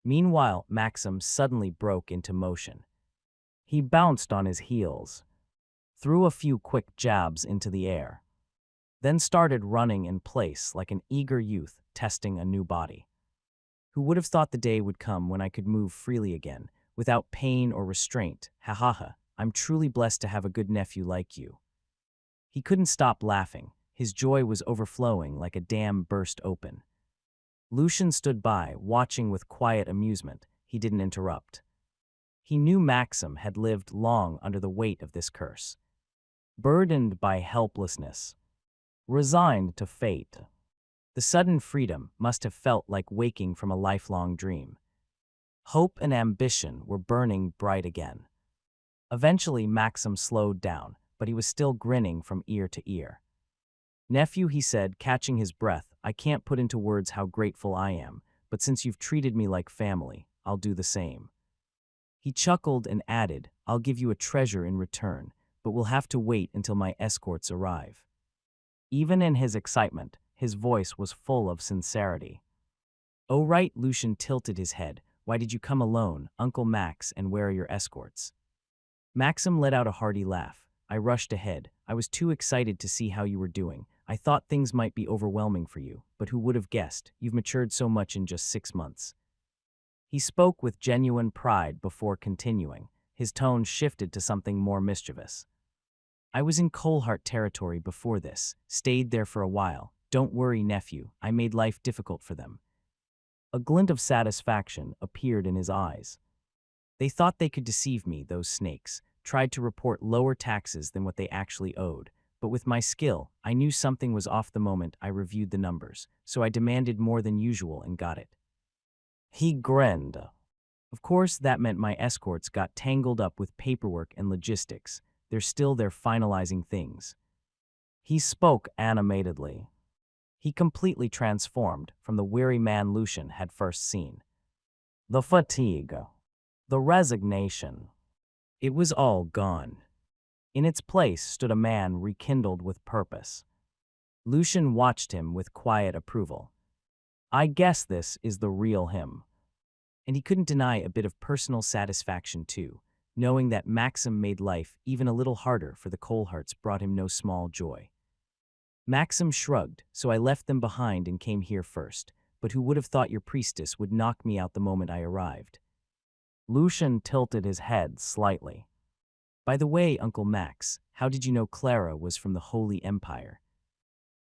Meanwhile, Maxim suddenly broke into motion. He bounced on his heels, threw a few quick jabs into the air, then started running in place like an eager youth testing a new body. Who would have thought the day would come when I could move freely again, without pain or restraint? Ha ha ha, I'm truly blessed to have a good nephew like you. He couldn't stop laughing. His joy was overflowing like a dam burst open. Lucian stood by, watching with quiet amusement. He didn't interrupt. He knew Maxim had lived long under the weight of this curse. Burdened by helplessness, resigned to fate. The sudden freedom must have felt like waking from a lifelong dream. Hope and ambition were burning bright again. Eventually, Maxim slowed down, but he was still grinning from ear to ear. "Nephew," he said, catching his breath, "I can't put into words how grateful I am, but since you've treated me like family, I'll do the same." He chuckled and added, "I'll give you a treasure in return, but we'll have to wait until my escorts arrive." Even in his excitement, his voice was full of sincerity. "Oh right," Lucian tilted his head. "Why did you come alone, Uncle Max, and where are your escorts?" Maxim let out a hearty laugh. "I rushed ahead. I was too excited to see how you were doing. I thought things might be overwhelming for you, but who would have guessed? You've matured so much in just 6 months." He spoke with genuine pride before continuing. His tone shifted to something more mischievous. "I was in Coalheart territory before this, stayed there for a while. Don't worry, nephew, I made life difficult for them." A glint of satisfaction appeared in his eyes. "They thought they could deceive me, those snakes, tried to report lower taxes than what they actually owed. But with my skill, I knew something was off the moment I reviewed the numbers, so I demanded more than usual and got it." He grinned. "Of course, that meant my escorts got tangled up with paperwork and logistics. They're still there finalizing things." He spoke animatedly. He completely transformed from the weary man Lucian had first seen. The fatigue, the resignation, it was all gone. In its place stood a man rekindled with purpose. Lucian watched him with quiet approval. "I guess this is the real him." And he couldn't deny a bit of personal satisfaction too. Knowing that Maxim made life even a little harder for the Coalhearts brought him no small joy. Maxim shrugged, "So I left them behind and came here first. But who would have thought your priestess would knock me out the moment I arrived?" Lucian tilted his head slightly. "By the way, Uncle Max, how did you know Clara was from the Holy Empire?"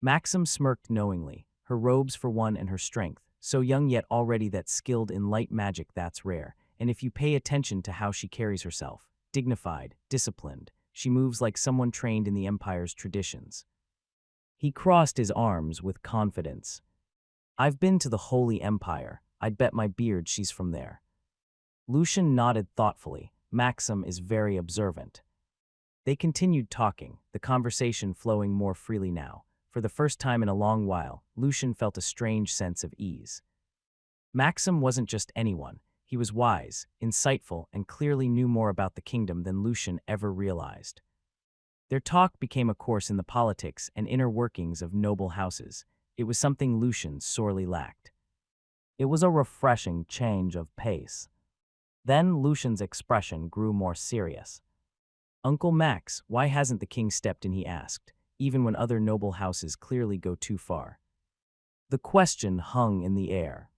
Maxim smirked knowingly, her robes for one and her strength, so young yet already that skilled in light magic, that's rare, and if you pay attention to how she carries herself, dignified, disciplined, she moves like someone trained in the Empire's traditions. He crossed his arms with confidence. "I've been to the Holy Empire. I'd bet my beard she's from there." Lucian nodded thoughtfully. Maxim is very observant. They continued talking, the conversation flowing more freely now. For the first time in a long while, Lucian felt a strange sense of ease. Maxim wasn't just anyone. He was wise, insightful, and clearly knew more about the kingdom than Lucian ever realized. Their talk became a course in the politics and inner workings of noble houses. It was something Lucian sorely lacked. It was a refreshing change of pace. Then Lucian's expression grew more serious. "Uncle Max, why hasn't the king stepped in?" he asked, even when other noble houses clearly go too far. The question hung in the air.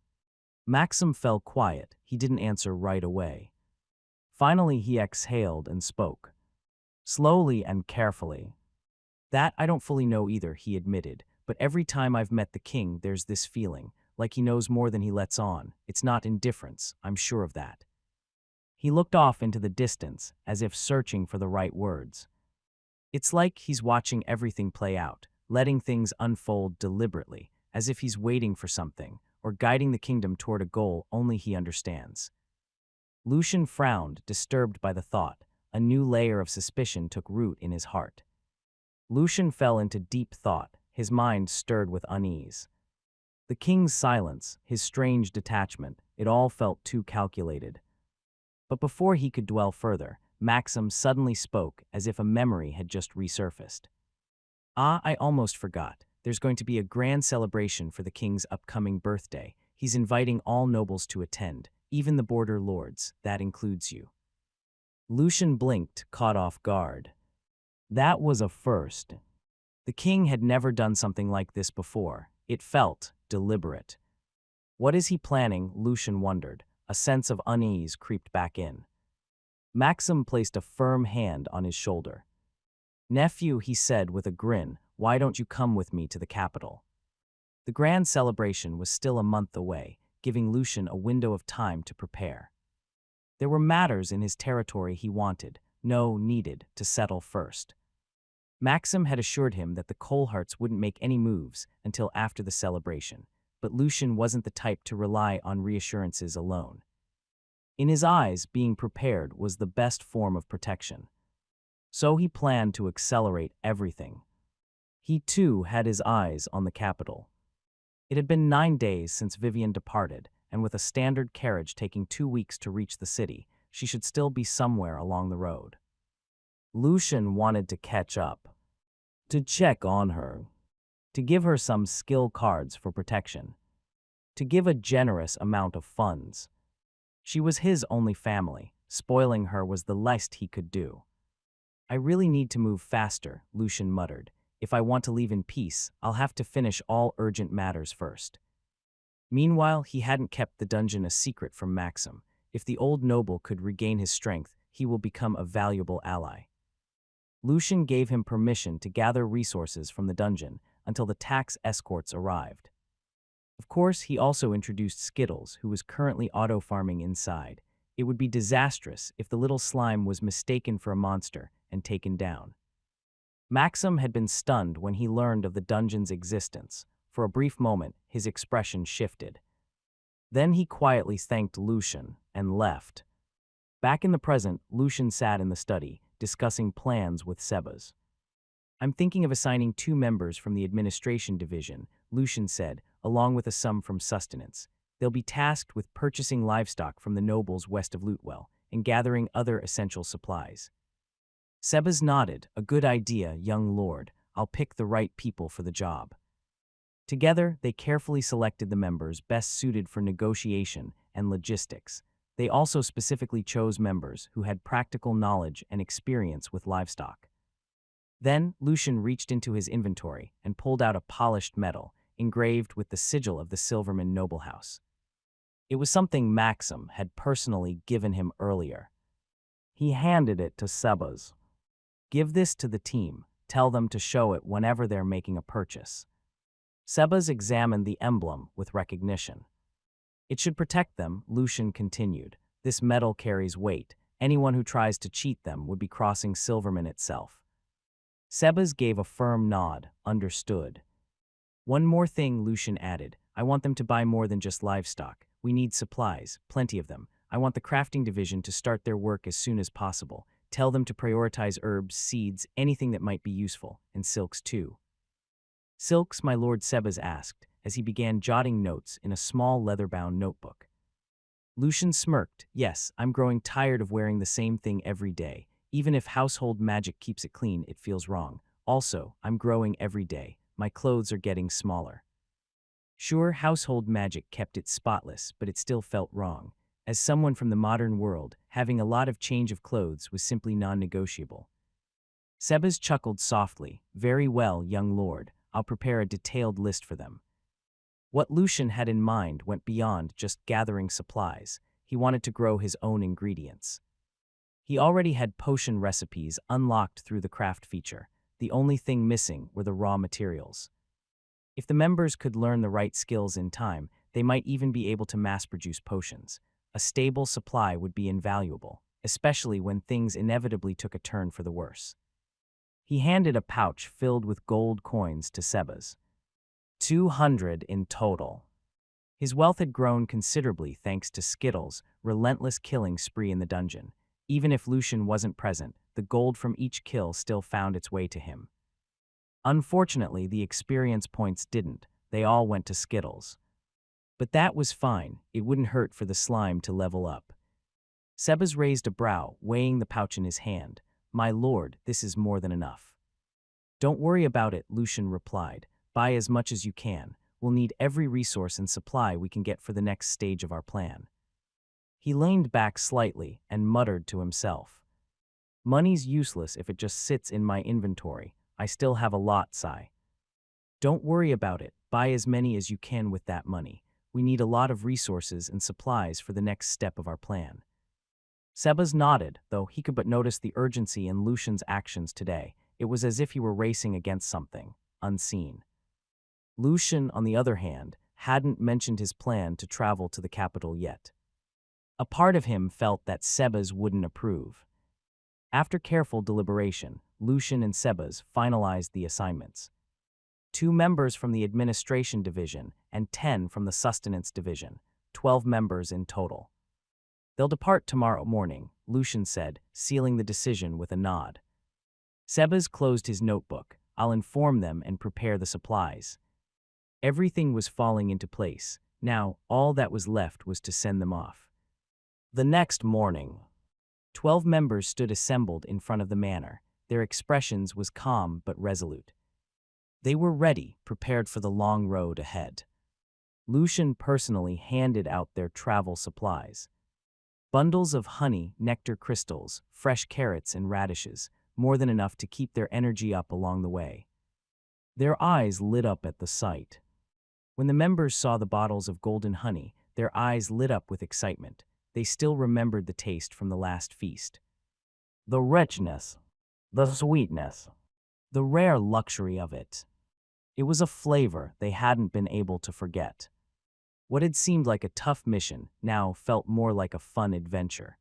Maxim fell quiet. He didn't answer right away. Finally, he exhaled and spoke. Slowly and carefully. "That I don't fully know either," he admitted, "but every time I've met the king, there's this feeling, like he knows more than he lets on. It's not indifference, I'm sure of that." He looked off into the distance, as if searching for the right words. "It's like he's watching everything play out, letting things unfold deliberately, as if he's waiting for something, or guiding the kingdom toward a goal only he understands." Lucian frowned, disturbed by the thought. A new layer of suspicion took root in his heart. Lucian fell into deep thought, his mind stirred with unease. The king's silence, his strange detachment, it all felt too calculated. But before he could dwell further, Maxim suddenly spoke as if a memory had just resurfaced. "Ah, I almost forgot. There's going to be a grand celebration for the king's upcoming birthday. He's inviting all nobles to attend. even the border lords, that includes you. Lucian blinked, caught off guard. That was a first. The king had never done something like this before. It felt deliberate. What is he planning? Lucian wondered. A sense of unease creeped back in. Maxim placed a firm hand on his shoulder. Nephew, he said with a grin, why don't you come with me to the capital? The grand celebration was still a month away, giving Lucian a window of time to prepare. There were matters in his territory he needed to settle first. Maxim had assured him that the Coalhearts wouldn't make any moves until after the celebration, but Lucian wasn't the type to rely on reassurances alone. In his eyes, being prepared was the best form of protection. So he planned to accelerate everything. He too had his eyes on the capital. It had been 9 days since Vivian departed, and with a standard carriage taking 2 weeks to reach the city, she should still be somewhere along the road. Lucian wanted to catch up, to check on her, to give her some skill cards for protection, to give a generous amount of funds. She was his only family. Spoiling her was the least he could do. I really need to move faster, Lucian muttered. If I want to leave in peace, I'll have to finish all urgent matters first. Meanwhile, he hadn't kept the dungeon a secret from Maxim. If the old noble could regain his strength, he will become a valuable ally. Lucian gave him permission to gather resources from the dungeon until the tax escorts arrived. Of course, he also introduced Skittles, who was currently auto-farming inside. It would be disastrous if the little slime was mistaken for a monster and taken down. Maxim had been stunned when he learned of the dungeon's existence. For a brief moment, his expression shifted. Then he quietly thanked Lucian and left. Back in the present, Lucian sat in the study, discussing plans with Sebas. I'm thinking of assigning 2 members from the administration division, Lucian said, along with a sum from sustenance. They'll be tasked with purchasing livestock from the nobles west of Lootwell and gathering other essential supplies. Sebas nodded. A good idea, young lord. I'll pick the right people for the job. Together, they carefully selected the members best suited for negotiation and logistics. They also specifically chose members who had practical knowledge and experience with livestock. Then, Lucian reached into his inventory and pulled out a polished metal, engraved with the sigil of the Silverman noble house. It was something Maxim had personally given him earlier. He handed it to Sebas. Give this to the team. Tell them to show it whenever they're making a purchase. Sebas examined the emblem with recognition. It should protect them, Lucian continued. This metal carries weight. Anyone who tries to cheat them would be crossing Silverman itself. Sebas gave a firm nod. Understood. One more thing, Lucian added. I want them to buy more than just livestock. We need supplies, plenty of them. I want the crafting division to start their work as soon as possible. Tell them to prioritize herbs, seeds, anything that might be useful, and silks too. Silks, my lord, Sebas asked, as he began jotting notes in a small leather-bound notebook. Lucian smirked. Yes, I'm growing tired of wearing the same thing every day. Even if household magic keeps it clean, it feels wrong. Also, I'm growing every day. My clothes are getting smaller. Sure, household magic kept it spotless, but it still felt wrong. As someone from the modern world, having a lot of change of clothes was simply non-negotiable. Sebas chuckled softly. Very well, young lord. I'll prepare a detailed list for them. What Lucian had in mind went beyond just gathering supplies. He wanted to grow his own ingredients. He already had potion recipes unlocked through the craft feature. The only thing missing were the raw materials. If the members could learn the right skills in time, they might even be able to mass-produce potions. A stable supply would be invaluable, especially when things inevitably took a turn for the worse. He handed a pouch filled with gold coins to Sebas. 200 in total. His wealth had grown considerably thanks to Skittles' relentless killing spree in the dungeon. Even if Lucian wasn't present, the gold from each kill still found its way to him. Unfortunately, the experience points didn't. They all went to Skittles. But that was fine. It wouldn't hurt for the slime to level up. Sebas raised a brow, weighing the pouch in his hand. My lord, this is more than enough. Don't worry about it, Lucian replied. Buy as much as you can. We'll need every resource and supply we can get for the next stage of our plan. He leaned back slightly and muttered to himself. Money's useless if it just sits in my inventory. I still have a lot, Sai. Don't worry about it. Buy as many as you can with that money. We need a lot of resources and supplies for the next step of our plan. Sebas nodded, though he could but notice the urgency in Lucian's actions today. It was as if he were racing against something, unseen. Lucian, on the other hand, hadn't mentioned his plan to travel to the capital yet. A part of him felt that Sebas wouldn't approve. After careful deliberation, Lucian and Sebas finalized the assignments. 2 members from the administration division and 10 from the sustenance division, 12 members in total. They'll depart tomorrow morning, Lucian said, sealing the decision with a nod. Sebas closed his notebook. I'll inform them and prepare the supplies. Everything was falling into place. Now, all that was left was to send them off. The next morning, 12 members stood assembled in front of the manor. Their expressions was calm but resolute. They were ready, prepared for the long road ahead. Lucian personally handed out their travel supplies. Bundles of honey, nectar crystals, fresh carrots and radishes, more than enough to keep their energy up along the way. Their eyes lit up at the sight. When the members saw the bottles of golden honey, their eyes lit up with excitement. They still remembered the taste from the last feast. The richness, the sweetness, the rare luxury of it. It was a flavor they hadn't been able to forget. What had seemed like a tough mission now felt more like a fun adventure.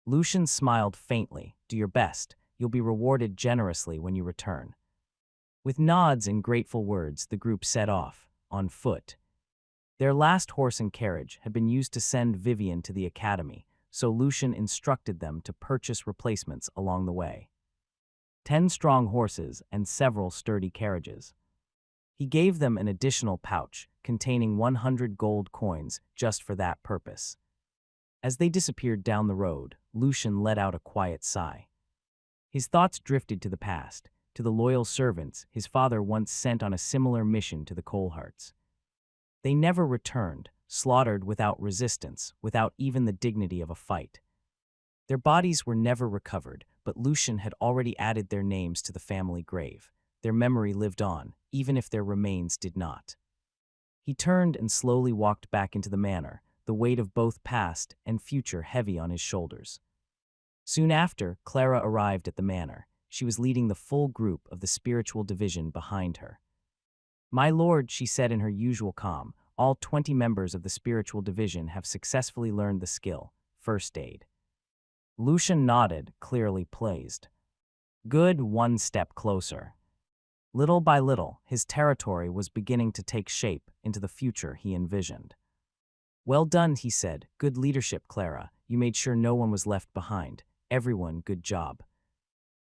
Lucian smiled faintly. Do your best. You'll be rewarded generously when you return. With nods and grateful words, the group set off, on foot. Their last horse and carriage had been used to send Vivian to the academy, so Lucian instructed them to purchase replacements along the way. 10 strong horses and several sturdy carriages. He gave them an additional pouch containing 100 gold coins just for that purpose. As they disappeared down the road, Lucian let out a quiet sigh. His thoughts drifted to the past, to the loyal servants his father once sent on a similar mission to the Coalhearts. They never returned, slaughtered without resistance, without even the dignity of a fight. Their bodies were never recovered, but Lucian had already added their names to the family grave. Their memory lived on, even if their remains did not. He turned and slowly walked back into the manor, the weight of both past and future heavy on his shoulders. Soon after, Clara arrived at the manor. She was leading the full group of the spiritual division behind her. My lord, she said in her usual calm, all 20 members of the spiritual division have successfully learned the skill, first aid. Lucian nodded, clearly pleased. Good, one step closer. Little by little, his territory was beginning to take shape into the future he envisioned. Well done, he said. Good leadership, Clara. You made sure no one was left behind. Everyone, good job.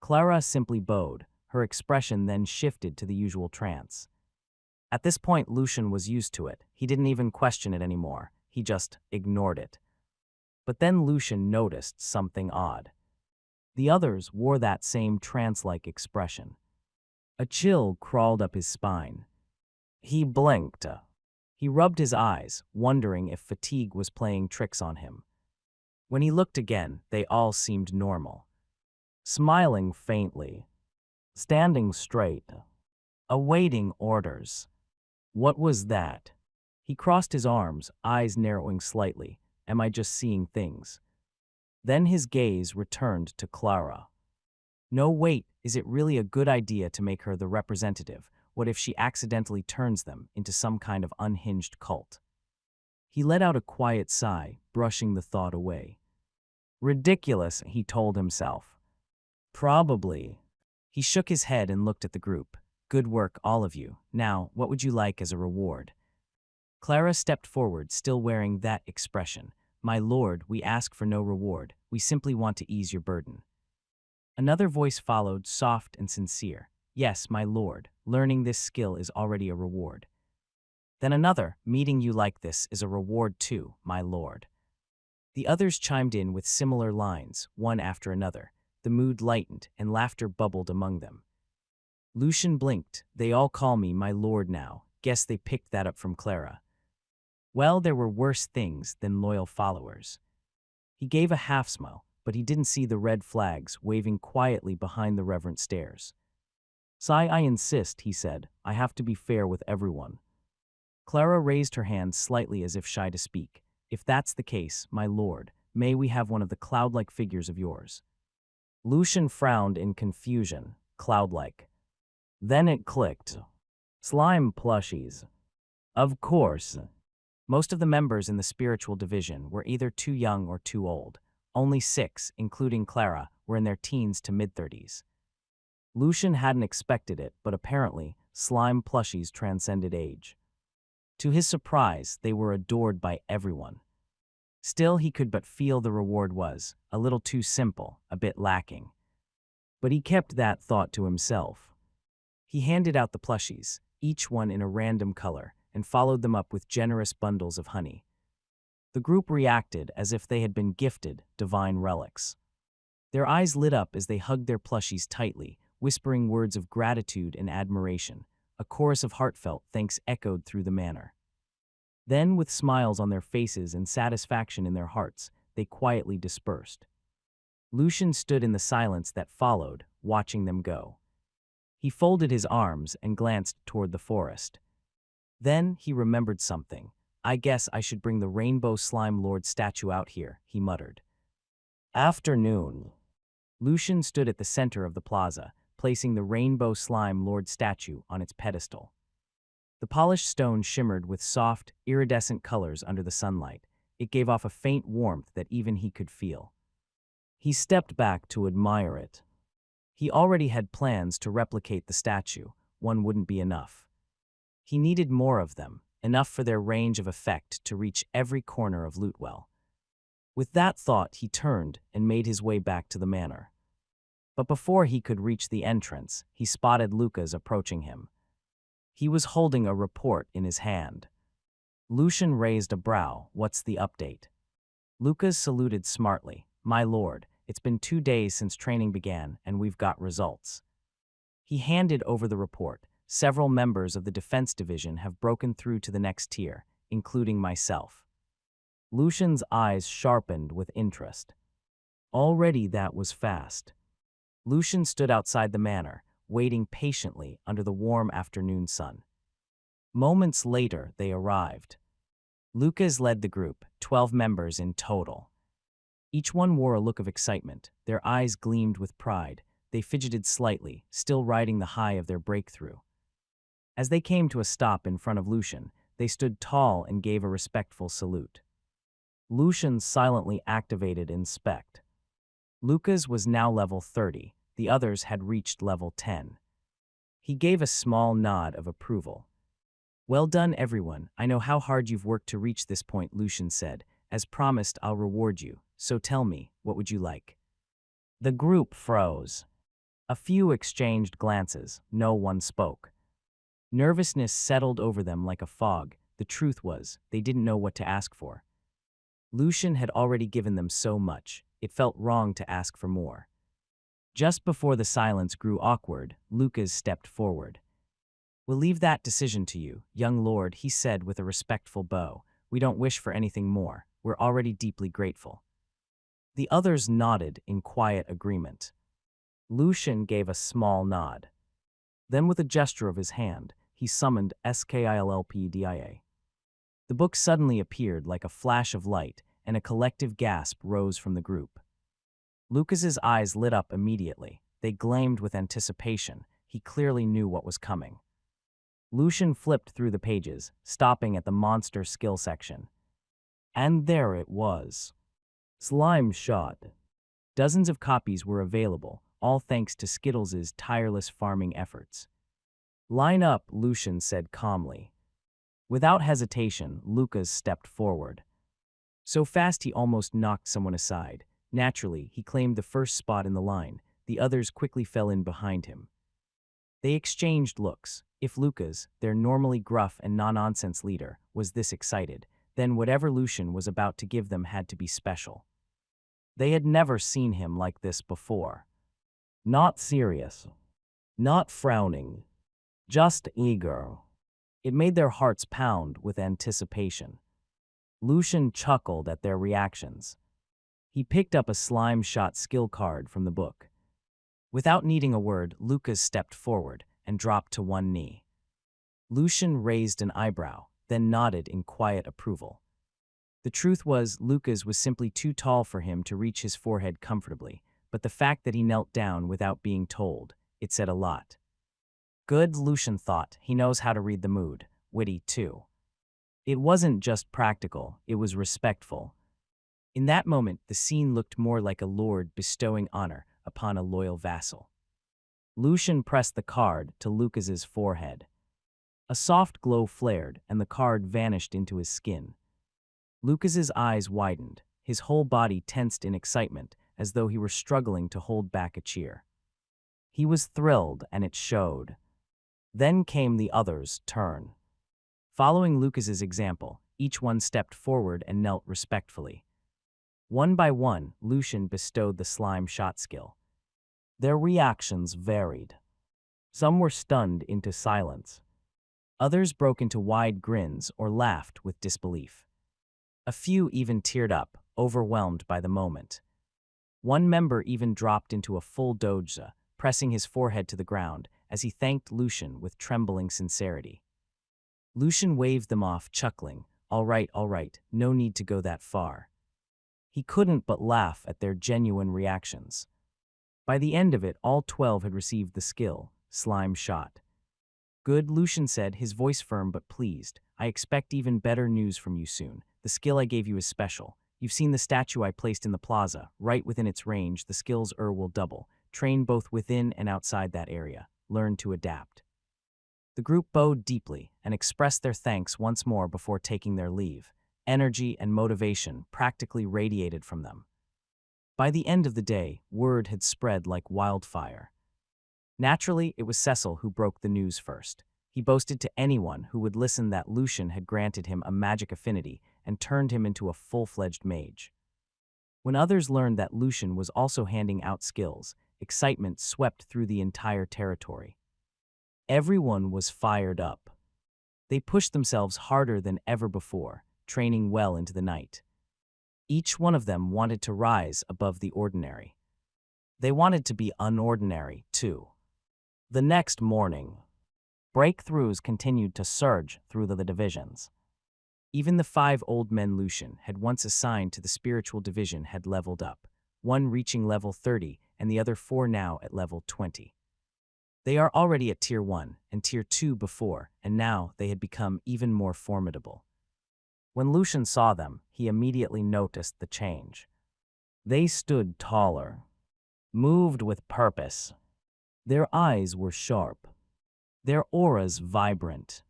Clara simply bowed. Her expression then shifted to the usual trance. At this point, Lucian was used to it. He didn't even question it anymore. He just ignored it. But then Lucian noticed something odd. The others wore that same trance-like expression. A chill crawled up his spine. He blinked. He rubbed his eyes, wondering if fatigue was playing tricks on him. When he looked again, they all seemed normal. Smiling faintly. Standing straight. Awaiting orders. What was that? He crossed his arms, eyes narrowing slightly. Am I just seeing things? Then his gaze returned to Clara. No, wait, is it really a good idea to make her the representative? What if she accidentally turns them into some kind of unhinged cult? He let out a quiet sigh, brushing the thought away. Ridiculous, he told himself. Probably. He shook his head and looked at the group. Good work, all of you. Now, what would you like as a reward? Clara stepped forward, still wearing that expression. My lord, we ask for no reward. We simply want to ease your burden. Another voice followed, soft and sincere. Yes, my lord, learning this skill is already a reward. Then another, meeting you like this is a reward too, my lord. The others chimed in with similar lines, one after another. The mood lightened, and laughter bubbled among them. Lucian blinked. They all call me my lord now. Guess they picked that up from Clara. Well, there were worse things than loyal followers. He gave a half smile, but he didn't see the red flags waving quietly behind the reverent stairs. "Sai, I insist," he said. "I have to be fair with everyone." Clara raised her hand slightly as if shy to speak. "If that's the case, my lord, may we have one of the cloud-like figures of yours?" Lucian frowned in confusion. Cloud-like. Then it clicked. Slime plushies. Of course. Most of the members in the spiritual division were either too young or too old. Only 6, including Clara, were in their teens to mid-30s. Lucian hadn't expected it, but apparently, slime plushies transcended age. To his surprise, they were adored by everyone. Still, he could but feel the reward was a little too simple, a bit lacking. But he kept that thought to himself. He handed out the plushies, each one in a random color, and followed them up with generous bundles of honey. The group reacted as if they had been gifted divine relics. Their eyes lit up as they hugged their plushies tightly, whispering words of gratitude and admiration. A chorus of heartfelt thanks echoed through the manor. Then, with smiles on their faces and satisfaction in their hearts, they quietly dispersed. Lucian stood in the silence that followed, watching them go. He folded his arms and glanced toward the forest. Then he remembered something. "I guess I should bring the Rainbow Slime Lord statue out here," he muttered. Afternoon. Lucian stood at the center of the plaza, placing the Rainbow Slime Lord statue on its pedestal. The polished stone shimmered with soft, iridescent colors under the sunlight. It gave off a faint warmth that even he could feel. He stepped back to admire it. He already had plans to replicate the statue. One wouldn't be enough. He needed more of them, enough for their range of effect to reach every corner of Lootwell. With that thought, he turned and made his way back to the manor. But before he could reach the entrance, he spotted Lucas approaching him. He was holding a report in his hand. Lucian raised a brow. "What's the update?" Lucas saluted smartly. "My lord, it's been 2 days since training began, and we've got results." He handed over the report. "Several members of the defense division have broken through to the next tier, including myself." Lucian's eyes sharpened with interest. Already that was fast. Lucian stood outside the manor, waiting patiently under the warm afternoon sun. Moments later, they arrived. Lucas led the group, 12 members in total. Each one wore a look of excitement. Their eyes gleamed with pride. They fidgeted slightly, still riding the high of their breakthrough. As they came to a stop in front of Lucian, they stood tall and gave a respectful salute. Lucian silently activated Inspect. Lucas was now level 30. The others had reached level 10. He gave a small nod of approval. "Well done, everyone. I know how hard you've worked to reach this point," Lucian said. "As promised, I'll reward you. So tell me, what would you like?" The group froze. A few exchanged glances. No one spoke. Nervousness settled over them like a fog. The truth was, they didn't know what to ask for. Lucian had already given them so much. It felt wrong to ask for more. Just before the silence grew awkward, Lucas stepped forward. "We'll leave that decision to you, young lord," he said with a respectful bow. "We don't wish for anything more. We're already deeply grateful." The others nodded in quiet agreement. Lucian gave a small nod. Then with a gesture of his hand, he summoned Skillpdia. The book suddenly appeared like a flash of light, and a collective gasp rose from the group. Lucas's eyes lit up immediately. They gleamed with anticipation. He clearly knew what was coming. Lucian flipped through the pages, stopping at the monster skill section. And there it was. Slime Shot. Dozens of copies were available, all thanks to Skittles's tireless farming efforts. "Line up," Lucian said calmly. Without hesitation, Lucas stepped forward. So fast he almost knocked someone aside. Naturally, he claimed the first spot in the line. The others quickly fell in behind him. They exchanged looks. If Lucas, their normally gruff and no-nonsense leader, was this excited, then whatever Lucian was about to give them had to be special. They had never seen him like this before. Not serious. Not frowning. Just eager. It made their hearts pound with anticipation. Lucian chuckled at their reactions. He picked up a slime shot skill card from the book. Without needing a word, Lucas stepped forward and dropped to one knee. Lucian raised an eyebrow, then nodded in quiet approval. The truth was, Lucas was simply too tall for him to reach his forehead comfortably, but the fact that he knelt down without being told, it said a lot. Good, Lucian thought. He knows how to read the mood. Witty, too. It wasn't just practical, it was respectful. In that moment, the scene looked more like a lord bestowing honor upon a loyal vassal. Lucian pressed the card to Lucas's forehead. A soft glow flared, and the card vanished into his skin. Lucas's eyes widened, his whole body tensed in excitement, as though he were struggling to hold back a cheer. He was thrilled, and it showed. Then came the others' turn. Following Lucas's example, each one stepped forward and knelt respectfully. One by one, Lucian bestowed the slime shot skill. Their reactions varied. Some were stunned into silence. Others broke into wide grins or laughed with disbelief. A few even teared up, overwhelmed by the moment. One member even dropped into a full doja, pressing his forehead to the ground as he thanked Lucian with trembling sincerity. Lucian waved them off, chuckling, all right, no need to go that far." He couldn't but laugh at their genuine reactions. By the end of it, all 12 had received the skill, Slime Shot. "Good," Lucian said, his voice firm but pleased. "I expect even better news from you soon. The skill I gave you is special. You've seen the statue I placed in the plaza. Right within its range, the skill's will double. Train both within and outside that area. Learn to adapt." The group bowed deeply and expressed their thanks once more before taking their leave. Energy and motivation practically radiated from them. By the end of the day, word had spread like wildfire. Naturally, it was Cecil who broke the news first. He boasted to anyone who would listen that Lucian had granted him a magic affinity and turned him into a full-fledged mage. When others learned that Lucian was also handing out skills, excitement swept through the entire territory. Everyone was fired up. They pushed themselves harder than ever before, training well into the night. Each one of them wanted to rise above the ordinary. They wanted to be unordinary, too. The next morning, breakthroughs continued to surge through the divisions. Even the 5 old men Lucian had once assigned to the spiritual division had leveled up, one reaching level 30 and the other 4 now at level 20. They are already at Tier 1 and Tier 2 before, and now they had become even more formidable. When Lucian saw them, he immediately noticed the change. They stood taller, moved with purpose. Their eyes were sharp, their auras vibrant.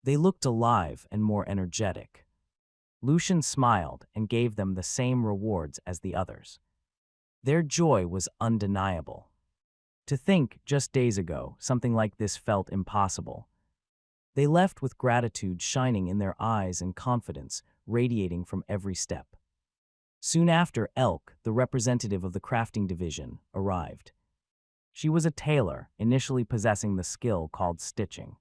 They looked alive and more energetic. Lucian smiled and gave them the same rewards as the others. Their joy was undeniable. To think, just days ago, something like this felt impossible. They left with gratitude shining in their eyes and confidence radiating from every step. Soon after, Elk, the representative of the crafting division, arrived. She was a tailor, initially possessing the skill called stitching.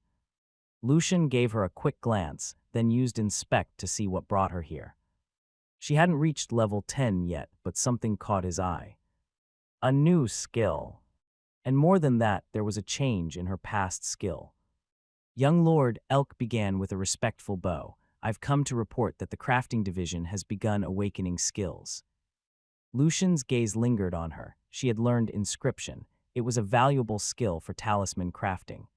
Lucian gave her a quick glance, then used inspect to see what brought her here. She hadn't reached level 10 yet, but something caught his eye. A new skill. And more than that, there was a change in her past skill. Young Lord, Elk began with a respectful bow. "I've come to report that the crafting division has begun awakening skills." Lucian's gaze lingered on her. She had learned inscription. It was a valuable skill for talisman crafting.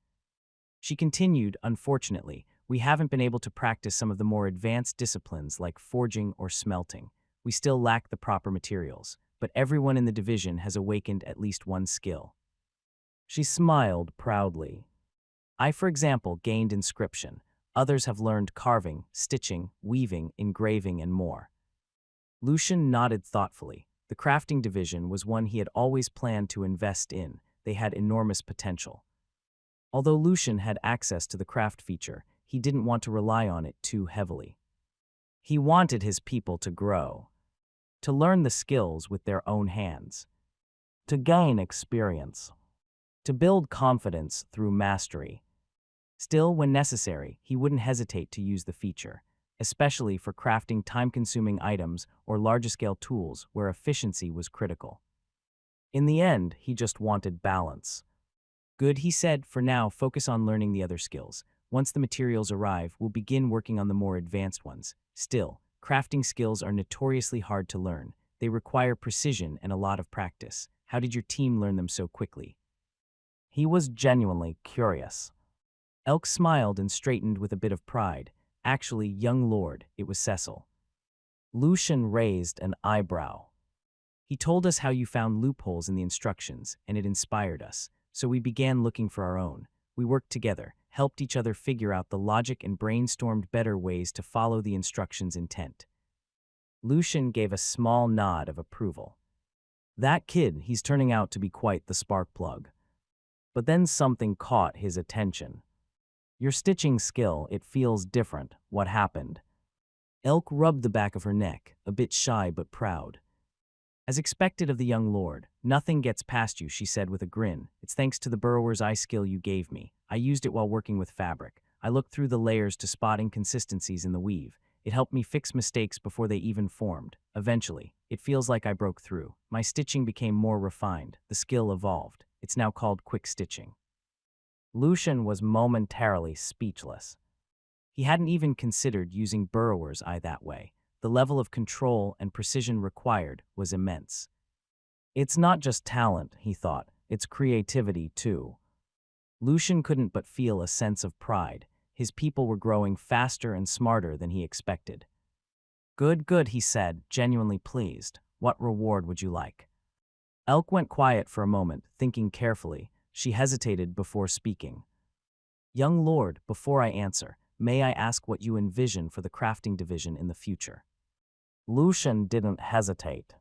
She continued, "Unfortunately, we haven't been able to practice some of the more advanced disciplines like forging or smelting. We still lack the proper materials, but everyone in the division has awakened at least one skill." She smiled proudly. "I, for example, gained inscription. Others have learned carving, stitching, weaving, engraving, and more." Lucian nodded thoughtfully. The crafting division was one he had always planned to invest in. They had enormous potential. Although Lucian had access to the craft feature, he didn't want to rely on it too heavily. He wanted his people to grow, to learn the skills with their own hands, to gain experience, to build confidence through mastery. Still, when necessary, he wouldn't hesitate to use the feature. especially for crafting time-consuming items or larger-scale tools where efficiency was critical. In the end, he just wanted balance. Good, he said, for now, focus on learning the other skills. Once the materials arrive, we'll begin working on the more advanced ones. Still, crafting skills are notoriously hard to learn. They require precision and a lot of practice. How did your team learn them so quickly? He was genuinely curious. Elk smiled and straightened with a bit of pride. Actually, young lord, it was Cecil. Lucian raised an eyebrow. He told us how you found loopholes in the instructions, and it inspired us. So we began looking for our own. We worked together, helped each other figure out the logic and brainstormed better ways to follow the instructions' intent. Lucian gave a small nod of approval. That kid, he's turning out to be quite the spark plug. But then something caught his attention. Your stitching skill, it feels different. What happened? Elk rubbed the back of her neck, a bit shy but proud. As expected of the young lord, nothing gets past you, she said with a grin. It's thanks to the burrower's eye skill you gave me. I used it while working with fabric. I looked through the layers to spot inconsistencies in the weave. It helped me fix mistakes before they even formed. Eventually, it feels like I broke through. My stitching became more refined. The skill evolved. It's now called quick stitching. Lucian was momentarily speechless. He hadn't even considered using burrower's eye that way. The level of control and precision required was immense. It's not just talent, he thought, it's creativity too. Lucian couldn't but feel a sense of pride. His people were growing faster and smarter than he expected. Good, good, he said, genuinely pleased. What reward would you like? Elk went quiet for a moment, thinking carefully. She hesitated before speaking. Young lord, before I answer, may I ask what you envision for the crafting division in the future? Lucian didn't hesitate.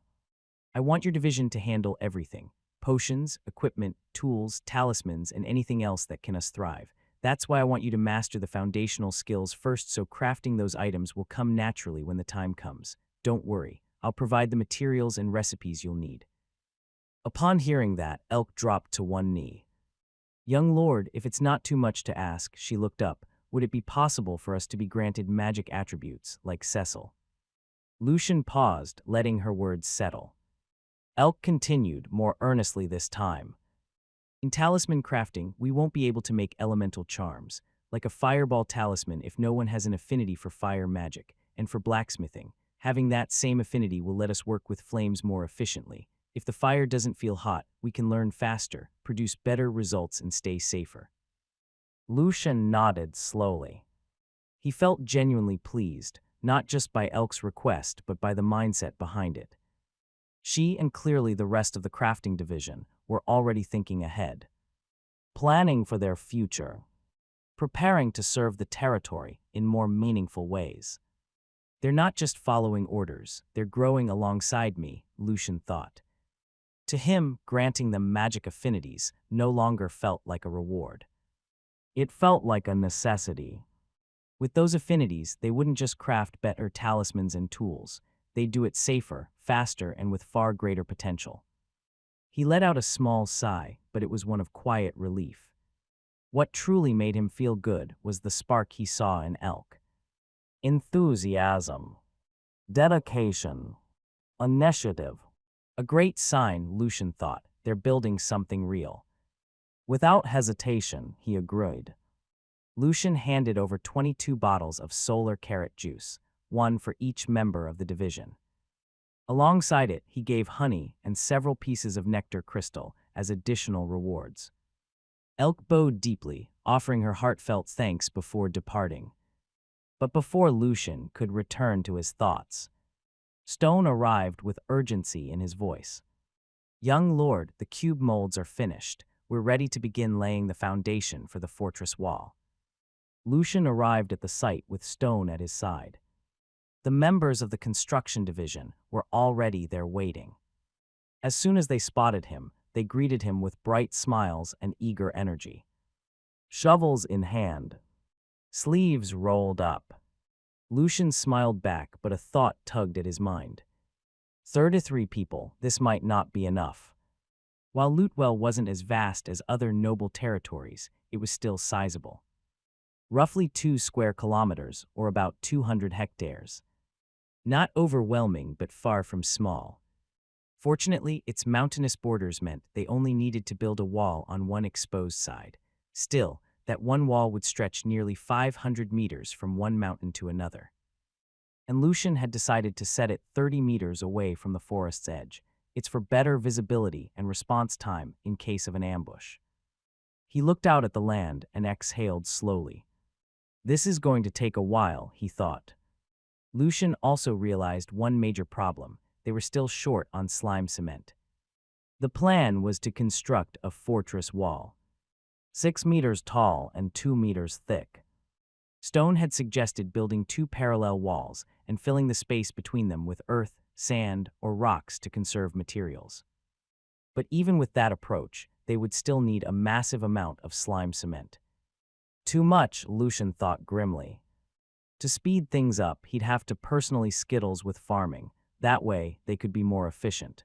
I want your division to handle everything. Potions, equipment, tools, talismans, and anything else that can us thrive. That's why I want you to master the foundational skills first so crafting those items will come naturally when the time comes. Don't worry, I'll provide the materials and recipes you'll need. Upon hearing that, Elk dropped to one knee. Young lord, if it's not too much to ask, she looked up, would it be possible for us to be granted magic attributes, like Cecil? Lucian paused, letting her words settle. Elk continued, more earnestly this time. In talisman crafting, we won't be able to make elemental charms, like a fireball talisman if no one has an affinity for fire magic, and for blacksmithing, having that same affinity will let us work with flames more efficiently. If the fire doesn't feel hot, we can learn faster, produce better results, and stay safer. Lucian nodded slowly. He felt genuinely pleased, not just by Elk's request, but by the mindset behind it. She, and clearly the rest of the crafting division, were already thinking ahead, planning for their future, preparing to serve the territory in more meaningful ways. They're not just following orders, they're growing alongside me, Lucian thought. To him, granting them magic affinities no longer felt like a reward. It felt like a necessity. With those affinities, they wouldn't just craft better talismans and tools. They'd do it safer, faster, and with far greater potential. He let out a small sigh, but it was one of quiet relief. What truly made him feel good was the spark he saw in Elk. Enthusiasm, dedication, initiative. A great sign, Lucian thought. They're building something real. Without hesitation, he agreed. Lucian handed over 22 bottles of solar carrot juice, one for each member of the division. Alongside it, he gave honey and several pieces of nectar crystal as additional rewards. Elk bowed deeply, offering her heartfelt thanks before departing. But before Lucian could return to his thoughts, Stone arrived with urgency in his voice. Young lord, the cube molds are finished. We're ready to begin laying the foundation for the fortress wall. Lucian arrived at the site with Stone at his side. The members of the construction division were already there waiting. As soon as they spotted him, they greeted him with bright smiles and eager energy. Shovels in hand, sleeves rolled up. Lucian smiled back, but a thought tugged at his mind. 33 people, this might not be enough. While Lootwell wasn't as vast as other noble territories, it was still sizable. roughly 2 square kilometers, or about 200 hectares. Not overwhelming, but far from small. Fortunately, its mountainous borders meant they only needed to build a wall on one exposed side. Still, that one wall would stretch nearly 500 meters from one mountain to another. And Lucian had decided to set it 30 meters away from the forest's edge. It's for better visibility and response time in case of an ambush. He looked out at the land and exhaled slowly. This is going to take a while, he thought. Lucian also realized one major problem. They were still short on slime cement. The plan was to construct a fortress wall, 6 meters tall and 2 meters thick. Stone had suggested building 2 parallel walls and filling the space between them with earth, sand, or rocks to conserve materials. But even with that approach, they would still need a massive amount of slime cement. Too much, Lucian thought grimly. To speed things up, he'd have to personally skittles with farming. That way, they could be more efficient.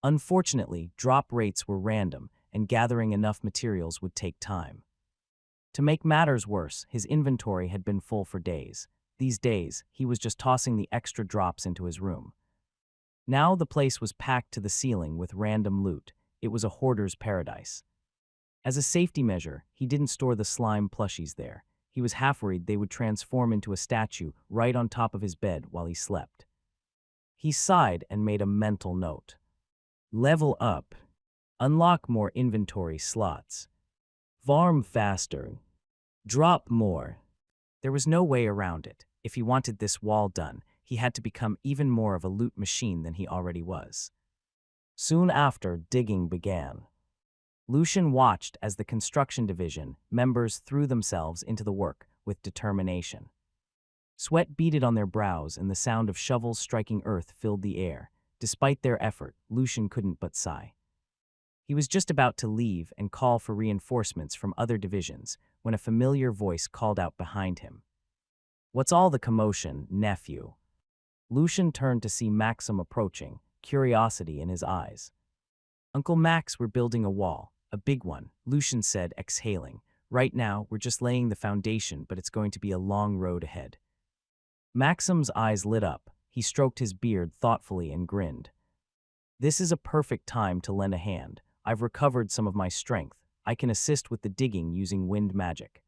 Unfortunately, drop rates were random, and gathering enough materials would take time. To make matters worse, his inventory had been full for days. These days, he was just tossing the extra drops into his room. Now the place was packed to the ceiling with random loot. It was a hoarder's paradise. As a safety measure, he didn't store the slime plushies there. He was half worried they would transform into a statue right on top of his bed while he slept. He sighed and made a mental note. Level up. Unlock more inventory slots. Farm faster. Drop more. There was no way around it. If he wanted this wall done, he had to become even more of a loot machine than he already was. Soon after, digging began. Lucian watched as the construction division members threw themselves into the work with determination. Sweat beaded on their brows and the sound of shovels striking earth filled the air. Despite their effort, Lucian couldn't but sigh. He was just about to leave and call for reinforcements from other divisions when a familiar voice called out behind him. "What's all the commotion, nephew?" Lucian turned to see Maxim approaching, curiosity in his eyes. "Uncle Max, we're building a wall, a big one," Lucian said, exhaling. "Right now, we're just laying the foundation, but it's going to be a long road ahead." Maxim's eyes lit up. He stroked his beard thoughtfully and grinned. "This is a perfect time to lend a hand. I've recovered some of my strength. I can assist with the digging using wind magic."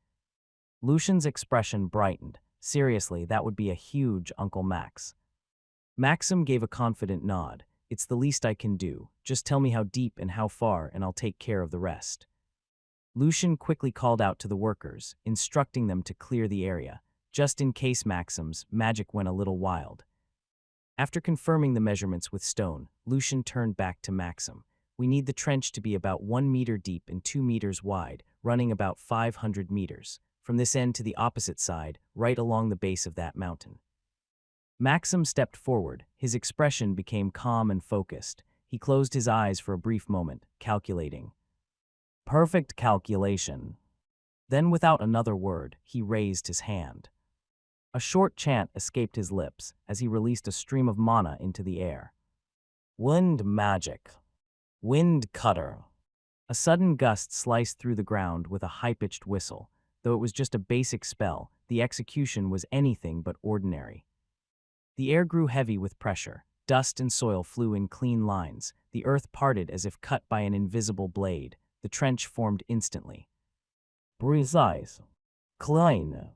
Lucian's expression brightened. Seriously, that would be a huge Uncle Max. Maxim gave a confident nod. "It's the least I can do. Just tell me how deep and how far, and I'll take care of the rest." Lucian quickly called out to the workers, instructing them to clear the area, just in case Maxim's magic went a little wild. After confirming the measurements with stone, Lucian turned back to Maxim. "We need the trench to be about 1 meter deep and 2 meters wide, running about 500 meters, from this end to the opposite side, right along the base of that mountain." Maxim stepped forward. His expression became calm and focused. He closed his eyes for a brief moment, calculating. "Perfect calculation." Then, without another word, he raised his hand. A short chant escaped his lips as he released a stream of mana into the air. "Wind magic. Wind cutter." A sudden gust sliced through the ground with a high-pitched whistle. Though it was just a basic spell, the execution was anything but ordinary. The air grew heavy with pressure. Dust and soil flew in clean lines. The earth parted as if cut by an invisible blade. The trench formed instantly. Precise. Clean.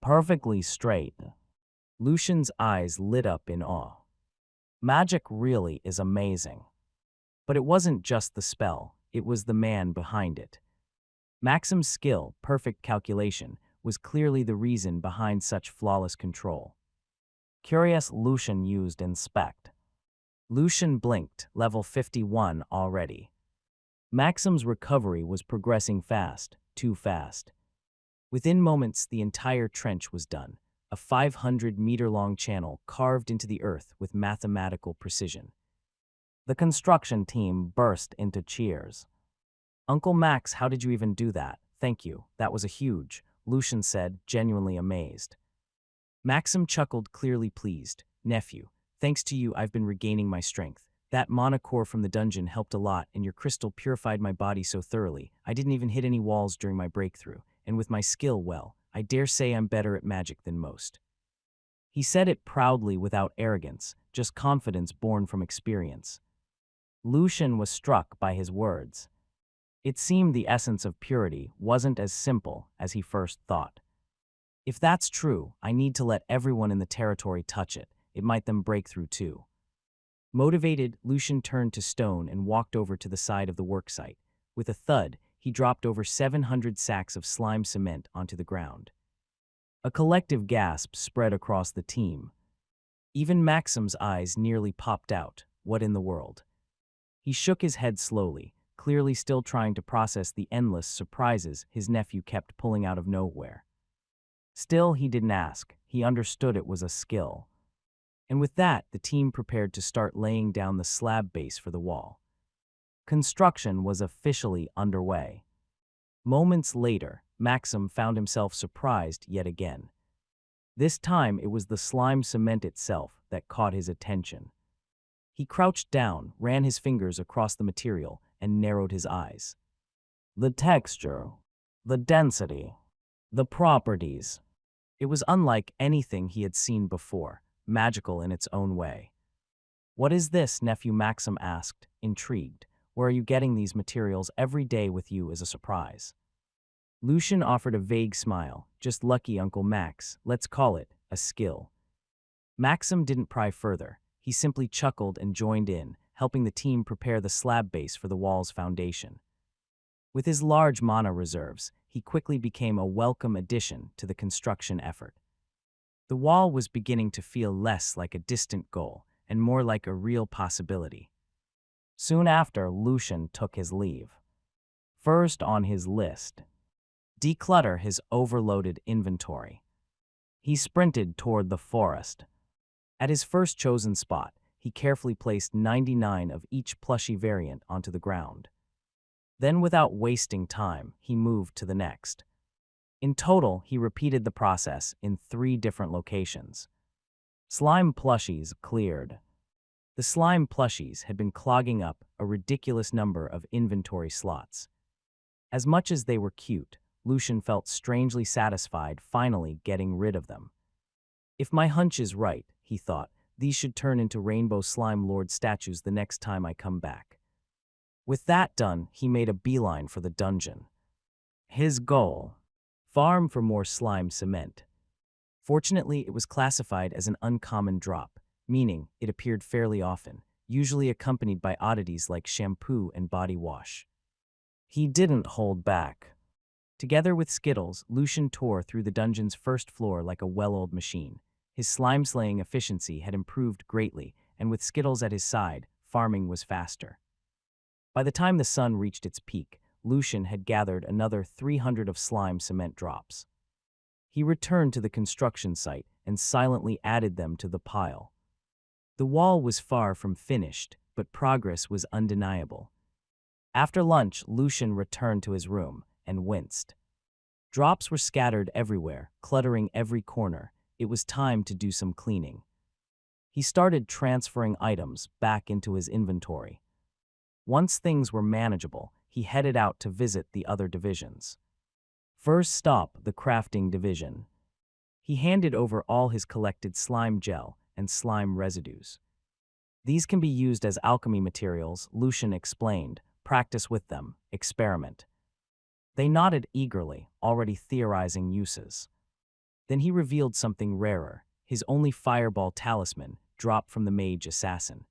Perfectly straight. Lucian's eyes lit up in awe. Magic really is amazing. But it wasn't just the spell, it was the man behind it. Maxim's skill, perfect calculation, was clearly the reason behind such flawless control. Curious, Lucian used inspect. Lucian blinked, level 51 already. Maxim's recovery was progressing fast, too fast. Within moments, the entire trench was done, a 500-meter-long channel carved into the earth with mathematical precision. The construction team burst into cheers. "Uncle Max, how did you even do that? Thank you, that was a huge," Lucian said, genuinely amazed. Maxim chuckled, clearly pleased. "Nephew, thanks to you, I've been regaining my strength. That mana core from the dungeon helped a lot, and your crystal purified my body so thoroughly, I didn't even hit any walls during my breakthrough. And with my skill, well, I dare say I'm better at magic than most." He said it proudly without arrogance, just confidence born from experience. Lucian was struck by his words. It seemed the essence of purity wasn't as simple as he first thought. "If that's true, I need to let everyone in the territory touch it. It might then break through too." Motivated, Lucian turned to stone and walked over to the side of the worksite. With a thud, he dropped over 700 sacks of slime cement onto the ground. A collective gasp spread across the team. Even Maxim's eyes nearly popped out. What in the world? He shook his head slowly, clearly still trying to process the endless surprises his nephew kept pulling out of nowhere. Still, he didn't ask. He understood it was a skill. And with that, the team prepared to start laying down the slab base for the wall. Construction was officially underway. Moments later, Maxim found himself surprised yet again. This time, it was the slime cement itself that caught his attention. He crouched down, ran his fingers across the material, and narrowed his eyes. The texture, the density, the properties. It was unlike anything he had seen before, magical in its own way. "What is this?" nephew Maxim asked, intrigued. "Where are you getting these materials? Every day with you is a surprise." Lucian offered a vague smile. "Just lucky, Uncle Max. Let's call it a skill." Maxim didn't pry further. He simply chuckled and joined in, helping the team prepare the slab base for the wall's foundation. With his large mana reserves, he quickly became a welcome addition to the construction effort. The wall was beginning to feel less like a distant goal and more like a real possibility. Soon after, Lucian took his leave. First on his list, declutter his overloaded inventory. He sprinted toward the forest. At his first chosen spot, he carefully placed 99 of each plushie variant onto the ground. Then, without wasting time, he moved to the next. In total, he repeated the process in 3 different locations. Slime plushies cleared. The slime plushies had been clogging up a ridiculous number of inventory slots. As much as they were cute, Lucian felt strangely satisfied finally getting rid of them. "If my hunch is right," he thought, "these should turn into Rainbow Slime Lord statues the next time I come back." With that done, he made a beeline for the dungeon. His goal: farm for more slime cement. Fortunately, it was classified as an uncommon drop, meaning it appeared fairly often, usually accompanied by oddities like shampoo and body wash. He didn't hold back. Together with Skittles, Lucian tore through the dungeon's first floor like a well-oiled machine. His slime-slaying efficiency had improved greatly, and with Skittles at his side, farming was faster. By the time the sun reached its peak, Lucian had gathered another 300 of slime cement drops. He returned to the construction site and silently added them to the pile. The wall was far from finished, but progress was undeniable. After lunch, Lucian returned to his room and winced. Drops were scattered everywhere, cluttering every corner. It was time to do some cleaning. He started transferring items back into his inventory. Once things were manageable, he headed out to visit the other divisions. First stop, the crafting division. He handed over all his collected slime gel and slime residues. "These can be used as alchemy materials," Lucian explained. "Practice with them, experiment." They nodded eagerly, already theorizing uses. Then he revealed something rarer, his only fireball talisman, dropped from the mage assassin.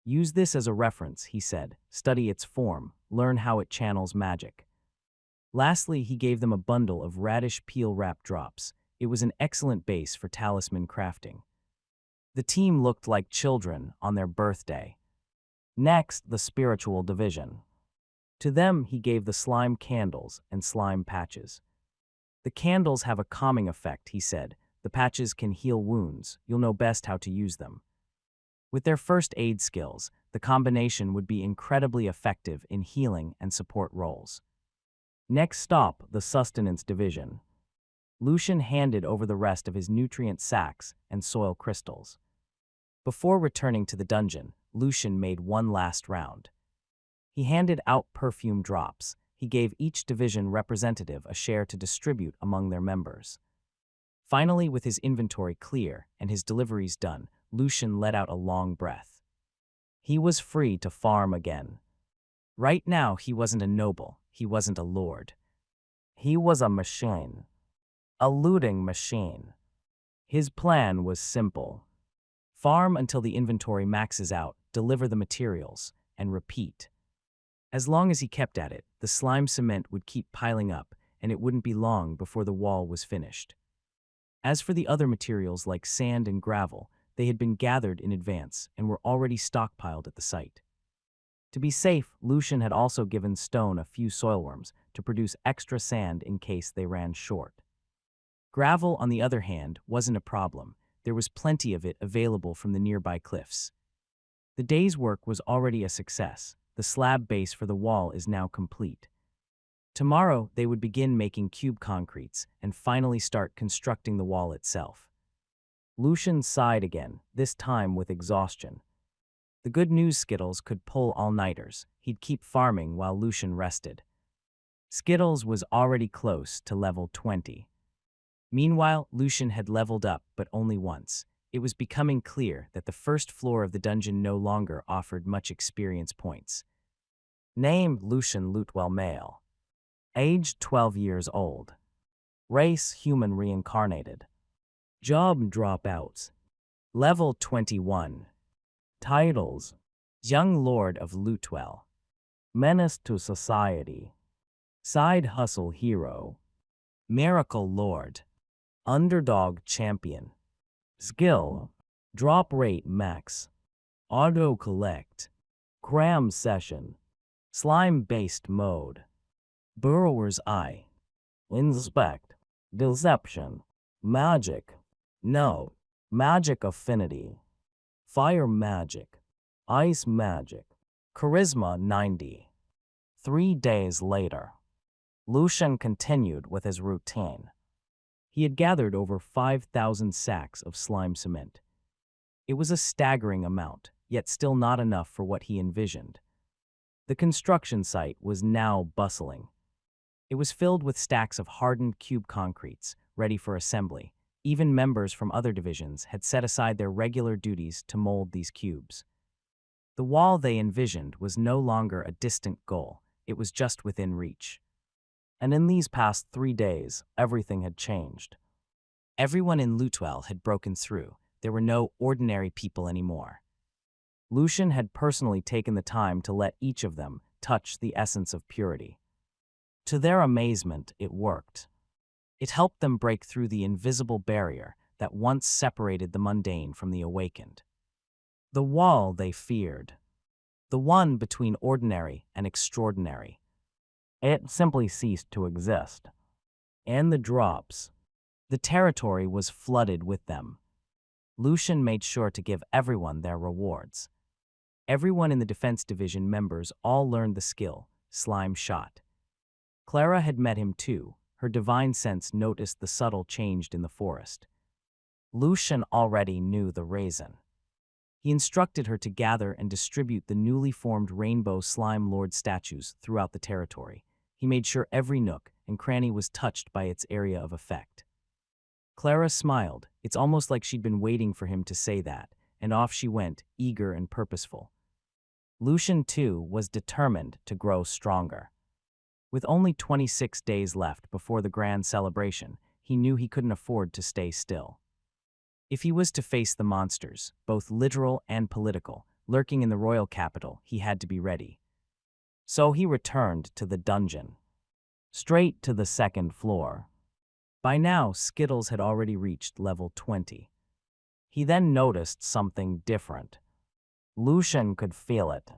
"Use this as a reference," he said. "Study its form, learn how it channels magic." Lastly, he gave them a bundle of radish peel wrap drops. It was an excellent base for talisman crafting. The team looked like children on their birthday. Next, the spiritual division. To them, he gave the slime candles and slime patches. "The candles have a calming effect," he said. "The patches can heal wounds. You'll know best how to use them." With their first aid skills, the combination would be incredibly effective in healing and support roles. Next stop, the sustenance division. Lucian handed over the rest of his nutrient sacks and soil crystals. Before returning to the dungeon, Lucian made one last round. He handed out perfume drops. he gave each division representative a share to distribute among their members. Finally, with his inventory clear and his deliveries done, Lucian let out a long breath. He was free to farm again. Right now, he wasn't a noble, he wasn't a lord. He was a machine. A looting machine. His plan was simple. Farm until the inventory maxes out, deliver the materials, and repeat. As long as he kept at it, the slime cement would keep piling up, and it wouldn't be long before the wall was finished. As for the other materials like sand and gravel, they had been gathered in advance and were already stockpiled at the site. To be safe, Lucian had also given Stone a few soilworms to produce extra sand in case they ran short. Gravel, on the other hand, wasn't a problem. There was plenty of it available from the nearby cliffs. The day's work was already a success. The slab base for the wall is now complete. Tomorrow, they would begin making cube concretes and finally start constructing the wall itself. Lucian sighed again, this time with exhaustion. The good news Skittles could pull all-nighters. He'd keep farming while Lucian rested. Skittles was already close to level 20. Meanwhile, Lucian had leveled up, but only once. It was becoming clear that the first floor of the dungeon no longer offered much experience points. Name: Lucian Lutwell, male. Age: 12 years old. Race: human reincarnated. Job: Dropouts. Level 21. Titles: Young Lord of Lutwell. Menace to Society. Side Hustle Hero. Miracle Lord. Underdog Champion. Skill: Drop Rate Max. Auto Collect. Cram Session. Slime-based mode. Burrower's Eye. Inspect. Deception. Magic. No. Magic Affinity. Fire Magic. Ice Magic. Charisma 90. 3 days later. Lucian continued with his routine. He had gathered over 5,000 sacks of slime cement. It was a staggering amount, yet still not enough for what he envisioned. The construction site was now bustling. It was filled with stacks of hardened cube concretes, ready for assembly. Even members from other divisions had set aside their regular duties to mold these cubes. The wall they envisioned was no longer a distant goal, it was just within reach. And in these past 3 days, everything had changed. Everyone in Lutwell had broken through. There were no ordinary people anymore. Lucian had personally taken the time to let each of them touch the essence of purity. To their amazement, it worked. It helped them break through the invisible barrier that once separated the mundane from the awakened. The wall they feared. The one between ordinary and extraordinary. It simply ceased to exist. And the drops. The territory was flooded with them. Lucian made sure to give everyone their rewards. Everyone in the Defense Division members all learned the skill, Slime Shot. Clara had met him too. Her divine sense noticed the subtle change in the forest. Lucian already knew the reason. He instructed her to gather and distribute the newly formed Rainbow Slime Lord statues throughout the territory. He made sure every nook and cranny was touched by its area of effect. Clara smiled. It's almost like she'd been waiting for him to say that, and off she went, eager and purposeful. Lucian, too, was determined to grow stronger. With only 26 days left before the grand celebration, he knew he couldn't afford to stay still. If he was to face the monsters, both literal and political, lurking in the royal capital, he had to be ready. So he returned to the dungeon. Straight to the second floor. By now, Skittles had already reached level 20. He then noticed something different. Lucian could feel it.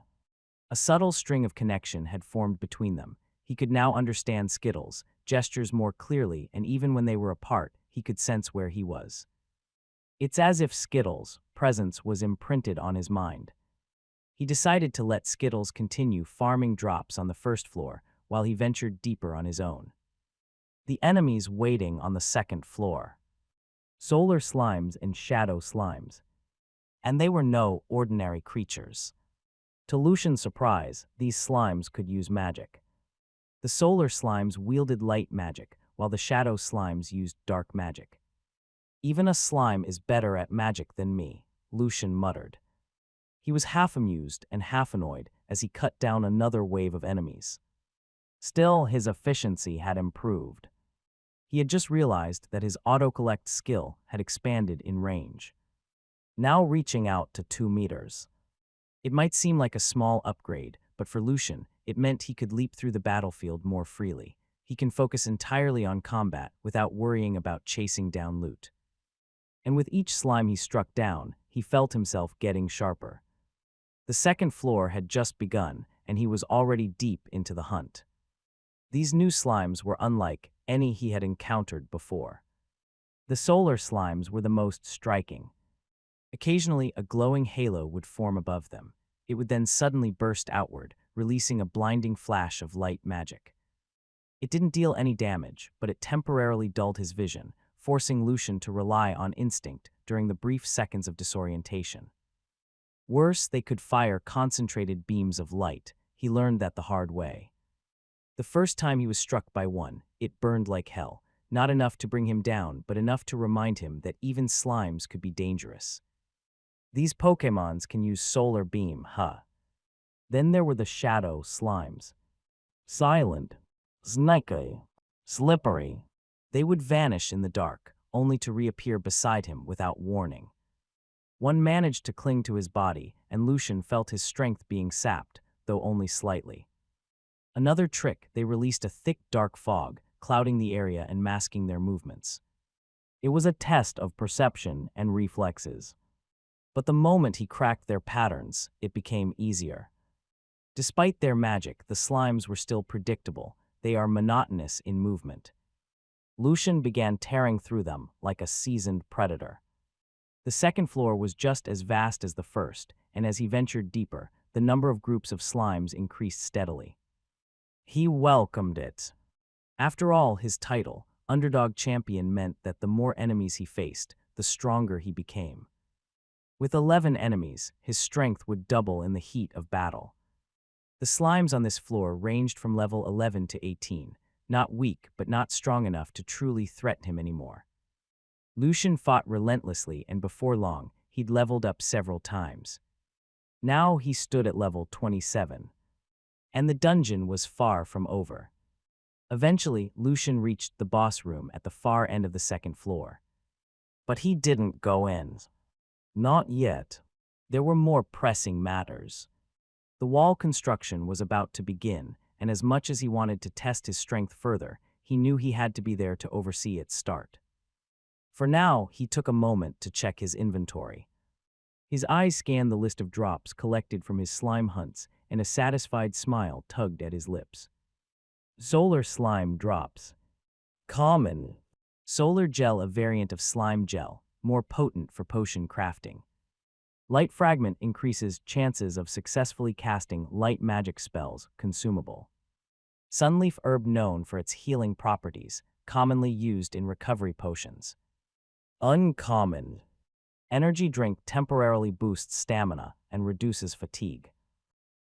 A subtle string of connection had formed between them. He could now understand Skittles' gestures more clearly, and even when they were apart, he could sense where he was. It's as if Skittles' presence was imprinted on his mind. He decided to let Skittles continue farming drops on the first floor while he ventured deeper on his own. The enemies waiting on the second floor. Solar slimes and shadow slimes. And they were no ordinary creatures. To Lucian's surprise, these slimes could use magic. The solar slimes wielded light magic, while the shadow slimes used dark magic. Even a slime is better at magic than me, Lucian muttered. He was half amused and half annoyed as he cut down another wave of enemies. Still, his efficiency had improved. He had just realized that his autocollect skill had expanded in range, now reaching out to 2 meters. It might seem like a small upgrade, but for Lucian, it meant he could leap through the battlefield more freely. He can focus entirely on combat without worrying about chasing down loot. And with each slime he struck down, he felt himself getting sharper. The second floor had just begun, and he was already deep into the hunt. These new slimes were unlike any he had encountered before. The solar slimes were the most striking. Occasionally, a glowing halo would form above them. It would then suddenly burst outward, releasing a blinding flash of light magic. It didn't deal any damage, but it temporarily dulled his vision, forcing Lucian to rely on instinct during the brief seconds of disorientation. Worse, they could fire concentrated beams of light. He learned that the hard way. The first time he was struck by one, it burned like hell, not enough to bring him down, but enough to remind him that even slimes could be dangerous. These Pokémons can use solar beam, huh? Then there were the shadow slimes. Silent, snaky, slippery. They would vanish in the dark, only to reappear beside him without warning. One managed to cling to his body, and Lucian felt his strength being sapped, though only slightly. Another trick, they released a thick dark fog, clouding the area and masking their movements. It was a test of perception and reflexes. But the moment he cracked their patterns, it became easier. Despite their magic, the slimes were still predictable. They are monotonous in movement. Lucian began tearing through them like a seasoned predator. The second floor was just as vast as the first, and as he ventured deeper, the number of groups of slimes increased steadily. He welcomed it. After all, his title, Underdog Champion, meant that the more enemies he faced, the stronger he became. With 11 enemies, his strength would double in the heat of battle. The slimes on this floor ranged from level 11 to 18, not weak but not strong enough to truly threaten him anymore. Lucian fought relentlessly, and before long, he'd leveled up several times. Now he stood at level 27. And the dungeon was far from over. Eventually, Lucian reached the boss room at the far end of the second floor. But he didn't go in. Not yet. There were more pressing matters. The wall construction was about to begin, and as much as he wanted to test his strength further, he knew he had to be there to oversee its start. For now, he took a moment to check his inventory. His eyes scanned the list of drops collected from his slime hunts, and a satisfied smile tugged at his lips. Solar slime drops. Common. Solar gel, a variant of slime gel, more potent for potion crafting. Light fragment increases chances of successfully casting light magic spells, consumable. Sunleaf herb, known for its healing properties, commonly used in recovery potions. Uncommon. Energy drink, temporarily boosts stamina and reduces fatigue.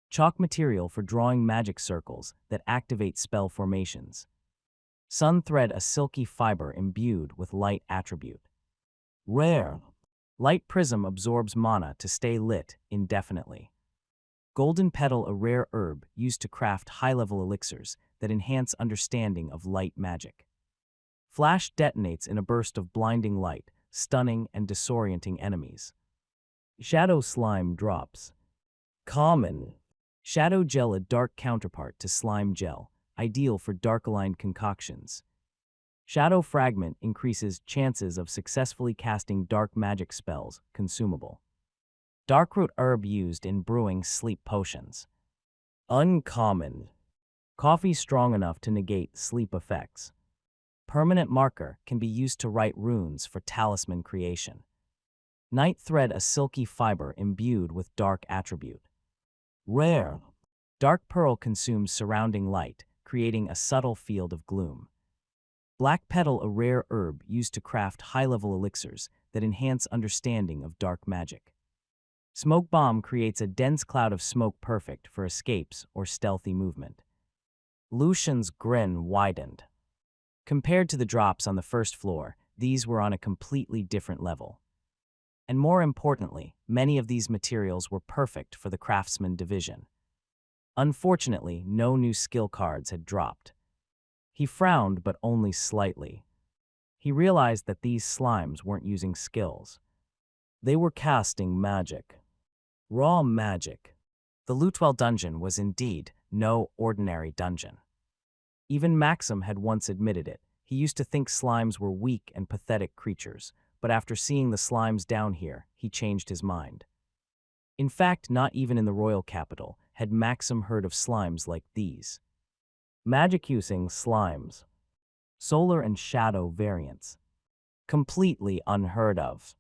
Chalk material for drawing magic circles that activate spell formations. Sun thread, a silky fiber imbued with light attribute. Rare. Light prism absorbs mana to stay lit indefinitely. Golden petal, a rare herb used to craft high-level elixirs that enhance understanding of light magic. Flash detonates in a burst of blinding light, stunning and disorienting enemies. Shadow slime drops. Common. Shadow gel, a dark counterpart to slime gel, ideal for dark-aligned concoctions. Shadow fragment increases chances of successfully casting dark magic spells, consumable. Darkroot herb, used in brewing sleep potions. Uncommon. Coffee, strong enough to negate sleep effects. Permanent marker, can be used to write runes for talisman creation. Night thread, a silky fiber imbued with dark attribute. Rare. Dark pearl consumes surrounding light, creating a subtle field of gloom. Black petal, a rare herb used to craft high-level elixirs that enhance understanding of dark magic. Smoke bomb creates a dense cloud of smoke, perfect for escapes or stealthy movement. Lucian's grin widened. Compared to the drops on the first floor, these were on a completely different level. And more importantly, many of these materials were perfect for the craftsman division. Unfortunately, no new skill cards had dropped. He frowned, but only slightly. He realized that these slimes weren't using skills. They were casting magic. Raw magic. The Lutwell dungeon was indeed no ordinary dungeon. Even Maxim had once admitted it. He used to think slimes were weak and pathetic creatures, but after seeing the slimes down here, he changed his mind. In fact, not even in the royal capital had Maxim heard of slimes like these. Magic-using slimes. Solar and shadow variants. Completely unheard of.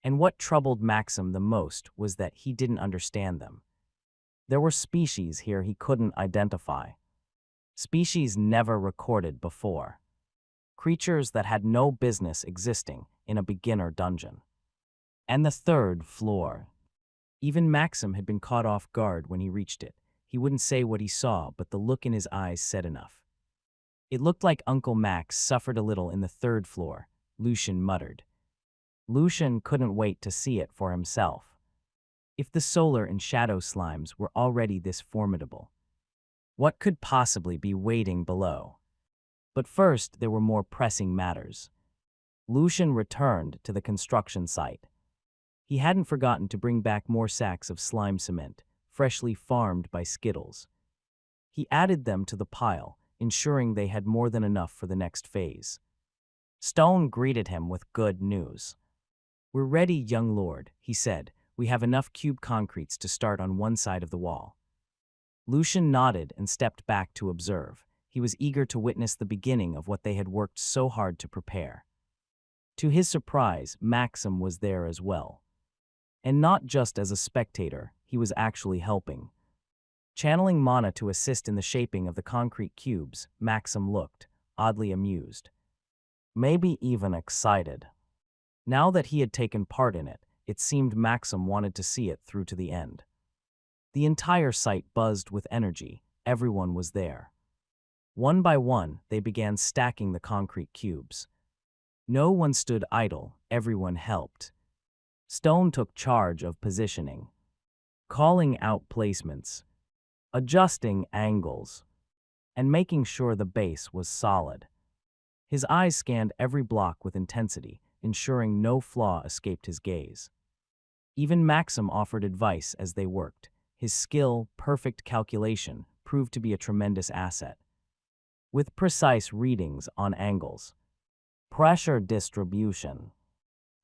And what troubled Maxim the most was that he didn't understand them. There were species here he couldn't identify. Species never recorded before. Creatures that had no business existing in a beginner dungeon. And the third floor. Even Maxim had been caught off guard when he reached it. He wouldn't say what he saw, but the look in his eyes said enough. It looked like Uncle Max suffered a little in the third floor, Lucian muttered. Lucian couldn't wait to see it for himself. If the solar and shadow slimes were already this formidable, what could possibly be waiting below? But first, there were more pressing matters. Lucian returned to the construction site. He hadn't forgotten to bring back more sacks of slime cement, freshly farmed by Skittles. He added them to the pile, ensuring they had more than enough for the next phase. Stone greeted him with good news. "We're ready, young lord," he said. "We have enough cube concretes to start on one side of the wall." Lucian nodded and stepped back to observe. He was eager to witness the beginning of what they had worked so hard to prepare. To his surprise, Maxim was there as well. And not just as a spectator, he was actually helping. Channeling mana to assist in the shaping of the concrete cubes, Maxim looked, oddly amused. Maybe even excited. Now that he had taken part in it, it seemed Maxim wanted to see it through to the end. The entire site buzzed with energy. Everyone was there. One by one, they began stacking the concrete cubes. No one stood idle, everyone helped. Stone took charge of positioning, calling out placements, adjusting angles, and making sure the base was solid. His eyes scanned every block with intensity, ensuring no flaw escaped his gaze. Even Maxim offered advice as they worked. His skill, perfect calculation, proved to be a tremendous asset. With precise readings on angles, pressure distribution,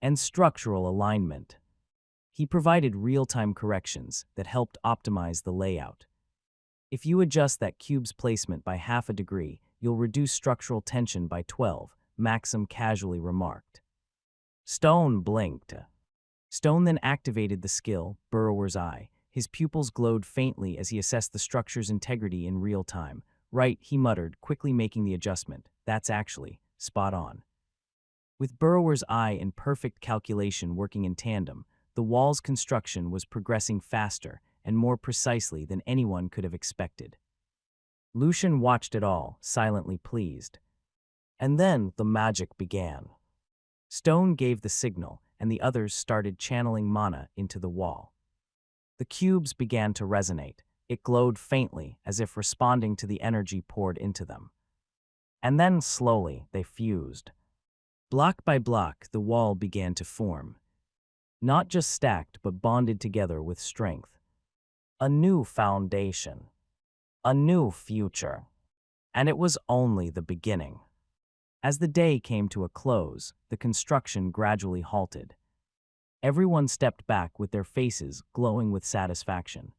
and structural alignment, he provided real-time corrections that helped optimize the layout. If you adjust that cube's placement by half a degree, you'll reduce structural tension by 12, Maxim casually remarked. Stone blinked. Stone then activated the skill, Burrower's Eye. His pupils glowed faintly as he assessed the structure's integrity in real time. Right, he muttered, quickly making the adjustment. That's actually spot on. With Burrower's Eye and perfect calculation working in tandem, the wall's construction was progressing faster and more precisely than anyone could have expected. Lucian watched it all, silently pleased. And then the magic began. Stone gave the signal, and the others started channeling mana into the wall. The cubes began to resonate. It glowed faintly, as if responding to the energy poured into them. And then, slowly, they fused. Block by block, the wall began to form. Not just stacked, but bonded together with strength. A new foundation. A new future. And it was only the beginning. As the day came to a close, the construction gradually halted. Everyone stepped back with their faces glowing with satisfaction.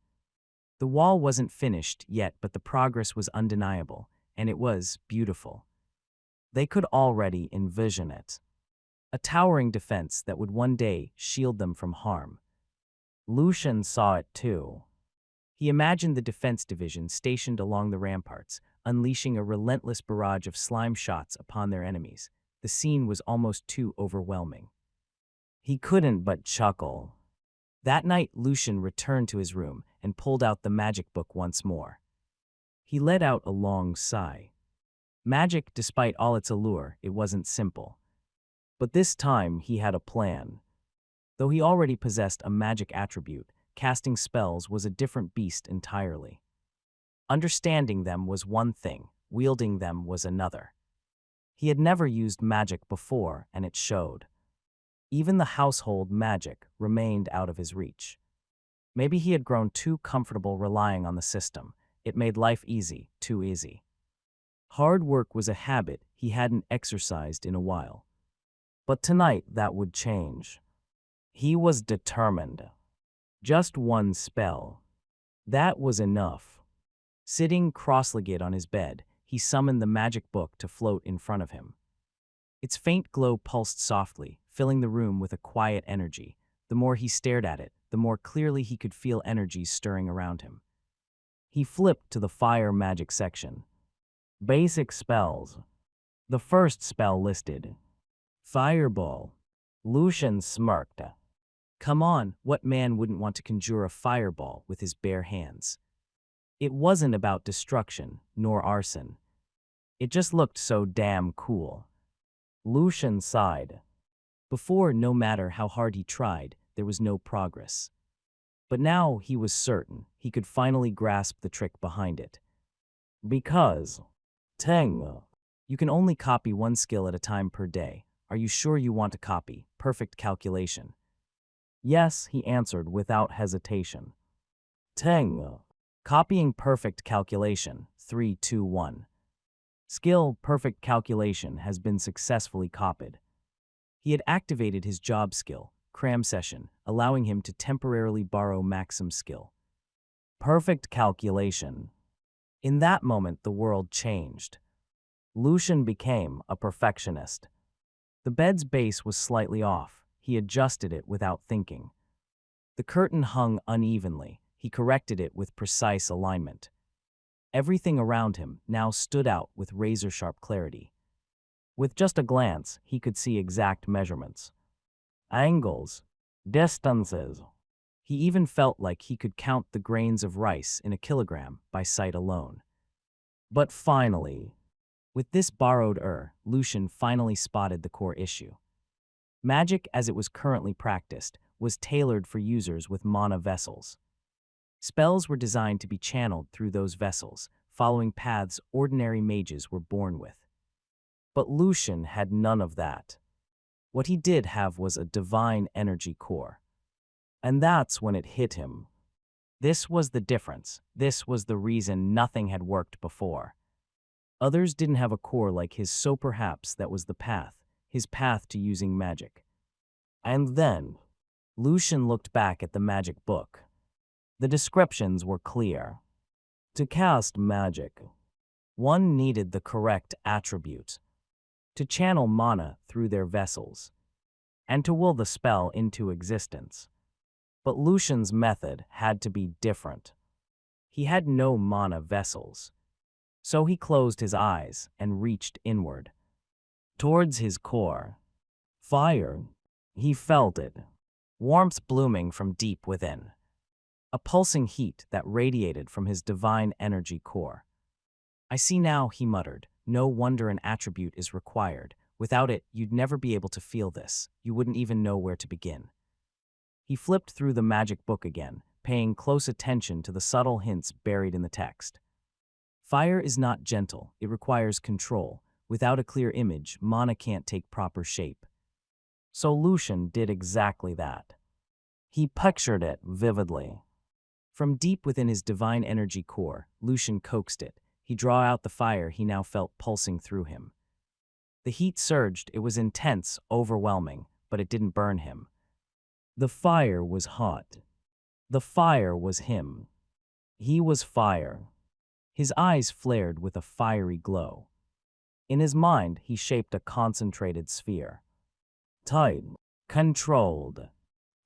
The wall wasn't finished yet, but the progress was undeniable, and it was beautiful. They could already envision it. A towering defense that would one day shield them from harm. Lucian saw it too. He imagined the defense division stationed along the ramparts, unleashing a relentless barrage of slime shots upon their enemies. The scene was almost too overwhelming. He couldn't but chuckle. That night, Lucian returned to his room and pulled out the magic book once more. He let out a long sigh. Magic, despite all its allure, it wasn't simple. But this time he had a plan. Though he already possessed a magic attribute, casting spells was a different beast entirely. Understanding them was one thing, wielding them was another. He had never used magic before, and it showed. Even the household magic remained out of his reach. Maybe he had grown too comfortable relying on the system. It made life easy, too easy. Hard work was a habit he hadn't exercised in a while. But tonight that would change. He was determined. Just one spell. That was enough. Sitting cross-legged on his bed, he summoned the magic book to float in front of him. Its faint glow pulsed softly, filling the room with a quiet energy. The more he stared at it, the more clearly he could feel energies stirring around him. He flipped to the fire magic section. Basic spells. The first spell listed. Fireball. Lucian smirked. Come on, what man wouldn't want to conjure a fireball with his bare hands? It wasn't about destruction, nor arson. It just looked so damn cool. Lucian sighed. Before, no matter how hard he tried, there was no progress. But now he was certain he could finally grasp the trick behind it. Because, Teng, you can only copy one skill at a time per day. Are you sure you want to copy perfect calculation? Yes, he answered without hesitation. Teng. Copying perfect calculation, 3, 2, 1. Skill perfect calculation has been successfully copied. He had activated his job skill, cram session, allowing him to temporarily borrow Maxim's skill. Perfect calculation. In that moment, the world changed. Lucian became a perfectionist. The bed's base was slightly off. He adjusted it without thinking. The curtain hung unevenly. He corrected it with precise alignment. Everything around him now stood out with razor-sharp clarity. With just a glance, he could see exact measurements. Angles, distances. He even felt like he could count the grains of rice in a kilogram by sight alone. But finally, with this borrowed Lucian finally spotted the core issue. Magic, as it was currently practiced, was tailored for users with mana vessels. Spells were designed to be channeled through those vessels, following paths ordinary mages were born with. But Lucian had none of that. What he did have was a divine energy core. And that's when it hit him. This was the difference. This was the reason nothing had worked before. Others didn't have a core like his, so perhaps that was the path, his path to using magic. And then, Lucian looked back at the magic book. The descriptions were clear. To cast magic, one needed the correct attribute, to channel mana through their vessels, and to will the spell into existence. But Lucian's method had to be different. He had no mana vessels, so he closed his eyes and reached inward, towards his core. Fire. He felt it, warmth blooming from deep within. A pulsing heat that radiated from his divine energy core. I see now, he muttered. No wonder an attribute is required. Without it, you'd never be able to feel this. You wouldn't even know where to begin. He flipped through the magic book again, paying close attention to the subtle hints buried in the text. Fire is not gentle. It requires control. Without a clear image, mana can't take proper shape. So Lucian did exactly that. He pictured it vividly. From deep within his divine energy core, Lucian coaxed it. He drew out the fire he now felt pulsing through him. The heat surged. It was intense, overwhelming, but it didn't burn him. The fire was hot. The fire was him. He was fire. His eyes flared with a fiery glow. In his mind, he shaped a concentrated sphere. Tight, controlled,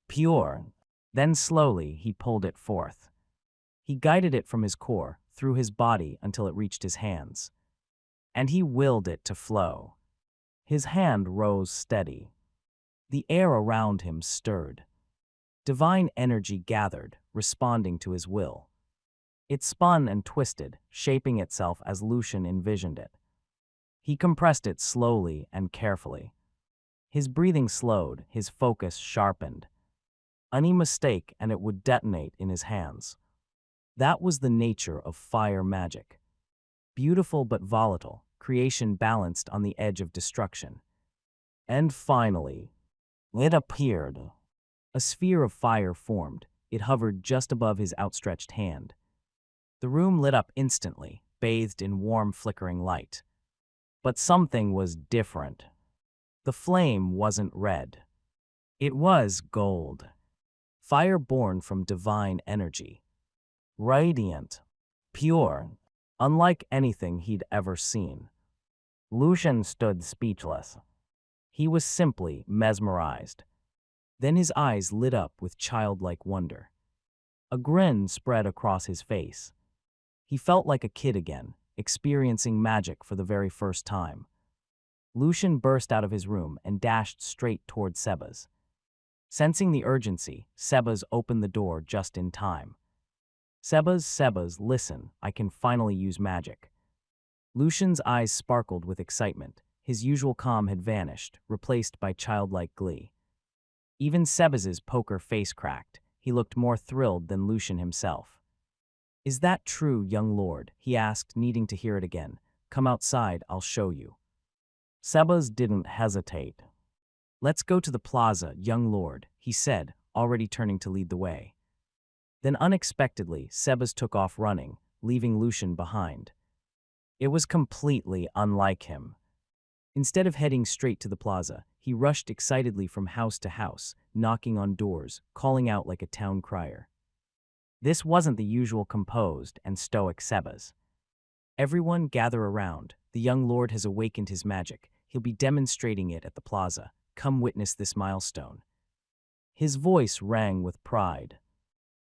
pure. Then slowly he pulled it forth. He guided it from his core, through his body until it reached his hands. And he willed it to flow. His hand rose steady. The air around him stirred. Divine energy gathered, responding to his will. It spun and twisted, shaping itself as Lucian envisioned it. He compressed it slowly and carefully. His breathing slowed, his focus sharpened. Any mistake and it would detonate in his hands. That was the nature of fire magic. Beautiful but volatile, creation balanced on the edge of destruction. And finally, it appeared. A sphere of fire formed. It hovered just above his outstretched hand. The room lit up instantly, bathed in warm, flickering light. But something was different. The flame wasn't red. It was gold. Fire born from divine energy. Radiant. Pure. Unlike anything he'd ever seen. Lucian stood speechless. He was simply mesmerized. Then his eyes lit up with childlike wonder. A grin spread across his face. He felt like a kid again, experiencing magic for the very first time. Lucian burst out of his room and dashed straight toward Seba's. Sensing the urgency, Sebas opened the door just in time. Sebas, listen, I can finally use magic. Lucian's eyes sparkled with excitement. His usual calm had vanished, replaced by childlike glee. Even Sebas's poker face cracked. He looked more thrilled than Lucian himself. Is that true, young lord? He asked, needing to hear it again. Come outside, I'll show you. Sebas didn't hesitate. Let's go to the plaza, young lord, he said, already turning to lead the way. Then unexpectedly, Sebas took off running, leaving Lucian behind. It was completely unlike him. Instead of heading straight to the plaza, he rushed excitedly from house to house, knocking on doors, calling out like a town crier. This wasn't the usual composed and stoic Sebas. Everyone gather around. The young lord has awakened his magic. He'll be demonstrating it at the plaza. Come witness this milestone. His voice rang with pride.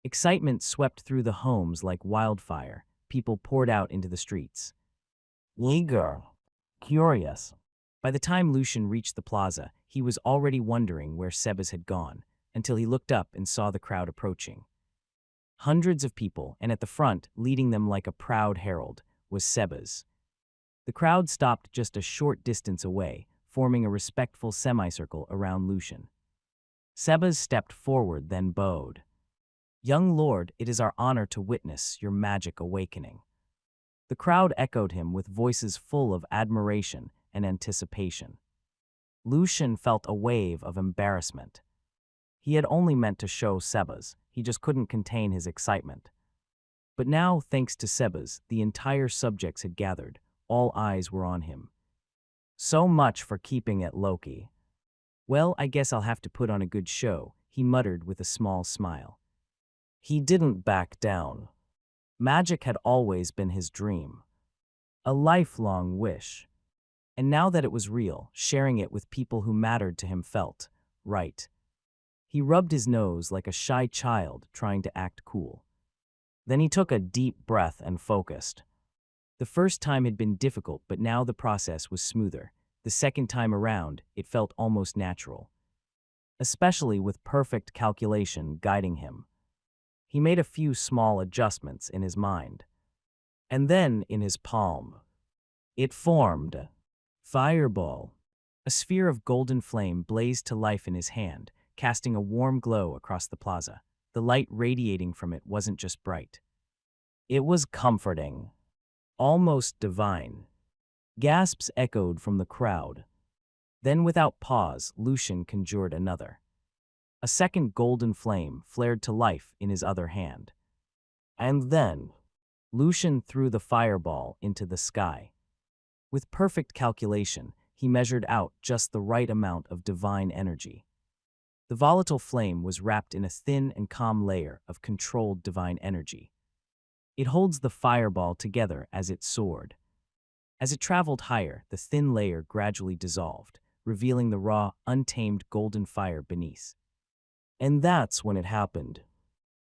Excitement swept through the homes like wildfire. People poured out into the streets. Eager, curious. By the time Lucian reached the plaza, he was already wondering where Sebas had gone, until he looked up and saw the crowd approaching. Hundreds of people, and at the front, leading them like a proud herald, was Sebas. The crowd stopped just a short distance away, forming a respectful semicircle around Lucian. Sebas stepped forward, then bowed. Young lord, it is our honor to witness your magic awakening. The crowd echoed him with voices full of admiration and anticipation. Lucian felt a wave of embarrassment. He had only meant to show Sebas, he just couldn't contain his excitement. But now, thanks to Sebas, the entire subjects had gathered, all eyes were on him. So much for keeping it low-key. Well, I guess I'll have to put on a good show, he muttered with a small smile. He didn't back down. Magic had always been his dream. A lifelong wish. And now that it was real, sharing it with people who mattered to him felt right. He rubbed his nose like a shy child trying to act cool. Then he took a deep breath and focused. The first time had been difficult, but now the process was smoother. The second time around, it felt almost natural. Especially with perfect calculation guiding him. He made a few small adjustments in his mind. And then in his palm. It formed. Fireball. A sphere of golden flame blazed to life in his hand, casting a warm glow across the plaza. The light radiating from it wasn't just bright. It was comforting. Almost divine. Gasps echoed from the crowd. Then without pause, Lucian conjured another. A second golden flame flared to life in his other hand. And then, Lucian threw the fireball into the sky. With perfect calculation, he measured out just the right amount of divine energy. The volatile flame was wrapped in a thin and calm layer of controlled divine energy. It holds the fireball together as it soared. As it traveled higher, the thin layer gradually dissolved, revealing the raw, untamed golden fire beneath. And that's when it happened.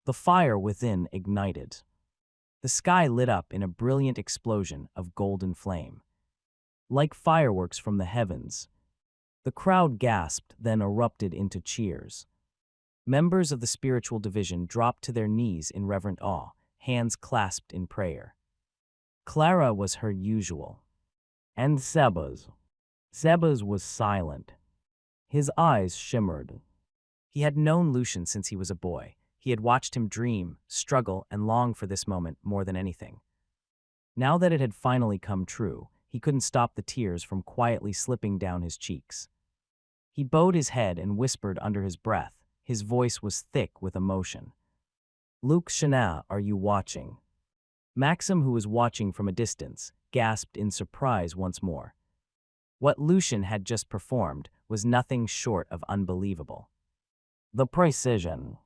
The fire within ignited. The sky lit up in a brilliant explosion of golden flame. Like fireworks from the heavens. The crowd gasped, then erupted into cheers. Members of the spiritual division dropped to their knees in reverent awe, hands clasped in prayer. Clara was her usual. And Seba's was silent. His eyes shimmered. He had known Lucian since he was a boy. He had watched him dream, struggle, and long for this moment more than anything. Now that it had finally come true, he couldn't stop the tears from quietly slipping down his cheeks. He bowed his head and whispered under his breath. His voice was thick with emotion. "Luke Shana, are you watching?" Maxim, who was watching from a distance, gasped in surprise once more. What Lucian had just performed was nothing short of unbelievable. The precision,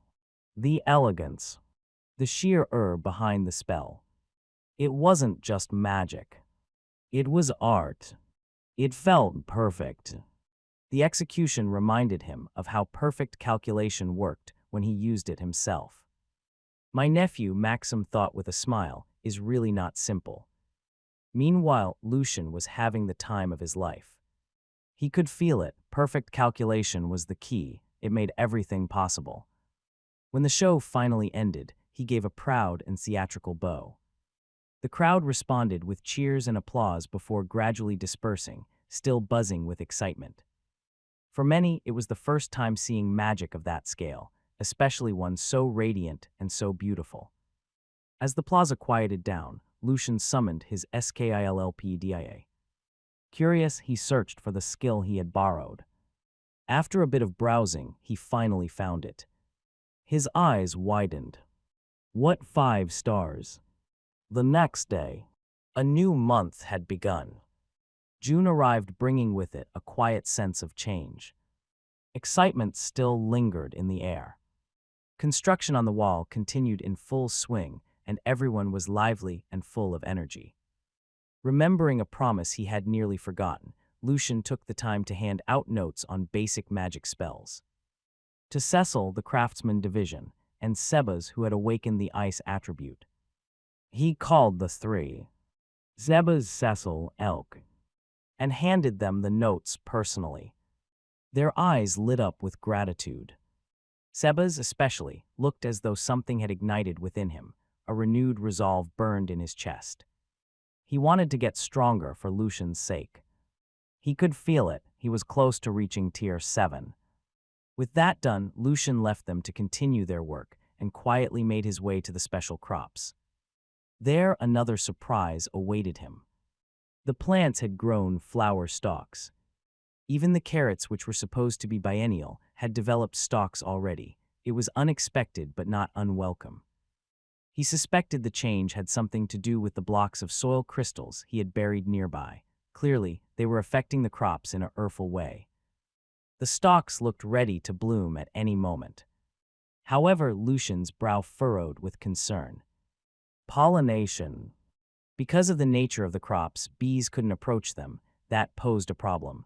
the elegance, the sheer behind the spell. It wasn't just magic. It was art. It felt perfect. The execution reminded him of how perfect calculation worked when he used it himself. My nephew, Maxim thought with a smile, is really not simple. Meanwhile, Lucian was having the time of his life. He could feel it. Perfect calculation was the key. It made everything possible. When the show finally ended, he gave a proud and theatrical bow. The crowd responded with cheers and applause before gradually dispersing, still buzzing with excitement. For many, it was the first time seeing magic of that scale, especially one so radiant and so beautiful. As the plaza quieted down, Lucian summoned his skillpdia. Curious, he searched for the skill he had borrowed. After a bit of browsing, he finally found it. His eyes widened. What 5 stars? The next day, a new month had begun. June arrived, bringing with it a quiet sense of change. Excitement still lingered in the air. Construction on the wall continued in full swing, and everyone was lively and full of energy. Remembering a promise he had nearly forgotten, Lucian took the time to hand out notes on basic magic spells. To Cecil, the craftsman division, and Sebas, who had awakened the ice attribute. He called the 3, Sebas, Cecil, Elk, and handed them the notes personally. Their eyes lit up with gratitude. Sebas, especially, looked as though something had ignited within him. A renewed resolve burned in his chest. He wanted to get stronger for Lucian's sake. He could feel it. He was close to reaching tier 7. With that done, Lucian left them to continue their work and quietly made his way to the special crops. There, another surprise awaited him. The plants had grown flower stalks. Even the carrots, which were supposed to be biennial, had developed stalks already. It was unexpected but not unwelcome. He suspected the change had something to do with the blocks of soil crystals he had buried nearby. Clearly, they were affecting the crops in a irful way. The stalks looked ready to bloom at any moment. However, Lucian's brow furrowed with concern. Pollination. Because of the nature of the crops, bees couldn't approach them. That posed a problem.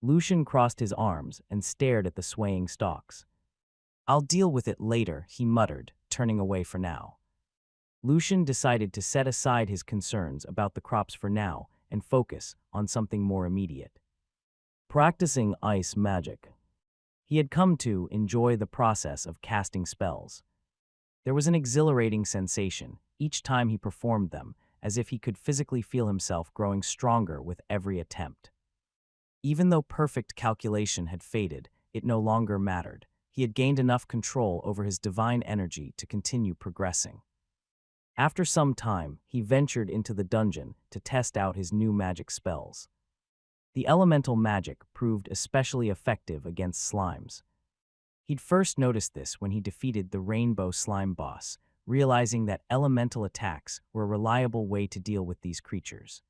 Lucian crossed his arms and stared at the swaying stalks. "I'll deal with it later," he muttered, turning away for now. Lucian decided to set aside his concerns about the crops for now and focus on something more immediate. Practicing ice magic. He had come to enjoy the process of casting spells. There was an exhilarating sensation each time he performed them, as if he could physically feel himself growing stronger with every attempt. Even though perfect calculation had faded, it no longer mattered. He had gained enough control over his divine energy to continue progressing. After some time, he ventured into the dungeon to test out his new magic spells. The elemental magic proved especially effective against slimes. He'd first noticed this when he defeated the rainbow slime boss, realizing that elemental attacks were a reliable way to deal with these creatures.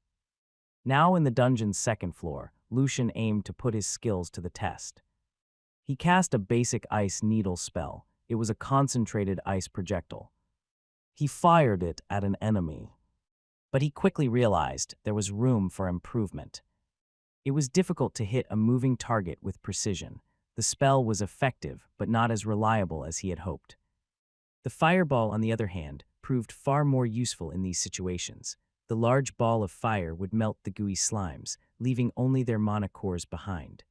Now in the dungeon's second floor, Lucian aimed to put his skills to the test. He cast a basic ice needle spell. It was a concentrated ice projectile. He fired it at an enemy. But he quickly realized there was room for improvement. It was difficult to hit a moving target with precision. The spell was effective, but not as reliable as he had hoped. The fireball, on the other hand, proved far more useful in these situations. The large ball of fire would melt the gooey slimes, leaving only their mana cores behind.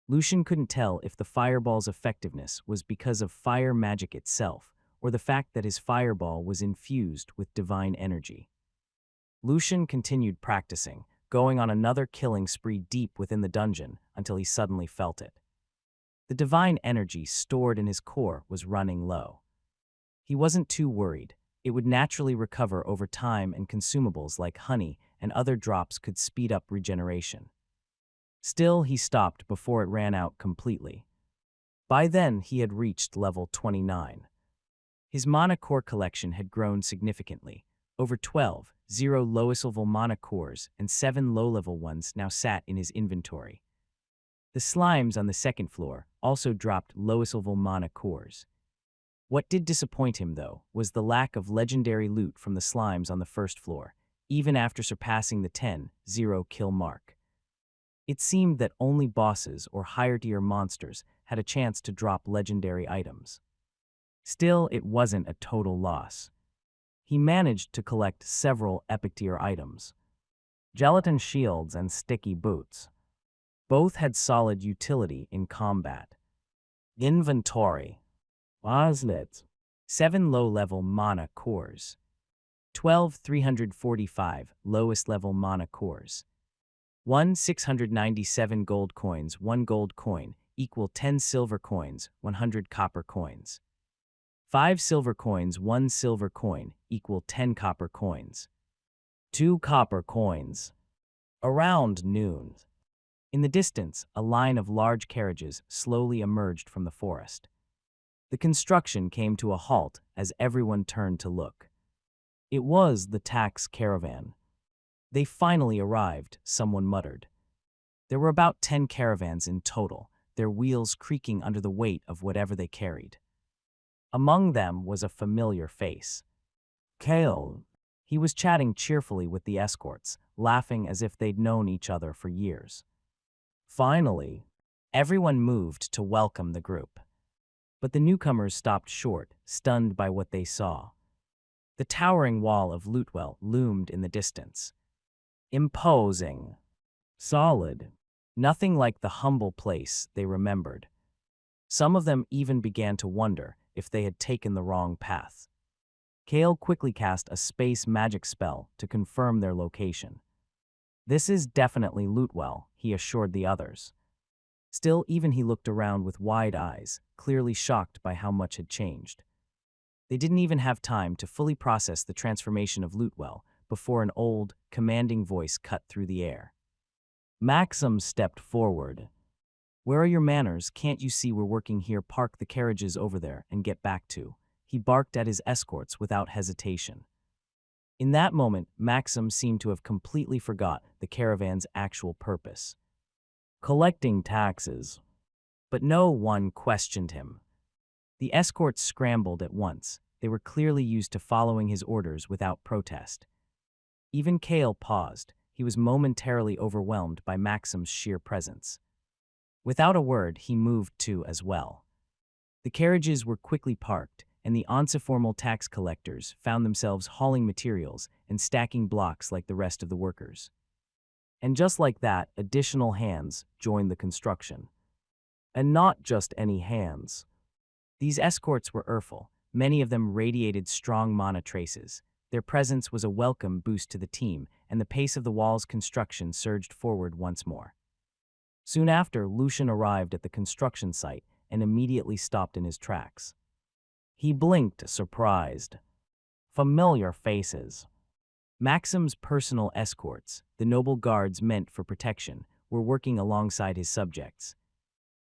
Lucian couldn't tell if the fireball's effectiveness was because of fire magic itself, or the fact that his fireball was infused with divine energy. Lucian continued practicing, going on another killing spree deep within the dungeon until he suddenly felt it. The divine energy stored in his core was running low. He wasn't too worried. It would naturally recover over time, and consumables like honey and other drops could speed up regeneration. Still, he stopped before it ran out completely. By then, he had reached level 29. His mana core collection had grown significantly. Over 12, 0 lowest-level mana cores and 7 low-level ones now sat in his inventory. The slimes on the second floor also dropped lowest-level mana cores. What did disappoint him, though, was the lack of legendary loot from the slimes on the first floor, even after surpassing the 10-0 kill mark. It seemed that only bosses or higher-tier monsters had a chance to drop legendary items. Still, it wasn't a total loss. He managed to collect several epic-tier items. Gelatin shields and sticky boots. Both had solid utility in combat. Inventory. Oslet. 7 low-level mana cores. 12 345 lowest-level mana cores. 1 697 gold coins, 1 gold coin, equal 10 silver coins, 100 copper coins. 5 silver coins, 1 silver coin, equal 10 copper coins. 2 copper coins. Around noon. In the distance, a line of large carriages slowly emerged from the forest. The construction came to a halt as everyone turned to look. It was the tax caravan. They finally arrived, someone muttered. There were about 10 caravans in total, their wheels creaking under the weight of whatever they carried. Among them was a familiar face. Kale. He was chatting cheerfully with the escorts, laughing as if they'd known each other for years. Finally, everyone moved to welcome the group. But the newcomers stopped short, stunned by what they saw. The towering wall of Lootwell loomed in the distance. Imposing. Solid. Nothing like the humble place they remembered. Some of them even began to wonder if they had taken the wrong path. Kale quickly cast a space magic spell to confirm their location. This is definitely Lootwell, he assured the others. Still, even he looked around with wide eyes, clearly shocked by how much had changed. They didn't even have time to fully process the transformation of Lootwell before an old, commanding voice cut through the air. Maxim stepped forward. Where are your manners? Can't you see we're working here? Park the carriages over there and get back to. He barked at his escorts without hesitation. In that moment, Maxim seemed to have completely forgot the caravan's actual purpose. Collecting taxes. But no one questioned him. The escorts scrambled at once. They were clearly used to following his orders without protest. Even Kale paused. He was momentarily overwhelmed by Maxim's sheer presence. Without a word, he moved too as well. The carriages were quickly parked, and the onsiformal tax collectors found themselves hauling materials and stacking blocks like the rest of the workers. And just like that, additional hands joined the construction. And not just any hands. These escorts were Urful. Many of them radiated strong mana traces. Their presence was a welcome boost to the team, and the pace of the wall's construction surged forward once more. Soon after, Lucian arrived at the construction site and immediately stopped in his tracks. He blinked, surprised. Familiar faces. Maxim's personal escorts, the noble guards meant for protection, were working alongside his subjects.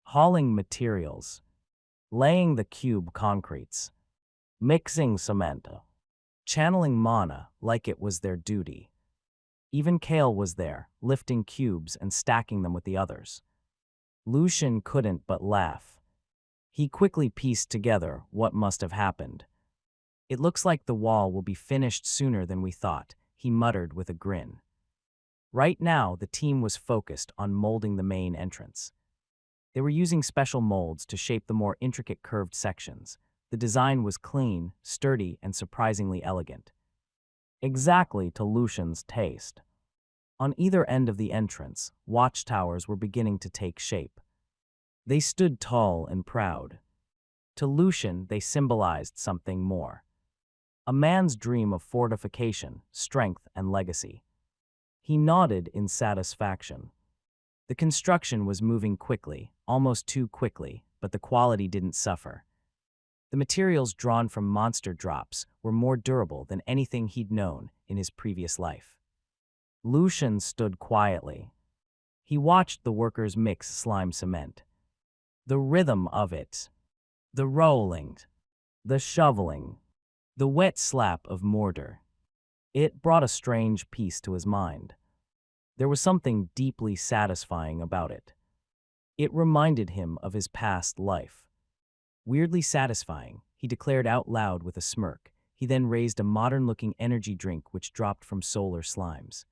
Hauling materials. Laying the cube concretes. Mixing cement. Channeling mana like it was their duty. Even Kale was there, lifting cubes and stacking them with the others. Lucian couldn't but laugh. He quickly pieced together what must have happened. It looks like the wall will be finished sooner than we thought, he muttered with a grin. Right now, the team was focused on molding the main entrance. They were using special molds to shape the more intricate curved sections. The design was clean, sturdy, and surprisingly elegant. Exactly to Lucian's taste. On either end of the entrance, watchtowers were beginning to take shape. They stood tall and proud. To Lucian, they symbolized something more. A man's dream of fortification, strength, and legacy. He nodded in satisfaction. The construction was moving quickly, almost too quickly, but the quality didn't suffer. The materials drawn from monster drops were more durable than anything he'd known in his previous life. Lucian stood quietly. He watched the workers mix slime cement. The rhythm of it, the rolling, the shoveling, the wet slap of mortar. It brought a strange peace to his mind. There was something deeply satisfying about it. It reminded him of his past life. Weirdly satisfying, he declared out loud with a smirk. He then raised a modern-looking energy drink which dropped from solar slimes.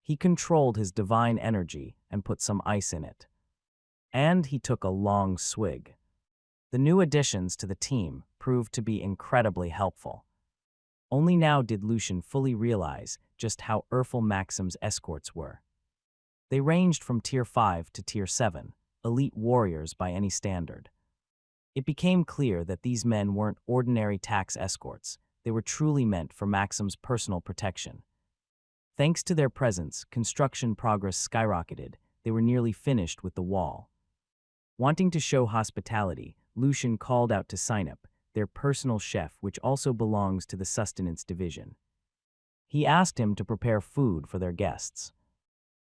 He controlled his divine energy and put some ice in it. And he took a long swig. The new additions to the team proved to be incredibly helpful. Only now did Lucian fully realize just how awful Maxim's escorts were. They ranged from Tier 5 to Tier 7, elite warriors by any standard. It became clear that these men weren't ordinary tax escorts. They were truly meant for Maxim's personal protection. Thanks to their presence, construction progress skyrocketed. They were nearly finished with the wall. Wanting to show hospitality, Lucian called out to Synap, their personal chef, which also belongs to the sustenance division. He asked him to prepare food for their guests.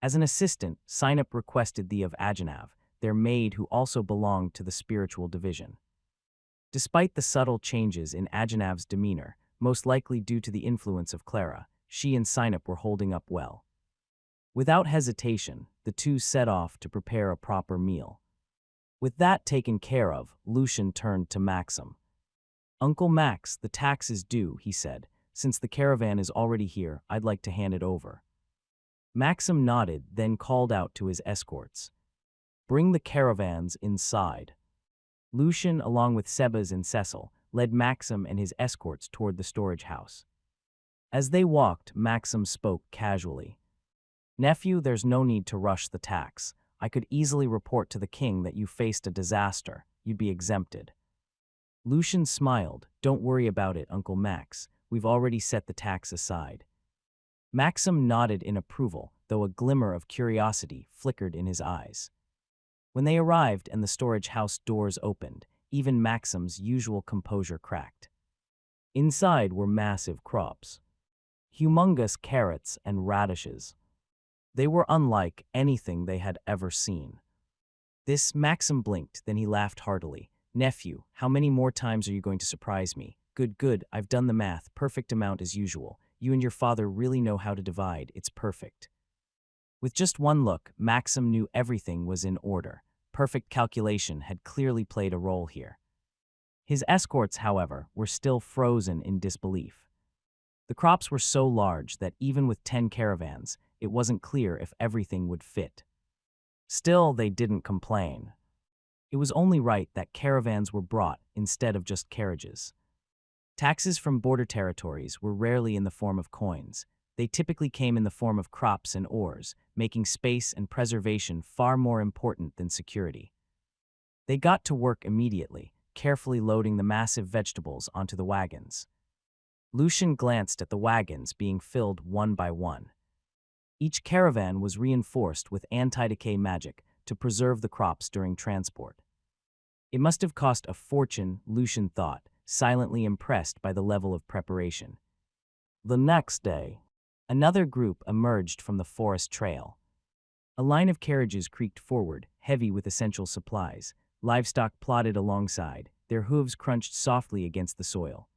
As an assistant, Synap requested the of Ajanav, their maid who also belonged to the spiritual division. Despite the subtle changes in Ajanav's demeanor, most likely due to the influence of Clara, she and Synap were holding up well. Without hesitation, the two set off to prepare a proper meal. With that taken care of, Lucian turned to Maxim. "Uncle Max, the tax is due," he said. "Since the caravan is already here, I'd like to hand it over." Maxim nodded, then called out to his escorts. "Bring the caravans inside." Lucian, along with Sebas and Cecil, led Maxim and his escorts toward the storage house. As they walked, Maxim spoke casually. "Nephew, there's no need to rush the tax. I could easily report to the king that you faced a disaster. You'd be exempted." Lucian smiled. "Don't worry about it, Uncle Max. We've already set the tax aside." Maxim nodded in approval, though a glimmer of curiosity flickered in his eyes. When they arrived and the storage house doors opened, even Maxim's usual composure cracked. Inside were massive crops. Humongous carrots and radishes. They were unlike anything they had ever seen. This Maxim blinked, then he laughed heartily. "Nephew, how many more times are you going to surprise me? Good, I've done the math, perfect amount as usual. You and your father really know how to divide, it's perfect." With just one look, Maxim knew everything was in order. Perfect calculation had clearly played a role here. His escorts, however, were still frozen in disbelief. The crops were so large that even with 10 caravans, it wasn't clear if everything would fit. Still, they didn't complain. It was only right that caravans were brought instead of just carriages. Taxes from border territories were rarely in the form of coins. They typically came in the form of crops and ores, making space and preservation far more important than security. They got to work immediately, carefully loading the massive vegetables onto the wagons. Lucian glanced at the wagons being filled one by one. Each caravan was reinforced with anti-decay magic to preserve the crops during transport. It must have cost a fortune, Lucian thought, silently impressed by the level of preparation. The next day, another group emerged from the forest trail. A line of carriages creaked forward, heavy with essential supplies. Livestock plodded alongside, their hooves crunched softly against the soil.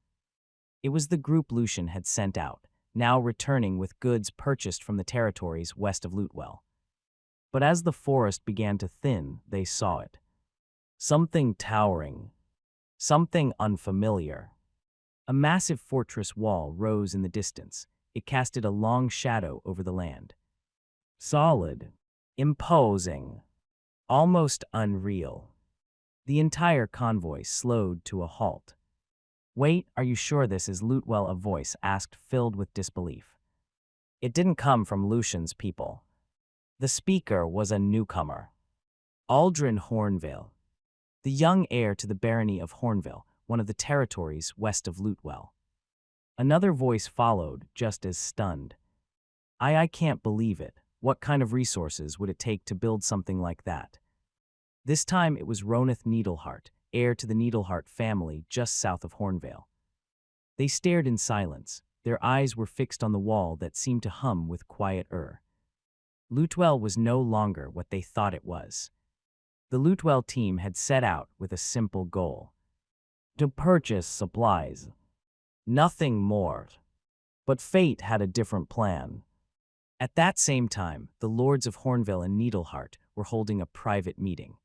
It was the group Lucian had sent out, now returning with goods purchased from the territories west of Lutewell. But as the forest began to thin, they saw it. Something towering. Something unfamiliar. A massive fortress wall rose in the distance. It casted a long shadow over the land. Solid. Imposing. Almost unreal. The entire convoy slowed to a halt. "Wait, are you sure this is Lutewell?" a voice asked, filled with disbelief. It didn't come from Lucian's people. The speaker was a newcomer. Aldrin Hornvale. the young heir to the barony of Hornville, one of the territories west of Lutewell. Another voice followed, just as stunned. I can't believe it. What kind of resources would it take to build something like that? This time it was Ronith Needleheart, heir to the Needleheart family just south of Hornvale. They stared in silence. Their eyes were fixed on the wall that seemed to hum with quiet Lutewell was no longer what they thought it was. The Lutewell team had set out with a simple goal: to purchase supplies. Nothing more. But fate had a different plan. At that same time, the lords of Hornville and Needleheart were holding a private meeting.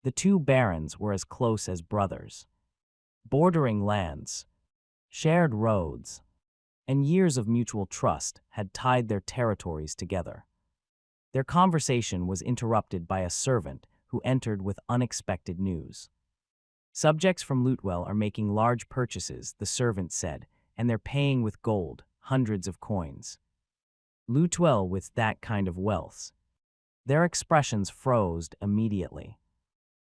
The two barons were as close as brothers. Bordering lands, shared roads, and years of mutual trust had tied their territories together. Their conversation was interrupted by a servant who entered with unexpected news. Subjects from Lutewell are making large purchases, the servant said, and they're paying with gold, hundreds of coins. Lutewell with that kind of wealth. Their expressions froze immediately.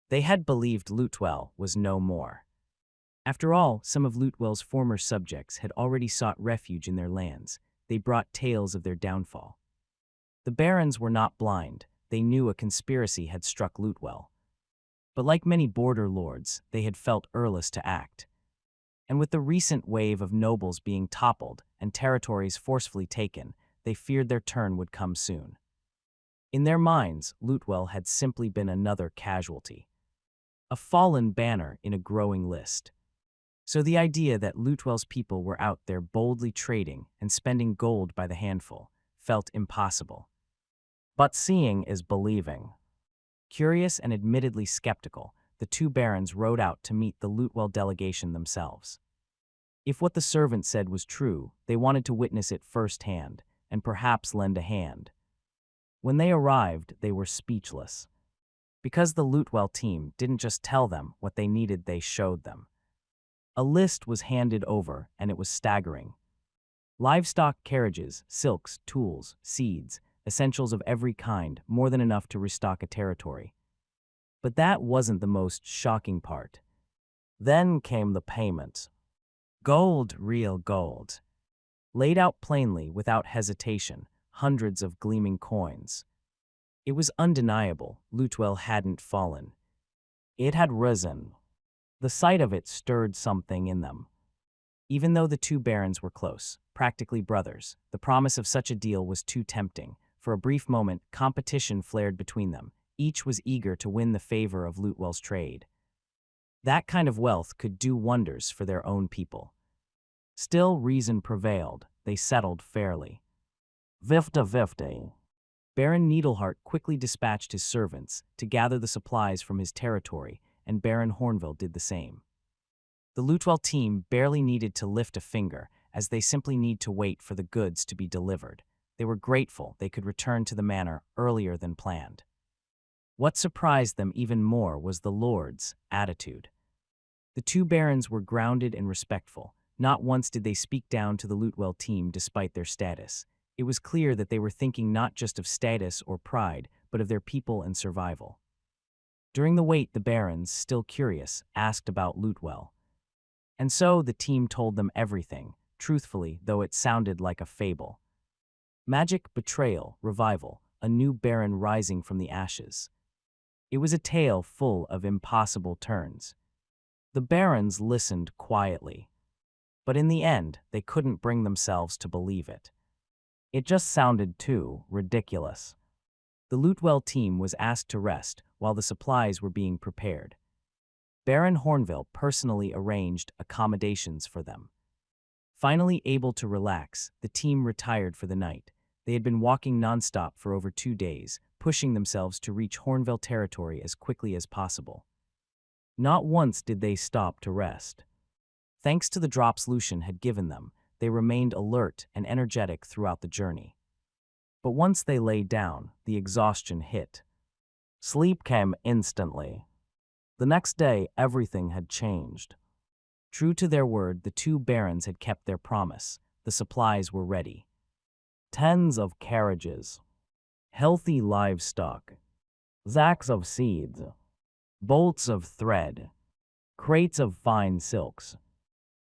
They had believed Lutewell was no more. After all, some of Lutewell's former subjects had already sought refuge in their lands. They brought tales of their downfall. The barons were not blind. They knew a conspiracy had struck Lutewell. But like many border lords, they had felt earless to act. And with the recent wave of nobles being toppled and territories forcefully taken, they feared their turn would come soon. In their minds, Lutewell had simply been another casualty, a fallen banner in a growing list. So the idea that Lutewell's people were out there boldly trading and spending gold by the handful felt impossible. But seeing is believing. Curious and admittedly skeptical, the two barons rode out to meet the Lutewell delegation themselves. If what the servant said was true, they wanted to witness it firsthand and perhaps lend a hand. When they arrived, they were speechless. Because the Lutewell team didn't just tell them what they needed, they showed them. A list was handed over, and it was staggering. Livestock carriages, silks, tools, seeds, essentials of every kind, more than enough to restock a territory. But that wasn't the most shocking part. Then came the payment. Gold, real gold. Laid out plainly, without hesitation, hundreds of gleaming coins. It was undeniable, Lutewell hadn't fallen. It had risen. The sight of it stirred something in them. Even though the two barons were close, practically brothers, the promise of such a deal was too tempting. For a brief moment, competition flared between them. Each was eager to win the favor of Lutewell's trade. That kind of wealth could do wonders for their own people. Still, reason prevailed. They settled fairly. 50-50. Baron Needleheart quickly dispatched his servants to gather the supplies from his territory, and Baron Hornville did the same. The Lutewell team barely needed to lift a finger, as they simply need to wait for the goods to be delivered. They were grateful they could return to the manor earlier than planned. What surprised them even more was the lord's attitude. The two barons were grounded and respectful. Not once did they speak down to the Lutewell team despite their status. It was clear that they were thinking not just of status or pride, but of their people and survival. During the wait, the barons, still curious, asked about Lutewell. And so the team told them everything, truthfully, though it sounded like a fable. Magic, betrayal, revival, a new baron rising from the ashes. It was a tale full of impossible turns. The barons listened quietly. But in the end, they couldn't bring themselves to believe it. It just sounded too ridiculous. The Lutewell team was asked to rest while the supplies were being prepared. Baron Hornville personally arranged accommodations for them. Finally able to relax, the team retired for the night. They had been walking nonstop for over 2 days, pushing themselves to reach Hornville territory as quickly as possible. Not once did they stop to rest. Thanks to the drops Lucian had given them, they remained alert and energetic throughout the journey. But once they lay down, the exhaustion hit. Sleep came instantly. The next day, everything had changed. True to their word, the two barons had kept their promise. The supplies were ready. Tens of carriages, healthy livestock, sacks of seeds, bolts of thread, crates of fine silks.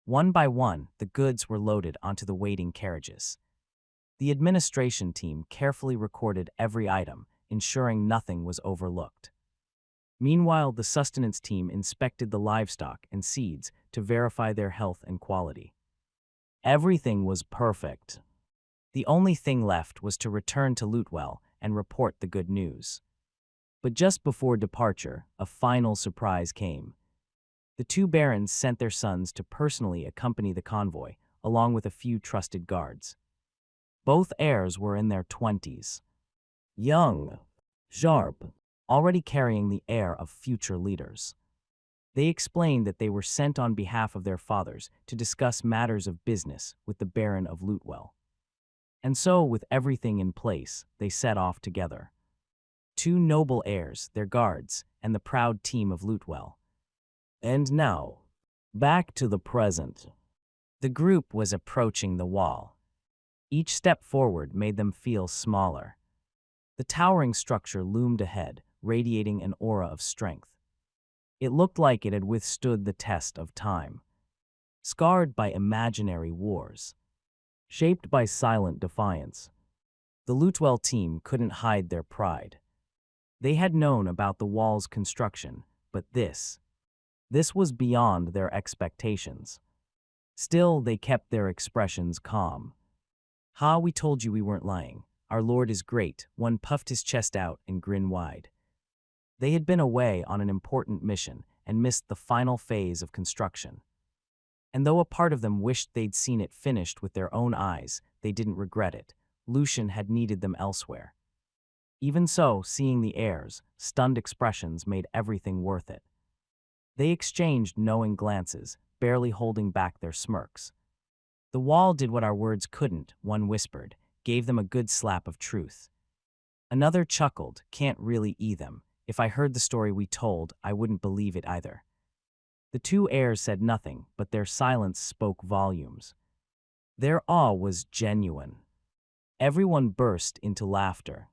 One by one, the goods were loaded onto the waiting carriages. The administration team carefully recorded every item, ensuring nothing was overlooked. Meanwhile, the sustenance team inspected the livestock and seeds to verify their health and quality. Everything was perfect. The only thing left was to return to Lutewell and report the good news. But just before departure, a final surprise came. The two barons sent their sons to personally accompany the convoy, along with a few trusted guards. Both heirs were in their 20s. Young, sharp, already carrying the air of future leaders. They explained that they were sent on behalf of their fathers to discuss matters of business with the Baron of Lutewell. And so, with everything in place, they set off together. Two noble heirs, their guards, and the proud team of Lutewell. And now, back to the present. The group was approaching the wall. Each step forward made them feel smaller. The towering structure loomed ahead, radiating an aura of strength. It looked like it had withstood the test of time. Scarred by imaginary wars. Shaped by silent defiance. The Lutewell team couldn't hide their pride. They had known about the wall's construction, but this was beyond their expectations. Still, they kept their expressions calm. "Ha, we told you we weren't lying. Our lord is great." One puffed his chest out and grinned wide. They had been away on an important mission and missed the final phase of construction. And though a part of them wished they'd seen it finished with their own eyes, they didn't regret it. Lucian had needed them elsewhere. Even so, seeing the heirs' stunned expressions made everything worth it. They exchanged knowing glances, barely holding back their smirks. "The wall did what our words couldn't," one whispered, gave them a good slap of truth. Another chuckled, "Can't really them. If I heard the story we told, I wouldn't believe it either." The two heirs said nothing, but their silence spoke volumes. Their awe was genuine. Everyone burst into laughter.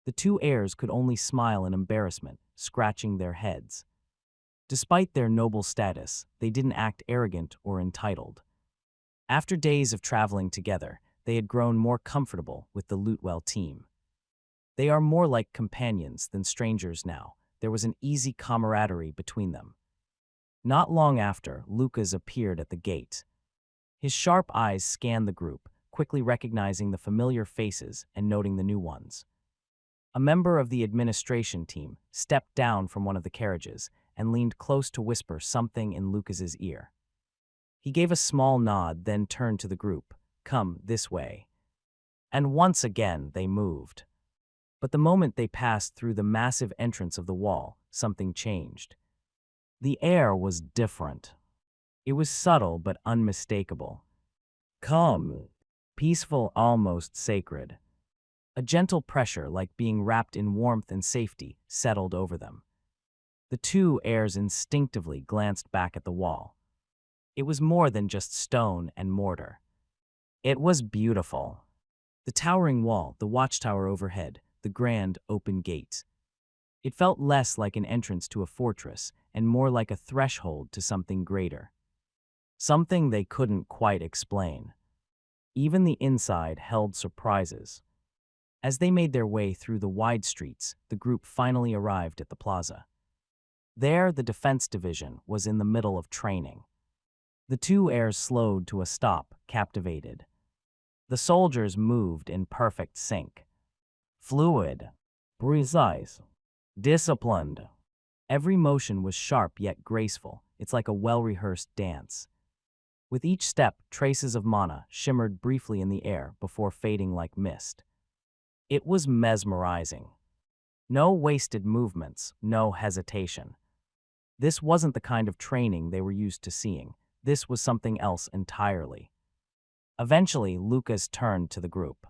The two heirs could only smile in embarrassment, scratching their heads. Despite their noble status, they didn't act arrogant or entitled. After days of traveling together, they had grown more comfortable with the Lutewell team. They are more like companions than strangers now. There was an easy camaraderie between them. Not long after, Lucas appeared at the gate. His sharp eyes scanned the group, quickly recognizing the familiar faces and noting the new ones. A member of the administration team stepped down from one of the carriages and leaned close to whisper something in Lucas's ear. He gave a small nod, then turned to the group. "Come this way." And once again, they moved. But the moment they passed through the massive entrance of the wall, something changed. The air was different. It was subtle but unmistakable. Calm, peaceful, almost sacred. A gentle pressure, like being wrapped in warmth and safety, settled over them. The two heirs instinctively glanced back at the wall. It was more than just stone and mortar. It was beautiful. The towering wall, the watchtower overhead, the grand open gate. It felt less like an entrance to a fortress and more like a threshold to something greater. Something they couldn't quite explain. Even the inside held surprises. As they made their way through the wide streets, the group finally arrived at the plaza. There, the defense division was in the middle of training. The two heirs slowed to a stop, captivated. The soldiers moved in perfect sync. Fluid, precise, disciplined. Every motion was sharp yet graceful. It's like a well-rehearsed dance. With each step, traces of mana shimmered briefly in the air before fading like mist. It was mesmerizing. No wasted movements, no hesitation. This wasn't the kind of training they were used to seeing. This was something else entirely. Eventually, Lucas turned to the group.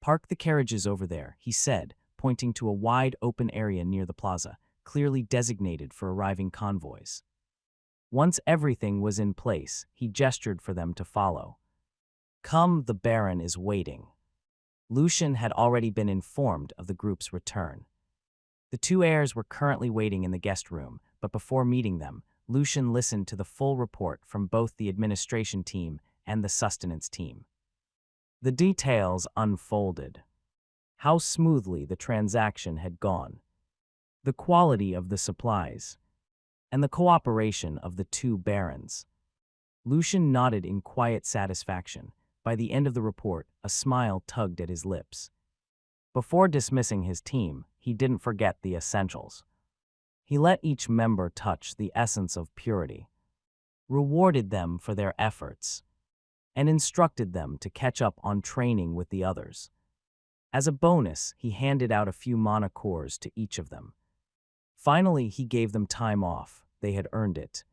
"Park the carriages over there," he said, pointing to a wide open area near the plaza, clearly designated for arriving convoys. Once everything was in place, he gestured for them to follow. "Come, the Baron is waiting." Lucian had already been informed of the group's return. The two heirs were currently waiting in the guest room, but before meeting them, Lucian listened to the full report from both the administration team and the sustenance team. The details unfolded. How smoothly the transaction had gone, the quality of the supplies, and the cooperation of the two barons. Lucian nodded in quiet satisfaction. By the end of the report, a smile tugged at his lips. Before dismissing his team, he didn't forget the essentials. He let each member touch the essence of purity, rewarded them for their efforts, and instructed them to catch up on training with the others. As a bonus, he handed out a few mana cores to each of them. Finally, he gave them time off. They had earned it.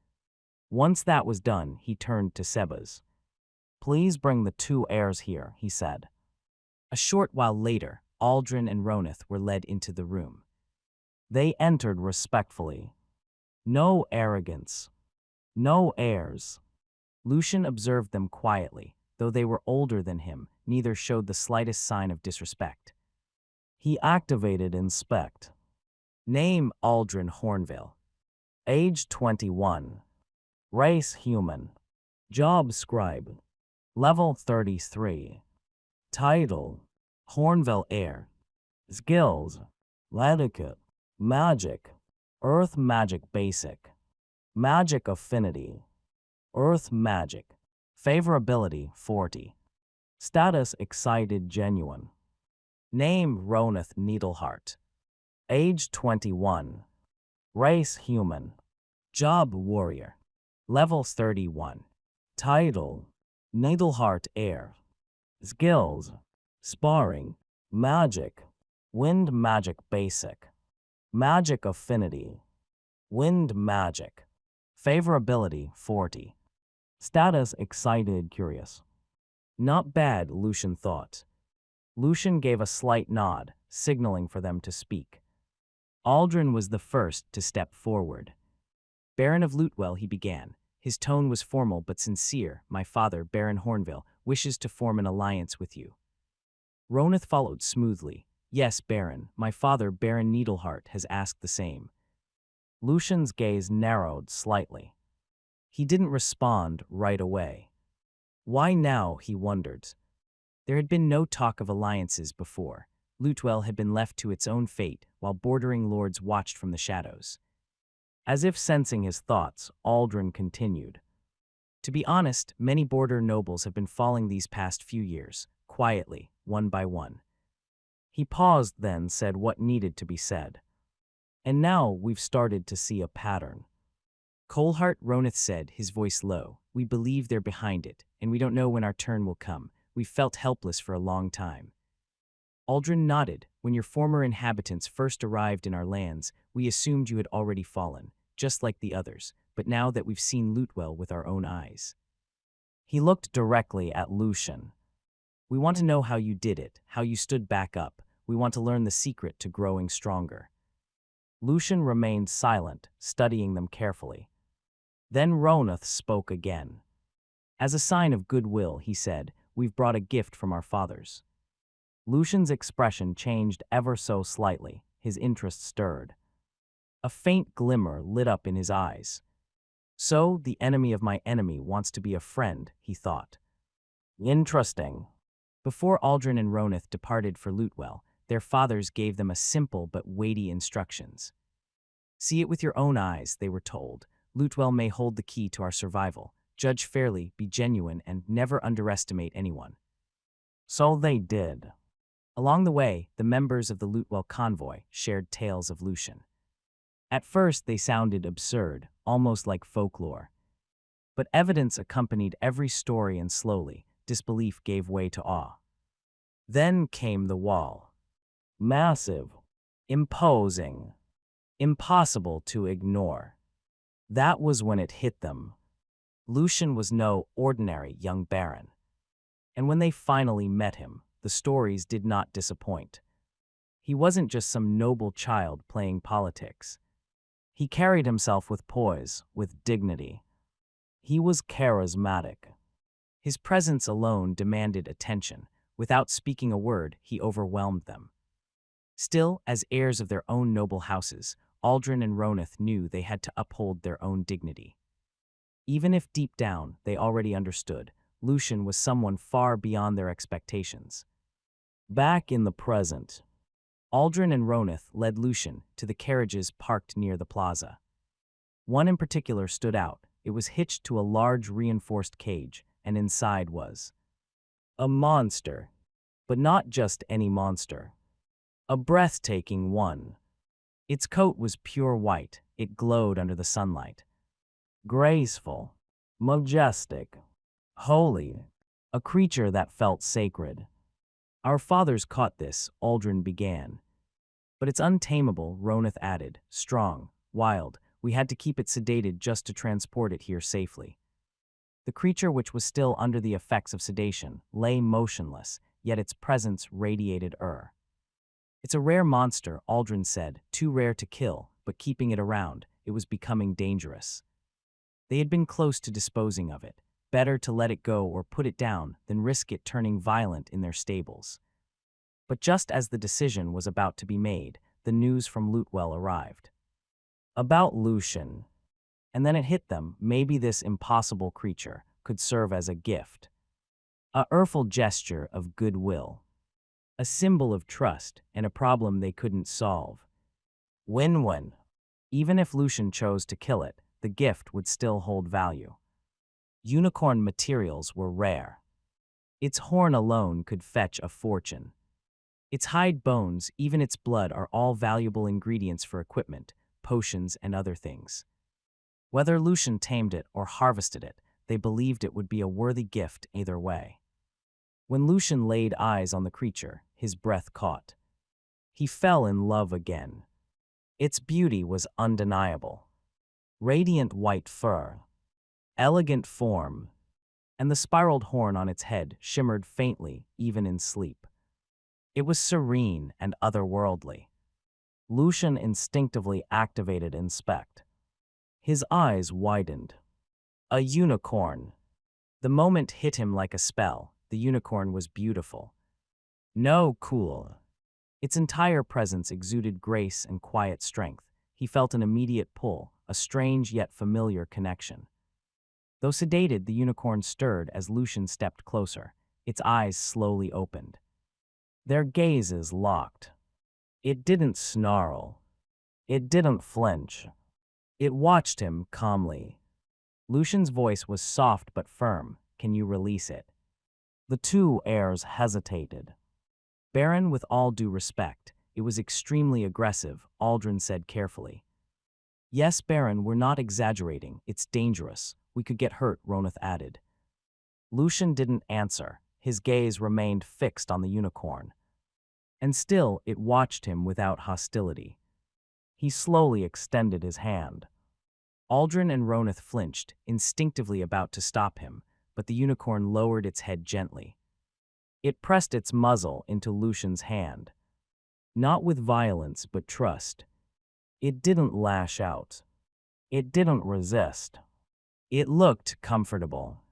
Once that was done, he turned to Sebas. "Please bring the two heirs here," he said. A short while later, Aldrin and Ronith were led into the room. They entered respectfully. No arrogance. No airs. Lucian observed them quietly. Though they were older than him, neither showed the slightest sign of disrespect. He activated Inspect. Name Aldrin Hornville. Age 21. Race human. Job scribe. Level 33. Title: Hornville heir. Skills: Etiquette, Magic, Earth Magic Basic, Magic Affinity, Earth Magic, Favorability 40. Status: Excited Genuine. Name: Ronith Needleheart. Age 21. Race human. Job warrior. Level 31. Title: Needleheart heir. Skills: Sparring, Magic, Wind Magic Basic, Magic Affinity, Wind Magic, Favorability 40. Status: Excited Curious. Not bad, Lucian thought. Lucian gave a slight nod, signaling for them to speak. Aldrin was the first to step forward. "Baron of Lutewell," he began. His tone was formal but sincere. "My father, Baron Hornville, wishes to form an alliance with you." Ronith followed smoothly. "Yes, Baron. My father, Baron Needleheart, has asked the same." Lucian's gaze narrowed slightly. He didn't respond right away. Why now, he wondered. There had been no talk of alliances before. Lutewell had been left to its own fate, while bordering lords watched from the shadows. As if sensing his thoughts, Aldrin continued. "To be honest, many border nobles have been falling these past few years, quietly, one by one." He paused, then said what needed to be said. "And now we've started to see a pattern." "Coalheart," Ronith said, his voice low. "We believe they're behind it, and we don't know when our turn will come. We've felt helpless for a long time." Aldrin nodded. "When your former inhabitants first arrived in our lands, we assumed you had already fallen, just like the others, but now that we've seen Lutewell with our own eyes." He looked directly at Lucian. "We want to know how you did it, how you stood back up. We want to learn the secret to growing stronger." Lucian remained silent, studying them carefully. Then Ronith spoke again. "As a sign of goodwill," he said, "we've brought a gift from our fathers." Lucian's expression changed ever so slightly. His interest stirred. A faint glimmer lit up in his eyes. "So, the enemy of my enemy wants to be a friend," he thought. "Interesting." Before Aldrin and Ronith departed for Lutewell, their fathers gave them a simple but weighty instructions. "See it with your own eyes," they were told. "Lutewell may hold the key to our survival. Judge fairly, be genuine, and never underestimate anyone." So they did. Along the way, the members of the Lutewell convoy shared tales of Lucian. At first, they sounded absurd, almost like folklore. But evidence accompanied every story, and slowly, disbelief gave way to awe. Then came the wall. Massive, imposing, impossible to ignore. That was when it hit them. Lucian was no ordinary young baron. And when they finally met him, the stories did not disappoint. He wasn't just some noble child playing politics. He carried himself with poise, with dignity. He was charismatic. His presence alone demanded attention. Without speaking a word, he overwhelmed them. Still, as heirs of their own noble houses, Aldrin and Ronith knew they had to uphold their own dignity. Even if deep down they already understood, Lucian was someone far beyond their expectations. Back in the present, Aldrin and Ronith led Lucian to the carriages parked near the plaza. One in particular stood out. It was hitched to a large reinforced cage, and inside was a monster. But not just any monster. A breathtaking one. Its coat was pure white. It glowed under the sunlight. Graceful, majestic, holy, a creature that felt sacred. Our fathers caught this, Aldrin began. But it's untamable, Ronith added. Strong, wild. We had to keep it sedated just to transport it here safely. The creature, which was still under the effects of sedation, lay motionless, yet its presence radiated It's a rare monster, Aldrin said, too rare to kill, but keeping it around, it was becoming dangerous. They had been close to disposing of it. Better to let it go or put it down than risk it turning violent in their stables. But just as the decision was about to be made, the news from Lutewell arrived. About Lucian. And then it hit them, maybe this impossible creature could serve as a gift. A earthful gesture of goodwill. A symbol of trust and a problem they couldn't solve. Win-win. Even if Lucian chose to kill it, the gift would still hold value. Unicorn materials were rare. Its horn alone could fetch a fortune. Its hide, bones, even its blood are all valuable ingredients for equipment, potions, and other things. Whether Lucian tamed it or harvested it, they believed it would be a worthy gift either way. When Lucian laid eyes on the creature, his breath caught. He fell in love again. Its beauty was undeniable. Radiant white fur, elegant form, and the spiraled horn on its head shimmered faintly even in sleep. It was serene and otherworldly. Lucian instinctively activated Inspect. His eyes widened. A unicorn. The moment hit him like a spell. The unicorn was beautiful. No, cool. Its entire presence exuded grace and quiet strength. He felt an immediate pull, a strange yet familiar connection. Though sedated, the unicorn stirred as Lucian stepped closer. Its eyes slowly opened. Their gazes locked. It didn't snarl. It didn't flinch. It watched him calmly. Lucian's voice was soft but firm. Can you release it? The two heirs hesitated. Baron, with all due respect, it was extremely aggressive, Aldrin said carefully. Yes, Baron, we're not exaggerating. It's dangerous. We could get hurt, Ronith added. Lucian didn't answer. His gaze remained fixed on the unicorn. And still, it watched him without hostility. He slowly extended his hand. Aldrin and Ronith flinched, instinctively about to stop him, but the unicorn lowered its head gently. It pressed its muzzle into Lucian's hand. Not with violence, but trust. It didn't lash out. It didn't resist. It looked comfortable.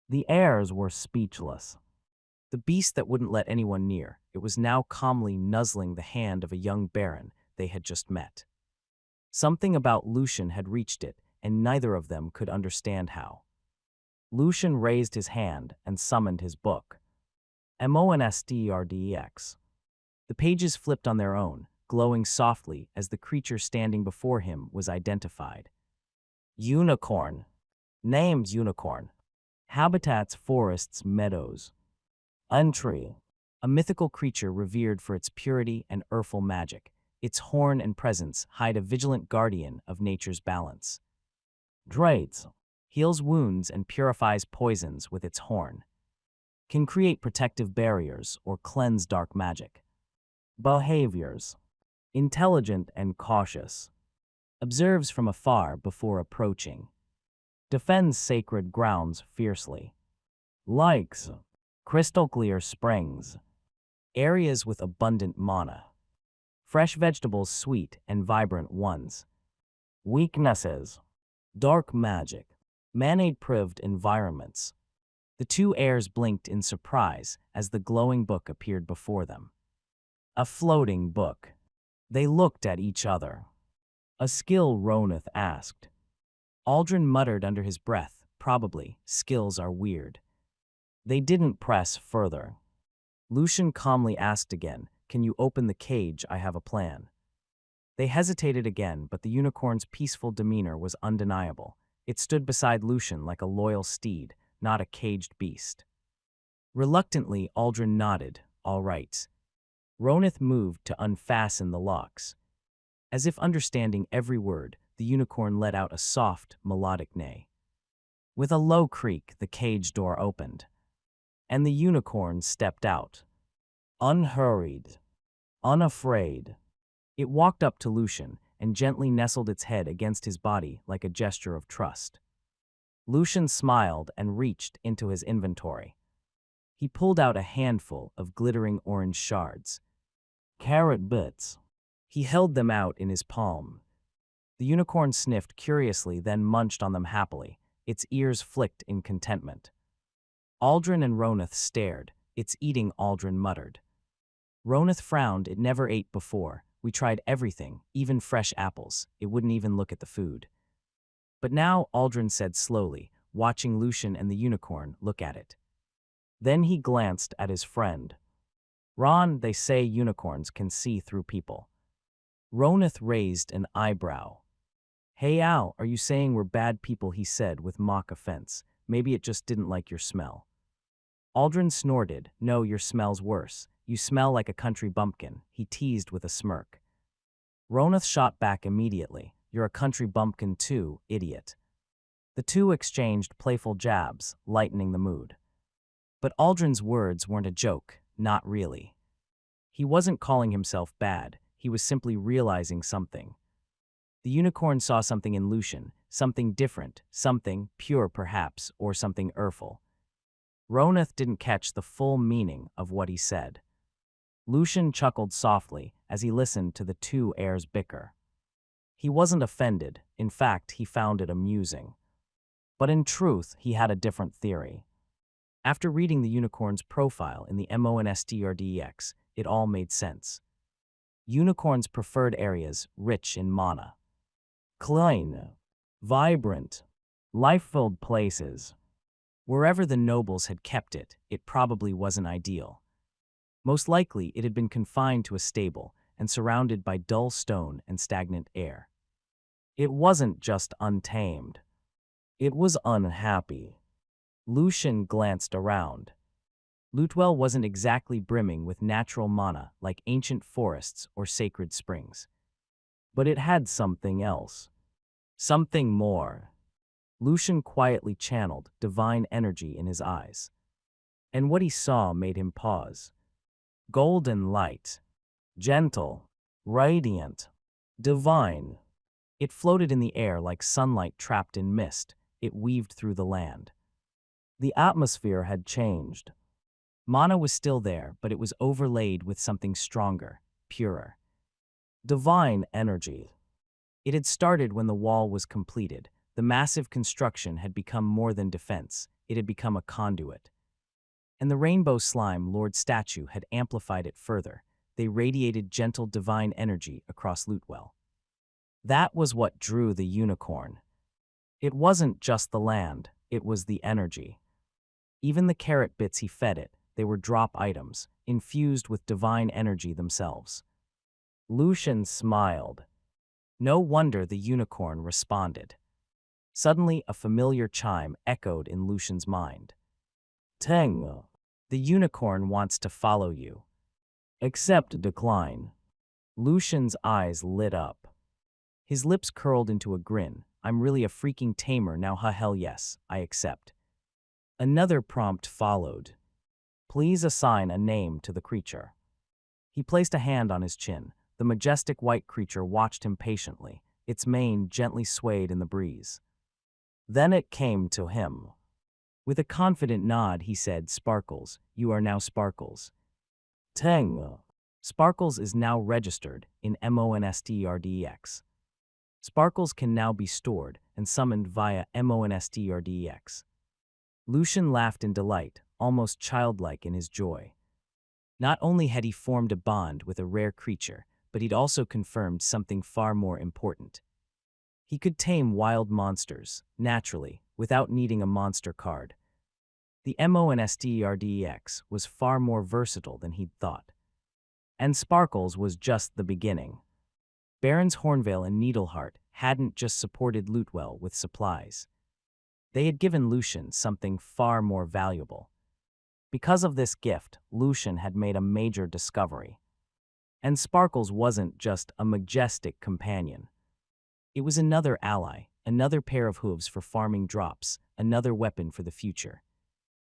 The heirs were speechless. The beast that wouldn't let anyone near, it was now calmly nuzzling the hand of a young baron they had just met. Something about Lucian had reached it, and neither of them could understand how. Lucian raised his hand and summoned his book. Monstrex. The pages flipped on their own, glowing softly as the creature standing before him was identified. Unicorn. Named Unicorn. Habitats, forests, meadows. Untri. A mythical creature revered for its purity and earthful magic. Its horn and presence hide a vigilant guardian of nature's balance. Drates. Heals wounds and purifies poisons with its horn. Can create protective barriers or cleanse dark magic. Behaviors. Intelligent and cautious. Observes from afar before approaching. Defends sacred grounds fiercely. Likes. Crystal clear springs. Areas with abundant mana. Fresh vegetables, sweet and vibrant ones. Weaknesses. Dark magic. Man-prived environments. The two heirs blinked in surprise as the glowing book appeared before them. A floating book. They looked at each other. A skill, Ronith asked. Aldrin muttered under his breath, probably, skills are weird. They didn't press further. Lucian calmly asked again, can you open the cage? I have a plan. They hesitated again, but the unicorn's peaceful demeanor was undeniable. It stood beside Lucian like a loyal steed, not a caged beast. Reluctantly, Aldrin nodded, all right. Ronith moved to unfasten the locks. As if understanding every word, the unicorn let out a soft, melodic neigh. With a low creak, the cage door opened, and the unicorn stepped out. Unhurried, unafraid. It walked up to Lucian and gently nestled its head against his body like a gesture of trust. Lucian smiled and reached into his inventory. He pulled out a handful of glittering orange shards. Carrot bits. He held them out in his palm. The unicorn sniffed curiously, then munched on them happily. Its ears flicked in contentment. Aldrin and Ronith stared. It's eating, Aldrin muttered. Ronith frowned. It never ate before. We tried everything, even fresh apples. It wouldn't even look at the food. But now, Aldrin said slowly, watching Lucian and the unicorn look at it. Then he glanced at his friend. Ron, they say unicorns can see through people. Ronith raised an eyebrow. Hey Al, are you saying we're bad people? He said with mock offense. Maybe it just didn't like your smell. Aldrin snorted. No, your smell's worse. You smell like a country bumpkin, he teased with a smirk. Ronith shot back immediately. You're a country bumpkin too, idiot. The two exchanged playful jabs, lightening the mood. But Aldrin's words weren't a joke, not really. He wasn't calling himself bad, he was simply realizing something. The unicorn saw something in Lucian, something different, something pure perhaps, or something irful. Ronith didn't catch the full meaning of what he said. Lucian chuckled softly as he listened to the two heirs bicker. He wasn't offended, in fact, he found it amusing. But in truth, he had a different theory. After reading the unicorn's profile in the manhwarecaps, it all made sense. Unicorns' preferred areas rich in mana. Klein, vibrant, life-filled places. Wherever the nobles had kept it, it probably wasn't ideal. Most likely, it had been confined to a stable and surrounded by dull stone and stagnant air. It wasn't just untamed. It was unhappy. Lucian glanced around. Lutwell wasn't exactly brimming with natural mana like ancient forests or sacred springs. But it had something else. Something more. Lucian quietly channeled divine energy in his eyes. And what he saw made him pause. Golden light. Gentle. Radiant. Divine. It floated in the air like sunlight trapped in mist. It weaved through the land. The atmosphere had changed. Mana was still there, but it was overlaid with something stronger, purer. Divine energy. It had started when the wall was completed. The massive construction had become more than defense. It had become a conduit. And the rainbow slime lord statue had amplified it further. They radiated gentle divine energy across Lutwell. That was what drew the unicorn. It wasn't just the land, it was the energy. Even the carrot bits he fed it, they were drop items, infused with divine energy themselves. Lucian smiled. No wonder the unicorn responded. Suddenly, a familiar chime echoed in Lucian's mind. Teng, the unicorn wants to follow you. Accept decline. Lucian's eyes lit up. His lips curled into a grin. I'm really a freaking tamer now, hell yes, I accept. Another prompt followed. Please assign a name to the creature. He placed a hand on his chin. The majestic white creature watched him patiently. Its mane gently swayed in the breeze. Then it came to him. With a confident nod, he said, Sparkles, you are now Sparkles. Teng. Sparkles is now registered in manhwarecaps. Sparkles can now be stored and summoned via manhwarecaps. Lucian laughed in delight, almost childlike in his joy. Not only had he formed a bond with a rare creature, but he'd also confirmed something far more important. He could tame wild monsters, naturally, without needing a monster card. The monsterdex was far more versatile than he'd thought. And Sparkles was just the beginning. Barons Hornvale and Needleheart hadn't just supported Lutewell with supplies. They had given Lucian something far more valuable. Because of this gift, Lucian had made a major discovery. And Sparkles wasn't just a majestic companion. It was another ally, another pair of hooves for farming drops, another weapon for the future.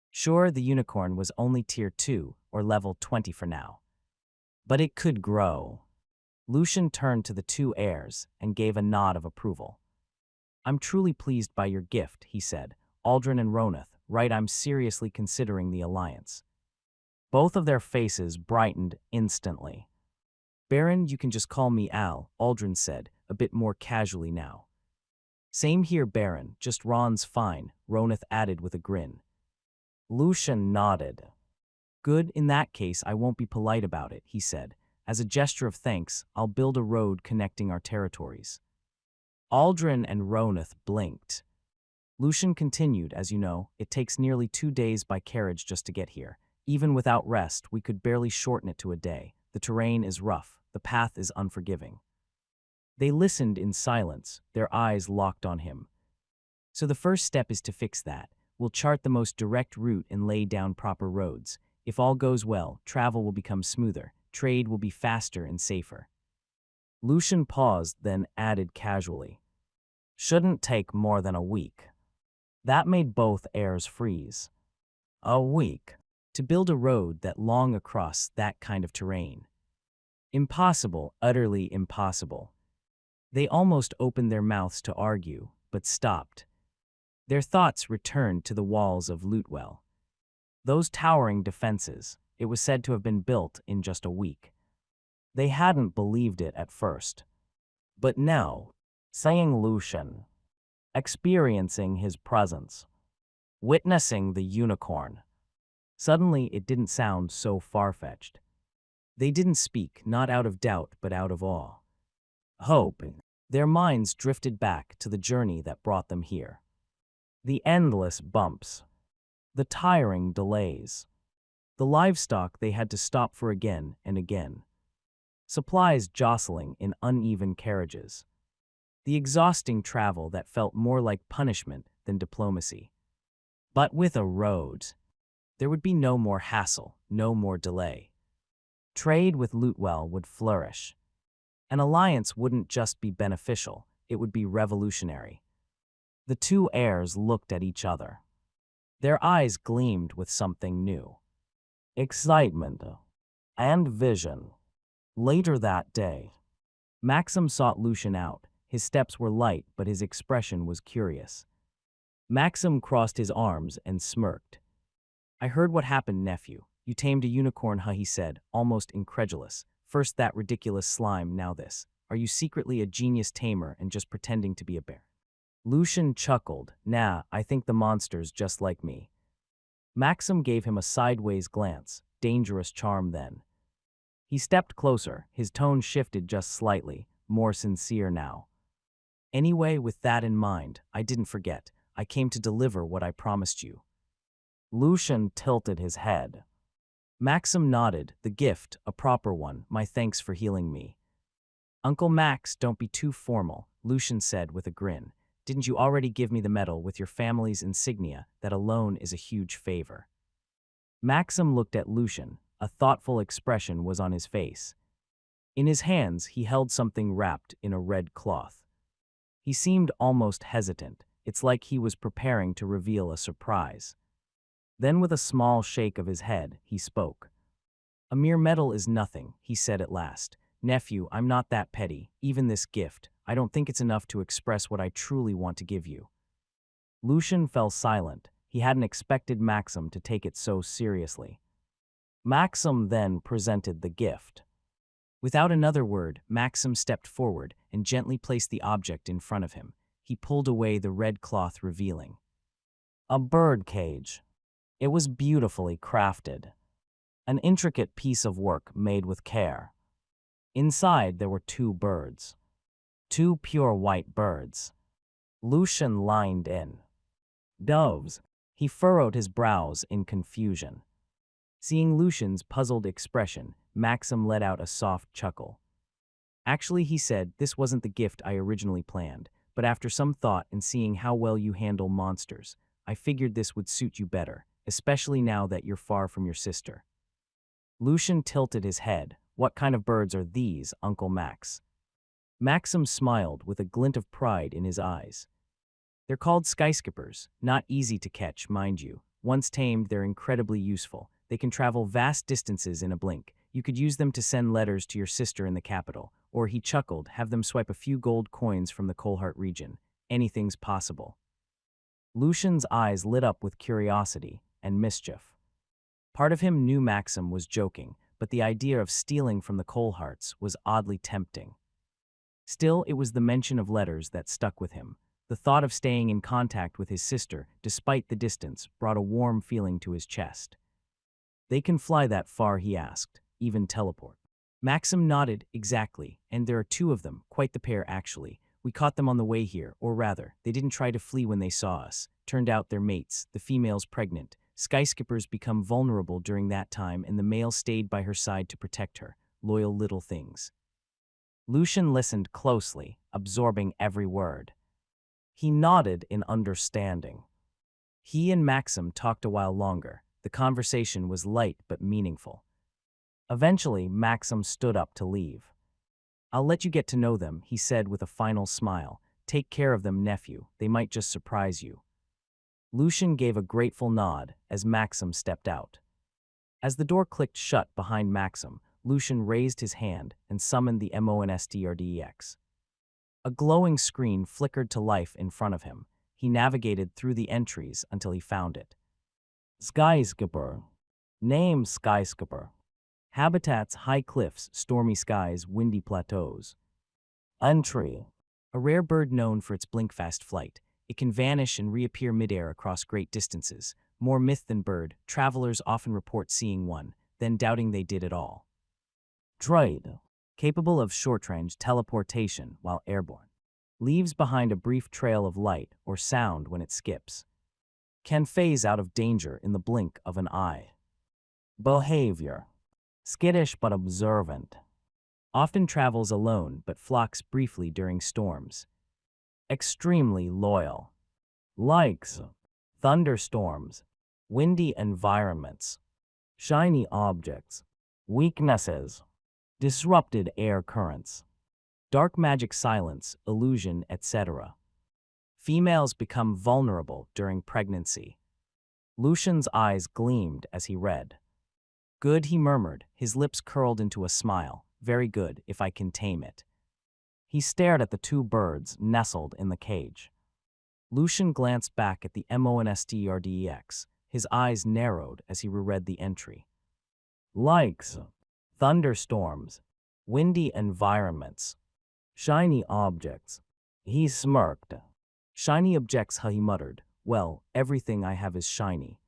Sure, the unicorn was only tier 2 or level 20 for now. But it could grow. Lucian turned to the two heirs and gave a nod of approval. I'm truly pleased by your gift, he said. Aldrin and Ronath, right, I'm seriously considering the alliance. Both of their faces brightened instantly. Baron, you can just call me Al, Aldrin said, a bit more casually now. Same here, Baron, just Ron's fine, Ronath added with a grin. Lucian nodded. Good, in that case I won't be polite about it, he said. As a gesture of thanks, I'll build a road connecting our territories. Aldrin and Ronath blinked. Lucian continued, as you know, it takes nearly 2 days by carriage just to get here. Even without rest, we could barely shorten it to a day. The terrain is rough, the path is unforgiving. They listened in silence, their eyes locked on him. So the first step is to fix that. We'll chart the most direct route and lay down proper roads. If all goes well, travel will become smoother, trade will be faster and safer. Lucian paused, then added casually. Shouldn't take more than a week. That made both heirs freeze. A week? To build a road that long across that kind of terrain. Impossible, utterly impossible. They almost opened their mouths to argue, but stopped. Their thoughts returned to the walls of Lutewell. Those towering defenses, it was said to have been built in just a week. They hadn't believed it at first. But now, saying Lucian, experiencing his presence, witnessing the unicorn, suddenly it didn't sound so far-fetched. They didn't speak, not out of doubt, but out of awe. Hope. Their minds drifted back to the journey that brought them here. The endless bumps, the tiring delays, the livestock they had to stop for again and again, supplies jostling in uneven carriages, the exhausting travel that felt more like punishment than diplomacy. But with a road, there would be no more hassle, no more delay. Trade with Lutewell would flourish. An alliance wouldn't just be beneficial, it would be revolutionary. The two heirs looked at each other. Their eyes gleamed with something new. Excitement and vision. Later that day, Maxim sought Lucian out. His steps were light, but his expression was curious. Maxim crossed his arms and smirked. I heard what happened, nephew. You tamed a unicorn, he said, almost incredulous. First that ridiculous slime, now this. Are you secretly a genius tamer and just pretending to be a bear? Lucian chuckled. Nah, I think the monster's just like me. Maxim gave him a sideways glance. Dangerous charm then. He stepped closer, his tone shifted just slightly, more sincere now. Anyway, with that in mind, I didn't forget. I came to deliver what I promised you. Lucian tilted his head. Maxim nodded, the gift, a proper one, my thanks for healing me. Uncle Max, don't be too formal, Lucian said with a grin. Didn't you already give me the medal with your family's insignia? That alone is a huge favor. Maxim looked at Lucian. A thoughtful expression was on his face. In his hands, he held something wrapped in a red cloth. He seemed almost hesitant. It's like he was preparing to reveal a surprise. Then with a small shake of his head, he spoke. A mere medal is nothing, he said at last. Nephew, I'm not that petty. Even this gift, I don't think it's enough to express what I truly want to give you. Lucian fell silent. He hadn't expected Maxim to take it so seriously. Maxim then presented the gift. Without another word, Maxim stepped forward and gently placed the object in front of him. He pulled away the red cloth, revealing a bird cage. It was beautifully crafted. An intricate piece of work made with care. Inside there were two birds. Two pure white birds. Lucian lined in. Doves. He furrowed his brows in confusion. Seeing Lucian's puzzled expression, Maxim let out a soft chuckle. Actually, he said, this wasn't the gift I originally planned, but after some thought and seeing how well you handle monsters, I figured this would suit you better, especially now that you're far from your sister. Lucian tilted his head. What kind of birds are these, Uncle Max? Maxim smiled with a glint of pride in his eyes. They're called skyskippers, not easy to catch, mind you. Once tamed, they're incredibly useful. They can travel vast distances in a blink. You could use them to send letters to your sister in the capital, or he chuckled, have them swipe a few gold coins from the Coalheart region. Anything's possible. Lucian's eyes lit up with curiosity and mischief. Part of him knew Maxim was joking, but the idea of stealing from the Coalhearts was oddly tempting. Still, it was the mention of letters that stuck with him. The thought of staying in contact with his sister, despite the distance, brought a warm feeling to his chest. They can fly that far, he asked, even teleport. Maxim nodded, exactly, and there are two of them, quite the pair actually. We caught them on the way here, or rather, they didn't try to flee when they saw us. Turned out they're mates, the female's pregnant. Skyskippers become vulnerable during that time and the male stayed by her side to protect her. Loyal little things. Lucian listened closely, absorbing every word. He nodded in understanding. He and Maxim talked a while longer. The conversation was light but meaningful. Eventually, Maxim stood up to leave. I'll let you get to know them, he said with a final smile. Take care of them, nephew. They might just surprise you. Lucian gave a grateful nod as Maxim stepped out. As the door clicked shut behind Maxim, Lucian raised his hand and summoned the monstrdx. A glowing screen flickered to life in front of him. He navigated through the entries until he found it. Skyskipper. Name Skyskipper. Habitats high cliffs, stormy skies, windy plateaus. Entry. A rare bird known for its blink-fast flight. It can vanish and reappear midair across great distances. More myth than bird, travelers often report seeing one, then doubting they did at all. Droid. Capable of short-range teleportation while airborne. Leaves behind a brief trail of light or sound when it skips. Can phase out of danger in the blink of an eye. Behavior. Skittish but observant. Often travels alone but flocks briefly during storms. Extremely loyal. Likes thunderstorms, windy environments, shiny objects. Weaknesses. Disrupted air currents. Dark magic silence, illusion, etc. Females become vulnerable during pregnancy. Lucian's eyes gleamed as he read. Good, he murmured, his lips curled into a smile. Very good, if I can tame it. He stared at the two birds nestled in the cage. Lucian glanced back at the monstrdx. His eyes narrowed as he reread the entry. Likes. Thunderstorms. Windy environments. Shiny objects. He smirked. Shiny objects, he muttered. Well, everything I have is shiny.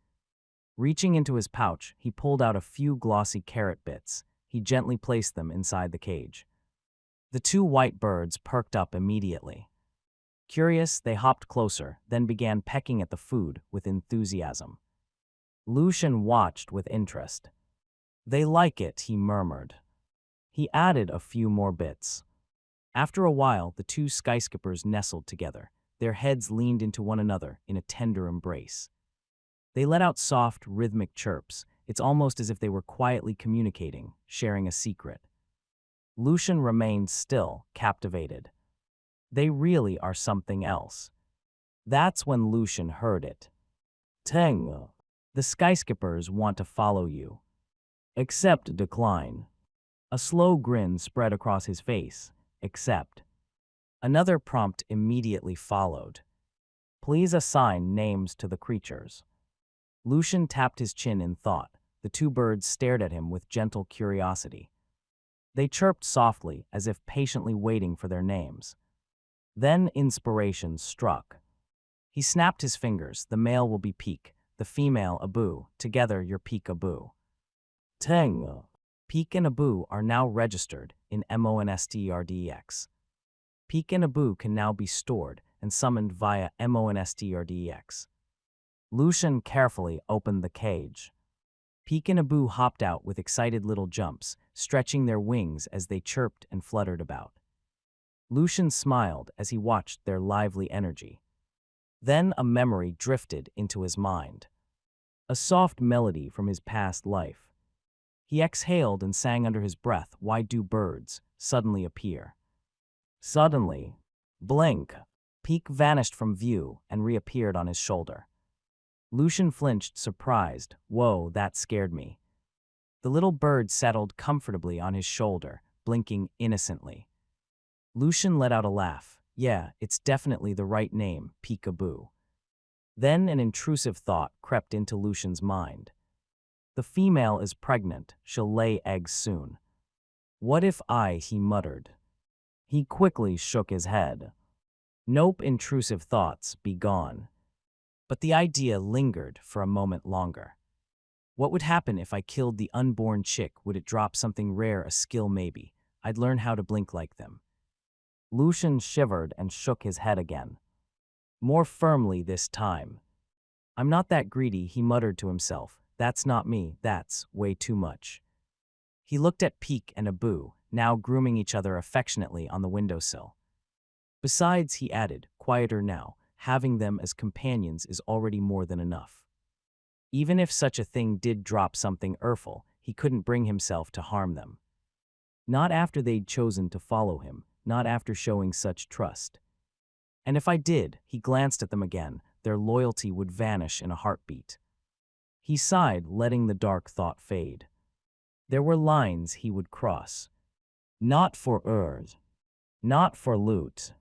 Reaching into his pouch, he pulled out a few glossy carrot bits. He gently placed them inside the cage. The two white birds perked up immediately. Curious, they hopped closer, then began pecking at the food with enthusiasm. Lucian watched with interest. They like it, he murmured. He added a few more bits. After a while, the two skyskippers nestled together. Their heads leaned into one another in a tender embrace. They let out soft, rhythmic chirps. It's almost as if they were quietly communicating, sharing a secret. Lucian remained still, captivated. They really are something else. That's when Lucian heard it. Teng. The skyskippers want to follow you. Accept decline. A slow grin spread across his face. Accept. Another prompt immediately followed. Please assign names to the creatures. Lucian tapped his chin in thought. The two birds stared at him with gentle curiosity. They chirped softly, as if patiently waiting for their names. Then inspiration struck. He snapped his fingers. The male will be Peek, the female Abu. Together, you're Peek-a-Boo. Teng. Peek and Abu are now registered in MONSTRDEX. Peek and Abu can now be stored and summoned via MONSTRDEX. Lucian carefully opened the cage. Peek and Abu hopped out with excited little jumps, stretching their wings as they chirped and fluttered about. Lucian smiled as he watched their lively energy. Then a memory drifted into his mind. A soft melody from his past life. He exhaled and sang under his breath, "Why do birds suddenly appear?" Suddenly, blink, Peek vanished from view and reappeared on his shoulder. Lucian flinched, surprised. "Whoa, that scared me." The little bird settled comfortably on his shoulder, blinking innocently. Lucian let out a laugh. "Yeah, it's definitely the right name, Peek-a-boo." Then an intrusive thought crept into Lucian's mind. The female is pregnant. She'll lay eggs soon. What if he muttered. He quickly shook his head. Nope, intrusive thoughts, be gone. But the idea lingered for a moment longer. What would happen if I killed the unborn chick? Would it drop something rare, a skill maybe? I'd learn how to blink like them. Lucian shivered and shook his head again. More firmly this time. "I'm not that greedy," he muttered to himself. "That's not me, that's way too much." He looked at Peek and Abu, now grooming each other affectionately on the windowsill. Besides, he added, quieter now, having them as companions is already more than enough. Even if such a thing did drop something earthful, he couldn't bring himself to harm them. Not after they'd chosen to follow him, not after showing such trust. And if I did, he glanced at them again, their loyalty would vanish in a heartbeat. He sighed, letting the dark thought fade. There were lines he would cross. Not for Urs. Not for loot.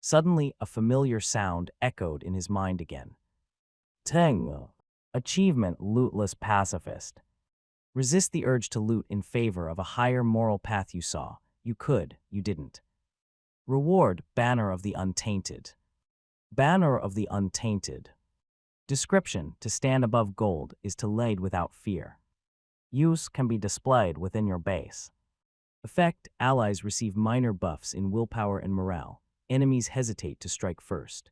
Suddenly, a familiar sound echoed in his mind again. Teng. Achievement, lootless pacifist. Resist the urge to loot in favor of a higher moral path you saw. You could, you didn't. Reward, banner of the untainted. Banner of the untainted. Description, to stand above gold is to lead without fear. Use can be displayed within your base. Effect, allies receive minor buffs in willpower and morale. Enemies hesitate to strike first.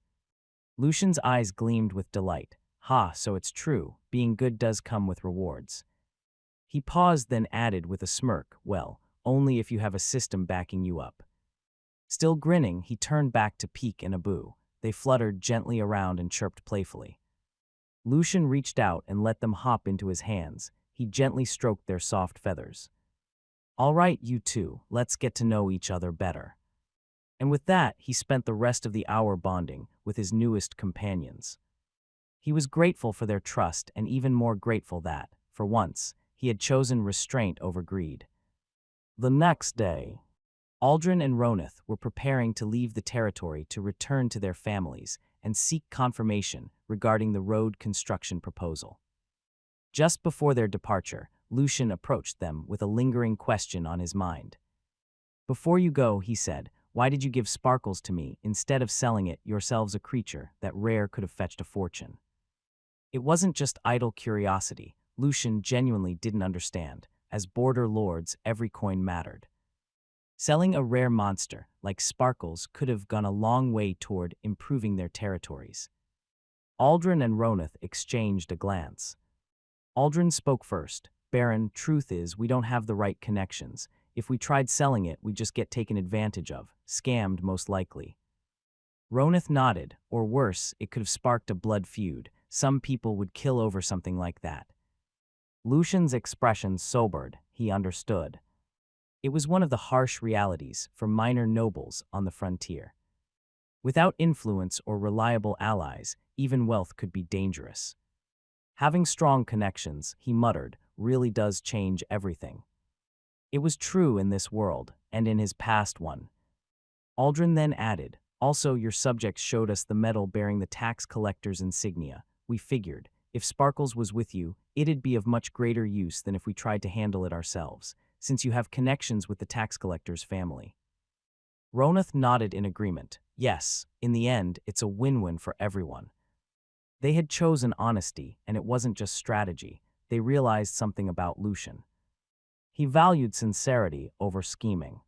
Lucian's eyes gleamed with delight. Ha, so it's true, being good does come with rewards. He paused, then added with a smirk, well, only if you have a system backing you up. Still grinning, he turned back to Peek and Abu. They fluttered gently around and chirped playfully. Lucian reached out and let them hop into his hands. He gently stroked their soft feathers. All right, you two, let's get to know each other better. And with that, he spent the rest of the hour bonding with his newest companions. He was grateful for their trust and even more grateful that, for once, he had chosen restraint over greed. The next day, Aldrin and Ronith were preparing to leave the territory to return to their families and seek confirmation regarding the road construction proposal. Just before their departure, Lucian approached them with a lingering question on his mind. Before you go, he said, why did you give Sparkles to me instead of selling it yourselves, a creature that rare could have fetched a fortune? It wasn't just idle curiosity. Lucian genuinely didn't understand. As border lords, every coin mattered. Selling a rare monster like Sparkles could have gone a long way toward improving their territories. Aldrin and Ronith exchanged a glance. Aldrin spoke first. Baron, truth is, we don't have the right connections. If we tried selling it, we'd just get taken advantage of, scammed most likely. Ronith nodded, or worse, it could have sparked a blood feud. Some people would kill over something like that. Lucian's expression sobered. He understood. It was one of the harsh realities for minor nobles on the frontier. Without influence or reliable allies, even wealth could be dangerous. Having strong connections, he muttered, really does change everything. It was true in this world, and in his past one. Aldrin then added, also your subjects showed us the medal bearing the tax collector's insignia. We figured, if Sparkles was with you, it'd be of much greater use than if we tried to handle it ourselves, since you have connections with the tax collector's family. Ronith nodded in agreement. Yes, in the end, it's a win-win for everyone. They had chosen honesty, and it wasn't just strategy. They realized something about Lucian. He valued sincerity over scheming.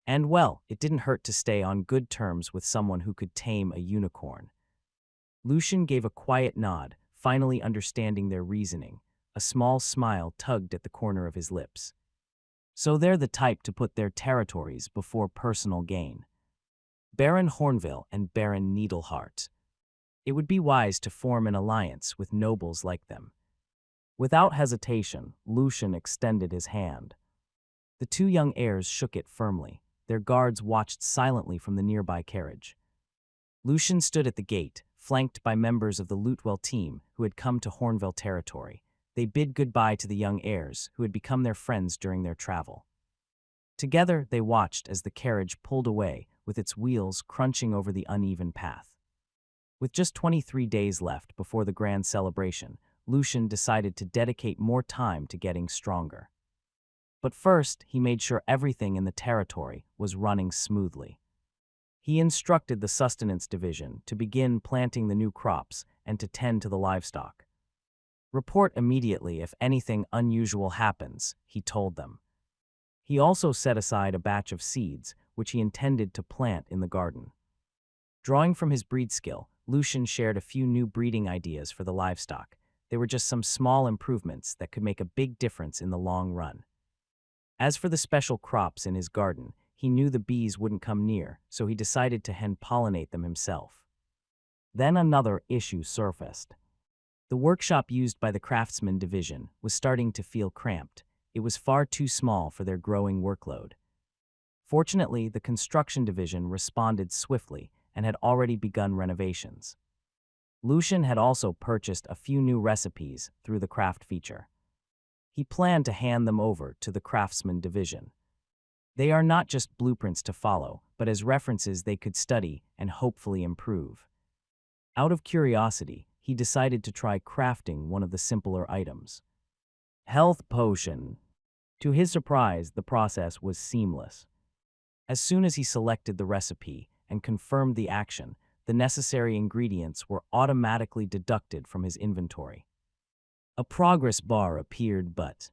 And well, it didn't hurt to stay on good terms with someone who could tame a unicorn. Lucian gave a quiet nod, finally understanding their reasoning. A small smile tugged at the corner of his lips. So they're the type to put their territories before personal gain. Baron Hornville and Baron Needleheart. It would be wise to form an alliance with nobles like them. Without hesitation, Lucian extended his hand. The two young heirs shook it firmly. Their guards watched silently from the nearby carriage. Lucian stood at the gate, flanked by members of the Lutewell team who had come to Hornville territory. They bid goodbye to the young heirs who had become their friends during their travel. Together, they watched as the carriage pulled away, with its wheels crunching over the uneven path. With just 23 days left before the grand celebration, Lucian decided to dedicate more time to getting stronger. But first, he made sure everything in the territory was running smoothly. He instructed the sustenance division to begin planting the new crops and to tend to the livestock. Report immediately if anything unusual happens, he told them. He also set aside a batch of seeds, which he intended to plant in the garden. Drawing from his breed skill, Lucian shared a few new breeding ideas for the livestock. They were just some small improvements that could make a big difference in the long run. As for the special crops in his garden, he knew the bees wouldn't come near, so he decided to hand-pollinate them himself. Then another issue surfaced. The workshop used by the craftsman division was starting to feel cramped. It was far too small for their growing workload. Fortunately, the construction division responded swiftly and had already begun renovations. Lucian had also purchased a few new recipes through the craft feature. He planned to hand them over to the craftsman division. They are not just blueprints to follow, but as references they could study and hopefully improve. Out of curiosity, he decided to try crafting one of the simpler items. Health potion. To his surprise, the process was seamless. As soon as he selected the recipe and confirmed the action, the necessary ingredients were automatically deducted from his inventory. A progress bar appeared, but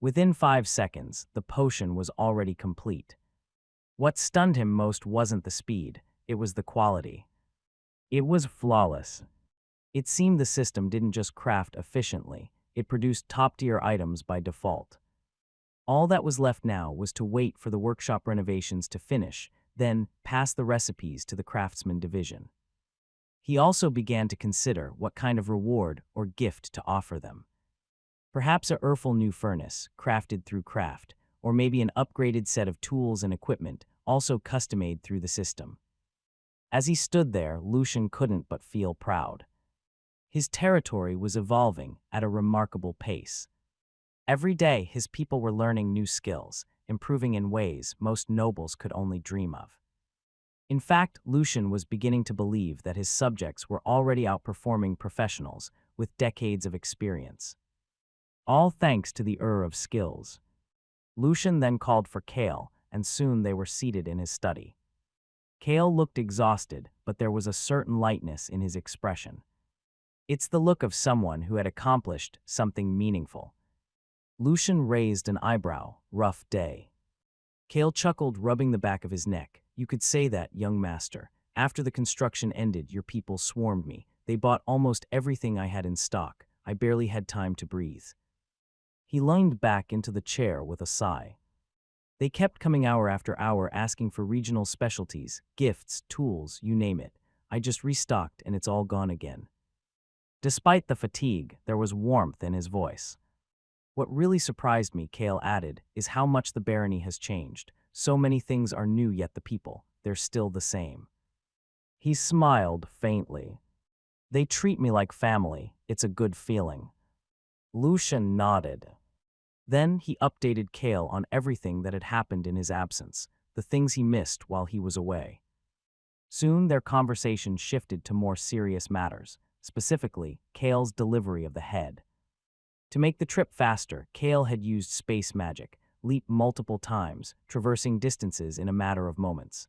within 5 seconds, the potion was already complete. What stunned him most wasn't the speed, it was the quality. It was flawless. It seemed the system didn't just craft efficiently, it produced top-tier items by default. All that was left now was to wait for the workshop renovations to finish, then pass the recipes to the craftsman division. He also began to consider what kind of reward or gift to offer them. Perhaps a Urfel new furnace, crafted through craft, or maybe an upgraded set of tools and equipment, also custom-made through the system. As he stood there, Lucian couldn't but feel proud. His territory was evolving at a remarkable pace. Every day, his people were learning new skills, improving in ways most nobles could only dream of. In fact, Lucian was beginning to believe that his subjects were already outperforming professionals with decades of experience. All thanks to the of skills. Lucian then called for Kale, and soon they were seated in his study. Kale looked exhausted, but there was a certain lightness in his expression. It's the look of someone who had accomplished something meaningful. Lucian raised an eyebrow. Rough day. Kale chuckled, rubbing the back of his neck. You could say that, young master. After the construction ended, your people swarmed me. They bought almost everything I had in stock. I barely had time to breathe. He leaned back into the chair with a sigh. They kept coming hour after hour asking for regional specialties, gifts, tools, you name it. I just restocked and it's all gone again. Despite the fatigue, there was warmth in his voice. What really surprised me, Kale added, is how much the barony has changed. So many things are new, yet the people, they're still the same. He smiled faintly. They treat me like family. It's a good feeling. Lucian nodded. Then he updated Kale on everything that had happened in his absence, the things he missed while he was away. Soon their conversation shifted to more serious matters, specifically Kale's delivery of the head. To make the trip faster, Kale had used space magic, leaped multiple times, traversing distances in a matter of moments.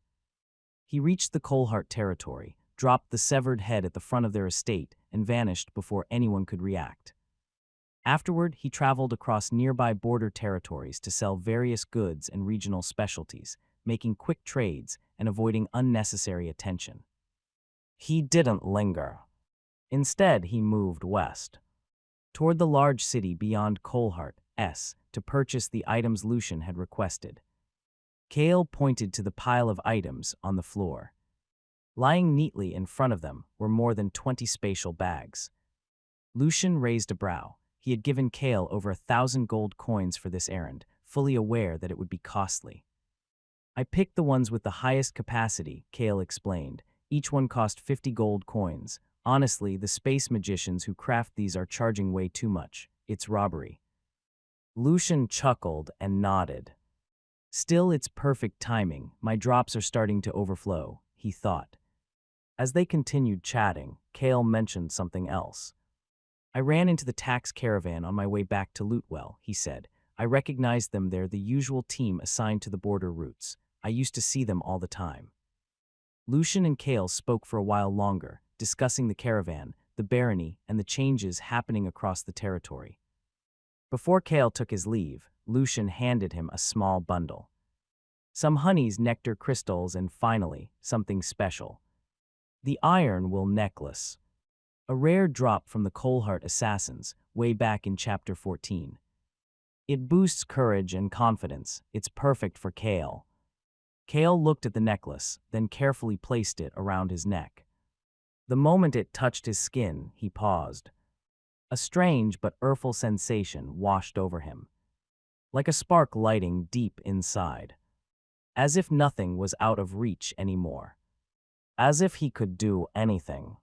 He reached the Coalheart territory, dropped the severed head at the front of their estate, and vanished before anyone could react. Afterward, he traveled across nearby border territories to sell various goods and regional specialties, making quick trades and avoiding unnecessary attention. He didn't linger. Instead, he moved west, toward the large city beyond Colhart to purchase the items Lucian had requested. Kale pointed to the pile of items on the floor. Lying neatly in front of them were more than 20 spatial bags. Lucian raised a brow. He had given Kale over 1,000 gold coins for this errand, fully aware that it would be costly. I picked the ones with the highest capacity, Kale explained. Each one cost 50 gold coins. Honestly, the space magicians who craft these are charging way too much. It's robbery. Lucian chuckled and nodded. Still, it's perfect timing. My drops are starting to overflow, he thought. As they continued chatting, Kale mentioned something else. I ran into the tax caravan on my way back to Lootwell, he said. I recognized them. They're the usual team assigned to the border routes. I used to see them all the time. Lucian and Kale spoke for a while longer, discussing the caravan, the barony, and the changes happening across the territory. Before Kale took his leave, Lucian handed him a small bundle. Some honeys, nectar crystals, and finally, something special. The Iron Will necklace. A rare drop from the Colhart assassins, way back in Chapter 14. It boosts courage and confidence. It's perfect for Kale. Kale looked at the necklace, then carefully placed it around his neck. The moment it touched his skin, he paused. A strange but ireful sensation washed over him, like a spark lighting deep inside. As if nothing was out of reach anymore. As if he could do anything.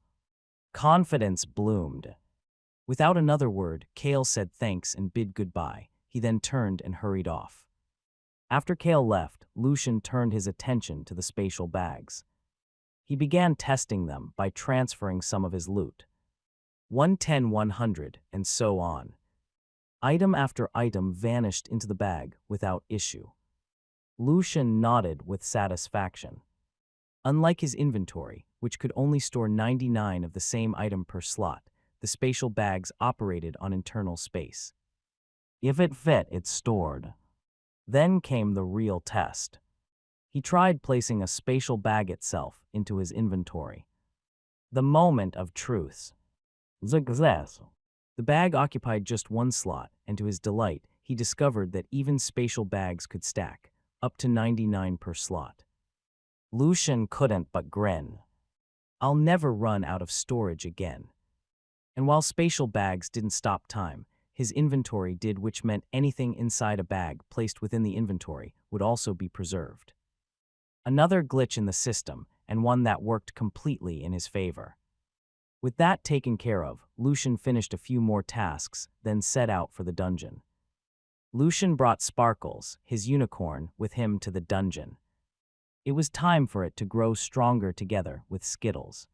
Confidence bloomed. Without another word, Kale said thanks and bid goodbye. He then turned and hurried off. After Kale left, Lucian turned his attention to the spatial bags. He began testing them by transferring some of his loot. 110, 100, and so on. Item after item vanished into the bag without issue. Lucian nodded with satisfaction. Unlike his inventory, which could only store 99 of the same item per slot, the spatial bags operated on internal space. If it fit, it stored. Then came the real test. He tried placing a spatial bag itself into his inventory. The moment of truth. Success. The bag occupied just one slot, and to his delight, he discovered that even spatial bags could stack, up to 99 per slot. Lucian couldn't but grin. I'll never run out of storage again. And while spatial bags didn't stop time, his inventory did, which meant anything inside a bag placed within the inventory would also be preserved. Another glitch in the system, and one that worked completely in his favor. With that taken care of, Lucian finished a few more tasks, then set out for the dungeon. Lucian brought Sparkles, his unicorn, with him to the dungeon. It was time for it to grow stronger together with Skittles.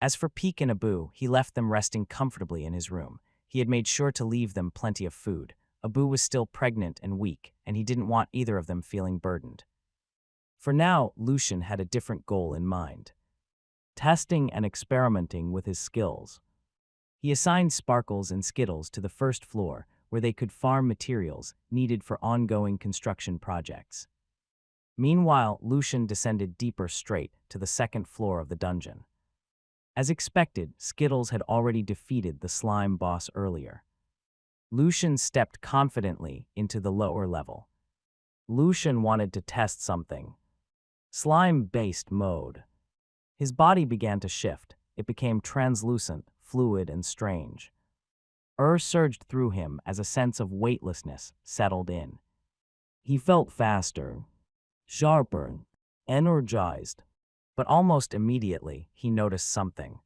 As for Peek and Abu, he left them resting comfortably in his room. He had made sure to leave them plenty of food. Abu was still pregnant and weak, and he didn't want either of them feeling burdened. For now, Lucian had a different goal in mind. Testing and experimenting with his skills. He assigned Sparkles and Skittles to the first floor, where they could farm materials needed for ongoing construction projects. Meanwhile, Lucian descended deeper straight to the second floor of the dungeon. As expected, Skittles had already defeated the slime boss earlier. Lucian stepped confidently into the lower level. Lucian wanted to test something. Slime-based mode. His body began to shift. It became translucent, fluid, and strange. Surged through him as a sense of weightlessness settled in. He felt faster, sharper, energized. But almost immediately, he noticed something.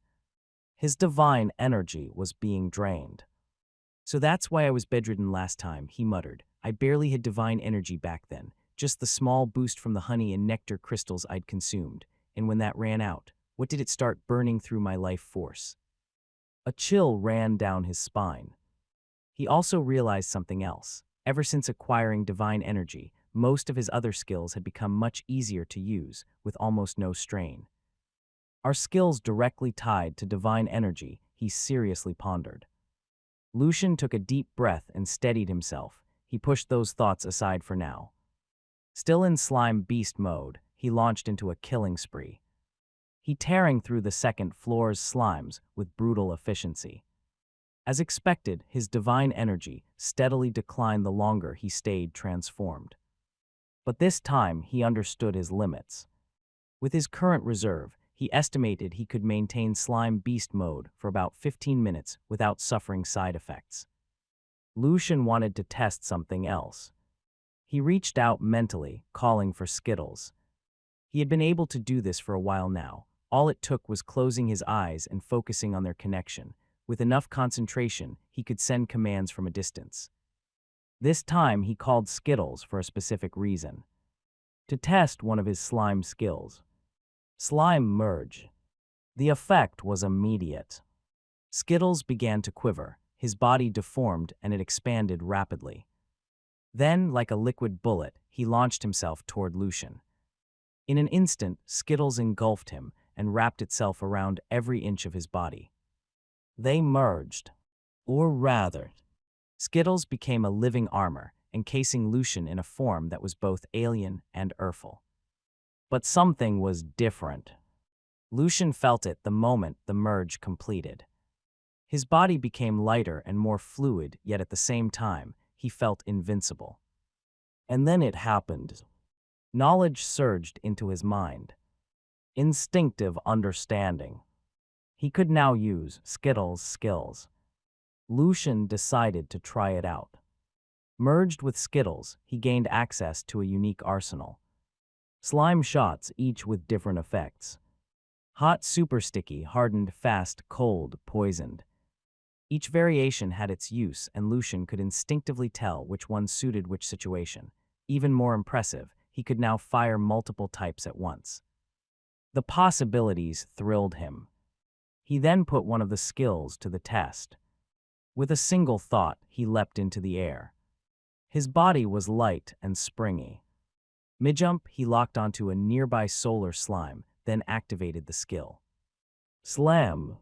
His divine energy was being drained. So that's why I was bedridden last time, he muttered. I barely had divine energy back then, just the small boost from the honey and nectar crystals I'd consumed. And when that ran out, what did it start burning through my life force? A chill ran down his spine. He also realized something else. Ever since acquiring divine energy, most of his other skills had become much easier to use, with almost no strain. Are skills directly tied to divine energy? He seriously pondered. Lucian took a deep breath and steadied himself. He pushed those thoughts aside for now. Still in slime beast mode, he launched into a killing spree. He tearing through the second floor's slimes with brutal efficiency. As expected, his divine energy steadily declined the longer he stayed transformed. But this time, he understood his limits. With his current reserve, he estimated he could maintain slime beast mode for about 15 minutes without suffering side effects. Lucian wanted to test something else. He reached out mentally, calling for Skittles. He had been able to do this for a while now. All it took was closing his eyes and focusing on their connection. With enough concentration, he could send commands from a distance. This time, he called Skittles for a specific reason. To test one of his slime skills. Slime merge. The effect was immediate. Skittles began to quiver, his body deformed, and it expanded rapidly. Then, like a liquid bullet, he launched himself toward Lucian. In an instant, Skittles engulfed him and wrapped itself around every inch of his body. They merged. Or rather, Skittles became a living armor, encasing Lucian in a form that was both alien and earthful. But something was different. Lucian felt it the moment the merge completed. His body became lighter and more fluid, yet at the same time, he felt invincible. And then it happened. Knowledge surged into his mind. Instinctive understanding. He could now use Skittles' skills. Lucian decided to try it out. Merged with Skittles, he gained access to a unique arsenal. Slime shots, each with different effects. Hot, super sticky, hardened, fast, cold, poisoned. Each variation had its use, and Lucian could instinctively tell which one suited which situation. Even more impressive, he could now fire multiple types at once. The possibilities thrilled him. He then put one of the skills to the test. With a single thought, he leapt into the air. His body was light and springy. Mid-jump, he locked onto a nearby solar slime, then activated the skill. Slam!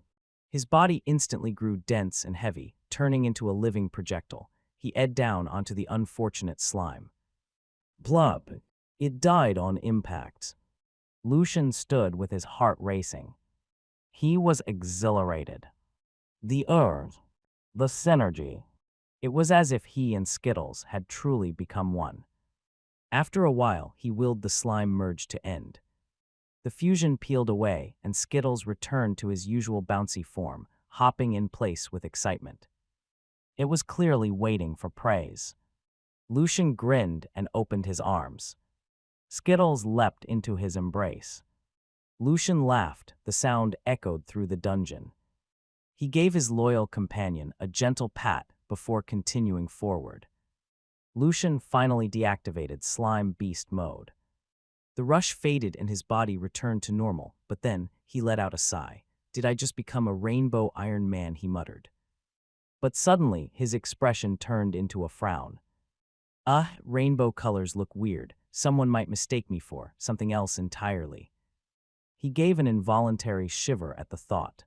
His body instantly grew dense and heavy, turning into a living projectile. He edged down onto the unfortunate slime. Plop! It died on impact. Lucian stood with his heart racing. He was exhilarated. The synergy. It was as if he and Skittles had truly become one. After a while, he willed the slime merge to end. The fusion peeled away, and Skittles returned to his usual bouncy form, hopping in place with excitement. It was clearly waiting for praise. Lucian grinned and opened his arms. Skittles leapt into his embrace. Lucian laughed, the sound echoed through the dungeon. He gave his loyal companion a gentle pat before continuing forward. Lucian finally deactivated Slime Beast mode. The rush faded and his body returned to normal, but then he let out a sigh. Did I just become a rainbow Iron Man, he muttered. But suddenly his expression turned into a frown. Rainbow colors look weird. Someone might mistake me for something else entirely. He gave an involuntary shiver at the thought.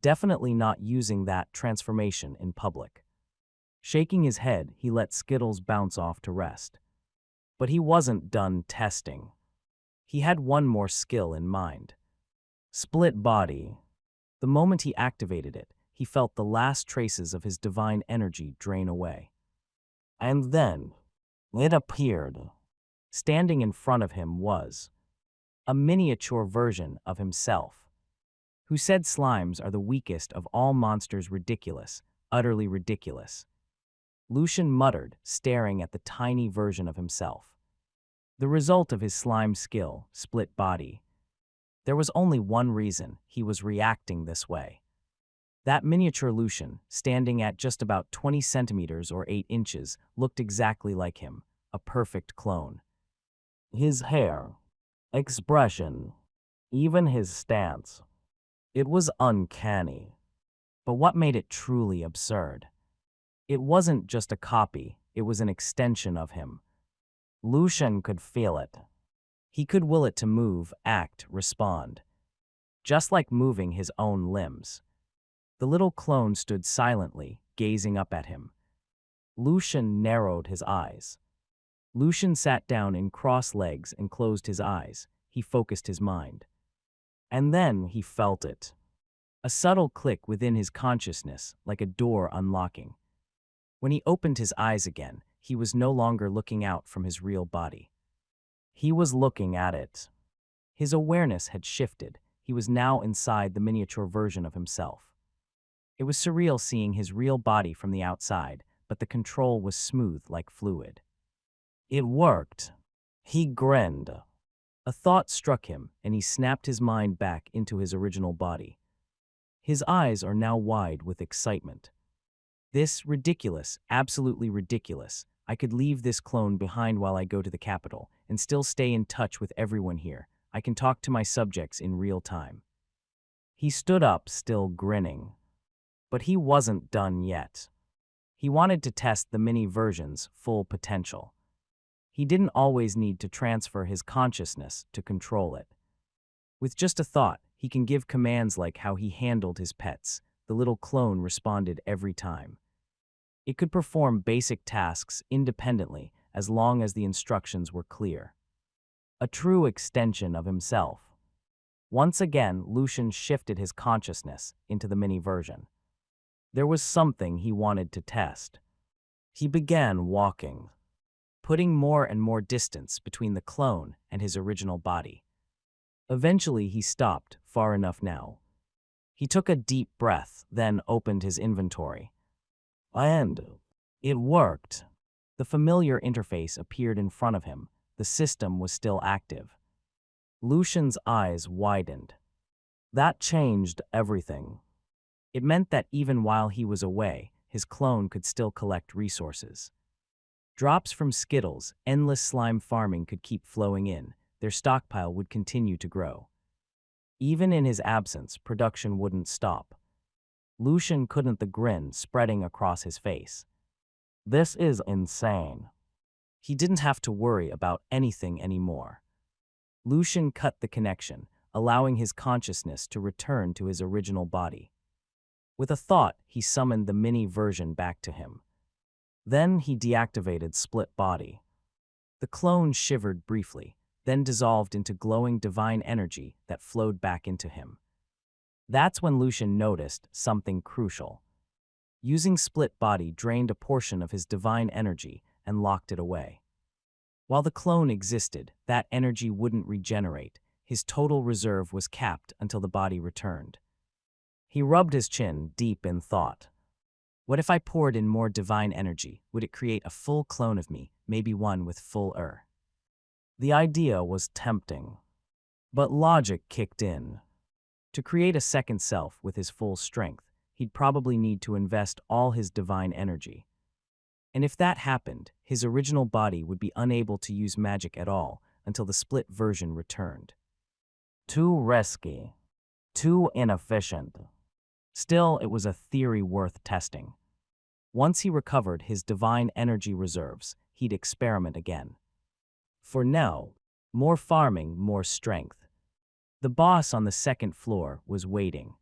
Definitely not using that transformation in public. Shaking his head, he let Skittles bounce off to rest. But he wasn't done testing. He had one more skill in mind. Split body. The moment he activated it, he felt the last traces of his divine energy drain away. And then, it appeared. Standing in front of him was a miniature version of himself, who said slimes are the weakest of all monsters. Ridiculous, utterly ridiculous. Lucian muttered, staring at the tiny version of himself. The result of his slime skill, split body. There was only one reason he was reacting this way. That miniature Lucian, standing at just about 20 centimeters or 8 inches, looked exactly like him, a perfect clone. His hair, expression, even his stance. It was uncanny. But what made it truly absurd? It wasn't just a copy, it was an extension of him. Lucian could feel it. He could will it to move, act, respond. Just like moving his own limbs. The little clone stood silently, gazing up at him. Lucian narrowed his eyes. Lucian sat down in cross legs and closed his eyes. He focused his mind. And then he felt it. A subtle click within his consciousness, like a door unlocking. When he opened his eyes again, he was no longer looking out from his real body. He was looking at it. His awareness had shifted. He was now inside the miniature version of himself. It was surreal seeing his real body from the outside, but the control was smooth like fluid. It worked. He grinned. A thought struck him, and he snapped his mind back into his original body. His eyes are now wide with excitement. This ridiculous, absolutely ridiculous. I could leave this clone behind while I go to the capital and still stay in touch with everyone here. I can talk to my subjects in real time. He stood up, still grinning. But he wasn't done yet. He wanted to test the mini version's full potential. He didn't always need to transfer his consciousness to control it. With just a thought, he can give commands like how he handled his pets. The little clone responded every time. It could perform basic tasks independently as long as the instructions were clear. A true extension of himself. Once again, Lucian shifted his consciousness into the mini version. There was something he wanted to test. He began walking, putting more and more distance between the clone and his original body. Eventually, he stopped, far enough now. He took a deep breath, then opened his inventory. And it worked. The familiar interface appeared in front of him. The system was still active. Lucian's eyes widened. That changed everything. It meant that even while he was away, his clone could still collect resources. Drops from Skittles, endless slime farming could keep flowing in. Their stockpile would continue to grow. Even in his absence, production wouldn't stop. Lucian couldn't the grin spreading across his face. This is insane. He didn't have to worry about anything anymore. Lucian cut the connection, allowing his consciousness to return to his original body. With a thought, he summoned the mini version back to him. Then he deactivated Split Body. The clone shivered briefly, then dissolved into glowing divine energy that flowed back into him. That's when Lucian noticed something crucial. Using Split Body drained a portion of his divine energy and locked it away. While the clone existed, that energy wouldn't regenerate. His total reserve was capped until the body returned. He rubbed his chin, deep in thought. What if I poured in more divine energy? Would it create a full clone of me, maybe one with full The idea was tempting. But logic kicked in. To create a second self with his full strength, he'd probably need to invest all his divine energy. And if that happened, his original body would be unable to use magic at all until the split version returned. Too risky. Too inefficient. Still, it was a theory worth testing. Once he recovered his divine energy reserves, he'd experiment again. For now, more farming, more strength. The boss on the second floor was waiting,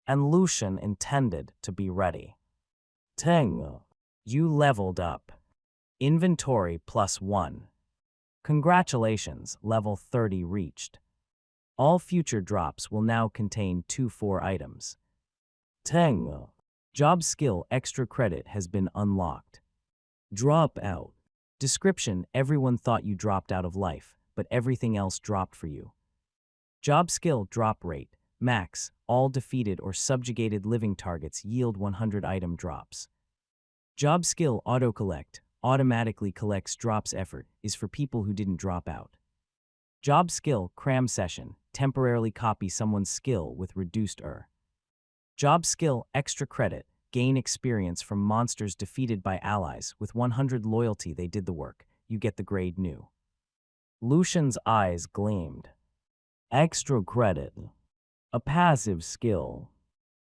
and Lucian intended to be ready. Teng, you leveled up. Inventory +1. Congratulations, level 30 reached. All future drops will now contain 2-4 items. Teng, job skill extra credit has been unlocked. Dropout. Description: everyone thought you dropped out of life, but everything else dropped for you. Job skill drop rate, max, all defeated or subjugated living targets yield 100 item drops. Job skill auto-collect, automatically collects drops. Effort is for people who didn't drop out. Job skill cram session, temporarily copy someone's skill with reduced Job skill extra credit, gain experience from monsters defeated by allies. With 100 loyalty they did the work, you get the grade new. Lucian's eyes gleamed. Extra credit. A passive skill.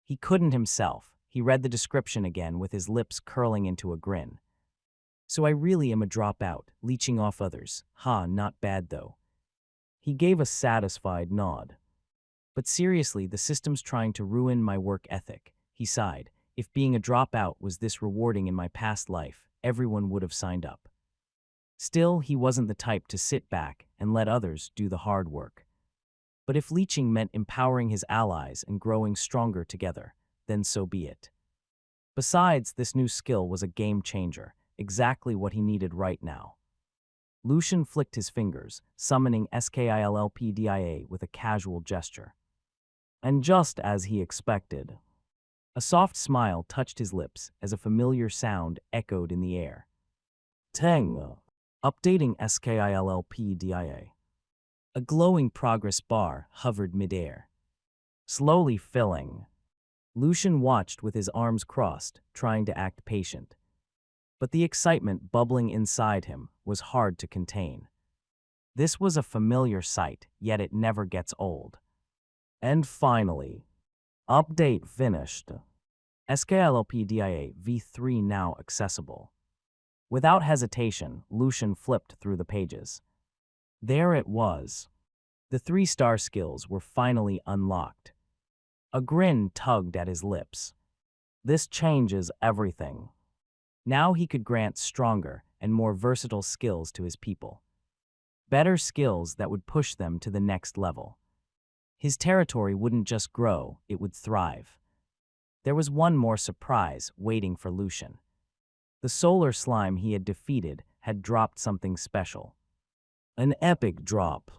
He couldn't himself. He read the description again with his lips curling into a grin. So I really am a dropout, leeching off others. Ha, not bad though. He gave a satisfied nod. But seriously, the system's trying to ruin my work ethic. he sighed. If being a dropout was this rewarding in my past life, everyone would have signed up. Still, he wasn't the type to sit back and let others do the hard work. But if leeching meant empowering his allies and growing stronger together, then so be it. Besides, this new skill was a game changer, exactly what he needed right now. Lucian flicked his fingers, summoning Skillpdia with a casual gesture. And just as he expected, a soft smile touched his lips as a familiar sound echoed in the air. Teng, updating Skillpdia. A glowing progress bar hovered midair, slowly filling. Lucian watched with his arms crossed, trying to act patient. But the excitement bubbling inside him was hard to contain. This was a familiar sight, yet it never gets old. And finally, update finished. Skillpdia v3 now accessible. Without hesitation, Lucian flipped through the pages. There it was. The 3-star skills were finally unlocked. A grin tugged at his lips. This changes everything. Now he could grant stronger and more versatile skills to his people. Better skills that would push them to the next level. His territory wouldn't just grow, it would thrive. There was one more surprise waiting for Lucian. The solar slime he had defeated had dropped something special. An epic drop.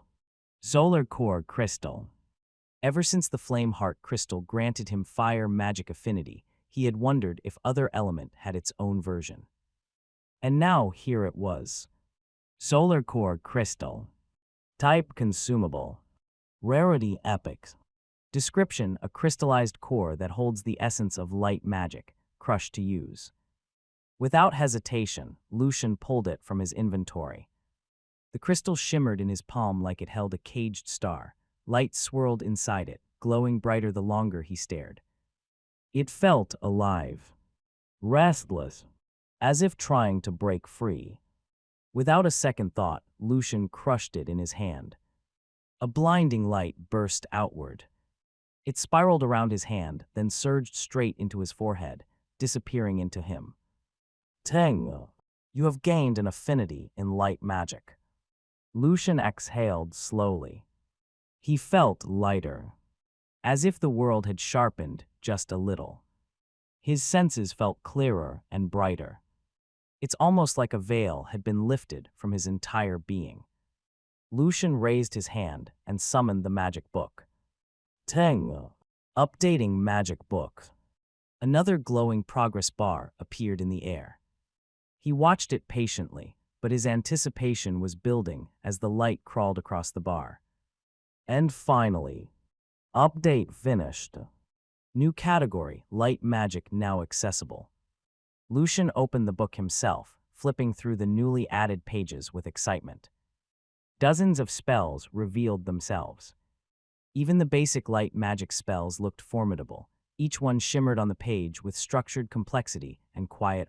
Solar Core Crystal. Ever since the Flame Heart Crystal granted him fire magic affinity, he had wondered if other element had its own version. And now here it was. Solar Core Crystal. Type consumable. Rarity epic. Description: a crystallized core that holds the essence of light magic, crushed to use. Without hesitation, Lucian pulled it from his inventory. The crystal shimmered in his palm like it held a caged star. Light swirled inside it, glowing brighter the longer he stared. It felt alive, restless, as if trying to break free. Without a second thought, Lucian crushed it in his hand. A blinding light burst outward. It spiraled around his hand, then surged straight into his forehead, disappearing into him. Teng, you have gained an affinity in light magic. Lucian exhaled slowly. He felt lighter, as if the world had sharpened just a little. His senses felt clearer and brighter. It's almost like a veil had been lifted from his entire being. Lucian raised his hand and summoned the magic book. Teng, updating magic book. Another glowing progress bar appeared in the air. He watched it patiently, but his anticipation was building as the light crawled across the bar. And finally, update finished. New category, light magic now accessible. Lucian opened the book himself, flipping through the newly added pages with excitement. Dozens of spells revealed themselves. Even the basic light magic spells looked formidable. Each one shimmered on the page with structured complexity and quiet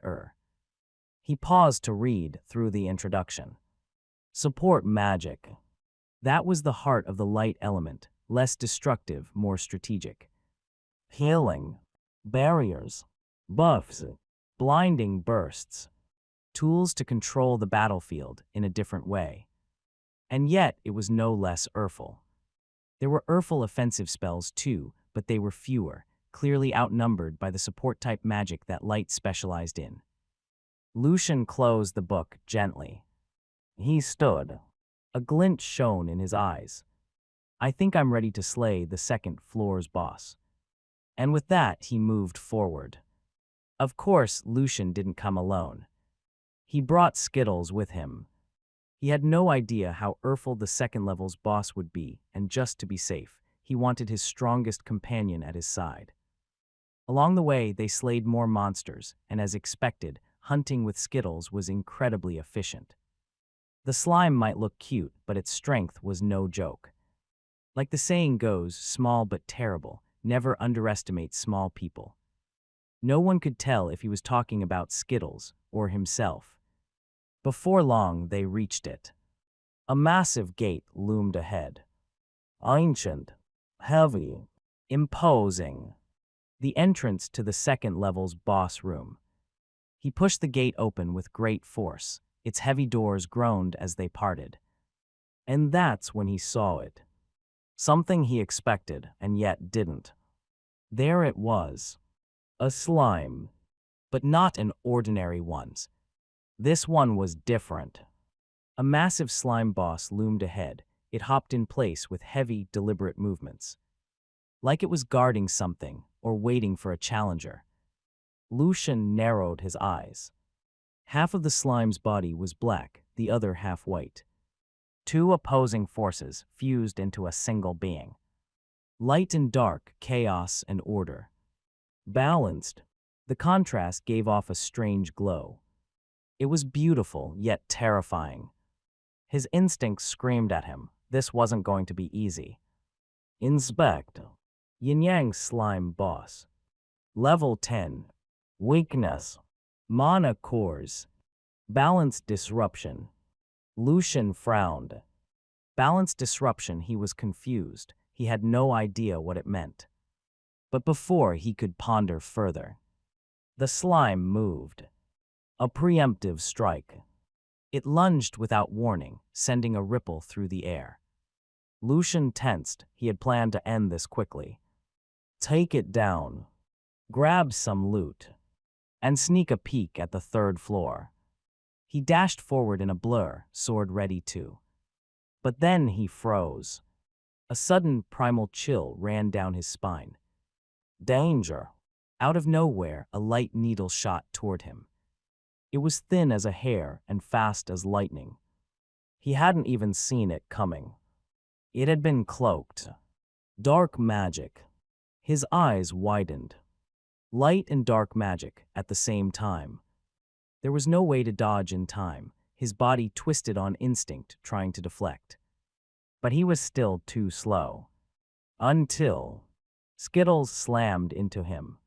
He paused to read through the introduction. Support magic. That was the heart of the light element, less destructive, more strategic. Healing, barriers, buffs, blinding bursts, tools to control the battlefield in a different way. And yet it was no less Urful. There were Urful offensive spells too, but they were fewer, clearly outnumbered by the support-type magic that light specialized in. Lucian closed the book gently. He stood. A glint shone in his eyes. I think I'm ready to slay the second floor's boss. And with that, he moved forward. Of course, Lucian didn't come alone. He brought Skittles with him. He had no idea how Urful the second level's boss would be, and just to be safe, he wanted his strongest companion at his side. Along the way, they slayed more monsters, and as expected, hunting with Skittles was incredibly efficient. The slime might look cute, but its strength was no joke. Like the saying goes, small but terrible, never underestimate small people. No one could tell if he was talking about Skittles or himself. Before long, they reached it. A massive gate loomed ahead. Ancient, heavy, imposing. the entrance to the second level's boss room. He pushed the gate open with great force. Its heavy doors groaned as they parted. And that's when he saw it. Something he expected and yet didn't. There it was. A slime. But not an ordinary one. This one was different. A massive slime boss loomed ahead. It hopped in place with heavy, deliberate movements. Like it was guarding something or waiting for a challenger. Lucian narrowed his eyes. Half of the slime's body was black, the other half white. Two opposing forces fused into a single being. Light and dark, chaos and order. Balanced, the contrast gave off a strange glow. It was beautiful, yet terrifying. His instincts screamed at him. This wasn't going to be easy. Inspect. Yin-Yang Slime Boss. Level 10. Weakness. Mana Cores. Balance Disruption. Lucian frowned. Balance disruption, he was confused. He had no idea what it meant. But before he could ponder further, the slime moved. A preemptive strike. It lunged without warning, sending a ripple through the air. Lucian tensed. He had planned to end this quickly. Take it down. Grab some loot. And sneak a peek at the third floor. He dashed forward in a blur, sword ready to. But then he froze. A sudden primal chill ran down his spine. Danger! Out of nowhere, a light needle shot toward him. It was thin as a hair and fast as lightning. He hadn't even seen it coming. It had been cloaked. Dark magic. His eyes widened. Light and dark magic at the same time. There was no way to dodge in time. His body twisted on instinct, trying to deflect. But he was still too slow. Until Skittles slammed into him.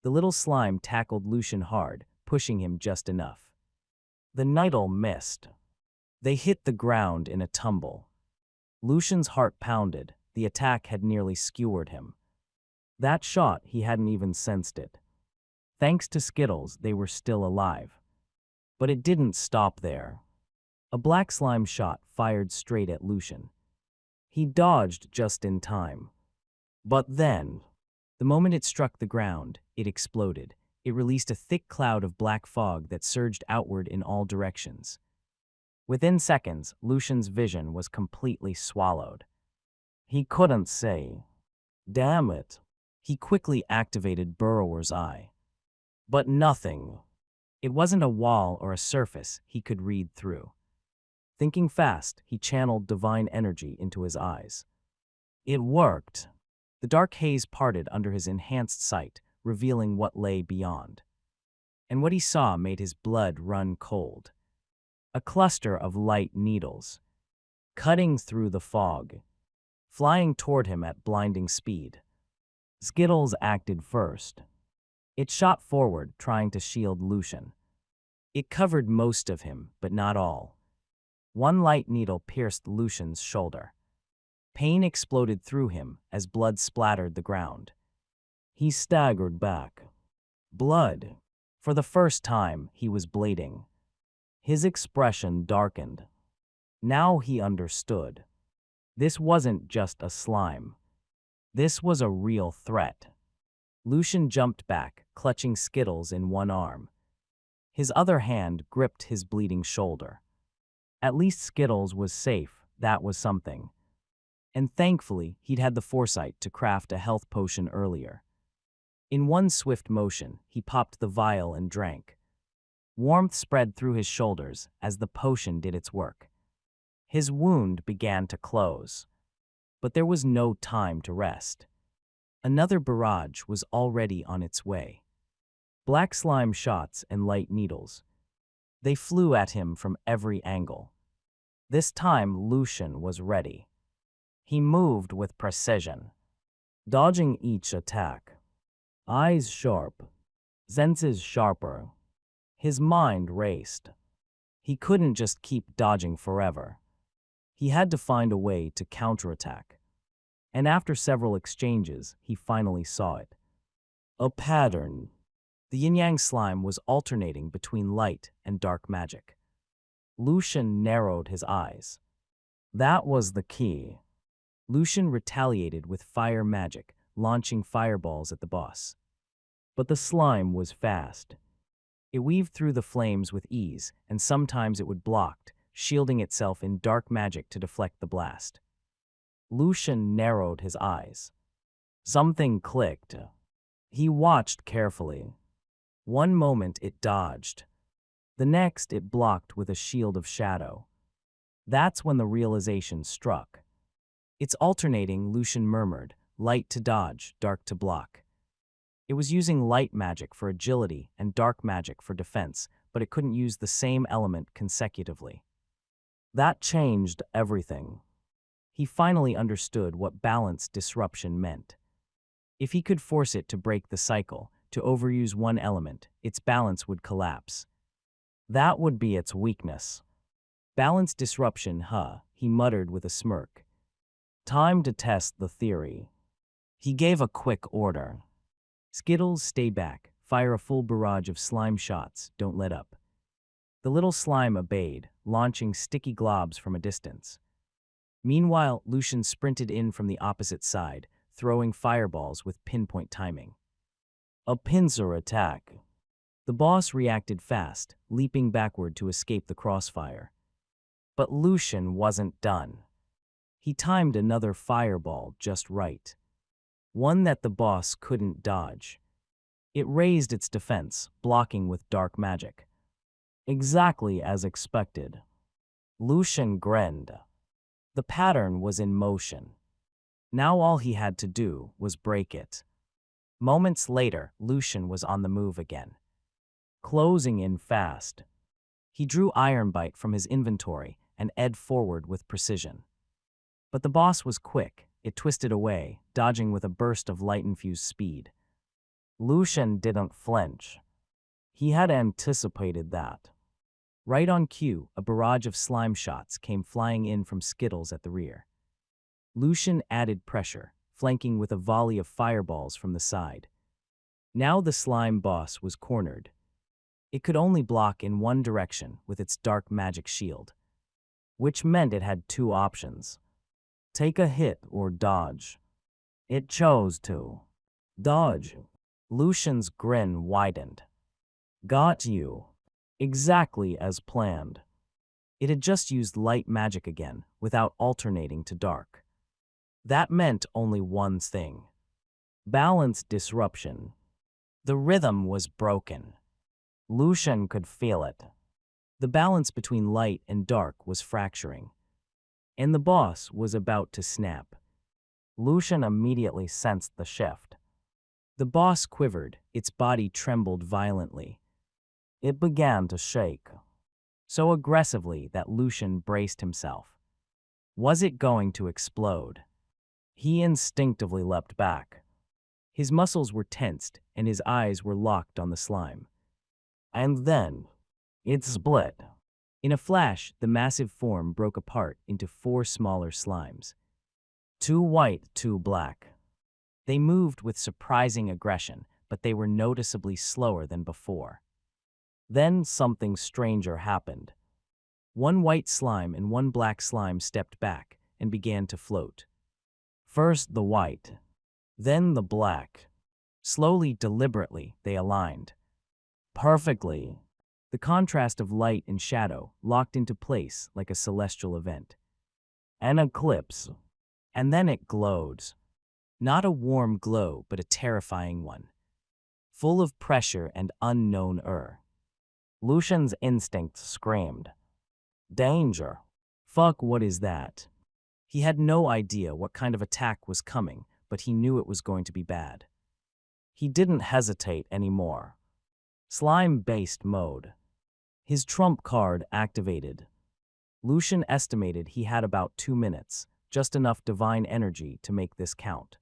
The little slime tackled Lucian hard, pushing him just enough. The needle missed. They hit the ground in a tumble. Lucian's heart pounded. The attack had nearly skewered him. That shot, he hadn't even sensed it. Thanks to Skittles, they were still alive. But it didn't stop there. A black slime shot fired straight at Lucian. He dodged just in time. But then, the moment it struck the ground, it exploded. It released a thick cloud of black fog that surged outward in all directions. Within seconds, Lucian's vision was completely swallowed. He couldn't say, "Damn it." He quickly activated Burrower's Eye. But nothing. It wasn't a wall or a surface he could read through. Thinking fast, he channeled divine energy into his eyes. It worked. The dark haze parted under his enhanced sight, revealing what lay beyond. And what he saw made his blood run cold. A cluster of light needles, cutting through the fog, flying toward him at blinding speed. Skittles acted first. It shot forward, trying to shield Lucian. It covered most of him, but not all. One light needle pierced Lucian's shoulder. Pain exploded through him as blood splattered the ground. He staggered back. Blood. For the first time, he was bleeding. His expression darkened. Now he understood. This wasn't just a slime. This was a real threat. Lucian jumped back, clutching Skittles in one arm. His other hand gripped his bleeding shoulder. At least Skittles was safe, that was something. And thankfully, he'd had the foresight to craft a health potion earlier. In one swift motion, he popped the vial and drank. Warmth spread through his shoulders as the potion did its work. His wound began to close. But there was no time to rest. Another barrage was already on its way. Black slime shots and light needles. They flew at him from every angle. This time, Lucian was ready. He moved with precision, dodging each attack. Eyes sharp, senses sharper. His mind raced. He couldn't just keep dodging forever. He had to find a way to counterattack. And after several exchanges, he finally saw it. A pattern. The yin-yang slime was alternating between light and dark magic. Lucian narrowed his eyes. That was the key. Lucian retaliated with fire magic, launching fireballs at the boss. But the slime was fast. It weaved through the flames with ease, and sometimes it would block, shielding itself in dark magic to deflect the blast. Lucian narrowed his eyes. Something clicked. He watched carefully. One moment it dodged. The next it blocked with a shield of shadow. That's when the realization struck. It's alternating, Lucian murmured, light to dodge, dark to block. It was using light magic for agility and dark magic for defense, but it couldn't use the same element consecutively. That changed everything. He finally understood what balance disruption meant. If he could force it to break the cycle, to overuse one element, its balance would collapse. That would be its weakness. Balance disruption, he muttered with a smirk. Time to test the theory. He gave a quick order. Skittles, stay back. Fire a full barrage of slime shots. Don't let up. The little slime obeyed, launching sticky globs from a distance. Meanwhile, Lucian sprinted in from the opposite side, throwing fireballs with pinpoint timing. A pincer attack. The boss reacted fast, leaping backward to escape the crossfire. But Lucian wasn't done. He timed another fireball just right. One that the boss couldn't dodge. It raised its defense, blocking with dark magic. Exactly as expected. Lucian grinned. The pattern was in motion. Now all he had to do was break it. Moments later, Lucian was on the move again. Closing in fast. He drew Iron Bite from his inventory and edged forward with precision. But the boss was quick. It twisted away, dodging with a burst of light-infused speed. Lucian didn't flinch. He had anticipated that. Right on cue, a barrage of slime shots came flying in from Skittles at the rear. Lucian added pressure, flanking with a volley of fireballs from the side. Now the slime boss was cornered. It could only block in one direction with its dark magic shield, which meant it had two options. Take a hit or dodge. It chose to dodge. Lucian's grin widened. Got you. Exactly as planned. It had just used light magic again, without alternating to dark. That meant only one thing. Balance disruption. The rhythm was broken. Lucian could feel it. The balance between light and dark was fracturing. And the boss was about to snap. Lucian immediately sensed the shift. The boss quivered, its body trembled violently. It began to shake, so aggressively that Lucian braced himself. Was it going to explode? He instinctively leapt back. His muscles were tensed and his eyes were locked on the slime. And then, it split. In a flash, the massive form broke apart into 4 smaller slimes. 2 white, 2 black. They moved with surprising aggression, but they were noticeably slower than before. Then something stranger happened. 1 white slime and 1 black slime stepped back and began to float. First the white, then the black. Slowly, deliberately, they aligned. Perfectly. The contrast of light and shadow locked into place like a celestial event. An eclipse. And then it glowed. Not a warm glow, but a terrifying one. Full of pressure and unknown Lucian's instinct screamed. Danger. Fuck, what is that? He had no idea what kind of attack was coming, but he knew it was going to be bad. He didn't hesitate anymore. Slime-based mode. His trump card activated. Lucian estimated he had about 2 minutes, just enough divine energy to make this count.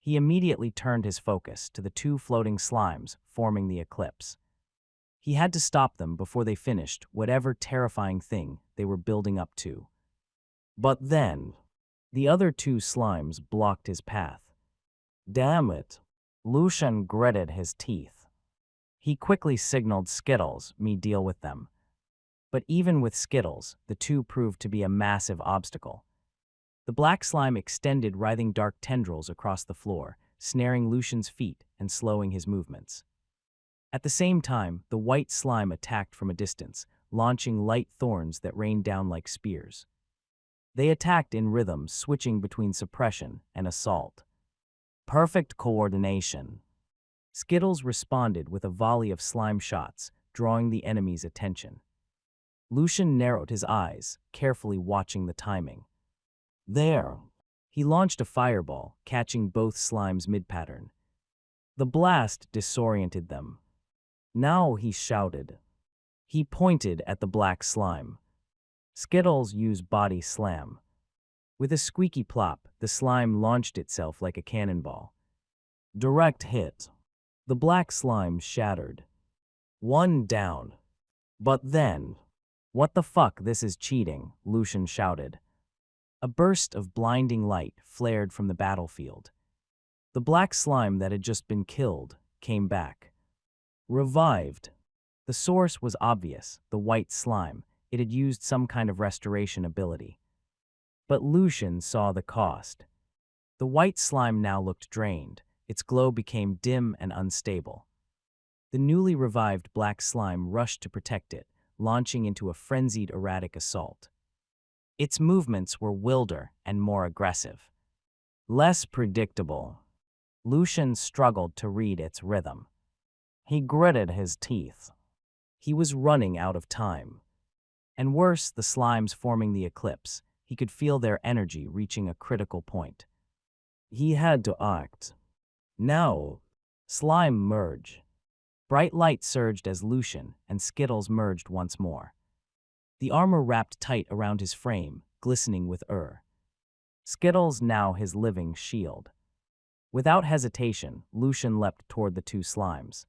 He immediately turned his focus to the 2 floating slimes forming the eclipse. He had to stop them before they finished whatever terrifying thing they were building up to. But then, the other 2 slimes blocked his path. Damn it. Lucian gritted his teeth. He quickly signaled Skittles, me deal with them. But even with Skittles, the two proved to be a massive obstacle. The black slime extended writhing dark tendrils across the floor, snaring Lucian's feet and slowing his movements. At the same time, the white slime attacked from a distance, launching light thorns that rained down like spears. They attacked in rhythm, switching between suppression and assault. Perfect coordination. Skittles responded with a volley of slime shots, drawing the enemy's attention. Lucian narrowed his eyes, carefully watching the timing. There! He launched a fireball, catching both slimes mid-pattern. The blast disoriented them. Now he shouted. He pointed at the black slime. Skittles used body slam. With a squeaky plop, the slime launched itself like a cannonball. Direct hit. The black slime shattered. One down. But then, what the fuck, this is cheating, Lucian shouted. A burst of blinding light flared from the battlefield. The black slime that had just been killed came back. Revived. The source was obvious, the white slime. It had used some kind of restoration ability. But Lucian saw the cost. The white slime now looked drained. Its glow became dim and unstable. The newly revived black slime rushed to protect it, launching into a frenzied, erratic assault. Its movements were wilder and more aggressive. Less predictable. Lucian struggled to read its rhythm. He gritted his teeth. He was running out of time. And worse, the slimes forming the eclipse. He could feel their energy reaching a critical point. He had to act. Now, slime merge. Bright light surged as Lucian and Skittles merged once more. The armor wrapped tight around his frame, glistening with Skittles now his living shield. Without hesitation, Lucian leapt toward the two slimes.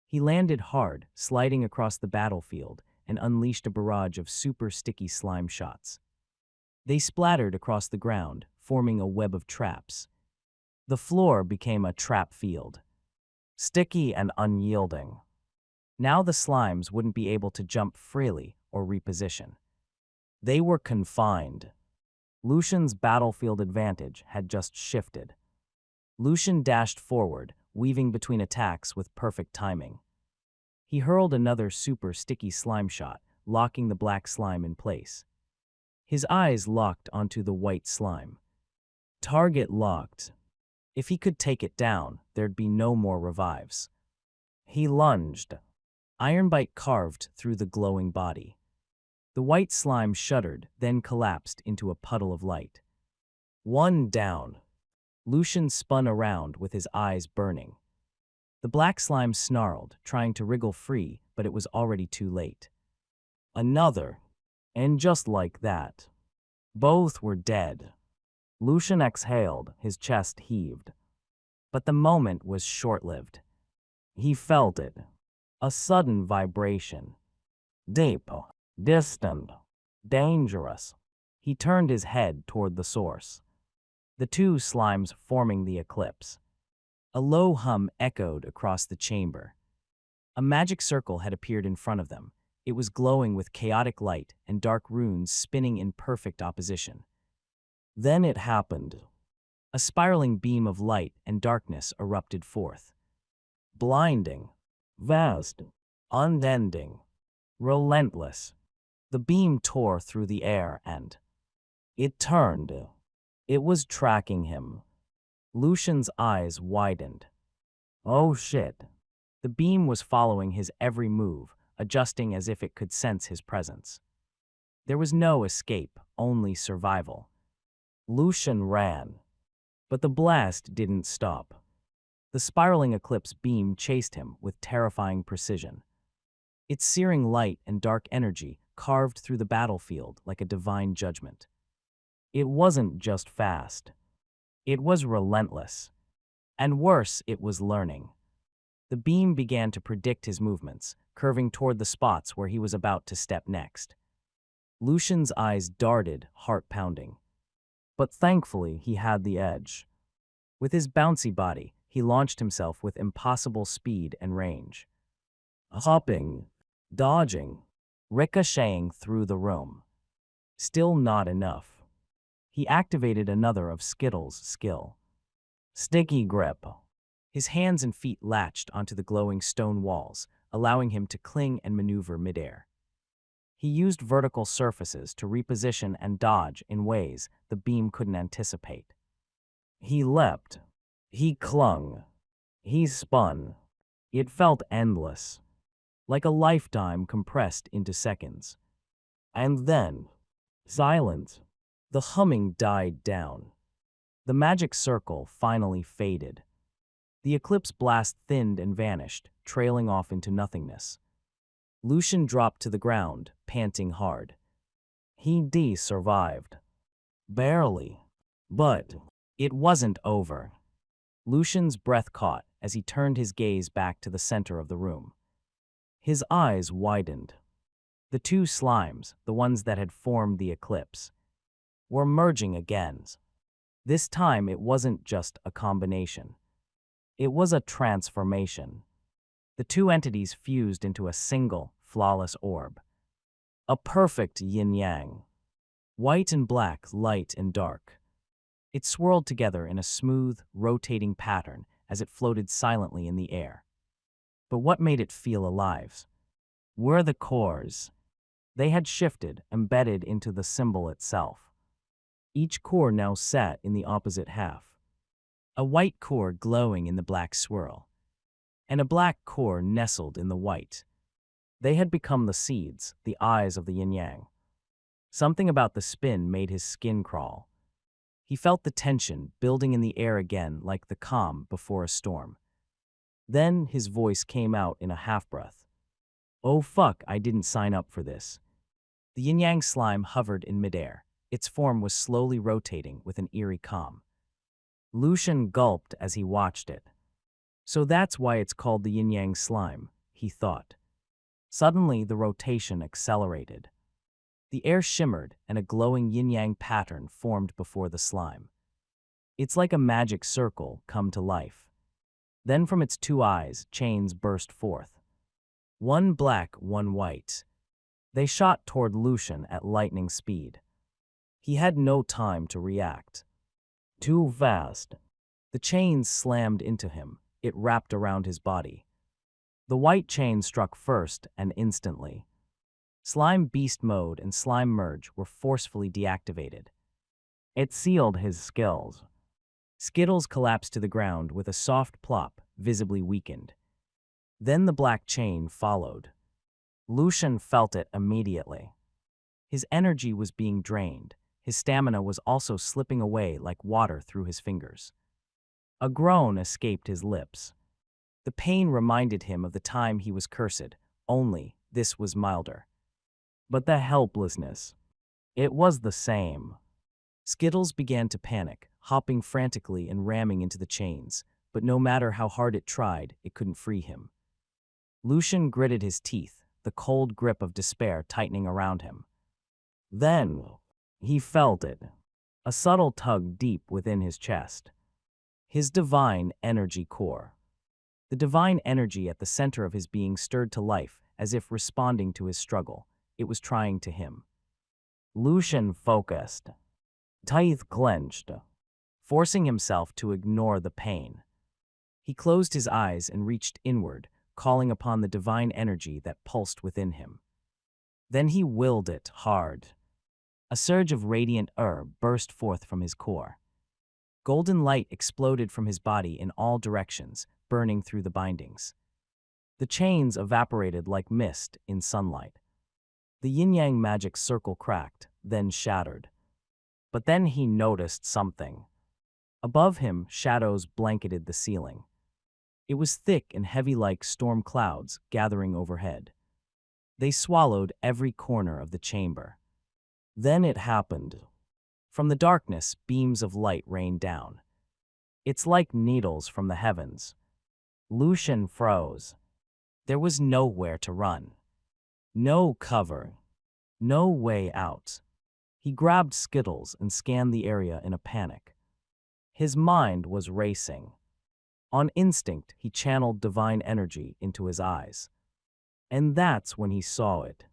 He landed hard, sliding across the battlefield, and unleashed a barrage of super sticky slime shots. They splattered across the ground, forming a web of traps. The floor became a trap field. Sticky and unyielding. Now the slimes wouldn't be able to jump freely or reposition. They were confined. Lucian's battlefield advantage had just shifted. Lucian dashed forward, weaving between attacks with perfect timing. He hurled another super sticky slime shot, locking the black slime in place. His eyes locked onto the white slime. Target locked. If he could take it down, there'd be no more revives. He lunged. Ironbite carved through the glowing body. The white slime shuddered, then collapsed into a puddle of light. One down. Lucian spun around with his eyes burning. The black slime snarled, trying to wriggle free, but it was already too late. Another. And just like that, both were dead. Lucian exhaled, his chest heaved. But the moment was short-lived. He felt it. A sudden vibration. Deep, distant, dangerous. He turned his head toward the source. The two slimes forming the eclipse. A low hum echoed across the chamber. A magic circle had appeared in front of them. It was glowing with chaotic light and dark runes spinning in perfect opposition. Then it happened. A spiraling beam of light and darkness erupted forth. Blinding, vast, unending, relentless. The beam tore through the air and it turned. It was tracking him. Lucian's eyes widened. Oh shit. The beam was following his every move, adjusting as if it could sense his presence. There was no escape, only survival. Lucian ran. But the blast didn't stop. The spiraling eclipse beam chased him with terrifying precision. Its searing light and dark energy carved through the battlefield like a divine judgment. It wasn't just fast. It was relentless. And worse, it was learning. The beam began to predict his movements, curving toward the spots where he was about to step next. Lucian's eyes darted, heart pounding. But thankfully, he had the edge. With his bouncy body, he launched himself with impossible speed and range. Hopping, dodging, ricocheting through the room. Still not enough. He activated another of Skittles' skill. Sticky grip. His hands and feet latched onto the glowing stone walls, allowing him to cling and maneuver midair. He used vertical surfaces to reposition and dodge in ways the beam couldn't anticipate. He leapt. He clung. He spun. It felt endless, like a lifetime compressed into seconds. And then, silence. The humming died down. The magic circle finally faded. The eclipse blast thinned and vanished, trailing off into nothingness. Lucian dropped to the ground, panting hard. He survived. Barely. But it wasn't over. Lucian's breath caught as he turned his gaze back to the center of the room. His eyes widened. The two slimes, the ones that had formed the eclipse, were merging again. This time it wasn't just a combination. It was a transformation. The two entities fused into a single, flawless orb. A perfect yin-yang. White and black, light and dark. It swirled together in a smooth, rotating pattern as it floated silently in the air. But what made it feel alive were the cores. They had shifted, embedded into the symbol itself. Each core now sat in the opposite half. A white core glowing in the black swirl, and a black core nestled in the white. They had become the seeds, the eyes of the yin-yang. Something about the spin made his skin crawl. He felt the tension building in the air again like the calm before a storm. Then his voice came out in a half-breath. Oh fuck, I didn't sign up for this. The yin-yang slime hovered in midair. Its form was slowly rotating with an eerie calm. Lucian gulped as he watched it. So that's why it's called the yin-yang slime, he thought. Suddenly, the rotation accelerated. The air shimmered and a glowing yin-yang pattern formed before the slime. It's like a magic circle come to life. Then from its two eyes, chains burst forth. One black, one white. They shot toward Lucian at lightning speed. He had no time to react. Too fast. The chains slammed into him. It wrapped around his body. The white chain struck first and instantly. Slime Beast Mode and Slime Merge were forcefully deactivated. It sealed his skills. Skittles collapsed to the ground with a soft plop, visibly weakened. Then the black chain followed. Lucian felt it immediately. His energy was being drained. His stamina was also slipping away like water through his fingers. A groan escaped his lips. The pain reminded him of the time he was cursed, only this was milder. But the helplessness, it was the same. Skittles began to panic, hopping frantically and ramming into the chains, but no matter how hard it tried, it couldn't free him. Lucian gritted his teeth, the cold grip of despair tightening around him. Then he felt it, a subtle tug deep within his chest. His divine energy core. The divine energy at the center of his being stirred to life as if responding to his struggle. It was trying to him. Lucian focused, teeth clenched, forcing himself to ignore the pain. He closed his eyes and reached inward, calling upon the divine energy that pulsed within him. Then he willed it hard. A surge of radiant burst forth from his core. Golden light exploded from his body in all directions, burning through the bindings. The chains evaporated like mist in sunlight. The yin-yang magic circle cracked, then shattered. But then he noticed something. Above him, shadows blanketed the ceiling. It was thick and heavy like storm clouds gathering overhead. They swallowed every corner of the chamber. Then it happened. From the darkness, beams of light rained down. It's like needles from the heavens. Lucian froze. There was nowhere to run. No cover. No way out. He grabbed Skittles and scanned the area in a panic. His mind was racing. On instinct, he channeled divine energy into his eyes. And that's when he saw it.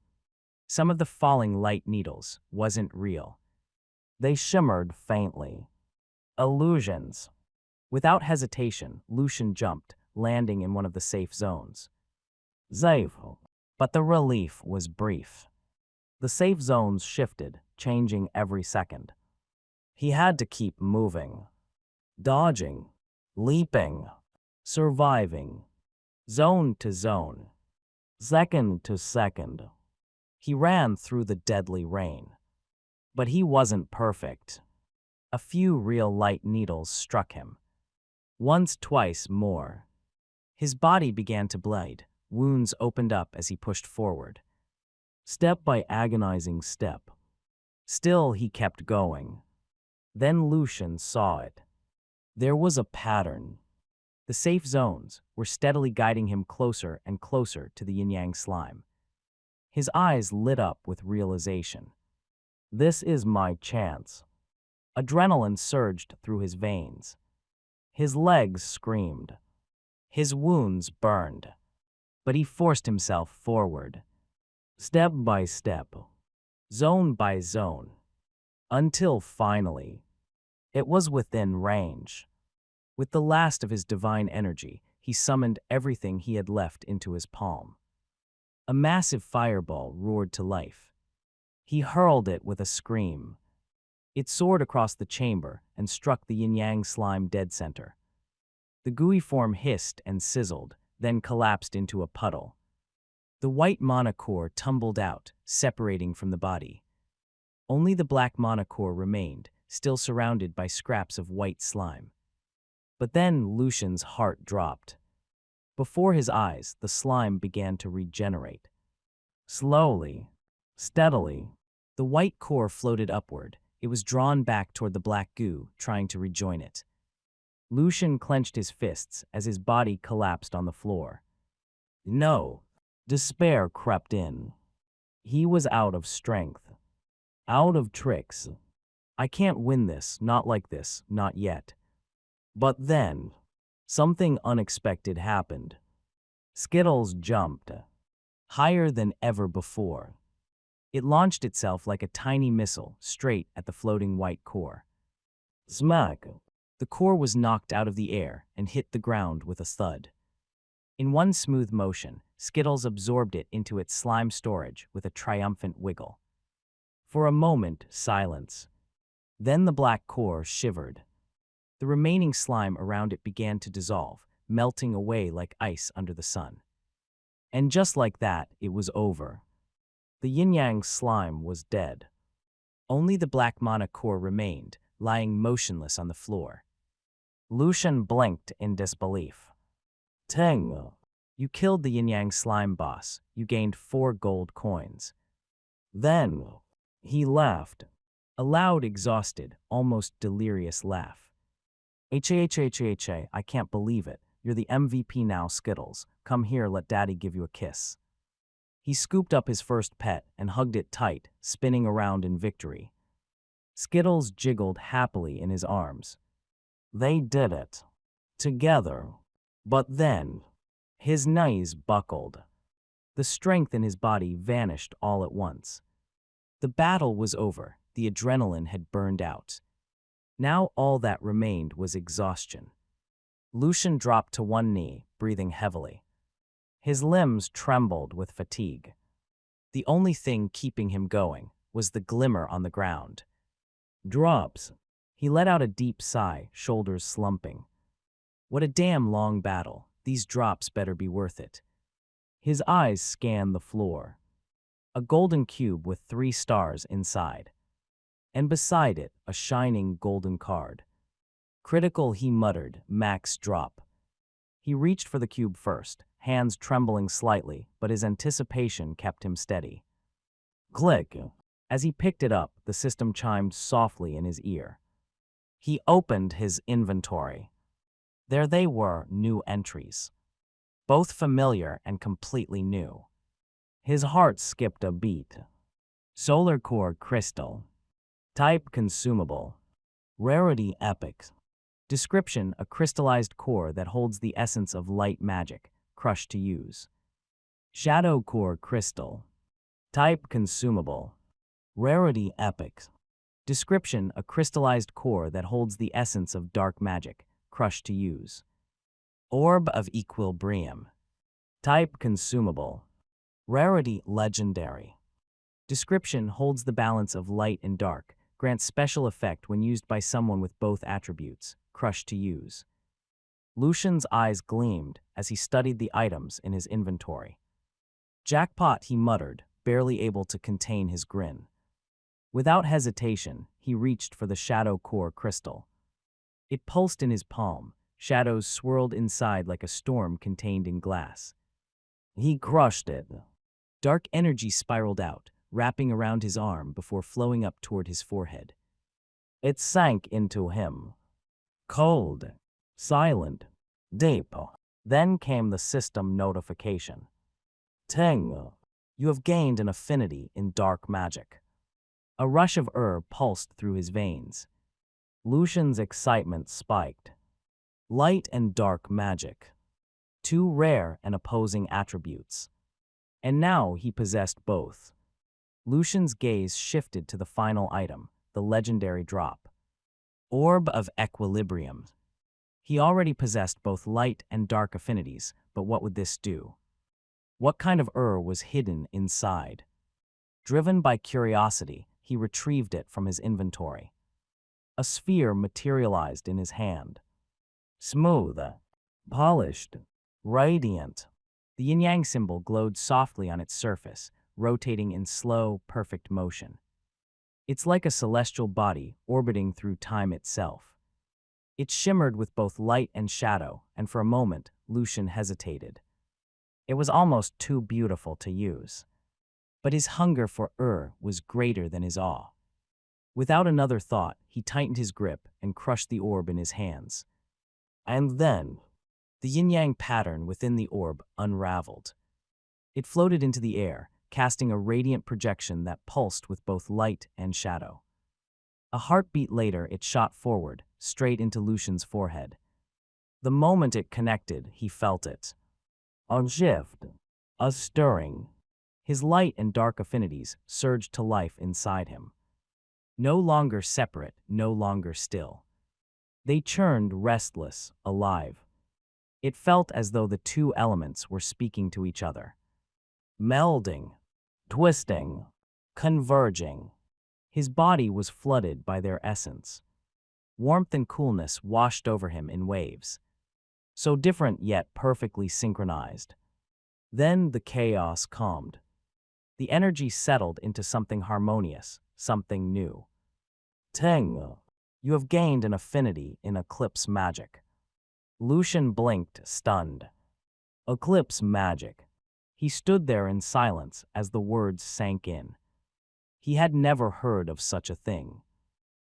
Some of the falling light needles wasn't real. They shimmered faintly. Illusions. Without hesitation, Lucian jumped, landing in one of the safe zones. Safe. But the relief was brief. The safe zones shifted, changing every second. He had to keep moving, dodging, leaping, surviving, zone to zone, second to second. He ran through the deadly rain. But he wasn't perfect. A few real light needles struck him. Once, twice, more. His body began to bleed. Wounds opened up as he pushed forward. Step by agonizing step. Still, he kept going. Then Lucian saw it. There was a pattern. The safe zones were steadily guiding him closer and closer to the yin-yang slime. His eyes lit up with realization. This is my chance. Adrenaline surged through his veins. His legs screamed. His wounds burned. But he forced himself forward, step by step, zone by zone, until finally, it was within range. With the last of his divine energy, he summoned everything he had left into his palm. A massive fireball roared to life. He hurled it with a scream. It soared across the chamber and struck the yin-yang slime dead center. The gooey form hissed and sizzled, then collapsed into a puddle. The white mana core tumbled out, separating from the body. Only the black mana core remained, still surrounded by scraps of white slime. But then Lucian's heart dropped. Before his eyes, the slime began to regenerate. Slowly, steadily, the white core floated upward. It was drawn back toward the black goo, trying to rejoin it. Lucian clenched his fists as his body collapsed on the floor. No, despair crept in. He was out of strength, out of tricks. I can't win this, not like this, not yet. But then, something unexpected happened. Skittles jumped, higher than ever before. It launched itself like a tiny missile straight at the floating white core. Smack! The core was knocked out of the air and hit the ground with a thud. In one smooth motion, Skittles absorbed it into its slime storage with a triumphant wiggle. For a moment, silence. Then the black core shivered. The remaining slime around it began to dissolve, melting away like ice under the sun. And just like that, it was over. The yin-yang slime was dead. Only the black mana core remained, lying motionless on the floor. Lucian blinked in disbelief. Teng, you killed the yin-yang slime boss. You gained 4 gold coins. Then, he laughed. A loud, exhausted, almost delirious laugh. I can't believe it. You're the MVP now, Skittles. Come here, let Daddy give you a kiss. He scooped up his first pet and hugged it tight, spinning around in victory. Skittles jiggled happily in his arms. They did it. Together. But then, his knees buckled. The strength in his body vanished all at once. The battle was over. The adrenaline had burned out. Now all that remained was exhaustion. Lucian dropped to one knee, breathing heavily. His limbs trembled with fatigue. The only thing keeping him going was the glimmer on the ground. Drops. He let out a deep sigh, shoulders slumping. What a damn long battle. These drops better be worth it. His eyes scanned the floor. A golden cube with 3 stars inside. And beside it, a shining golden card. Critical, he muttered, max drop. He reached for the cube first, hands trembling slightly, but his anticipation kept him steady. Click. As he picked it up, the system chimed softly in his ear. He opened his inventory. There they were, new entries. Both familiar and completely new. His heart skipped a beat. Solar Core Crystal. Type consumable. Rarity epic. Description: a crystallized core that holds the essence of light magic, crushed to use. Shadow core crystal. Type: consumable. Rarity: epic. Description: a crystallized core that holds the essence of dark magic, crushed to use. Orb of equilibrium. Type: consumable. Rarity: legendary. Description: holds the balance of light and dark, grants special effect when used by someone with both attributes, crushed to use. Lucian's eyes gleamed as he studied the items in his inventory. Jackpot, he muttered, barely able to contain his grin. Without hesitation, he reached for the shadow core crystal. It pulsed in his palm, shadows swirled inside like a storm contained in glass. He crushed it. Dark energy spiraled out, wrapping around his arm before flowing up toward his forehead. It sank into him. Cold, silent, deep. Then came the system notification. Ting, you have gained an affinity in dark magic. A rush of pulsed through his veins. Lucian's excitement spiked. Light and dark magic. Two rare and opposing attributes. And now he possessed both. Lucian's gaze shifted to the final item, the legendary drop. Orb of equilibrium. He already possessed both light and dark affinities, but what would this do? What kind of was hidden inside? Driven by curiosity, he retrieved it from his inventory. A sphere materialized in his hand. Smooth, polished, radiant. The yin-yang symbol glowed softly on its surface, rotating in slow, perfect motion. It's like a celestial body orbiting through time itself. It shimmered with both light and shadow, and for a moment, Lucian hesitated. It was almost too beautiful to use. But his hunger for was greater than his awe. Without another thought, he tightened his grip and crushed the orb in his hands. And then, the yin-yang pattern within the orb unraveled. It floated into the air, casting a radiant projection that pulsed with both light and shadow. A heartbeat later, it shot forward, straight into Lucian's forehead. The moment it connected, he felt it. A shift, a stirring. His light and dark affinities surged to life inside him. No longer separate, no longer still. They churned restless, alive. It felt as though the two elements were speaking to each other. Melding, twisting, converging. His body was flooded by their essence. Warmth and coolness washed over him in waves. So different yet perfectly synchronized. Then the chaos calmed. The energy settled into something harmonious, something new. Teng, you have gained an affinity in eclipse magic. Lucian blinked, stunned. Eclipse magic. He stood there in silence as the words sank in. He had never heard of such a thing.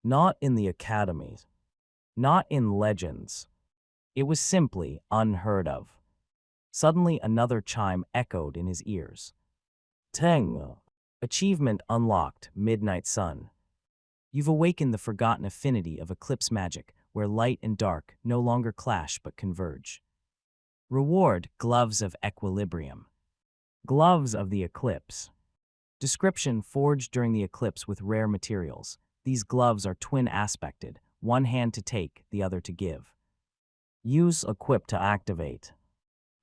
Not in the academies. Not in legends. It was simply unheard of. Suddenly another chime echoed in his ears. Teng. Achievement unlocked, Midnight Sun. You've awakened the forgotten affinity of eclipse magic, where light and dark no longer clash but converge. Reward: Gloves of Equilibrium. Gloves of the Eclipse. Description: forged during the eclipse with rare materials. These gloves are twin-aspected, one hand to take, the other to give. Use: equip to activate.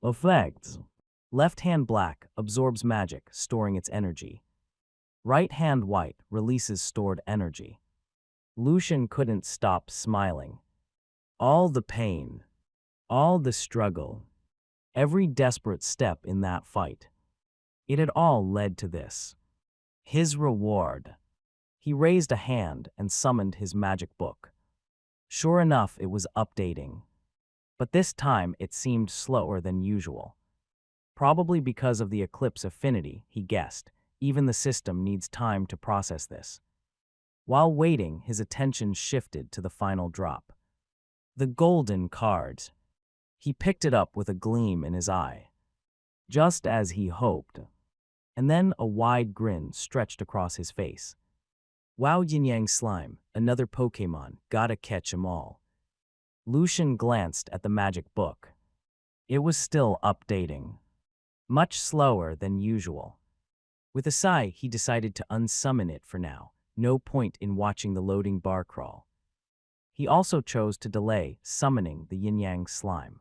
Effects: left hand black, absorbs magic, storing its energy. Right hand white, releases stored energy. Lucian couldn't stop smiling. All the pain, all the struggle, every desperate step in that fight. It had all led to this. His reward. He raised a hand and summoned his magic book. Sure enough, it was updating. But this time it seemed slower than usual. Probably because of the eclipse affinity, he guessed. Even the system needs time to process this. While waiting, his attention shifted to the final drop. The golden card. He picked it up with a gleam in his eye. Just as he hoped. And then a wide grin stretched across his face. Wow, Yin Yang Slime, another Pokémon, gotta catch 'em all. Lucian glanced at the magic book. It was still updating, much slower than usual. With a sigh, he decided to unsummon it for now. No point in watching the loading bar crawl. He also chose to delay summoning the yin-yang slime.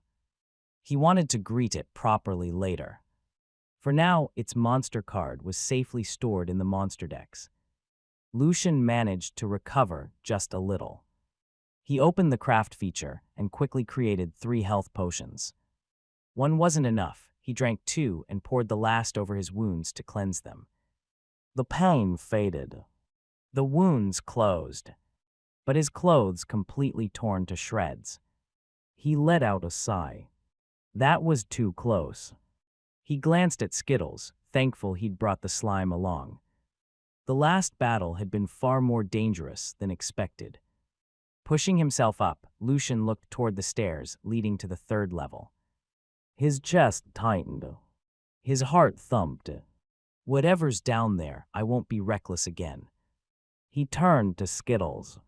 He wanted to greet it properly later. For now, its monster card was safely stored in the monster decks. Lucian managed to recover just a little. He opened the craft feature and quickly created 3 health potions. One wasn't enough. He drank 2 and poured the last over his wounds to cleanse them. The pain faded. The wounds closed, but his clothes completely torn to shreds. He let out a sigh. That was too close. He glanced at Skittles, thankful he'd brought the slime along. The last battle had been far more dangerous than expected. Pushing himself up, Lucian looked toward the stairs leading to the 3rd level. His chest tightened. His heart thumped. Whatever's down there, I won't be reckless again. He turned to Skittles.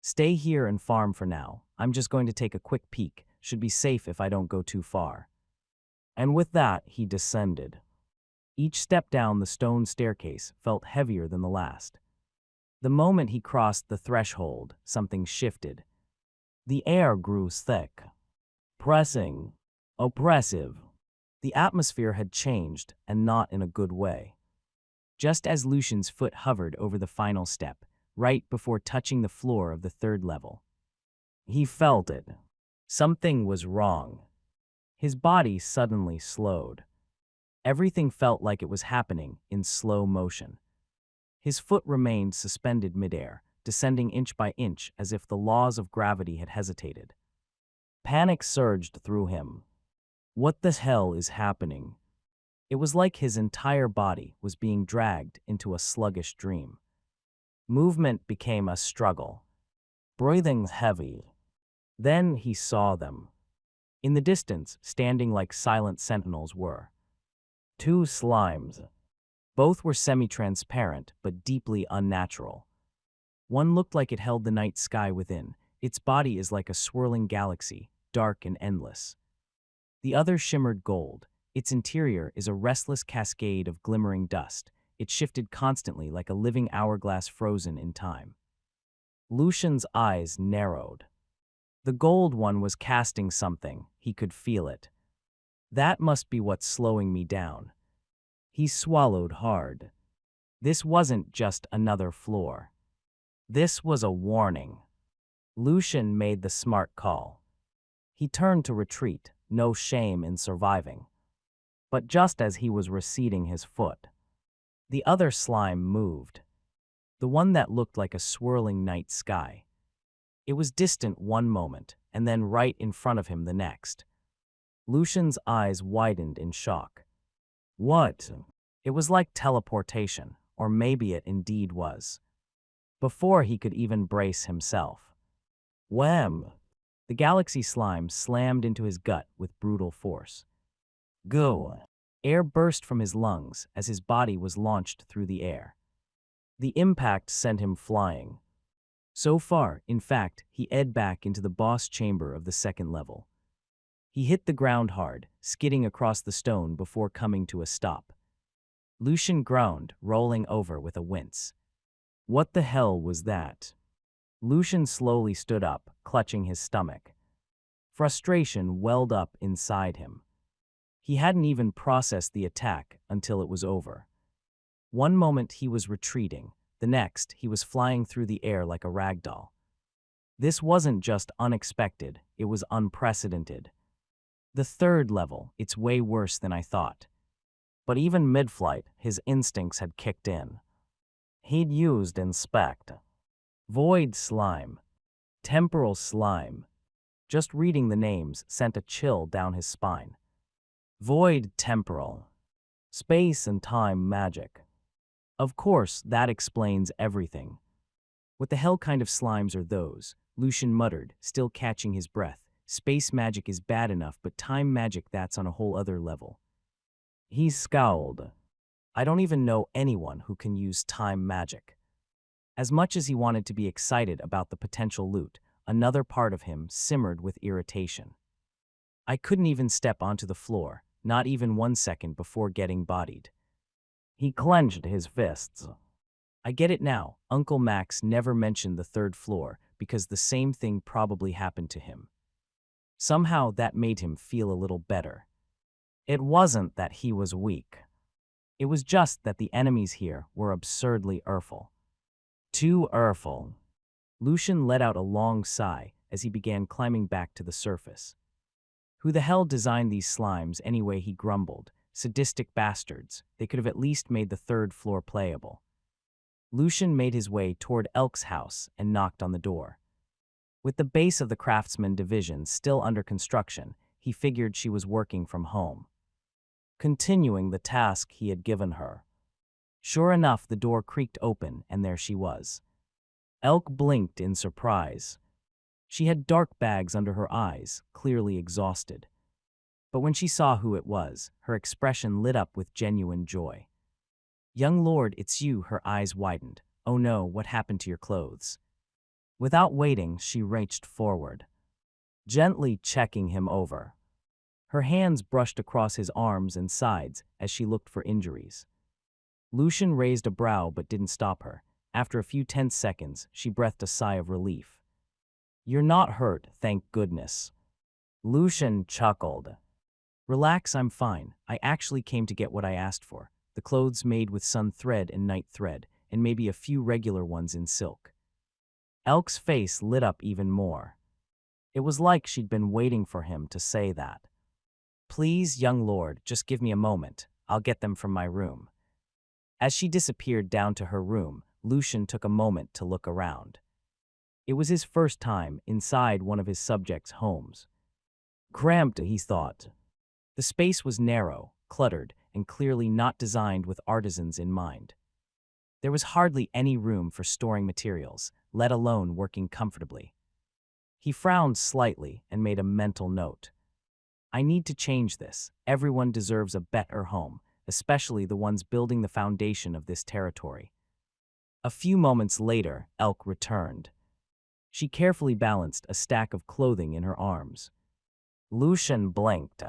Stay here and farm for now. I'm just going to take a quick peek. Should be safe if I don't go too far. And with that, he descended. Each step down the stone staircase felt heavier than the last. The moment he crossed the threshold, something shifted. The air grew thick, pressing, oppressive. The atmosphere had changed, and not in a good way. Just as Lucian's foot hovered over the final step, right before touching the floor of the 3rd level, he felt it. Something was wrong. His body suddenly slowed. Everything felt like it was happening in slow motion. His foot remained suspended midair, descending inch by inch as if the laws of gravity had hesitated. Panic surged through him. What the hell is happening? It was like his entire body was being dragged into a sluggish dream. Movement became a struggle. Breathing heavy. Then he saw them. In the distance, standing like silent sentinels were 2 slimes. Both were semi-transparent, but deeply unnatural. One looked like it held the night sky within. Its body is like a swirling galaxy, dark and endless. The other shimmered gold. Its interior is a restless cascade of glimmering dust. It shifted constantly like a living hourglass frozen in time. Lucian's eyes narrowed. The gold one was casting something. He could feel it. That must be what's slowing me down. He swallowed hard. This wasn't just another floor. This was a warning. Lucian made the smart call. He turned to retreat, no shame in surviving. But just as he was receding his foot, the other slime moved. The one that looked like a swirling night sky. It was distant one moment, and then right in front of him the next. Lucian's eyes widened in shock. What? It was like teleportation, or maybe it indeed was. Before he could even brace himself. Wham! The galaxy slime slammed into his gut with brutal force. Go! Air burst from his lungs as his body was launched through the air. The impact sent him flying. So far, in fact, he edged back into the boss chamber of the 2nd level. He hit the ground hard, skidding across the stone before coming to a stop. Lucian groaned, rolling over with a wince. What the hell was that? Lucian slowly stood up, clutching his stomach. Frustration welled up inside him. He hadn't even processed the attack until it was over. One moment he was retreating, the next he was flying through the air like a ragdoll. This wasn't just unexpected, it was unprecedented. The 3rd level, it's way worse than I thought. But even mid-flight, his instincts had kicked in. He'd used inspect. Void slime. Temporal slime. Just reading the names sent a chill down his spine. Void temporal. Space and time magic. Of course, that explains everything. What the hell kind of slimes are those? Lucian muttered, still catching his breath. Space magic is bad enough, but time magic, that's on a whole other level. He scowled. I don't even know anyone who can use time magic. As much as he wanted to be excited about the potential loot, another part of him simmered with irritation. I couldn't even step onto the floor, not even 1 second before getting bodied. He clenched his fists. I get it now. Uncle Max never mentioned the third floor because the same thing probably happened to him. Somehow that made him feel a little better. It wasn't that he was weak. It was just that the enemies here were absurdly awful. Too awful. Lucian let out a long sigh as he began climbing back to the surface. Who the hell designed these slimes anyway, he grumbled. Sadistic bastards. They could have at least made the third floor playable. Lucian made his way toward Elk's house and knocked on the door. With the base of the craftsman division still under construction, he figured she was working from home, continuing the task he had given her. Sure enough, the door creaked open, and there she was. Elk blinked in surprise. She had dark bags under her eyes, clearly exhausted. But when she saw who it was, her expression lit up with genuine joy. "Young lord, it's you," her eyes widened. "Oh no, what happened to your clothes?" Without waiting, she reached forward, gently checking him over. Her hands brushed across his arms and sides as she looked for injuries. Lucian raised a brow but didn't stop her. After a few tense seconds, she breathed a sigh of relief. "You're not hurt, thank goodness." Lucian chuckled. "Relax, I'm fine. I actually came to get what I asked for. The clothes made with sun thread and night thread, and maybe a few regular ones in silk." Elk's face lit up even more. It was like she'd been waiting for him to say that. "Please, young lord, just give me a moment. I'll get them from my room." As she disappeared down to her room, Lucian took a moment to look around. It was his first time inside one of his subjects' homes. Cramped, he thought. The space was narrow, cluttered, and clearly not designed with artisans in mind. There was hardly any room for storing materials, let alone working comfortably. He frowned slightly and made a mental note. "I need to change this. Everyone deserves a better home, especially the ones building the foundation of this territory." A few moments later, Elk returned. She carefully balanced a stack of clothing in her arms. Lucian blinked.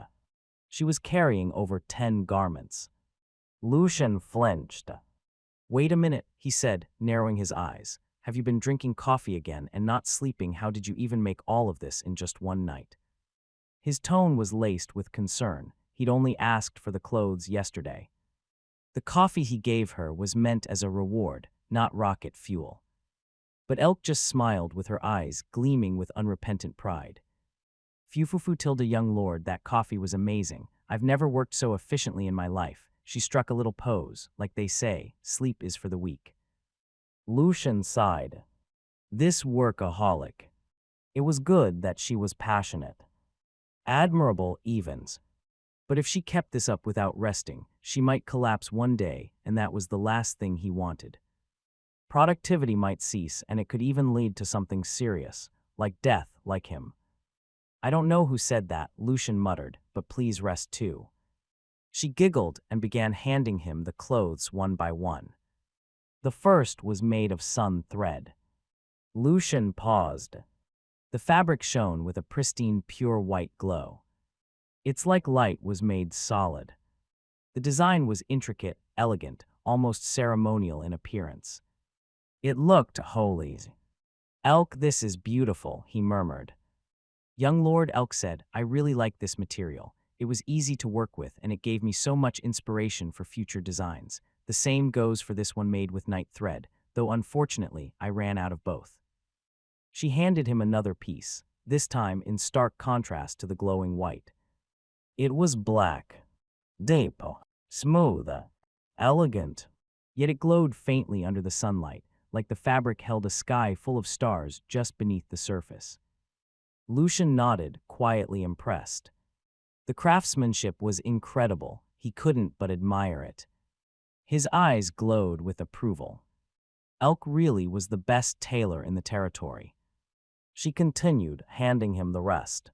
She was carrying over 10 garments. Lucian flinched. "Wait a minute," he said, narrowing his eyes. "Have you been drinking coffee again and not sleeping? How did you even make all of this in just one night?" His tone was laced with concern. He'd only asked for the clothes yesterday. The coffee he gave her was meant as a reward, not rocket fuel. But Elk just smiled with her eyes gleaming with unrepentant pride. "Fufufu tilde young lord, that coffee was amazing. I've never worked so efficiently in my life." She struck a little pose, like they say, sleep is for the weak. Lucian sighed. This workaholic. It was good that she was passionate. Admirable evens. But if she kept this up without resting, she might collapse one day, and that was the last thing he wanted. Productivity might cease, and it could even lead to something serious, like death, like him. "I don't know who said that," Lucian muttered, "but please rest too." She giggled and began handing him the clothes one by one. The first was made of sun thread. Lucian paused. The fabric shone with a pristine, pure white glow. It's like light was made solid. The design was intricate, elegant, almost ceremonial in appearance. It looked holy. "Elk, this is beautiful," he murmured. "Young Lord," Elk said, "I really like this material. It was easy to work with, and it gave me so much inspiration for future designs. The same goes for this one made with night thread, though unfortunately I ran out of both." She handed him another piece, this time in stark contrast to the glowing white. It was black, deep, smooth, elegant, yet it glowed faintly under the sunlight, like the fabric held a sky full of stars just beneath the surface. Lucian nodded, quietly impressed. The craftsmanship was incredible. He couldn't but admire it. His eyes glowed with approval. Elk really was the best tailor in the territory. She continued, handing him the rest.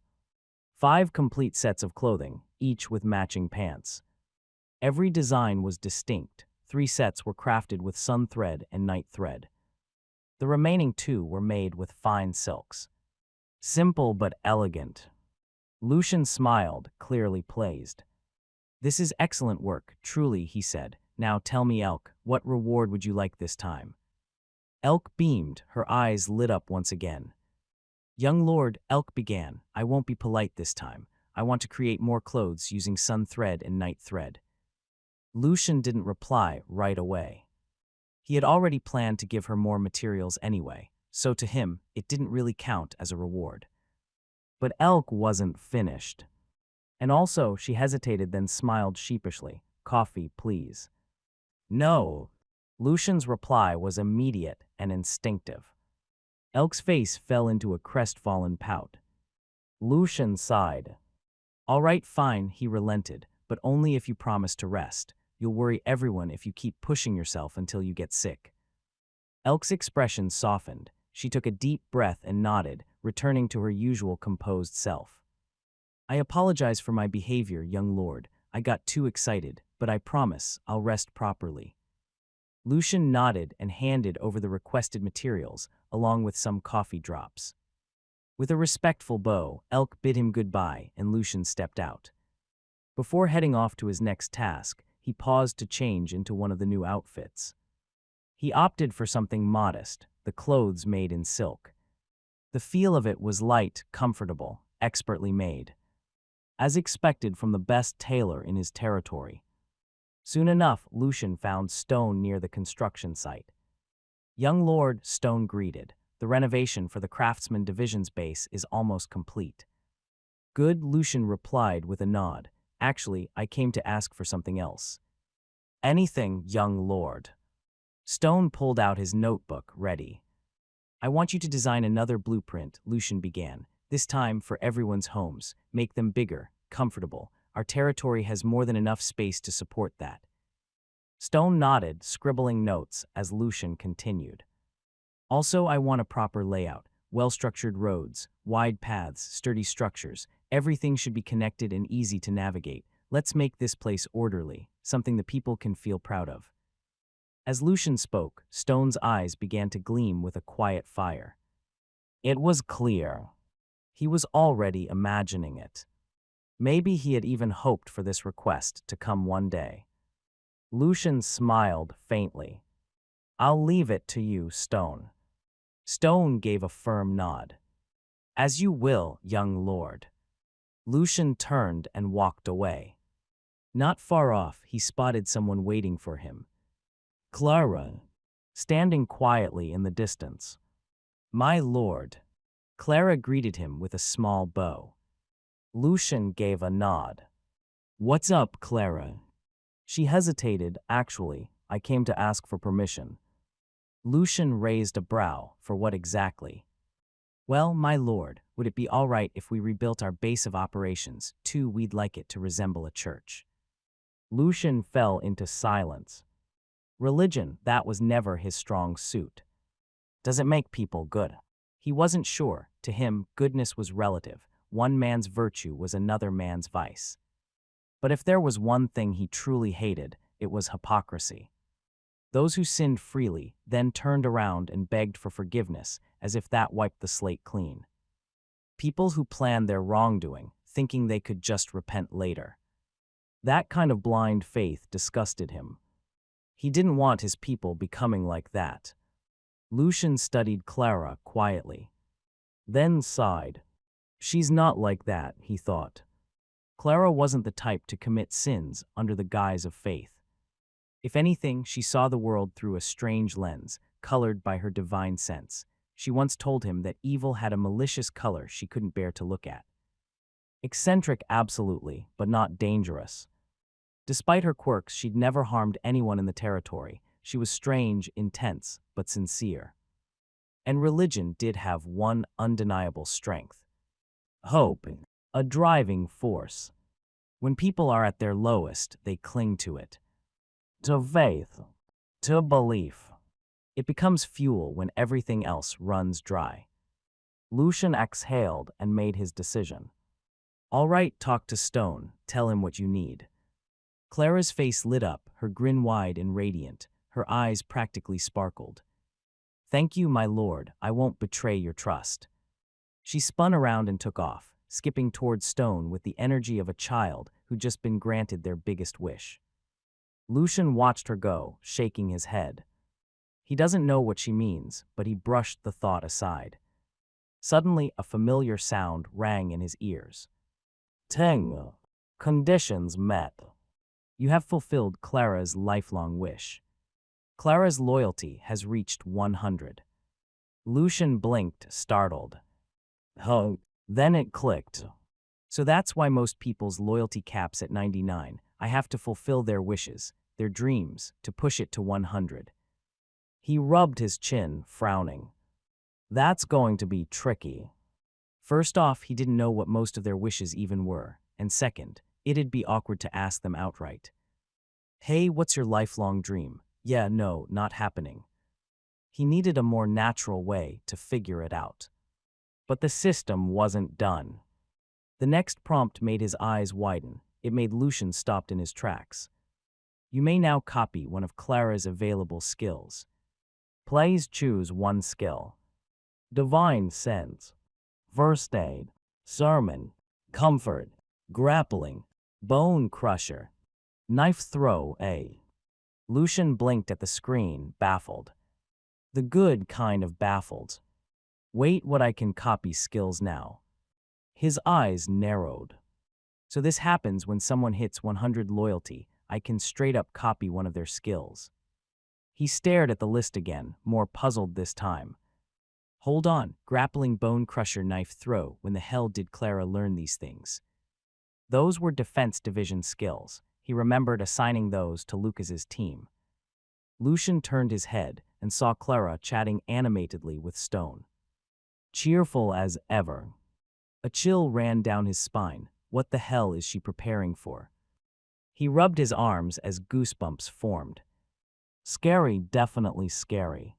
5 complete sets of clothing, each with matching pants. Every design was distinct. 3 sets were crafted with sun thread and night thread. The remaining 2 were made with fine silks. Simple but elegant. Lucian smiled, clearly pleased. This is excellent work, truly, he said. Now tell me, Elk, what reward would you like this time? Elk beamed, her eyes lit up once again. Young Lord, Elk began, I won't be polite this time. I want to create more clothes using sun thread and night thread. Lucian didn't reply right away. He had already planned to give her more materials anyway, so to him, it didn't really count as a reward. But Elk wasn't finished. And also, she hesitated, then smiled sheepishly. Coffee, please. No. Lucian's reply was immediate and instinctive. Elk's face fell into a crestfallen pout. Lucian sighed. All right, fine, he relented, but only if you promise to rest. You'll worry everyone if you keep pushing yourself until you get sick. Elk's expression softened. She took a deep breath and nodded, returning to her usual composed self. I apologize for my behavior, young lord. I got too excited, but I promise I'll rest properly. Lucian nodded and handed over the requested materials, along with some coffee drops. With a respectful bow, Elk bid him goodbye, and Lucian stepped out. Before heading off to his next task, he paused to change into one of the new outfits. He opted for something modest, the clothes made in silk. The feel of it was light, comfortable, expertly made. As expected from the best tailor in his territory. Soon enough, Lucian found Stone near the construction site. Young Lord, Stone greeted. The renovation for the Craftsman Division's base is almost complete. Good, Lucian replied with a nod. Actually, I came to ask for something else. Anything, young lord. Stone pulled out his notebook, ready. I want you to design another blueprint, Lucian began. This time for everyone's homes. Make them bigger, comfortable. Our territory has more than enough space to support that. Stone nodded, scribbling notes as Lucian continued. Also, I want a proper layout. Well-structured roads, wide paths, sturdy structures. Everything should be connected and easy to navigate. Let's make this place orderly, something the people can feel proud of. As Lucian spoke, Stone's eyes began to gleam with a quiet fire. It was clear. He was already imagining it. Maybe he had even hoped for this request to come one day. Lucian smiled faintly. I'll leave it to you, Stone. Stone gave a firm nod. As you will, young lord. Lucian turned and walked away. Not far off, he spotted someone waiting for him. Clara, standing quietly in the distance. My lord. Clara greeted him with a small bow. Lucian gave a nod. What's up, Clara? She hesitated. Actually, I came to ask for permission. Lucian raised a brow. For what exactly? Well, my lord, would it be all right if we rebuilt our base of operations? Too, we'd like it to resemble a church. Lucian fell into silence. Religion, that was never his strong suit. Does it make people good? He wasn't sure. To him, goodness was relative. One man's virtue was another man's vice. But if there was one thing he truly hated, it was hypocrisy. Those who sinned freely then turned around and begged for forgiveness as if that wiped the slate clean. People who planned their wrongdoing, thinking they could just repent later. That kind of blind faith disgusted him. He didn't want his people becoming like that. Lucian studied Clara quietly. Then sighed. She's not like that, he thought. Clara wasn't the type to commit sins under the guise of faith. If anything, she saw the world through a strange lens, colored by her divine sense. She once told him that evil had a malicious color she couldn't bear to look at. Eccentric, absolutely, but not dangerous. Despite her quirks, she'd never harmed anyone in the territory. She was strange, intense, but sincere. And religion did have one undeniable strength. Hope, a driving force. When people are at their lowest, they cling to it. To faith, to belief. It becomes fuel when everything else runs dry. Lucian exhaled and made his decision. All right, talk to Stone. Tell him what you need. Clara's face lit up, her grin wide and radiant. Her eyes practically sparkled. Thank you, my lord. I won't betray your trust. She spun around and took off, skipping towards Stone with the energy of a child who'd just been granted their biggest wish. Lucian watched her go, shaking his head. He doesn't know what she means, but he brushed the thought aside. Suddenly, a familiar sound rang in his ears. Teng. Conditions met. You have fulfilled Clara's lifelong wish. Clara's loyalty has reached 100. Lucian blinked, startled. Oh, then it clicked. So that's why most people's loyalty caps at 99. I have to fulfill their wishes, their dreams, to push it to 100. He rubbed his chin, frowning. That's going to be tricky. First off, he didn't know what most of their wishes even were, and second, it'd be awkward to ask them outright. Hey, what's your lifelong dream? Yeah, no, not happening. He needed a more natural way to figure it out. But the system wasn't done. The next prompt made his eyes widen. It made Lucian stop in his tracks. You may now copy one of Clara's available skills. Please choose one skill. Divine Sense, First Aid, Sermon, Comfort, Grappling, Bone Crusher, Knife Throw A. Lucian blinked at the screen, baffled. The good kind of baffled. Wait, what I can copy skills now. His eyes narrowed. So this happens when someone hits 100 loyalty. I can straight up copy one of their skills. He stared at the list again, more puzzled this time. Hold on, Grappling, Bone Crusher, Knife Throw. When the hell did Clara learn these things? Those were Defense Division skills. He remembered assigning those to Lucas's team. Lucian turned his head and saw Clara chatting animatedly with Stone. Cheerful as ever. A chill ran down his spine. What the hell is she preparing for? He rubbed his arms as goosebumps formed. Scary, definitely scary.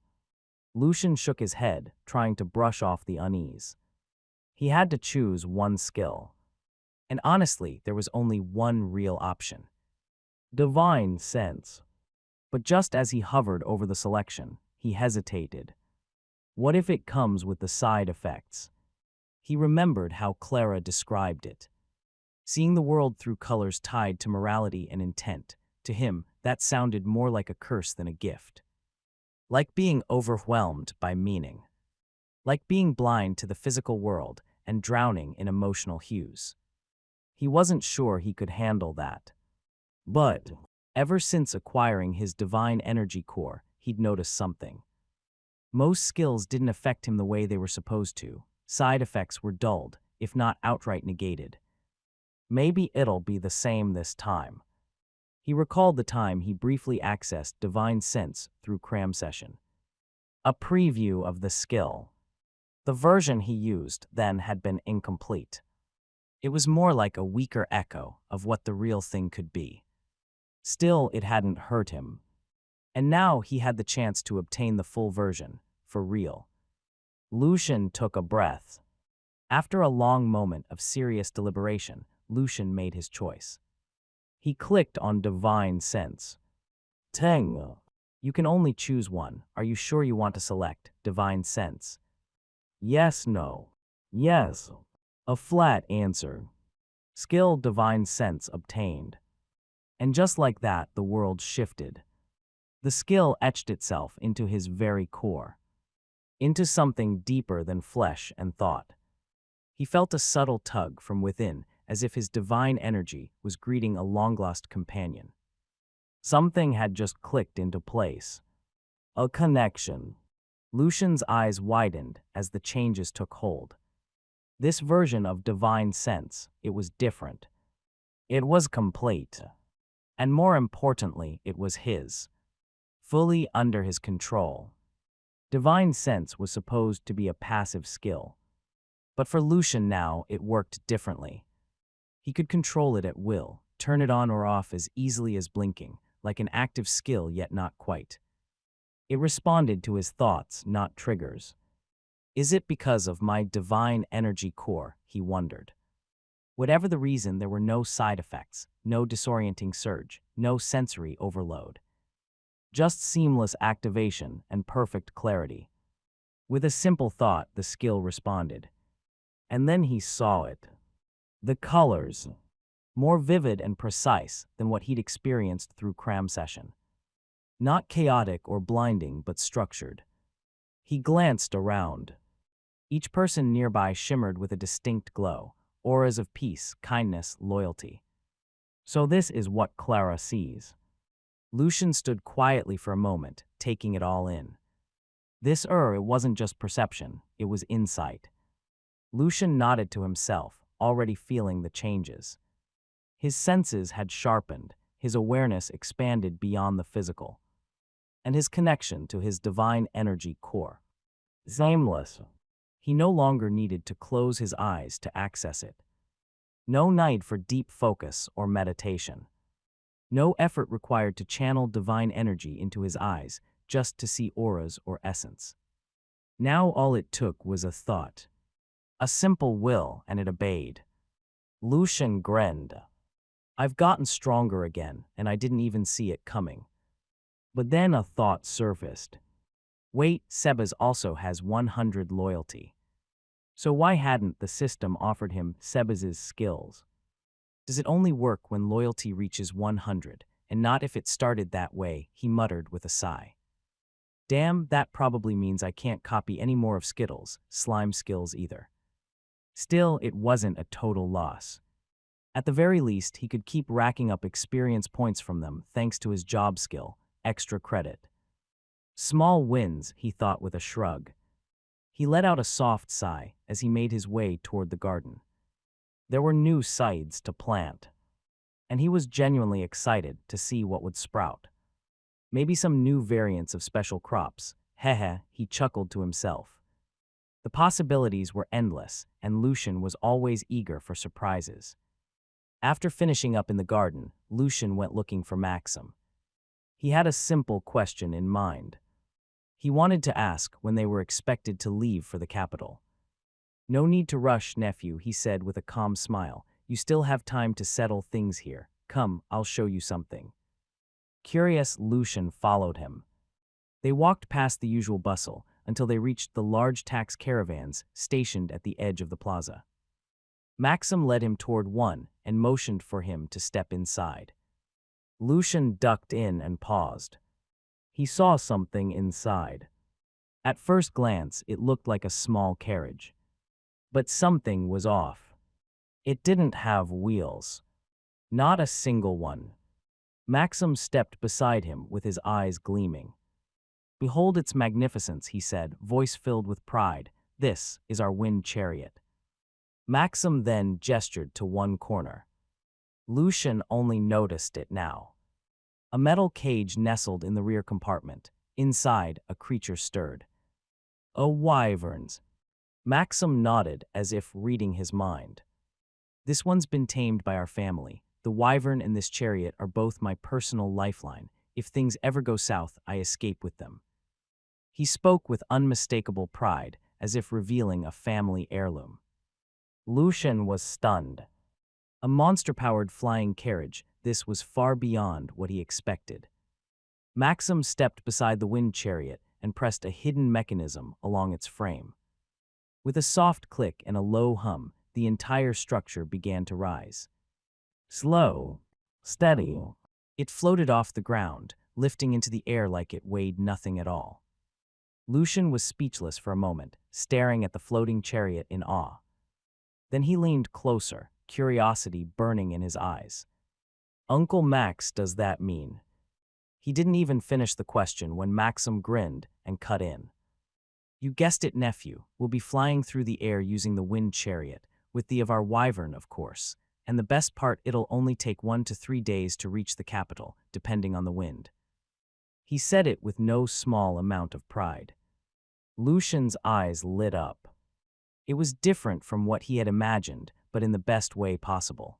Lucian shook his head, trying to brush off the unease. He had to choose one skill. And honestly, there was only one real option. Divine Sense. But just as he hovered over the selection, he hesitated. What if it comes with the side effects? He remembered how Clara described it. Seeing the world through colors tied to morality and intent, to him, that sounded more like a curse than a gift. Like being overwhelmed by meaning. Like being blind to the physical world and drowning in emotional hues. He wasn't sure he could handle that. But, ever since acquiring his divine energy core, he'd noticed something. Most skills didn't affect him the way they were supposed to. Side effects were dulled, if not outright negated. Maybe it'll be the same this time. He recalled the time he briefly accessed Divine Sense through Cram Session. A preview of the skill. The version he used then had been incomplete. It was more like a weaker echo of what the real thing could be. Still, it hadn't hurt him. And now he had the chance to obtain the full version, for real. Lucian took a breath. After a long moment of serious deliberation, Lucian made his choice. He clicked on Divine Sense. Teng. You can only choose one. Are you sure you want to select Divine Sense? Yes, no. Yes. A flat answer. Skill Divine Sense obtained. And just like that, the world shifted. The skill etched itself into his very core. Into something deeper than flesh and thought. He felt a subtle tug from within, as if his divine energy was greeting a long-lost companion. Something had just clicked into place. A connection. Lucian's eyes widened as the changes took hold. This version of Divine Sense, it was different. It was complete. And more importantly, it was his. Fully under his control. Divine Sense was supposed to be a passive skill. But for Lucian now, it worked differently. He could control it at will, turn it on or off as easily as blinking, like an active skill yet not quite. It responded to his thoughts, not triggers. Is it because of my divine energy core, he wondered. Whatever the reason, there were no side effects, no disorienting surge, no sensory overload. Just seamless activation and perfect clarity. With a simple thought, the skill responded. And then he saw it. The colors, more vivid and precise than what he'd experienced through cram session. Not chaotic or blinding, but structured. He glanced around. Each person nearby shimmered with a distinct glow, auras of peace, kindness, loyalty. So this is what Clara sees. Lucian stood quietly for a moment, taking it all in. It wasn't just perception, it was insight. Lucian nodded to himself, already feeling the changes. His senses had sharpened, his awareness expanded beyond the physical, and his connection to his divine energy core. Zameless. He no longer needed to close his eyes to access it. No need for deep focus or meditation. No effort required to channel divine energy into his eyes just to see auras or essence. Now all it took was a thought. A simple will, and it obeyed. Lucian grinned. I've gotten stronger again, and I didn't even see it coming. But then a thought surfaced. Wait, Sebas also has 100 loyalty. So why hadn't the system offered him Sebas's skills? Does it only work when loyalty reaches 100, and not if it started that way, he muttered with a sigh. Damn, that probably means I can't copy any more of Skittles' slime skills either. Still, it wasn't a total loss. At the very least, he could keep racking up experience points from them thanks to his job skill, extra credit. Small wins, he thought with a shrug. He let out a soft sigh as he made his way toward the garden. There were new seeds to plant, and he was genuinely excited to see what would sprout. Maybe some new variants of special crops. Hehe, he chuckled to himself. The possibilities were endless, and Lucian was always eager for surprises. After finishing up in the garden, Lucian went looking for Maxim. He had a simple question in mind. He wanted to ask when they were expected to leave for the capital. No need to rush, nephew, he said with a calm smile. You still have time to settle things here. Come, I'll show you something. Curious, Lucian followed him. They walked past the usual bustle until they reached the large tax caravans stationed at the edge of the plaza. Maxim led him toward one and motioned for him to step inside. Lucian ducked in and paused. He saw something inside. At first glance, it looked like a small carriage. But something was off. It didn't have wheels. Not a single one. Maxim stepped beside him with his eyes gleaming. Behold its magnificence, he said, voice filled with pride. This is our wind chariot. Maxim then gestured to one corner. Lucian only noticed it now. A metal cage nestled in the rear compartment. Inside, a creature stirred. A wyverns. Maxim nodded as if reading his mind. This one's been tamed by our family. The wyvern and this chariot are both my personal lifeline. If things ever go south, I escape with them. He spoke with unmistakable pride, as if revealing a family heirloom. Lucian was stunned. A monster-powered flying carriage, this was far beyond what he expected. Maxim stepped beside the wind chariot and pressed a hidden mechanism along its frame. With a soft click and a low hum, the entire structure began to rise. Slow, steady. It floated off the ground, lifting into the air like it weighed nothing at all. Lucian was speechless for a moment, staring at the floating chariot in awe. Then he leaned closer, curiosity burning in his eyes. Uncle Max, does that mean? He didn't even finish the question when Maxim grinned and cut in. You guessed it, nephew. We'll be flying through the air using the wind chariot, with the of our wyvern, of course. And the best part, it'll only take 1 to 3 days to reach the capital, depending on the wind. He said it with no small amount of pride. Lucian's eyes lit up. It was different from what he had imagined, but in the best way possible.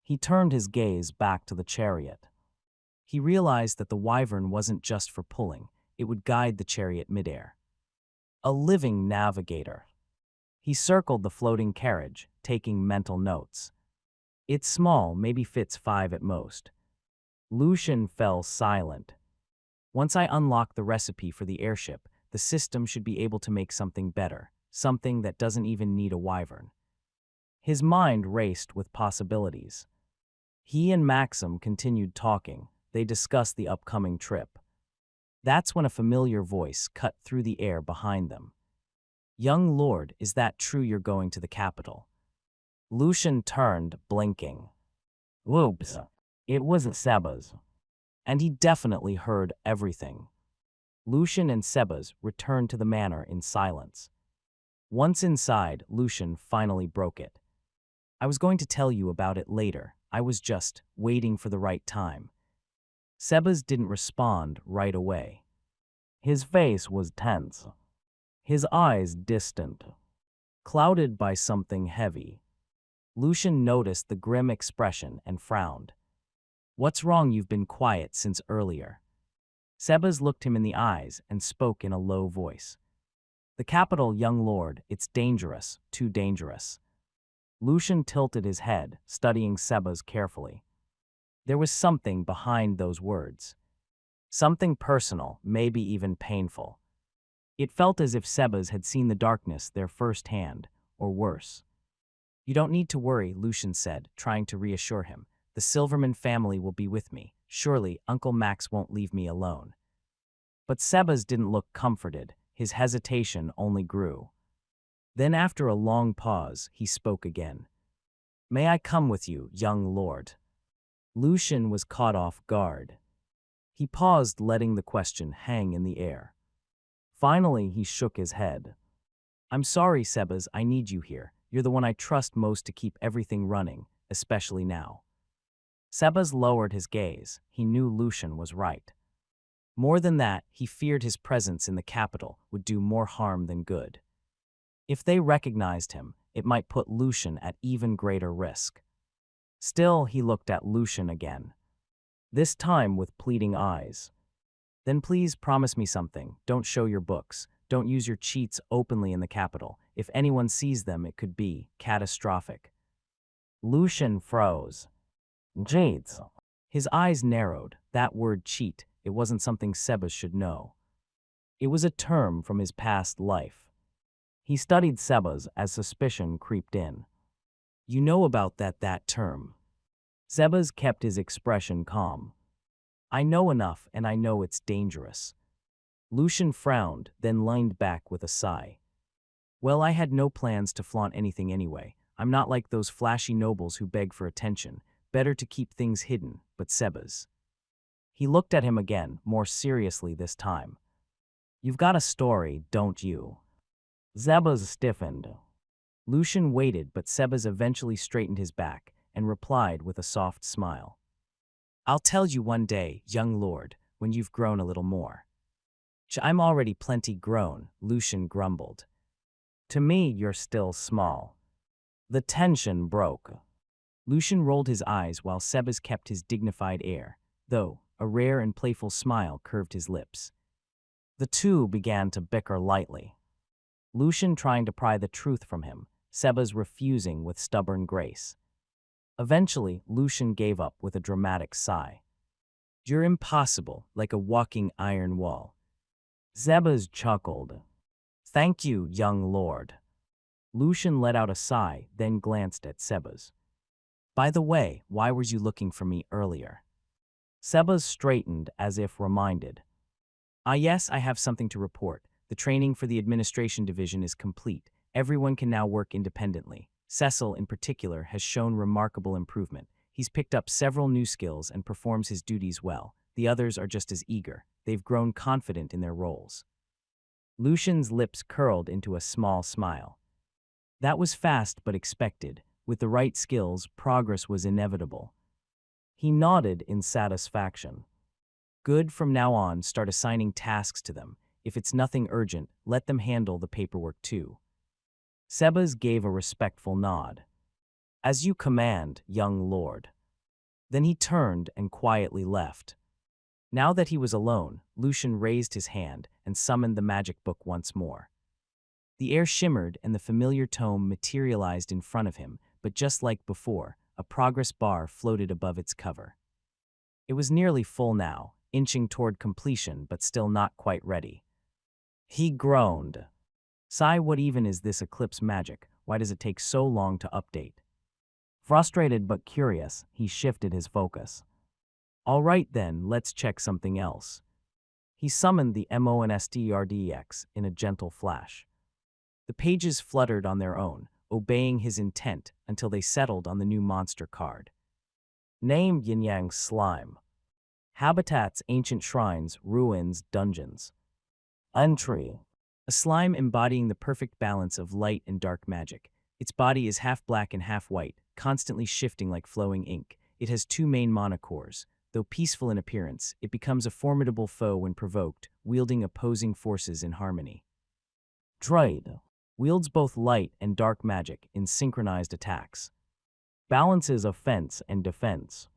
He turned his gaze back to the chariot. He realized that the wyvern wasn't just for pulling, it would guide the chariot midair. A living navigator. He circled the floating carriage, taking mental notes. It's small, maybe fits 5 at most. Lucian fell silent. Once I unlock the recipe for the airship, the system should be able to make something better, something that doesn't even need a wyvern. His mind raced with possibilities. He and Maxim continued talking. They discussed the upcoming trip. That's when a familiar voice cut through the air behind them. "Young lord, is that true you're going to the capital?" Lucian turned, blinking. Whoops, it was Sebas. And he definitely heard everything. Lucian and Sebas returned to the manor in silence. Once inside, Lucian finally broke it. "I was going to tell you about it later. I was just waiting for the right time." Sebas didn't respond right away. His face was tense, his eyes distant, clouded by something heavy. Lucian noticed the grim expression and frowned. "What's wrong? You've been quiet since earlier." Sebas looked him in the eyes and spoke in a low voice. "The capital, young lord, it's dangerous, too dangerous." Lucian tilted his head, studying Sebas carefully. There was something behind those words. Something personal, maybe even painful. It felt as if Sebas had seen the darkness there firsthand, or worse. "You don't need to worry," Lucian said, trying to reassure him. "The Silverman family will be with me. Surely Uncle Max won't leave me alone." But Sebas didn't look comforted. His hesitation only grew. Then after a long pause, he spoke again. "May I come with you, young lord?" Lucian was caught off guard. He paused, letting the question hang in the air. Finally, he shook his head. "I'm sorry, Sebas, I need you here. You're the one I trust most to keep everything running, especially now." Sebas lowered his gaze. He knew Lucian was right. More than that, he feared his presence in the capital would do more harm than good. If they recognized him, it might put Lucian at even greater risk. Still, he looked at Lucian again, this time with pleading eyes. "Then please promise me something. Don't show your books. Don't use your cheats openly in the capital. If anyone sees them, it could be catastrophic." Lucian froze. "Cheats." His eyes narrowed. That word cheat, it wasn't something Sebas should know. It was a term from his past life. He studied Sebas as suspicion creeped in. "You know about that term." Sebas kept his expression calm. "I know enough, and I know it's dangerous." Lucian frowned, then leaned back with a sigh. "Well, I had no plans to flaunt anything anyway. I'm not like those flashy nobles who beg for attention. Better to keep things hidden, but Sebas." He looked at him again, more seriously this time. "You've got a story, don't you?" Sebas stiffened. Lucian waited, but Sebas eventually straightened his back and replied with a soft smile. "I'll tell you one day, young lord, when you've grown a little more." "I'm already plenty grown," Lucian grumbled. "To me, you're still small." The tension broke. Lucian rolled his eyes while Sebas kept his dignified air, though a rare and playful smile curved his lips. The two began to bicker lightly. Lucian trying to pry the truth from him, Sebas refusing with stubborn grace. Eventually, Lucian gave up with a dramatic sigh. "You're impossible, like a walking iron wall." Sebas chuckled. "Thank you, young lord." Lucian let out a sigh, then glanced at Sebas. "By the way, why were you looking for me earlier?" Sebas straightened as if reminded. "Ah yes, I have something to report. The training for the administration division is complete. Everyone can now work independently. Cecil, in particular, has shown remarkable improvement. He's picked up several new skills and performs his duties well. The others are just as eager. They've grown confident in their roles." Lucian's lips curled into a small smile. That was fast but expected. With the right skills, progress was inevitable. He nodded in satisfaction. "Good, from now on, start assigning tasks to them. If it's nothing urgent, let them handle the paperwork too." Sebas gave a respectful nod. "As you command, young lord." Then he turned and quietly left. Now that he was alone, Lucian raised his hand and summoned the magic book once more. The air shimmered and the familiar tome materialized in front of him, but just like before, a progress bar floated above its cover. It was nearly full now, inching toward completion but still not quite ready. He groaned. Sigh, what even is this eclipse magic? Why does it take so long to update? Frustrated but curious, he shifted his focus. All right then, let's check something else. He summoned the monstrdx in a gentle flash. The pages fluttered on their own, obeying his intent until they settled on the new monster card. Name: Yin Yang Slime. Habitats: ancient shrines, ruins, dungeons. Entry: a slime embodying the perfect balance of light and dark magic. Its body is half black and half white, constantly shifting like flowing ink. It has two main mana cores. Though peaceful in appearance, it becomes a formidable foe when provoked, wielding opposing forces in harmony. Trade: wields both light and dark magic in synchronized attacks. Balances offense and defense.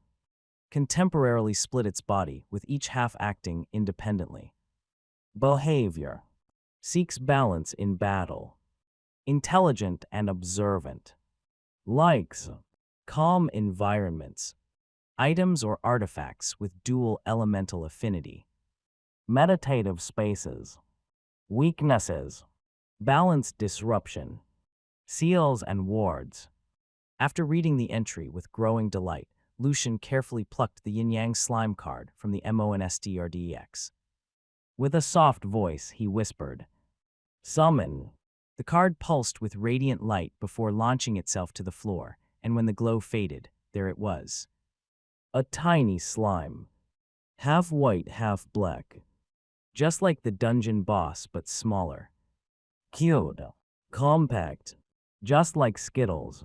Can temporarily split its body, with each half acting independently. Behavior: seeks balance in battle. Intelligent and observant. Likes: calm environments. Items or artifacts with dual elemental affinity. Meditative spaces. Weaknesses: balance disruption. Seals and wards. After reading the entry with growing delight, Lucian carefully plucked the Yin Yang slime card from the monstrdx. With a soft voice, he whispered, "Summon." The card pulsed with radiant light before launching itself to the floor, and when the glow faded, there it was. A tiny slime. Half white, half black. Just like the dungeon boss, but smaller. Cute. Compact. Just like Skittles.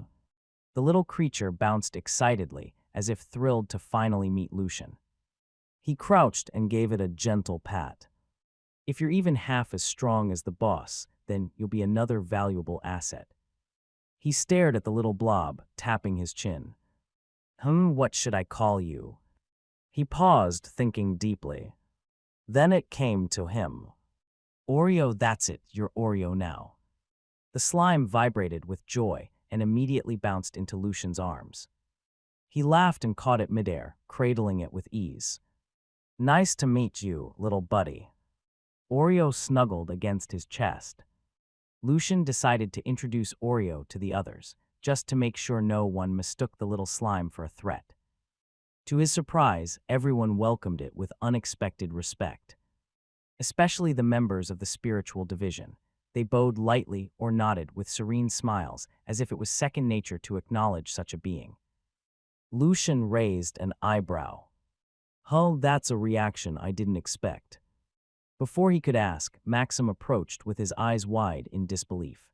The little creature bounced excitedly, as if thrilled to finally meet Lucian. He crouched and gave it a gentle pat. If you're even half as strong as the boss, then you'll be another valuable asset. He stared at the little blob, tapping his chin. What should I call you? He paused, thinking deeply. Then it came to him. Oreo, that's it, you're Oreo now. The slime vibrated with joy and immediately bounced into Lucian's arms. He laughed and caught it midair, cradling it with ease. Nice to meet you, little buddy. Oreo snuggled against his chest. Lucian decided to introduce Oreo to the others, just to make sure no one mistook the little slime for a threat. To his surprise, everyone welcomed it with unexpected respect. Especially the members of the spiritual division. They bowed lightly or nodded with serene smiles, as if it was second nature to acknowledge such a being. Lucian raised an eyebrow. Oh, that's a reaction I didn't expect. Before he could ask, Maxim approached with his eyes wide in disbelief.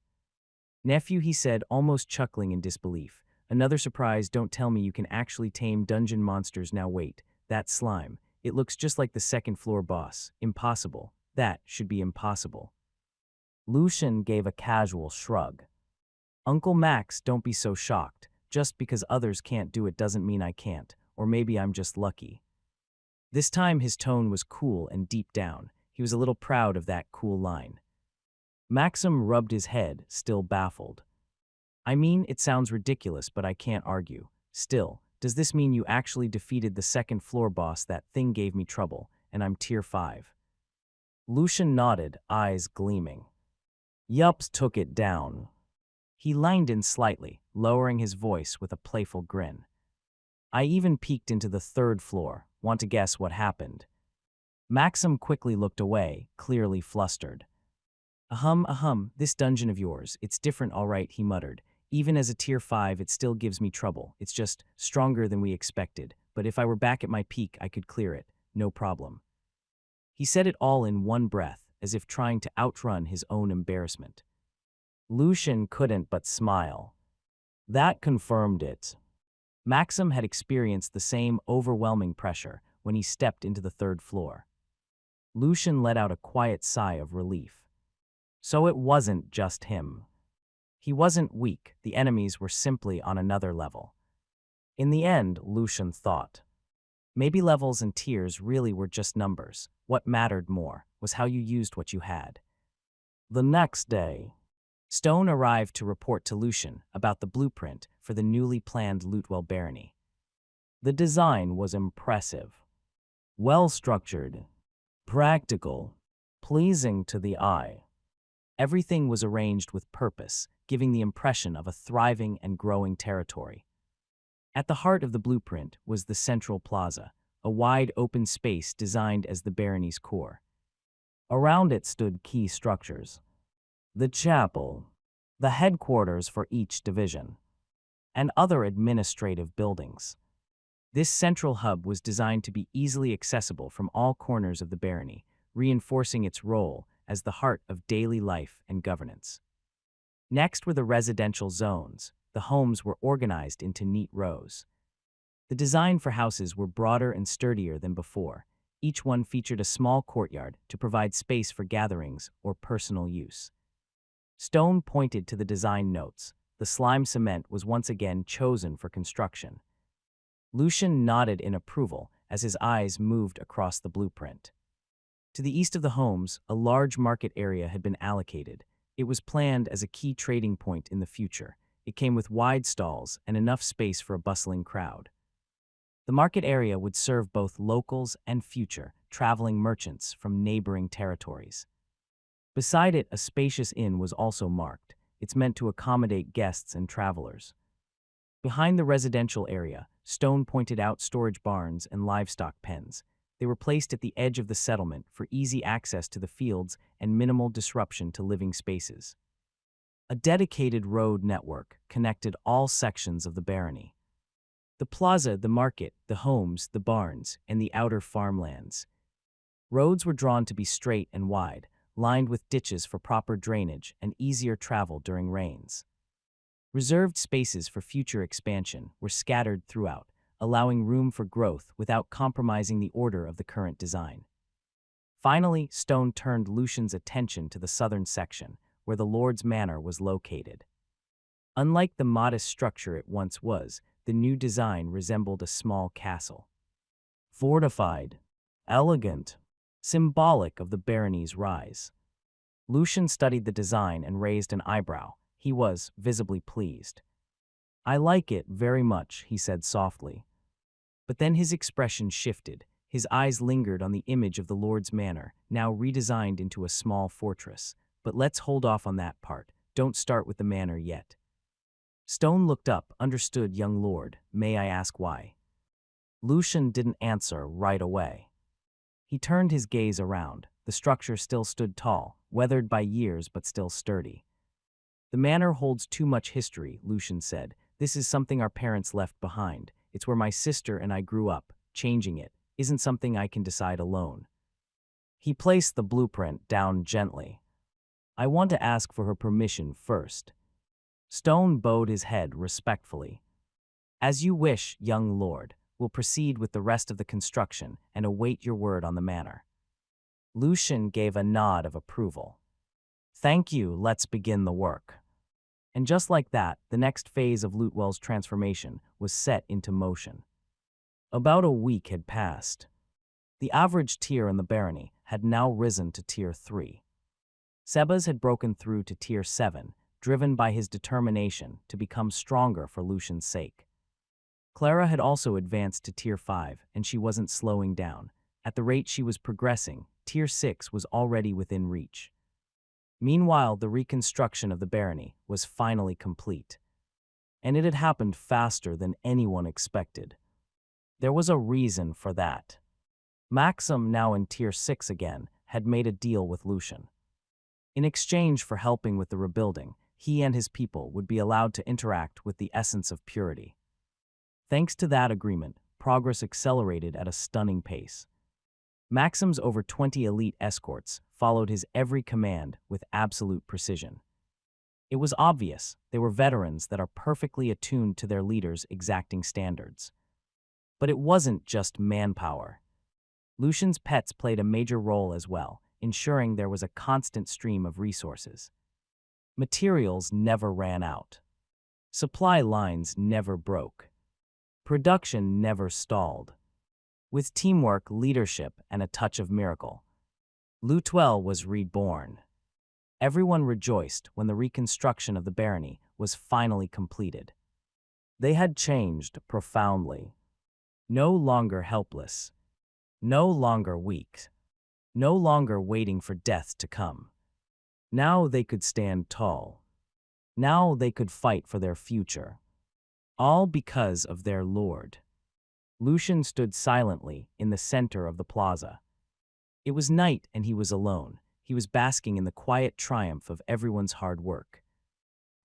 Nephew, he said, almost chuckling in disbelief. Another surprise, don't tell me you can actually tame dungeon monsters. Now wait, that slime. It looks just like the second floor boss. Impossible. That should be impossible. Lucian gave a casual shrug. Uncle Max, don't be so shocked. Just because others can't do it doesn't mean I can't, or maybe I'm just lucky. This time his tone was cool and deep down. He was a little proud of that cool line. Maxim rubbed his head, still baffled. I mean, it sounds ridiculous, but I can't argue. Still, does this mean you actually defeated the second floor boss? That thing gave me trouble, and I'm tier 5. Lucian nodded, eyes gleaming. Yups, took it down. He leaned in slightly, lowering his voice with a playful grin. I even peeked into the third floor. Want to guess what happened? Maxim quickly looked away, clearly flustered. This dungeon of yours, it's different all right, he muttered. Even as a tier 5, it still gives me trouble. It's just stronger than we expected, but if I were back at my peak, I could clear it. No problem. He said it all in one breath, as if trying to outrun his own embarrassment. Lucian couldn't but smile. That confirmed it. Maxim had experienced the same overwhelming pressure when he stepped into the third floor. Lucian let out a quiet sigh of relief. So it wasn't just him. He wasn't weak, the enemies were simply on another level. In the end, Lucian thought, maybe levels and tiers really were just numbers. What mattered more was how you used what you had. The next day, Stone arrived to report to Lucian about the blueprint for the newly planned Lootwell barony. The design was impressive, well-structured, practical, pleasing to the eye. Everything was arranged with purpose, giving the impression of a thriving and growing territory. At the heart of the blueprint was the central plaza, a wide open space designed as the barony's core. Around it stood key structures: the chapel, the headquarters for each division, and other administrative buildings. This central hub was designed to be easily accessible from all corners of the barony, reinforcing its role as the heart of daily life and governance. Next were the residential zones. The homes were organized into neat rows. The design for houses were broader and sturdier than before. Each one featured a small courtyard to provide space for gatherings or personal use. Stone pointed to the design notes. The slime cement was once again chosen for construction. Lucian nodded in approval as his eyes moved across the blueprint. To the east of the homes, a large market area had been allocated. It was planned as a key trading point in the future. It came with wide stalls and enough space for a bustling crowd. The market area would serve both locals and future, traveling merchants from neighboring territories. Beside it, a spacious inn was also marked. It's meant to accommodate guests and travelers. Behind the residential area, Stone pointed out storage barns and livestock pens. They were placed at the edge of the settlement for easy access to the fields and minimal disruption to living spaces. A dedicated road network connected all sections of the barony. The plaza, the market, the homes, the barns, and the outer farmlands. Roads were drawn to be straight and wide, lined with ditches for proper drainage and easier travel during rains. Reserved spaces for future expansion were scattered throughout, allowing room for growth without compromising the order of the current design. Finally, Stone turned Lucian's attention to the southern section, where the Lord's Manor was located. Unlike the modest structure it once was, the new design resembled a small castle. Fortified, elegant, symbolic of the barony's rise. Lucian studied the design and raised an eyebrow. He was visibly pleased. "I like it very much," he said softly. But then his expression shifted. His eyes lingered on the image of the Lord's Manor, now redesigned into a small fortress. "But let's hold off on that part. Don't start with the manor yet." Stone looked up. "Understood, young lord. May I ask why?" Lucian didn't answer right away. He turned his gaze around. The structure still stood tall, weathered by years but still sturdy. "The manor holds too much history," Lucian said. "This is something our parents left behind. It's where my sister and I grew up. Changing it isn't something I can decide alone." He placed the blueprint down gently. "I want to ask for her permission first." Stone bowed his head respectfully. "As you wish, young lord. We'll proceed with the rest of the construction and await your word on the manor." Lucian gave a nod of approval. "Thank you, let's begin the work." And just like that, the next phase of Lutwell's transformation was set into motion. About a week had passed. The average tier in the barony had now risen to Tier 3. Sebas had broken through to Tier 7, driven by his determination to become stronger for Lucian's sake. Clara had also advanced to Tier 5, and she wasn't slowing down. At the rate she was progressing, Tier 6 was already within reach. Meanwhile, the reconstruction of the barony was finally complete. And it had happened faster than anyone expected. There was a reason for that. Maxim, now in Tier 6 again, had made a deal with Lucian. In exchange for helping with the rebuilding, he and his people would be allowed to interact with the essence of purity. Thanks to that agreement, progress accelerated at a stunning pace. Maxim's over 20 elite escorts followed his every command with absolute precision. It was obvious they were veterans that are perfectly attuned to their leaders' exacting standards. But it wasn't just manpower. Lucian's pets played a major role as well, ensuring there was a constant stream of resources. Materials never ran out. Supply lines never broke. Production never stalled. With teamwork, leadership, and a touch of miracle, Lutwell was reborn. Everyone rejoiced when the reconstruction of the barony was finally completed. They had changed profoundly. No longer helpless. No longer weak. No longer waiting for death to come. Now they could stand tall. Now they could fight for their future. All because of their lord. Lucian stood silently in the center of the plaza. It was night and he was alone. He was basking in the quiet triumph of everyone's hard work.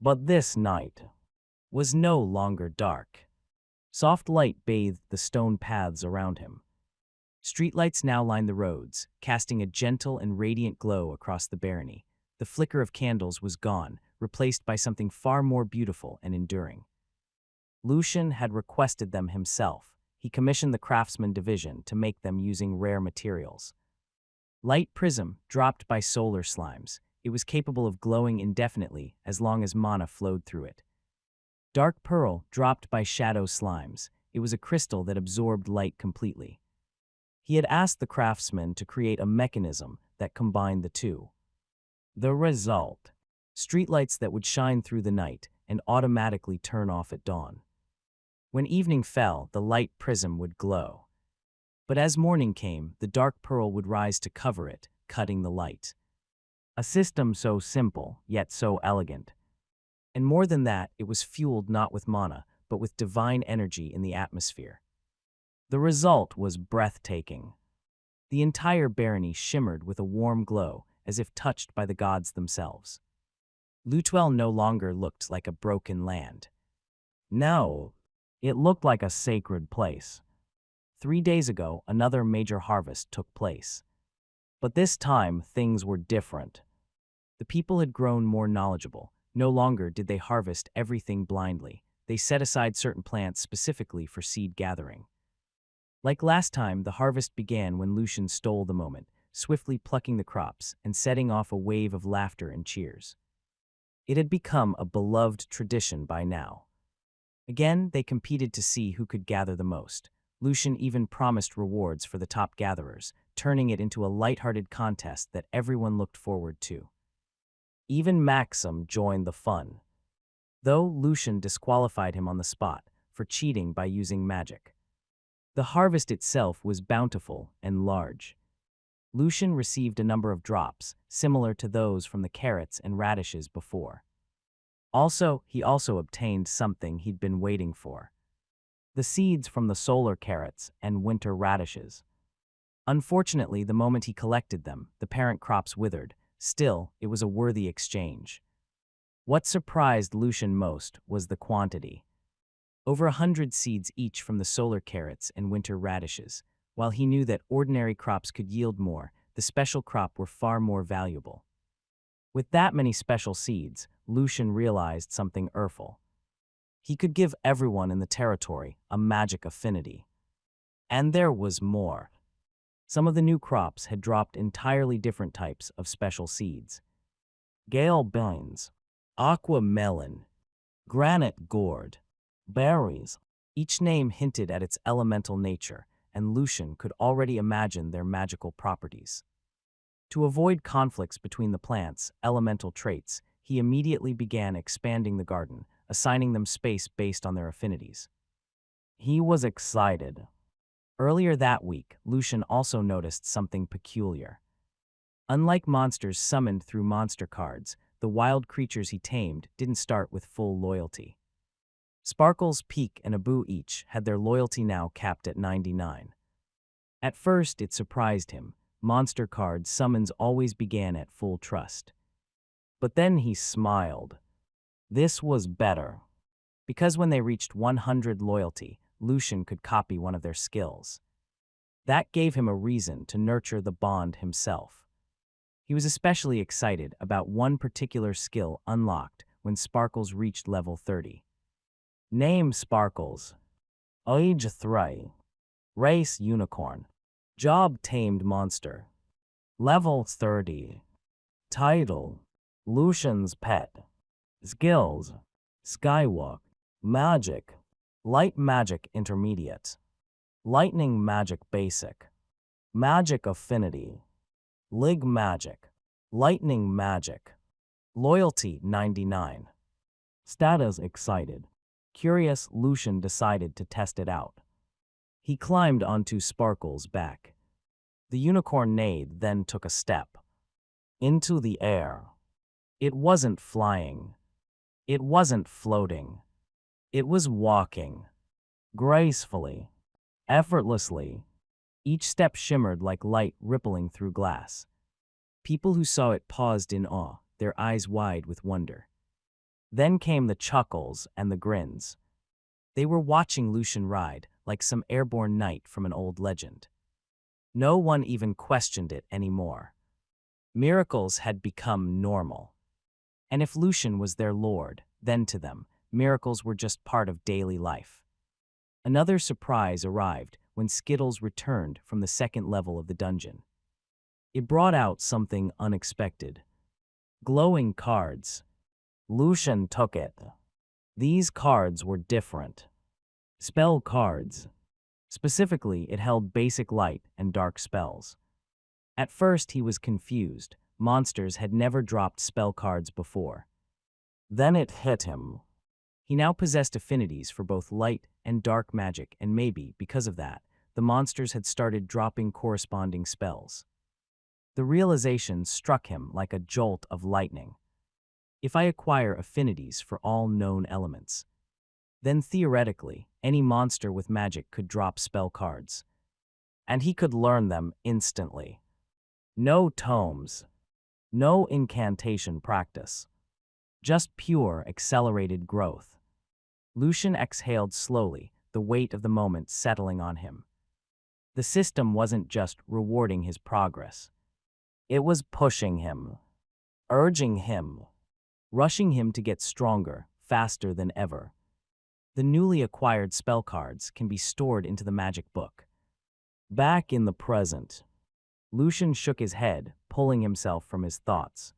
But this night was no longer dark. Soft light bathed the stone paths around him. Streetlights now lined the roads, casting a gentle and radiant glow across the barony. The flicker of candles was gone, replaced by something far more beautiful and enduring. Lucian had requested them himself. He commissioned the craftsman division to make them using rare materials. Light prism, dropped by solar slimes. It was capable of glowing indefinitely as long as mana flowed through it. Dark pearl, dropped by shadow slimes. It was a crystal that absorbed light completely. He had asked the craftsman to create a mechanism that combined the two. The result: streetlights that would shine through the night and automatically turn off at dawn. When evening fell, the light prism would glow. But as morning came, the dark pearl would rise to cover it, cutting the light. A system so simple, yet so elegant. And more than that, it was fueled not with mana, but with divine energy in the atmosphere. The result was breathtaking. The entire barony shimmered with a warm glow, as if touched by the gods themselves. Lutuel no longer looked like a broken land. No, it looked like a sacred place. 3 days ago, another major harvest took place. But this time, things were different. The people had grown more knowledgeable. No longer did they harvest everything blindly. They set aside certain plants specifically for seed gathering. Like last time, the harvest began when Lucian stole the moment, swiftly plucking the crops and setting off a wave of laughter and cheers. It had become a beloved tradition by now. Again, they competed to see who could gather the most. Lucian even promised rewards for the top gatherers, turning it into a lighthearted contest that everyone looked forward to. Even Maxim joined the fun, though Lucian disqualified him on the spot for cheating by using magic. The harvest itself was bountiful and large. Lucian received a number of drops, similar to those from the carrots and radishes before. He also obtained something he'd been waiting for: the seeds from the solar carrots and winter radishes. Unfortunately, the moment he collected them, the parent crops withered. Still, it was a worthy exchange. What surprised Lucian most was the quantity. Over 100 seeds each from the solar carrots and winter radishes. While he knew that ordinary crops could yield more, the special crop were far more valuable. With that many special seeds, Lucian realized something awful. He could give everyone in the territory a magic affinity. And there was more. Some of the new crops had dropped entirely different types of special seeds. Gale beans, aqua melon, granite gourd, berries. Each name hinted at its elemental nature, and Lucian could already imagine their magical properties. To avoid conflicts between the plants' elemental traits, he immediately began expanding the garden, assigning them space based on their affinities. He was excited. Earlier that week, Lucian also noticed something peculiar. Unlike monsters summoned through monster cards, the wild creatures he tamed didn't start with full loyalty. Sparkles, Peak, and Abu each had their loyalty now capped at 99. At first, it surprised him. Monster card summons always began at full trust. But then he smiled. This was better. Because when they reached 100 loyalty, Lucian could copy one of their skills. That gave him a reason to nurture the bond himself. He was especially excited about one particular skill unlocked when Sparkles reached level 30. Name: Sparkles. Age: 3. Race: Unicorn. Job: Tamed Monster. Level 30. Title: Lucian's Pet. Skills: Skywalk. Magic: Light Magic Intermediate. Lightning Magic Basic. Magic Affinity. Lig Magic. Lightning Magic. Loyalty: 99. Status: Excited. Curious, Lucian decided to test it out. He climbed onto Sparkle's back. The unicorn neighed, then took a step into the air. It wasn't flying. It wasn't floating. It was walking. Gracefully. Effortlessly. Each step shimmered like light rippling through glass. People who saw it paused in awe, their eyes wide with wonder. Then came the chuckles and the grins. They were watching Lucian ride like some airborne knight from an old legend. No one even questioned it anymore. Miracles had become normal. And if Lucian was their lord, then to them, miracles were just part of daily life. Another surprise arrived when Skittles returned from the second level of the dungeon. It brought out something unexpected. Glowing cards. Lucian took it. These cards were different. Spell cards. Specifically, it held basic light and dark spells. At first, he was confused. Monsters had never dropped spell cards before. Then it hit him. He now possessed affinities for both light and dark magic, and maybe, because of that, the monsters had started dropping corresponding spells. The realization struck him like a jolt of lightning. If I acquire affinities for all known elements, then theoretically, any monster with magic could drop spell cards. And he could learn them instantly. No tomes. No incantation practice. Just pure, accelerated growth. Lucian exhaled slowly, the weight of the moment settling on him. The system wasn't just rewarding his progress. It was pushing him, urging him, rushing him to get stronger, faster than ever. The newly acquired spell cards can be stored into the magic book. Back in the present, Lucian shook his head, pulling himself from his thoughts.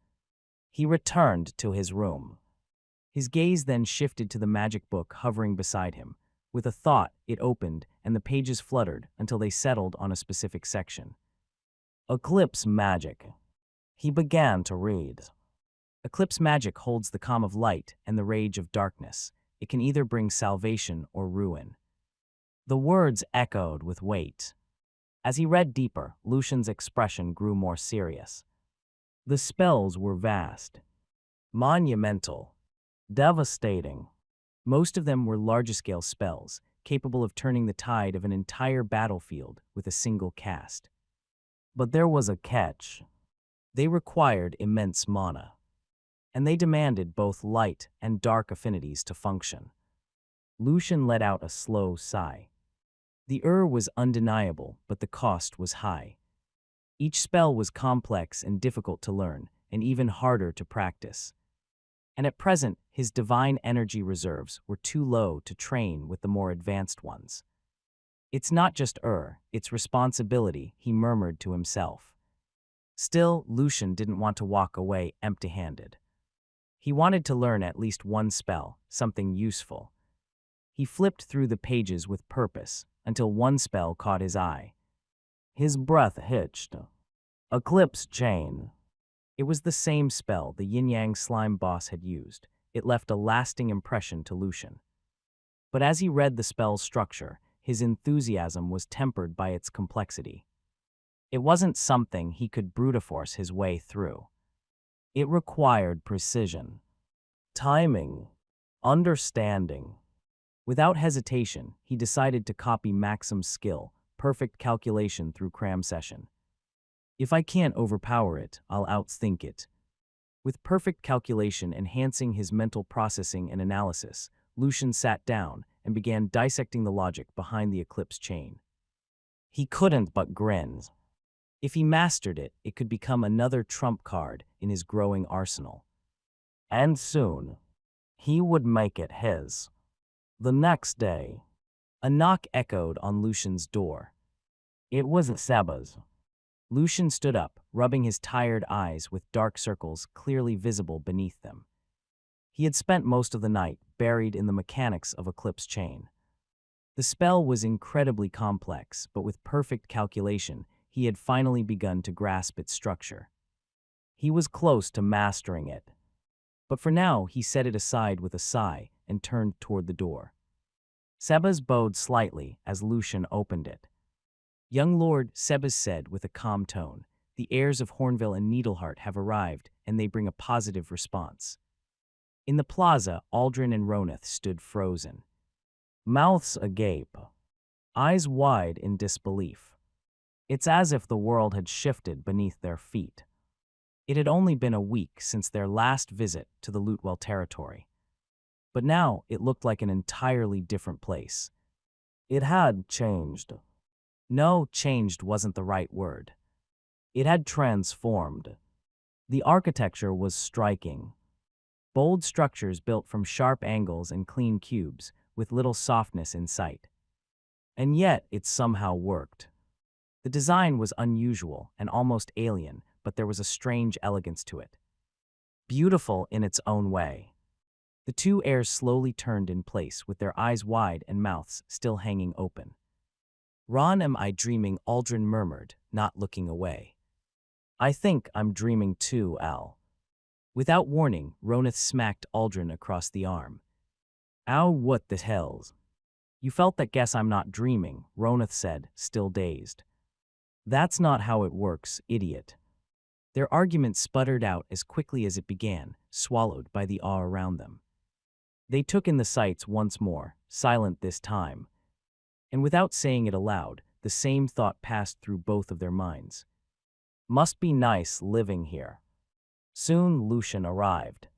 He returned to his room. His gaze then shifted to the magic book hovering beside him. With a thought, it opened, and the pages fluttered until they settled on a specific section. Eclipse Magic. He began to read. Eclipse magic holds the calm of light and the rage of darkness. It can either bring salvation or ruin. The words echoed with weight. As he read deeper, Lucian's expression grew more serious. The spells were vast, monumental, devastating. Most of them were larger-scale spells, capable of turning the tide of an entire battlefield with a single cast. But there was a catch. They required immense mana, and they demanded both light and dark affinities to function. Lucian let out a slow sigh. The was undeniable, but the cost was high. Each spell was complex and difficult to learn, and even harder to practice. And at present, his divine energy reserves were too low to train with the more advanced ones. It's not just it's responsibility, he murmured to himself. Still, Lucian didn't want to walk away empty-handed. He wanted to learn at least one spell, something useful. He flipped through the pages with purpose, until one spell caught his eye. His breath hitched. Eclipse Chain. It was the same spell the yin-yang slime boss had used. It left a lasting impression to Lucian. But as he read the spell's structure, his enthusiasm was tempered by its complexity. It wasn't something he could brute force his way through. It required precision, timing, understanding. Without hesitation, he decided to copy Maxim's skill, perfect calculation through cram session. If I can't overpower it, I'll outthink it. With perfect calculation enhancing his mental processing and analysis, Lucian sat down and began dissecting the logic behind the Eclipse Chain. He couldn't but grin. If he mastered it, it could become another trump card in his growing arsenal. And soon, he would make it his. The next day, a knock echoed on Lucian's door. It was Seba's. Lucian stood up, rubbing his tired eyes with dark circles clearly visible beneath them. He had spent most of the night buried in the mechanics of Eclipse Chain. The spell was incredibly complex, but with perfect calculation, he had finally begun to grasp its structure. He was close to mastering it. But for now, he set it aside with a sigh and turned toward the door. Sebas bowed slightly as Lucian opened it. Young Lord, Sebas said with a calm tone, The heirs of Hornville and Needleheart have arrived, and they bring a positive response. In the plaza, Aldrin and Ronith stood frozen, mouths agape, eyes wide in disbelief. It's as if the world had shifted beneath their feet. It had only been a week since their last visit to the Lootwell territory. But now it looked like an entirely different place. It had changed. No, changed wasn't the right word. It had transformed. The architecture was striking. Bold structures built from sharp angles and clean cubes, with little softness in sight. And yet it somehow worked. The design was unusual and almost alien, but there was a strange elegance to it. Beautiful in its own way. The two heirs slowly turned in place, with their eyes wide and mouths still hanging open. "Ron, am I dreaming?" Aldrin murmured, not looking away. "I think I'm dreaming too, Al." Without warning, Ronith smacked Aldrin across the arm. "Ow, what the hell's?" "You felt that? Guess I'm not dreaming," Ronith said, still dazed. "That's not how it works, idiot." Their argument sputtered out as quickly as it began, swallowed by the awe around them. They took in the sights once more, silent this time. And without saying it aloud, the same thought passed through both of their minds. Must be nice living here. Soon Lucian arrived.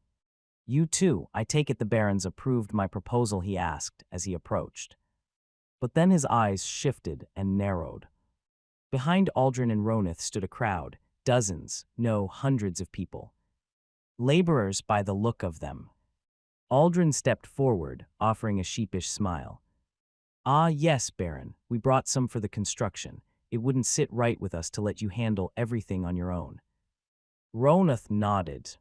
"You too, I take it the Barons approved my proposal?" he asked as he approached. But then his eyes shifted and narrowed. Behind Aldrin and Ronith stood a crowd, dozens, no, hundreds of people. Laborers by the look of them. Aldrin stepped forward, offering a sheepish smile. "Ah, yes, Baron, we brought some for the construction. It wouldn't sit right with us to let you handle everything on your own." Ronith nodded.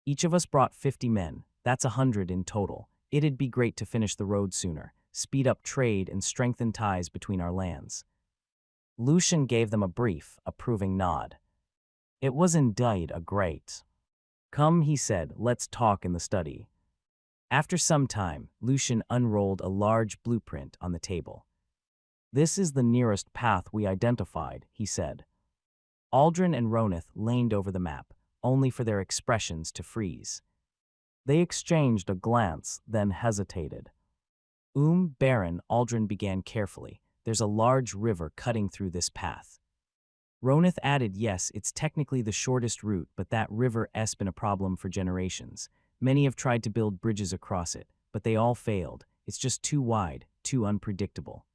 "Each of us brought 50 men, that's 100 in total. It'd be great to finish the road sooner, speed up trade and strengthen ties between our lands." Lucian gave them a brief, approving nod. "It was indeed a great." "Come," he said, "let's talk in the study." After some time, Lucian unrolled a large blueprint on the table. "This is the nearest path we identified," he said. Aldrin and Ronith leaned over the map, only for their expressions to freeze. They exchanged a glance, then hesitated. Baron," Aldrin began carefully, "there's a large river cutting through this path." Ronith added, "Yes, it's technically the shortest route, but that river's been a problem for generations. Many have tried to build bridges across it, but they all failed. It's just too wide, too unpredictable."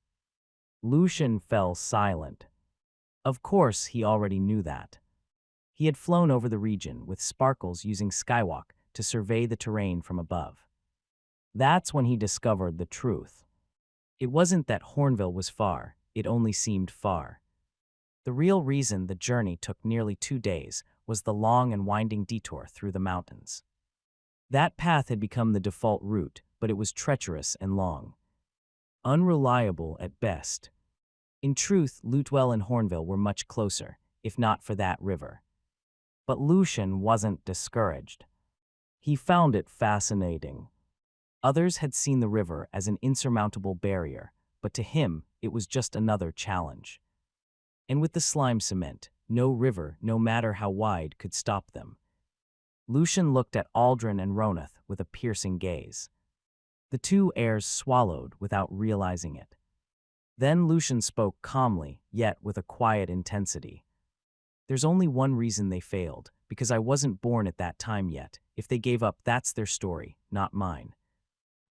Lucian fell silent. Of course, he already knew that. He had flown over the region with Sparkles using Skywalk to survey the terrain from above. That's when he discovered the truth. It wasn't that Hornville was far, it only seemed far. The real reason the journey took nearly 2 days was the long and winding detour through the mountains. That path had become the default route, but it was treacherous and long. Unreliable at best. In truth, Lootwell and Hornville were much closer, if not for that river. But Lucian wasn't discouraged. He found it fascinating. Others had seen the river as an insurmountable barrier, but to him, it was just another challenge. And with the slime cement, no river, no matter how wide, could stop them. Lucian looked at Aldrin and Ronith with a piercing gaze. The two heirs swallowed without realizing it. Then Lucian spoke calmly, yet with a quiet intensity. "There's only one reason they failed, because I wasn't born at that time yet. If they gave up, that's their story, not mine."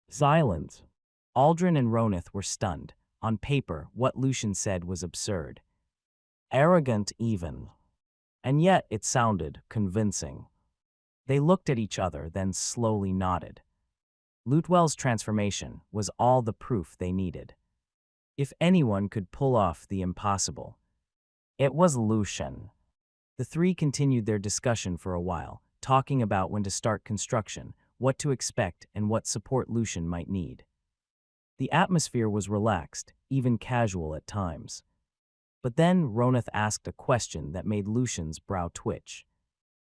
Silence. Aldrin and Ronith were stunned. On paper, what Lucian said was absurd. Arrogant even. And yet it sounded convincing. They looked at each other, then slowly nodded. Lootwell's transformation was all the proof they needed. If anyone could pull off the impossible, it was Lucian. The three continued their discussion for a while, talking about when to start construction, what to expect, and what support Lucian might need. The atmosphere was relaxed, even casual at times. But then Ronith asked a question that made Lucian's brow twitch.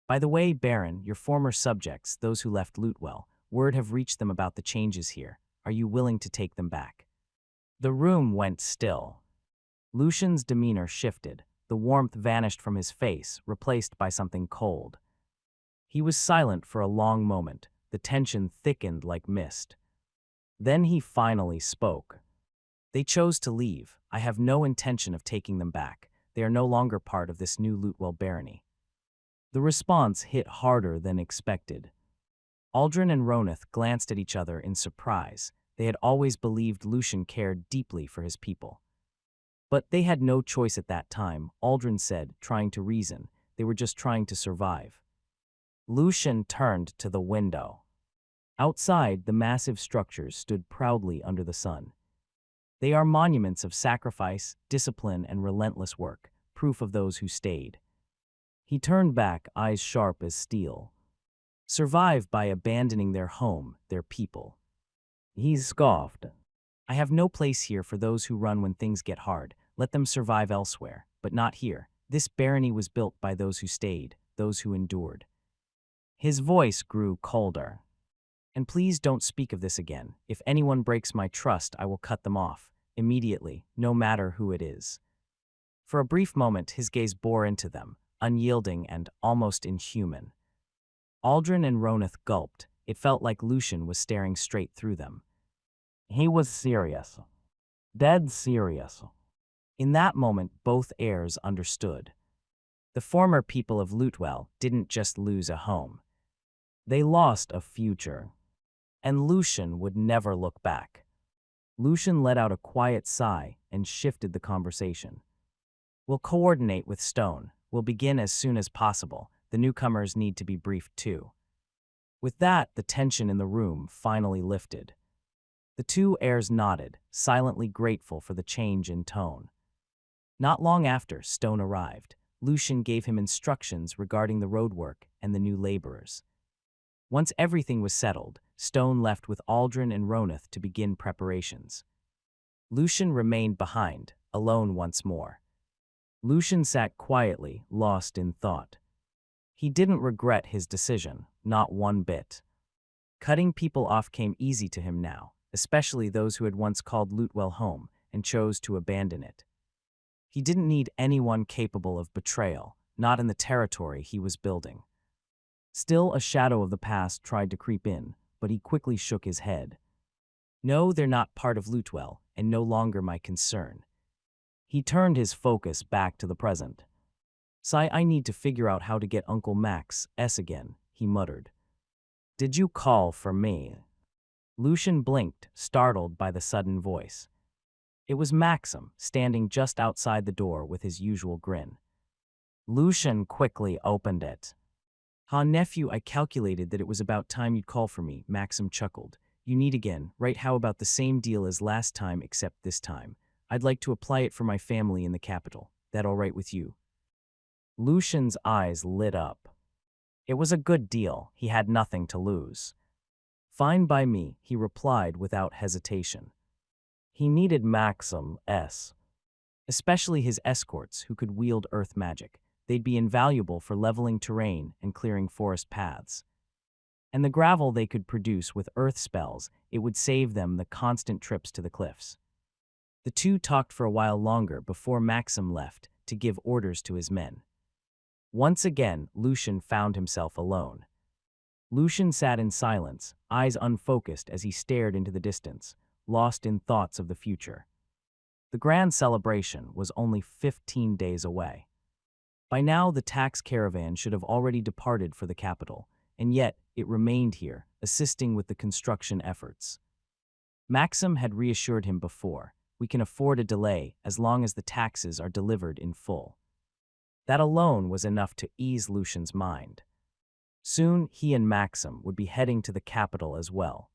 "By the way, Baron, your former subjects, those who left Lootwell, word have reached them about the changes here. Are you willing to take them back?" The room went still. Lucian's demeanor shifted, the warmth vanished from his face, replaced by something cold. He was silent for a long moment, the tension thickened like mist. Then he finally spoke. "They chose to leave. I have no intention of taking them back. They are no longer part of this new Lutewell barony." The response hit harder than expected. Aldrin and Ronith glanced at each other in surprise. They had always believed Lucian cared deeply for his people. But they had no choice at that time, Aldrin said, trying to reason. They were just trying to survive. Lucian turned to the window. Outside, the massive structures stood proudly under the sun. They are monuments of sacrifice, discipline, and relentless work, proof of those who stayed. He turned back, eyes sharp as steel. Survive by abandoning their home, their people. He scoffed. "I have no place here for those who run when things get hard. Let them survive elsewhere, but not here. This barony was built by those who stayed, those who endured." His voice grew colder. "And please don't speak of this again. If anyone breaks my trust, I will cut them off, immediately, no matter who it is." For a brief moment, his gaze bore into them, unyielding and almost inhuman. Aldrin and Ronith gulped. It felt like Lucian was staring straight through them. He was serious. Dead serious. In that moment, both heirs understood. The former people of Lutewell didn't just lose a home. They lost a future. And Lucian would never look back. Lucian let out a quiet sigh and shifted the conversation. "We'll coordinate with Stone. We'll begin as soon as possible. The newcomers need to be briefed too." With that, the tension in the room finally lifted. The two heirs nodded, silently grateful for the change in tone. Not long after Stone arrived, Lucian gave him instructions regarding the roadwork and the new laborers. Once everything was settled, Stone left with Aldrin and Ronith to begin preparations. Lucian remained behind, alone once more. Lucian sat quietly, lost in thought. He didn't regret his decision, not one bit. Cutting people off came easy to him now, especially those who had once called Lutewell home and chose to abandon it. He didn't need anyone capable of betrayal, not in the territory he was building. Still, a shadow of the past tried to creep in, but he quickly shook his head. "No, they're not part of Lutewell, and no longer my concern." He turned his focus back to the present. "I need to figure out how to get Uncle Max's again," he muttered. "Did you call for me?" Lucian blinked, startled by the sudden voice. It was Maxim, standing just outside the door with his usual grin. Lucian quickly opened it. "Ha, nephew, I calculated that it was about time you'd call for me," Maxim chuckled. "You need again, right? How about the same deal as last time except this time? I'd like to apply it for my family in the capital. That all right with you?" Lucian's eyes lit up. It was a good deal. He had nothing to lose. "Fine by me," he replied without hesitation. He needed Maxim's, especially his escorts who could wield earth magic. They'd be invaluable for leveling terrain and clearing forest paths. And the gravel they could produce with earth spells, it would save them the constant trips to the cliffs. The two talked for a while longer before Maxim left to give orders to his men. Once again, Lucian found himself alone. Lucian sat in silence, eyes unfocused as he stared into the distance, lost in thoughts of the future. The grand celebration was only 15 days away. By now, the tax caravan should have already departed for the capital, and yet it remained here, assisting with the construction efforts. Maxim had reassured him before, "We can afford a delay as long as the taxes are delivered in full." That alone was enough to ease Lucian's mind. Soon, he and Maxim would be heading to the capital as well.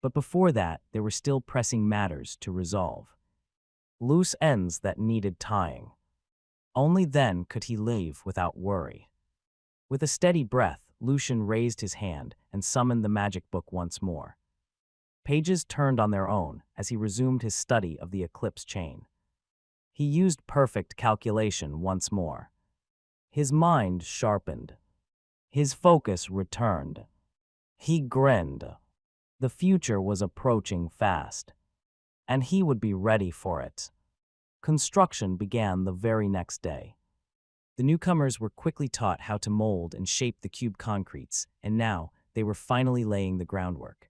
But before that, there were still pressing matters to resolve. Loose ends that needed tying. Only then could he leave without worry. With a steady breath, Lucian raised his hand and summoned the magic book once more. Pages turned on their own as he resumed his study of the eclipse chain. He used perfect calculation once more. His mind sharpened. His focus returned. He grinned. The future was approaching fast, and he would be ready for it. Construction began the very next day. The newcomers were quickly taught how to mold and shape the cube concretes, and now they were finally laying the groundwork.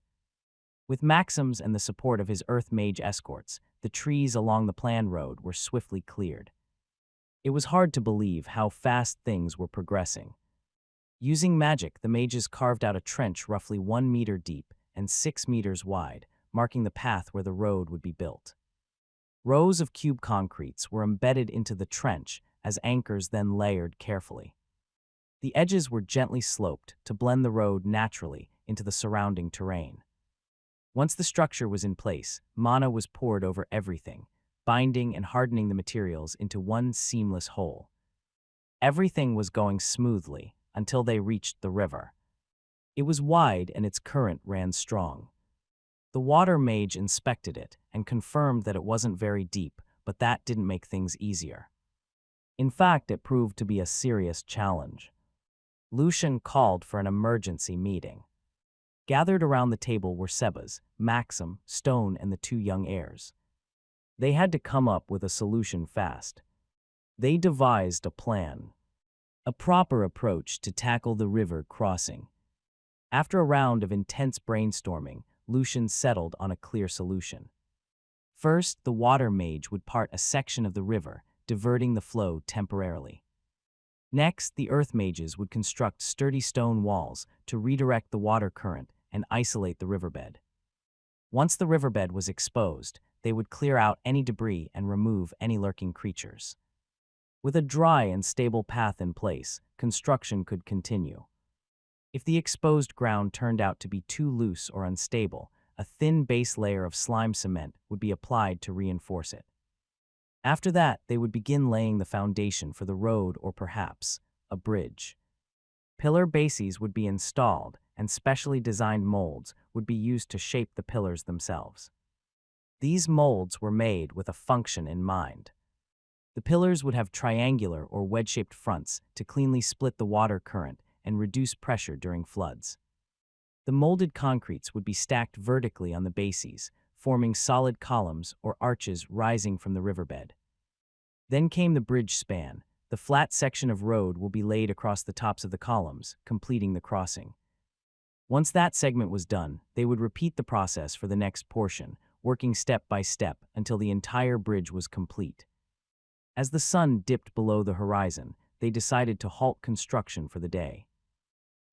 With Maxims and the support of his Earth Mage escorts, the trees along the planned road were swiftly cleared. It was hard to believe how fast things were progressing. Using magic, the mages carved out a trench roughly 1 meter deep and 6 meters wide, marking the path where the road would be built. Rows of cube concretes were embedded into the trench as anchors then layered carefully. The edges were gently sloped to blend the road naturally into the surrounding terrain. Once the structure was in place, mana was poured over everything, binding and hardening the materials into one seamless whole. Everything was going smoothly until they reached the river. It was wide and its current ran strong. The water mage inspected it and confirmed that it wasn't very deep, but that didn't make things easier. In fact, it proved to be a serious challenge. Lucian called for an emergency meeting. Gathered around the table were Sebas, Maxim, Stone, and the 2 young heirs. They had to come up with a solution fast. They devised a plan, a proper approach to tackle the river crossing. After a round of intense brainstorming, Lucian settled on a clear solution. First, the water mage would part a section of the river, diverting the flow temporarily. Next, the earth mages would construct sturdy stone walls to redirect the water current and isolate the riverbed. Once the riverbed was exposed, they would clear out any debris and remove any lurking creatures. With a dry and stable path in place, construction could continue. If the exposed ground turned out to be too loose or unstable, a thin base layer of slime cement would be applied to reinforce it. After that, they would begin laying the foundation for the road or perhaps a bridge. Pillar bases would be installed, and specially designed molds would be used to shape the pillars themselves. These molds were made with a function in mind. The pillars would have triangular or wedge-shaped fronts to cleanly split the water current and reduce pressure during floods. The molded concretes would be stacked vertically on the bases, forming solid columns or arches rising from the riverbed. Then came the bridge span. The flat section of road will be laid across the tops of the columns, completing the crossing. Once that segment was done, they would repeat the process for the next portion, working step by step until the entire bridge was complete. As the sun dipped below the horizon, they decided to halt construction for the day.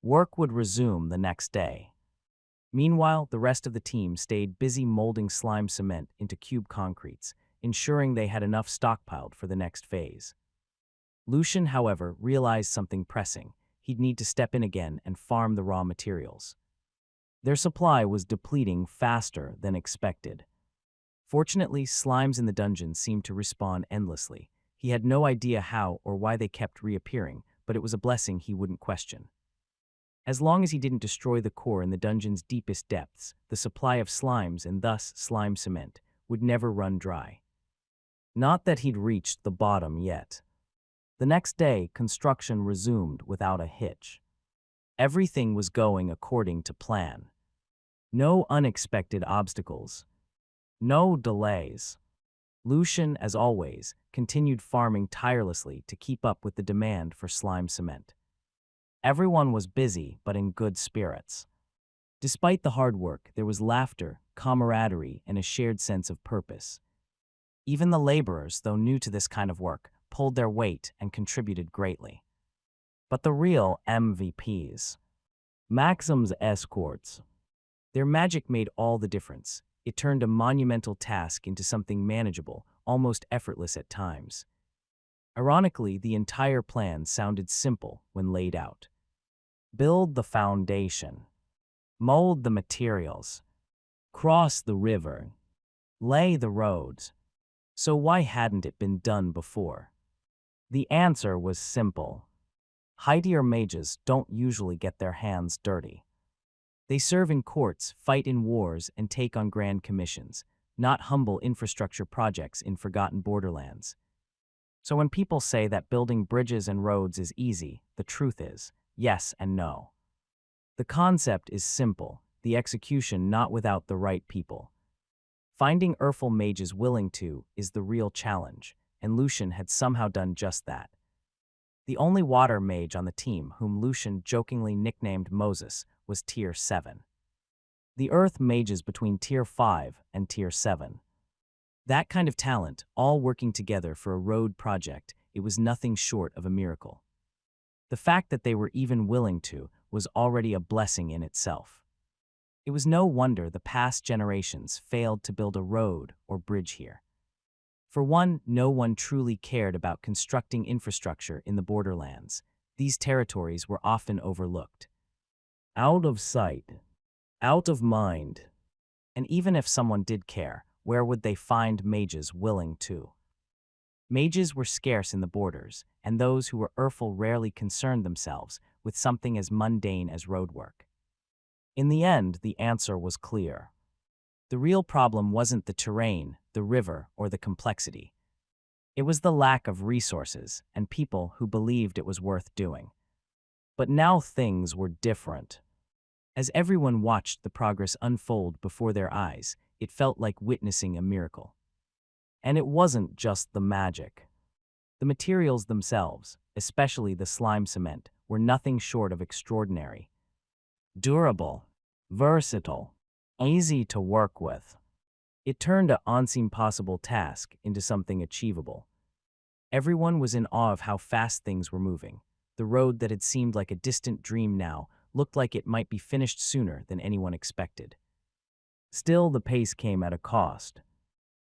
Work would resume the next day. Meanwhile, the rest of the team stayed busy molding slime cement into cube concretes, ensuring they had enough stockpiled for the next phase. Lucian, however, realized something pressing. He'd need to step in again and farm the raw materials. Their supply was depleting faster than expected. Fortunately, slimes in the dungeon seemed to respawn endlessly. He had no idea how or why they kept reappearing, but it was a blessing he wouldn't question. As long as he didn't destroy the core in the dungeon's deepest depths, the supply of slimes and thus slime cement would never run dry. Not that he'd reached the bottom yet. The next day, construction resumed without a hitch. Everything was going according to plan. No unexpected obstacles. No delays. Lucian, as always, continued farming tirelessly to keep up with the demand for slime cement. Everyone was busy, but in good spirits. Despite the hard work, there was laughter, camaraderie, and a shared sense of purpose. Even the laborers, though new to this kind of work, pulled their weight and contributed greatly. But the real MVPs, Maxim's escorts, their magic made all the difference. It turned a monumental task into something manageable, almost effortless at times. Ironically, the entire plan sounded simple when laid out. Build the foundation, mold the materials, cross the river, lay the roads. So why hadn't it been done before? The answer was simple. Heidier mages don't usually get their hands dirty. They serve in courts, fight in wars, and take on grand commissions, not humble infrastructure projects in forgotten borderlands. So when people say that building bridges and roads is easy, the truth is, yes and no. The concept is simple, the execution not without the right people. Finding Urfel mages willing to is the real challenge, and Lucian had somehow done just that. The only water mage on the team whom Lucian jokingly nicknamed Moses was Tier 7. The Earth mages between Tier 5 and Tier 7. That kind of talent, all working together for a road project, it was nothing short of a miracle. The fact that they were even willing to was already a blessing in itself. It was no wonder the past generations failed to build a road or bridge here. For one, no one truly cared about constructing infrastructure in the borderlands. These territories were often overlooked. Out of sight, out of mind. And even if someone did care, where would they find mages willing to? Mages were scarce in the borders, and those who were Urfel rarely concerned themselves with something as mundane as roadwork. In the end, the answer was clear. The real problem wasn't the terrain, the river, or the complexity. It was the lack of resources and people who believed it was worth doing. But now things were different. As everyone watched the progress unfold before their eyes, it felt like witnessing a miracle. And it wasn't just the magic. The materials themselves, especially the slime cement, were nothing short of extraordinary. Durable, versatile, easy to work with. It turned an unseen-possible task into something achievable. Everyone was in awe of how fast things were moving. The road that had seemed like a distant dream now looked like it might be finished sooner than anyone expected. Still, the pace came at a cost.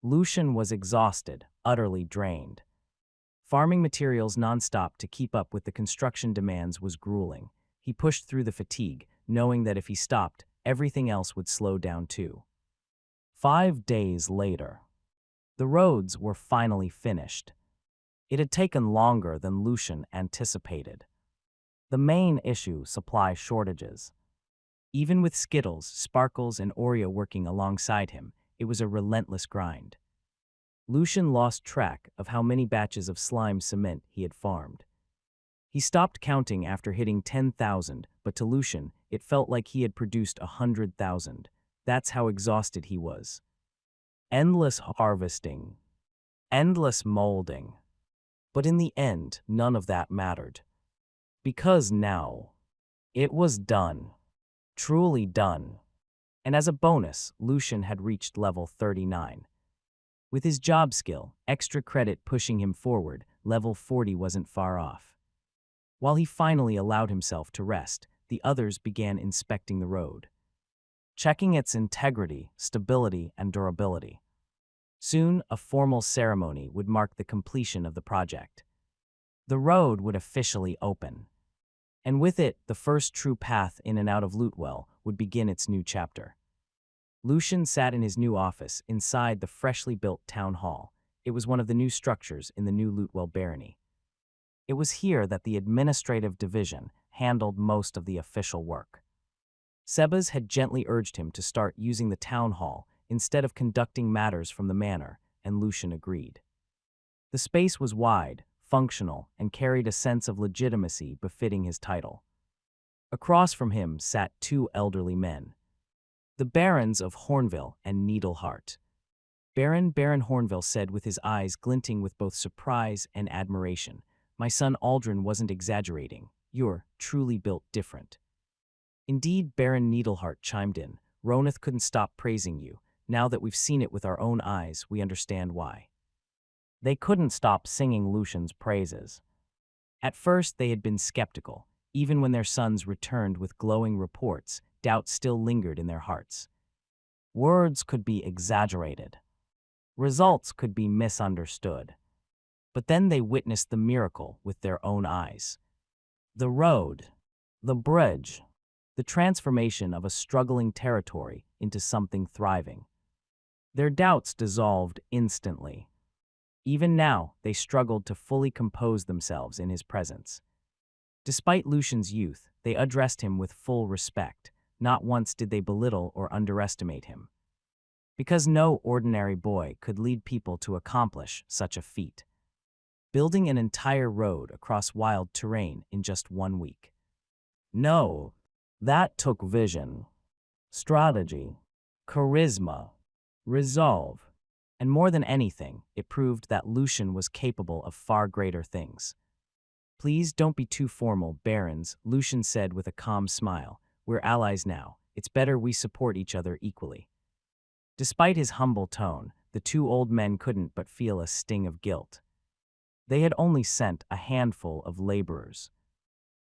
Lucian was exhausted, utterly drained. Farming materials nonstop to keep up with the construction demands was grueling. He pushed through the fatigue, knowing that if he stopped, everything else would slow down too. 5 days later, the roads were finally finished. It had taken longer than Lucian anticipated. The main issue, supply shortages. Even with Skittles, Sparkles, and Oreo working alongside him, it was a relentless grind. Lucian lost track of how many batches of slime cement he had farmed. He stopped counting after hitting 10,000, but to Lucian, it felt like he had produced 100,000. That's how exhausted he was. Endless harvesting. Endless molding. But in the end, none of that mattered. Because now, it was done. Truly done. And as a bonus, Lucian had reached level 39. With his job skill, extra credit pushing him forward, level 40 wasn't far off. While he finally allowed himself to rest, the others began inspecting the road, checking its integrity, stability, and durability. Soon, a formal ceremony would mark the completion of the project. The road would officially open. And with it, the first true path in and out of Lootwell would begin its new chapter. Lucian sat in his new office inside the freshly built town hall. It was one of the new structures in the new Lootwell barony. It was here that the administrative division handled most of the official work. Sebas had gently urged him to start using the town hall instead of conducting matters from the manor, and Lucian agreed. The space was wide, functional, and carried a sense of legitimacy befitting his title. Across from him sat 2 elderly men, the Barons of Hornville and Needleheart. Baron Hornville said with his eyes glinting with both surprise and admiration, "My son Aldrin wasn't exaggerating. You're truly built different." Indeed, Baron Needleheart chimed in, "Ronith couldn't stop praising you. Now that we've seen it with our own eyes, we understand why." They couldn't stop singing Lucian's praises. At first, they had been skeptical. Even when their sons returned with glowing reports, doubt still lingered in their hearts. Words could be exaggerated. Results could be misunderstood. But then they witnessed the miracle with their own eyes. The road, the bridge, the transformation of a struggling territory into something thriving. Their doubts dissolved instantly. Even now, they struggled to fully compose themselves in his presence. Despite Lucian's youth, they addressed him with full respect. Not once did they belittle or underestimate him. Because no ordinary boy could lead people to accomplish such a feat. Building an entire road across wild terrain in just 1 week. No, that took vision, strategy, charisma, resolve. And more than anything, it proved that Lucian was capable of far greater things. Please don't be too formal, barons, Lucian said with a calm smile. We're allies now. It's better we support each other equally. Despite his humble tone, the two old men couldn't but feel a sting of guilt. They had only sent a handful of laborers.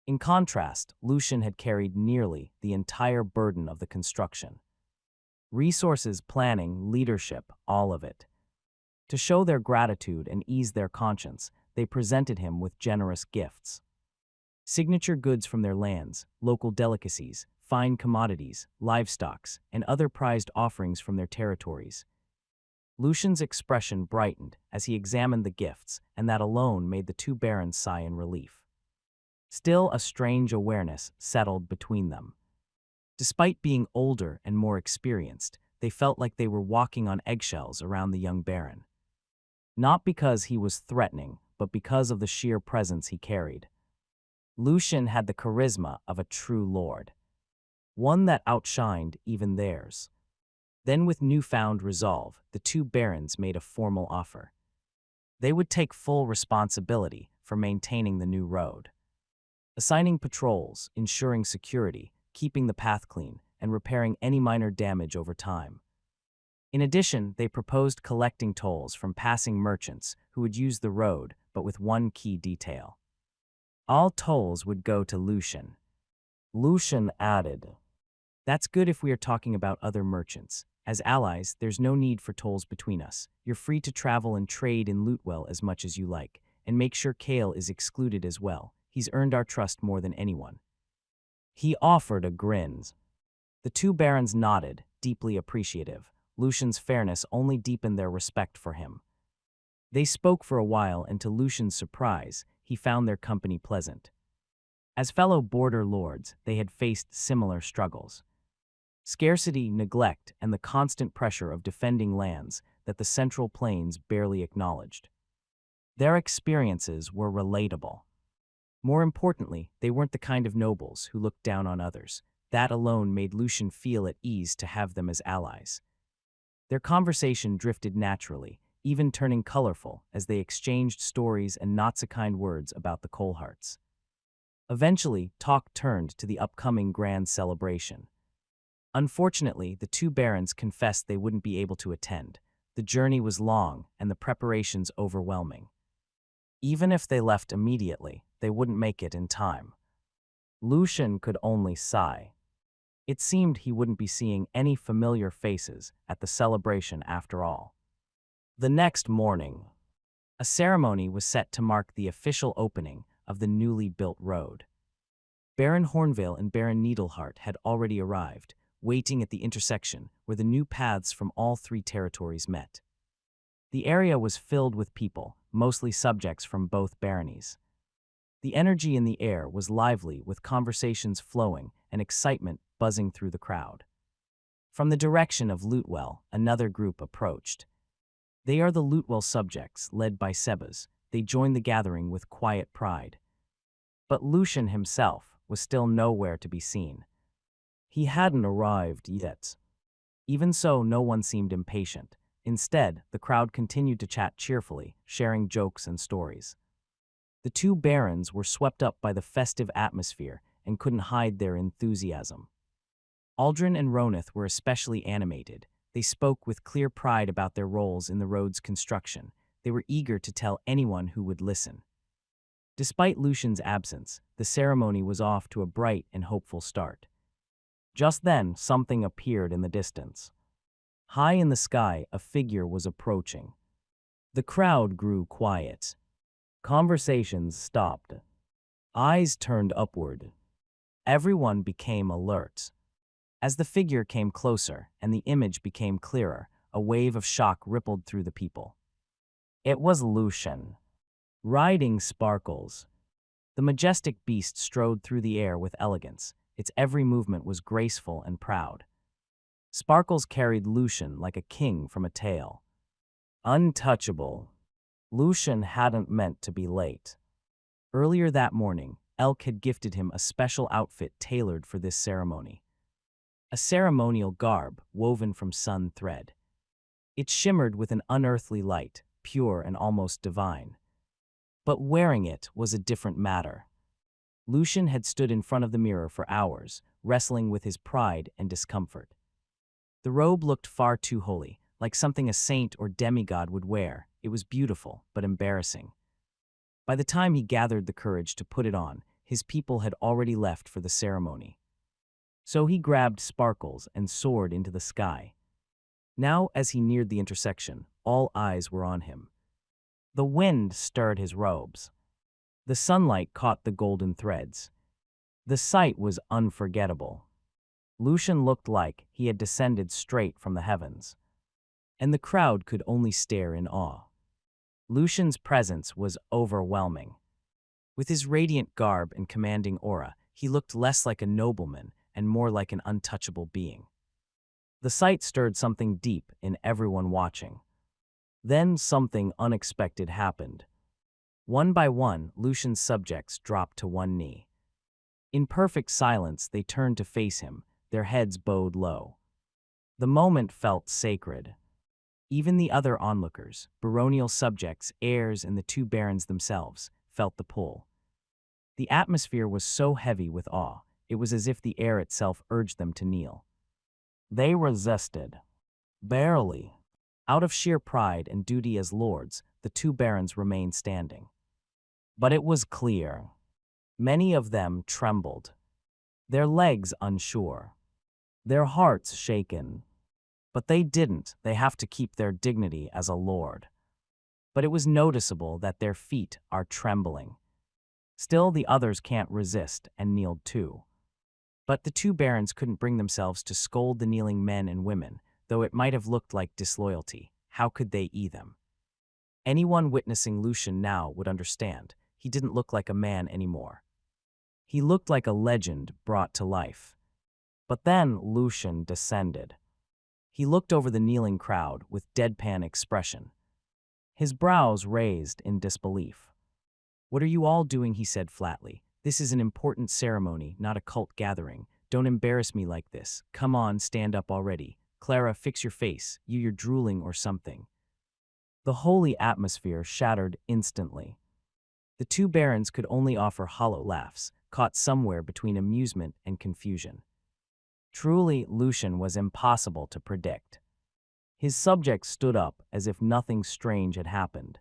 In contrast, Lucian had carried nearly the entire burden of the construction. Resources, planning, leadership, all of it. To show their gratitude and ease their conscience, they presented him with generous gifts. Signature goods from their lands, local delicacies, fine commodities, livestock, and other prized offerings from their territories. Lucian's expression brightened as he examined the gifts, and that alone made the two barons sigh in relief. Still, a strange awareness settled between them. Despite being older and more experienced, they felt like they were walking on eggshells around the young baron. Not because he was threatening, but because of the sheer presence he carried. Lucian had the charisma of a true lord, one that outshined even theirs. Then, with newfound resolve, the two barons made a formal offer. They would take full responsibility for maintaining the new road, assigning patrols, ensuring security, keeping the path clean, and repairing any minor damage over time. In addition, they proposed collecting tolls from passing merchants who would use the road, but with one key detail. All tolls would go to Lucian. Lucian added, "That's good if we are talking about other merchants. As allies, there's no need for tolls between us. You're free to travel and trade in Lootwell as much as you like, and make sure Kale is excluded as well. He's earned our trust more than anyone." He offered a grin. The two barons nodded, deeply appreciative. Lucian's fairness only deepened their respect for him. They spoke for a while, and to Lucian's surprise, he found their company pleasant. As fellow border lords, they had faced similar struggles. Scarcity, neglect, and the constant pressure of defending lands that the Central Plains barely acknowledged. Their experiences were relatable. More importantly, they weren't the kind of nobles who looked down on others. That alone made Lucian feel at ease to have them as allies. Their conversation drifted naturally, even turning colorful as they exchanged stories and not-so-kind words about the Coalhearts. Eventually, talk turned to the upcoming grand celebration. Unfortunately, the two barons confessed they wouldn't be able to attend. The journey was long and the preparations overwhelming. Even if they left immediately, they wouldn't make it in time. Lucian could only sigh. It seemed he wouldn't be seeing any familiar faces at the celebration after all. The next morning, a ceremony was set to mark the official opening of the newly built road. Baron Hornvale and Baron Needleheart had already arrived, waiting at the intersection where the new paths from all three territories met. The area was filled with people, mostly subjects from both baronies. The energy in the air was lively, with conversations flowing and excitement buzzing through the crowd. From the direction of Lootwell, another group approached. They are the Lootwell subjects, led by Sebas. They joined the gathering with quiet pride. But Lucian himself was still nowhere to be seen. He hadn't arrived yet. Even so, no one seemed impatient. Instead, the crowd continued to chat cheerfully, sharing jokes and stories. The two barons were swept up by the festive atmosphere and couldn't hide their enthusiasm. Aldrin and Ronith were especially animated. They spoke with clear pride about their roles in the road's construction. They were eager to tell anyone who would listen. Despite Lucian's absence, the ceremony was off to a bright and hopeful start. Just then, something appeared in the distance. High in the sky, a figure was approaching. The crowd grew quiet. Conversations stopped. Eyes turned upward. Everyone became alert. As the figure came closer and the image became clearer, a wave of shock rippled through the people. It was Lucian, riding Sparkles. The majestic beast strode through the air with elegance. Its every movement was graceful and proud. Sparkles carried Lucian like a king from a tale. Untouchable. Lucian hadn't meant to be late. Earlier that morning, Elk had gifted him a special outfit tailored for this ceremony. A ceremonial garb woven from sun thread. It shimmered with an unearthly light, pure and almost divine. But wearing it was a different matter. Lucian had stood in front of the mirror for hours, wrestling with his pride and discomfort. The robe looked far too holy, like something a saint or demigod would wear. It was beautiful, but embarrassing. By the time he gathered the courage to put it on, his people had already left for the ceremony. So he grabbed sparkles and soared into the sky. Now, as he neared the intersection, all eyes were on him. The wind stirred his robes. The sunlight caught the golden threads. The sight was unforgettable. Lucian looked like he had descended straight from the heavens, and the crowd could only stare in awe. Lucian's presence was overwhelming. With his radiant garb and commanding aura, he looked less like a nobleman and more like an untouchable being. The sight stirred something deep in everyone watching. Then something unexpected happened. One by one, Lucian's subjects dropped to one knee. In perfect silence, they turned to face him, their heads bowed low. The moment felt sacred. Even the other onlookers, baronial subjects, heirs, and the two barons themselves, felt the pull. The atmosphere was so heavy with awe, it was as if the air itself urged them to kneel. They resisted. Barely. Out of sheer pride and duty as lords, the two barons remained standing. But it was clear. Many of them trembled, their legs unsure, their hearts shaken. But they didn't. They have to keep their dignity as a lord. But it was noticeable that their feet are trembling. Still, the others can't resist and kneeled too. But the two barons couldn't bring themselves to scold the kneeling men and women, though it might have looked like disloyalty. How could they them? Anyone witnessing Lucian now would understand. He didn't look like a man anymore. He looked like a legend brought to life. But then Lucian descended. He looked over the kneeling crowd with deadpan expression. His brows raised in disbelief. "What are you all doing?" he said flatly. "This is an important ceremony, not a cult gathering. Don't embarrass me like this. Come on, stand up already. Clara, fix your face. You're drooling or something." The holy atmosphere shattered instantly. The two barons could only offer hollow laughs, caught somewhere between amusement and confusion. Truly, Lucian was impossible to predict. His subjects stood up as if nothing strange had happened.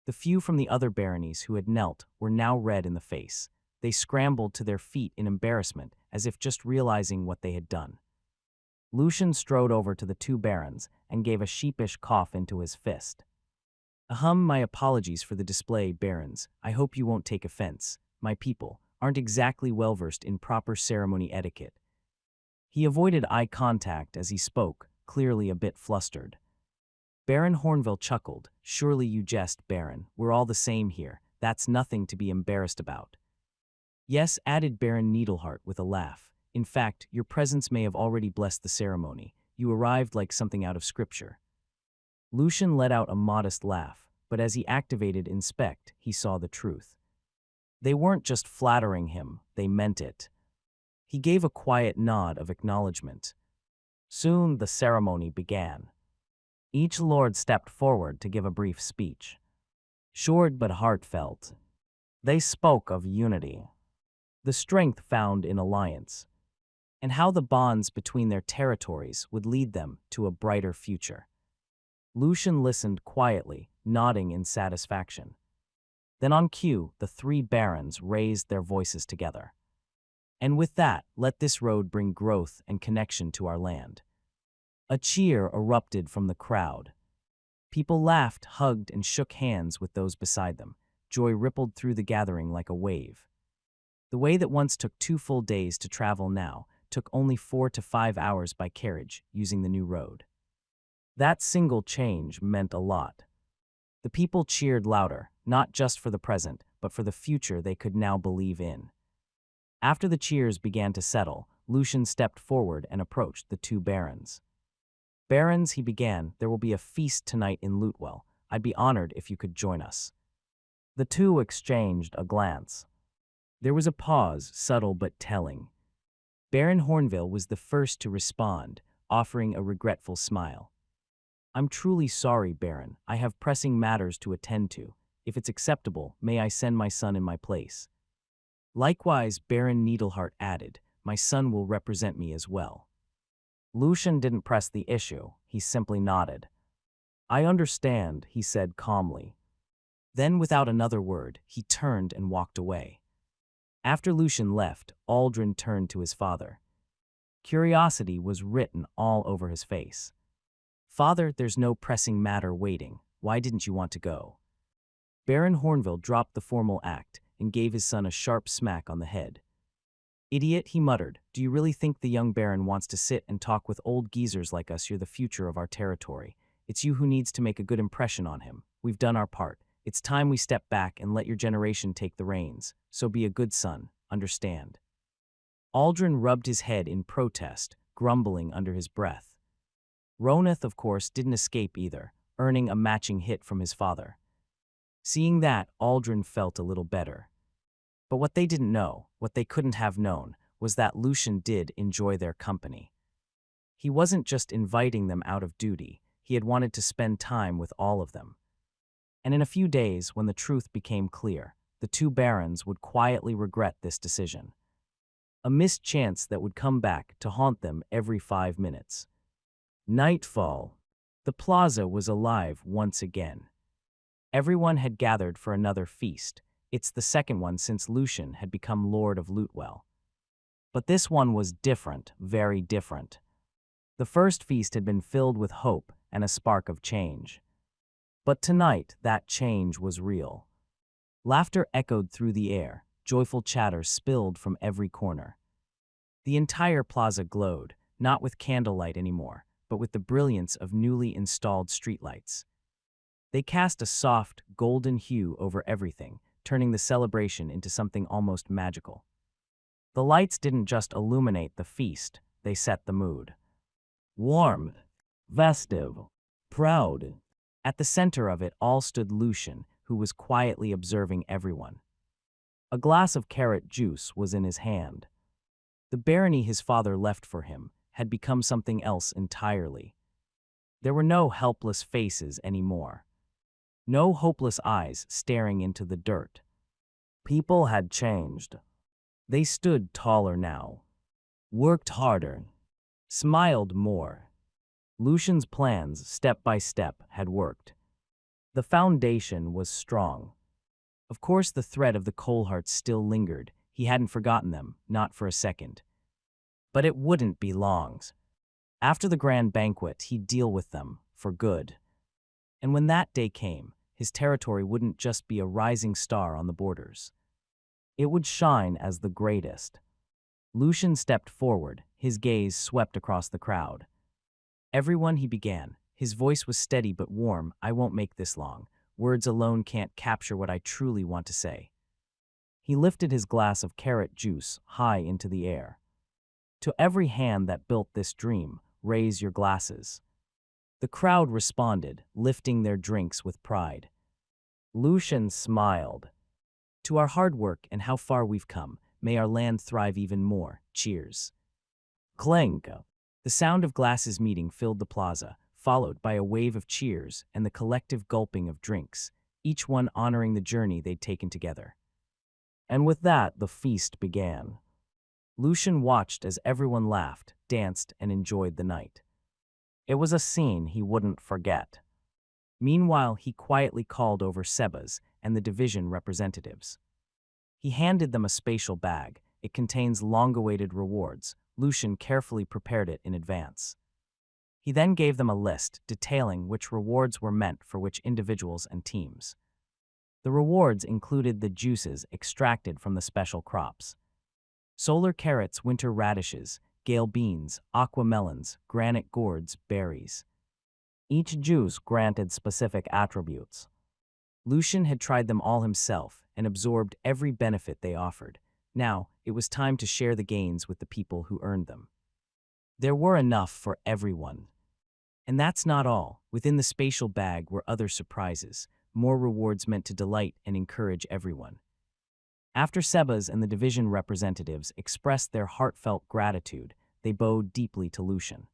The few from the other baronies who had knelt were now red in the face. They scrambled to their feet in embarrassment, as if just realizing what they had done. Lucian strode over to the two barons and gave a sheepish cough into his fist. "Ahem, my apologies for the display, barons. I hope you won't take offense. My people aren't exactly well-versed in proper ceremony etiquette." He avoided eye contact as he spoke, clearly a bit flustered. Baron Hornville chuckled. "Surely you jest, Baron. We're all the same here. That's nothing to be embarrassed about." "Yes," added Baron Needleheart with a laugh. "In fact, your presence may have already blessed the ceremony. You arrived like something out of scripture." Lucian let out a modest laugh, but as he activated Inspect, he saw the truth. They weren't just flattering him, they meant it. He gave a quiet nod of acknowledgement. Soon the ceremony began. Each lord stepped forward to give a brief speech. Short but heartfelt, they spoke of unity, the strength found in alliance, and how the bonds between their territories would lead them to a brighter future. Lucian listened quietly, nodding in satisfaction. Then on cue, the three barons raised their voices together. "And with that, let this road bring growth and connection to our land." A cheer erupted from the crowd. People laughed, hugged, and shook hands with those beside them. Joy rippled through the gathering like a wave. The way that once took 2 full days to travel now took only 4 to 5 hours by carriage using the new road. That single change meant a lot. The people cheered louder, not just for the present, but for the future they could now believe in. After the cheers began to settle, Lucian stepped forward and approached the two barons. "Barons," he began, "there will be a feast tonight in Lutewell. I'd be honored if you could join us." The two exchanged a glance. There was a pause, subtle but telling. Baron Hornville was the first to respond, offering a regretful smile. I'm truly sorry, Baron. I have pressing matters to attend to. If it's acceptable, may I send my son in my place? Likewise, Baron Needleheart added, my son will represent me as well. Lucian didn't press the issue, he simply nodded. I understand, he said calmly. Then, without another word, he turned and walked away. After Lucian left, Aldrin turned to his father. Curiosity was written all over his face. Father, there's no pressing matter waiting. Why didn't you want to go? Baron Hornville dropped the formal act and gave his son a sharp smack on the head. Idiot, he muttered, do you really think the young Baron wants to sit and talk with old geezers like us? You're the future of our territory. It's you who needs to make a good impression on him. We've done our part. It's time we step back and let your generation take the reins. So be a good son, understand? Aldrin rubbed his head in protest, grumbling under his breath. Roneth, of course, didn't escape either, earning a matching hit from his father. Seeing that, Aldrin felt a little better. But what they didn't know, what they couldn't have known, was that Lucian did enjoy their company. He wasn't just inviting them out of duty, he had wanted to spend time with all of them. And in a few days, when the truth became clear, the two barons would quietly regret this decision. A missed chance that would come back to haunt them every 5 minutes. Nightfall. The plaza was alive once again. Everyone had gathered for another feast. It's the second one since Lucian had become Lord of Lootwell. But this one was different, very different. The first feast had been filled with hope and a spark of change. But tonight, that change was real. Laughter echoed through the air, joyful chatter spilled from every corner. The entire plaza glowed, not with candlelight anymore, but with the brilliance of newly installed streetlights. They cast a soft, golden hue over everything, turning the celebration into something almost magical. The lights didn't just illuminate the feast, they set the mood. Warm, festive, proud. At the center of it all stood Lucian, who was quietly observing everyone. A glass of carrot juice was in his hand. The barony his father left for him had become something else entirely. There were no helpless faces anymore. No hopeless eyes staring into the dirt. People had changed. They stood taller now, worked harder, smiled more. Lucian's plans, step by step, had worked. The foundation was strong. Of course, the threat of the Coalhearts still lingered. He hadn't forgotten them, not for a second. But it wouldn't be long. After the grand banquet, he'd deal with them, for good. And when that day came, his territory wouldn't just be a rising star on the borders. It would shine as the greatest. Lucian stepped forward, his gaze swept across the crowd. Everyone, he began. His voice was steady but warm. I won't make this long. Words alone can't capture what I truly want to say. He lifted his glass of carrot juice high into the air. To every hand that built this dream, raise your glasses. The crowd responded, lifting their drinks with pride. Lucian smiled. To our hard work and how far we've come, may our land thrive even more. Cheers. Clink. The sound of glasses meeting filled the plaza, followed by a wave of cheers and the collective gulping of drinks, each one honoring the journey they'd taken together. And with that, the feast began. Lucian watched as everyone laughed, danced, and enjoyed the night. It was a scene he wouldn't forget. Meanwhile, he quietly called over Sebas and the division representatives. He handed them a spatial bag. It contains long-awaited rewards. Lucian carefully prepared it in advance. He then gave them a list detailing which rewards were meant for which individuals and teams. The rewards included the juices extracted from the special crops. Solar carrots, winter radishes, gale beans, aqua melons, granite gourds, berries. Each juice granted specific attributes. Lucian had tried them all himself and absorbed every benefit they offered. Now, it was time to share the gains with the people who earned them. There were enough for everyone. And that's not all. Within the spatial bag were other surprises, more rewards meant to delight and encourage everyone. After Sebas and the division representatives expressed their heartfelt gratitude, they bowed deeply to Lucian.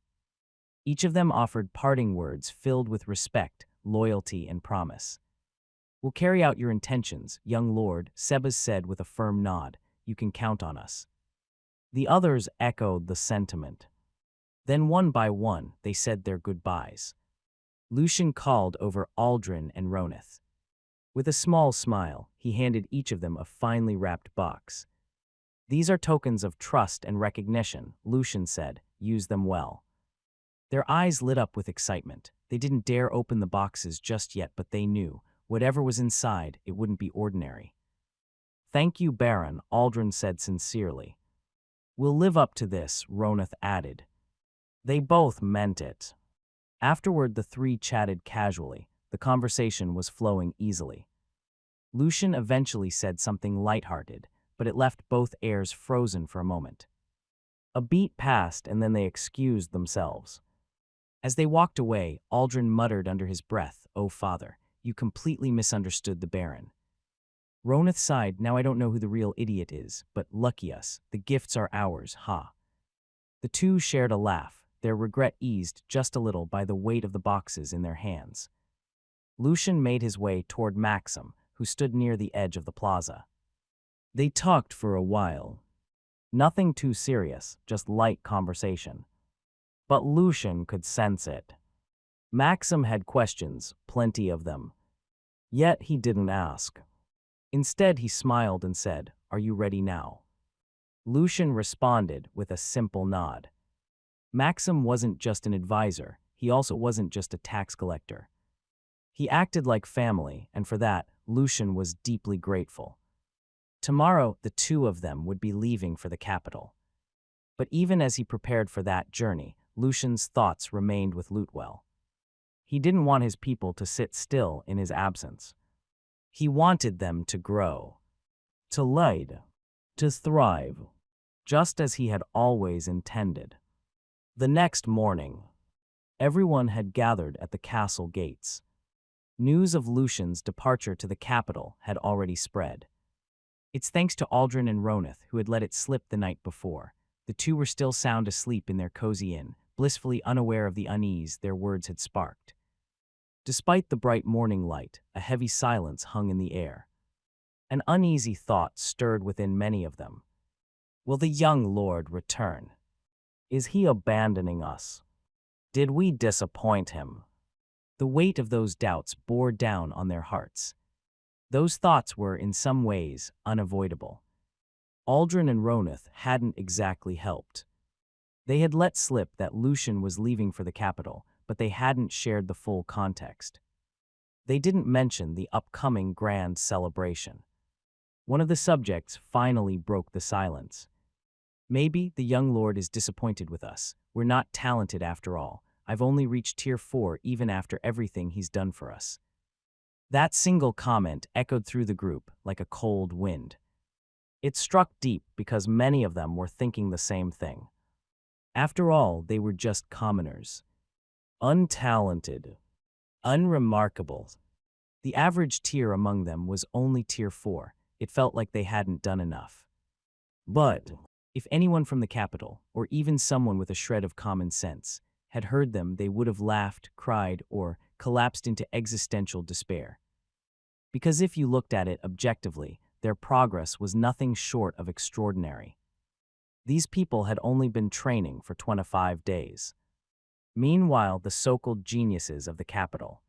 Each of them offered parting words filled with respect, loyalty, and promise. "We'll carry out your intentions, young lord," Sebas said with a firm nod. "You can count on us." The others echoed the sentiment. Then one by one, they said their goodbyes. Lucian called over Aldrin and Ronith. With a small smile, he handed each of them a finely wrapped box. "These are tokens of trust and recognition," Lucian said. "Use them well." Their eyes lit up with excitement. They didn't dare open the boxes just yet, but they knew, whatever was inside, it wouldn't be ordinary. "Thank you, Baron," Aldrin said sincerely. "We'll live up to this," Ronith added. They both meant it. Afterward, the three chatted casually. The conversation was flowing easily. Lucian eventually said something lighthearted, but it left both heirs frozen for a moment. A beat passed, and then they excused themselves. As they walked away, Aldrin muttered under his breath, "Oh, father, you completely misunderstood the Baron." Ronith sighed. "Now I don't know who the real idiot is, but lucky us, the gifts are ours, ha." The two shared a laugh, their regret eased just a little by the weight of the boxes in their hands. Lucian made his way toward Maxim, who stood near the edge of the plaza. They talked for a while. Nothing too serious, just light conversation. But Lucian could sense it. Maxim had questions, plenty of them. Yet he didn't ask. Instead, he smiled and said, "Are you ready now?" Lucian responded with a simple nod. Maxim wasn't just an advisor, he also wasn't just a tax collector. He acted like family, and for that, Lucian was deeply grateful. Tomorrow, the two of them would be leaving for the capital. But even as he prepared for that journey, Lucian's thoughts remained with Lutwell. He didn't want his people to sit still in his absence. He wanted them to grow, to lead, to thrive, just as he had always intended. The next morning, everyone had gathered at the castle gates. News of Lucian's departure to the capital had already spread. It's thanks to Aldrin and Ronith, who had let it slip the night before. The two were still sound asleep in their cozy inn, blissfully unaware of the unease their words had sparked. Despite the bright morning light, a heavy silence hung in the air. An uneasy thought stirred within many of them. Will the young lord return? Is he abandoning us? Did we disappoint him? The weight of those doubts bore down on their hearts. Those thoughts were, in some ways, unavoidable. Aldrin and Ronith hadn't exactly helped. They had let slip that Lucian was leaving for the capital, but they hadn't shared the full context. They didn't mention the upcoming grand celebration. One of the subjects finally broke the silence. "Maybe the young lord is disappointed with us. We're not talented after all. I've only reached tier 4 even after everything he's done for us." That single comment echoed through the group like a cold wind. It struck deep because many of them were thinking the same thing. After all, they were just commoners. Untalented. Unremarkable. The average tier among them was only tier 4. It felt like they hadn't done enough. But if anyone from the capital, or even someone with a shred of common sense, had heard them, they would have laughed, cried, or collapsed into existential despair. Because if you looked at it objectively, their progress was nothing short of extraordinary. These people had only been training for 25 days. Meanwhile, the so-called geniuses of the capital,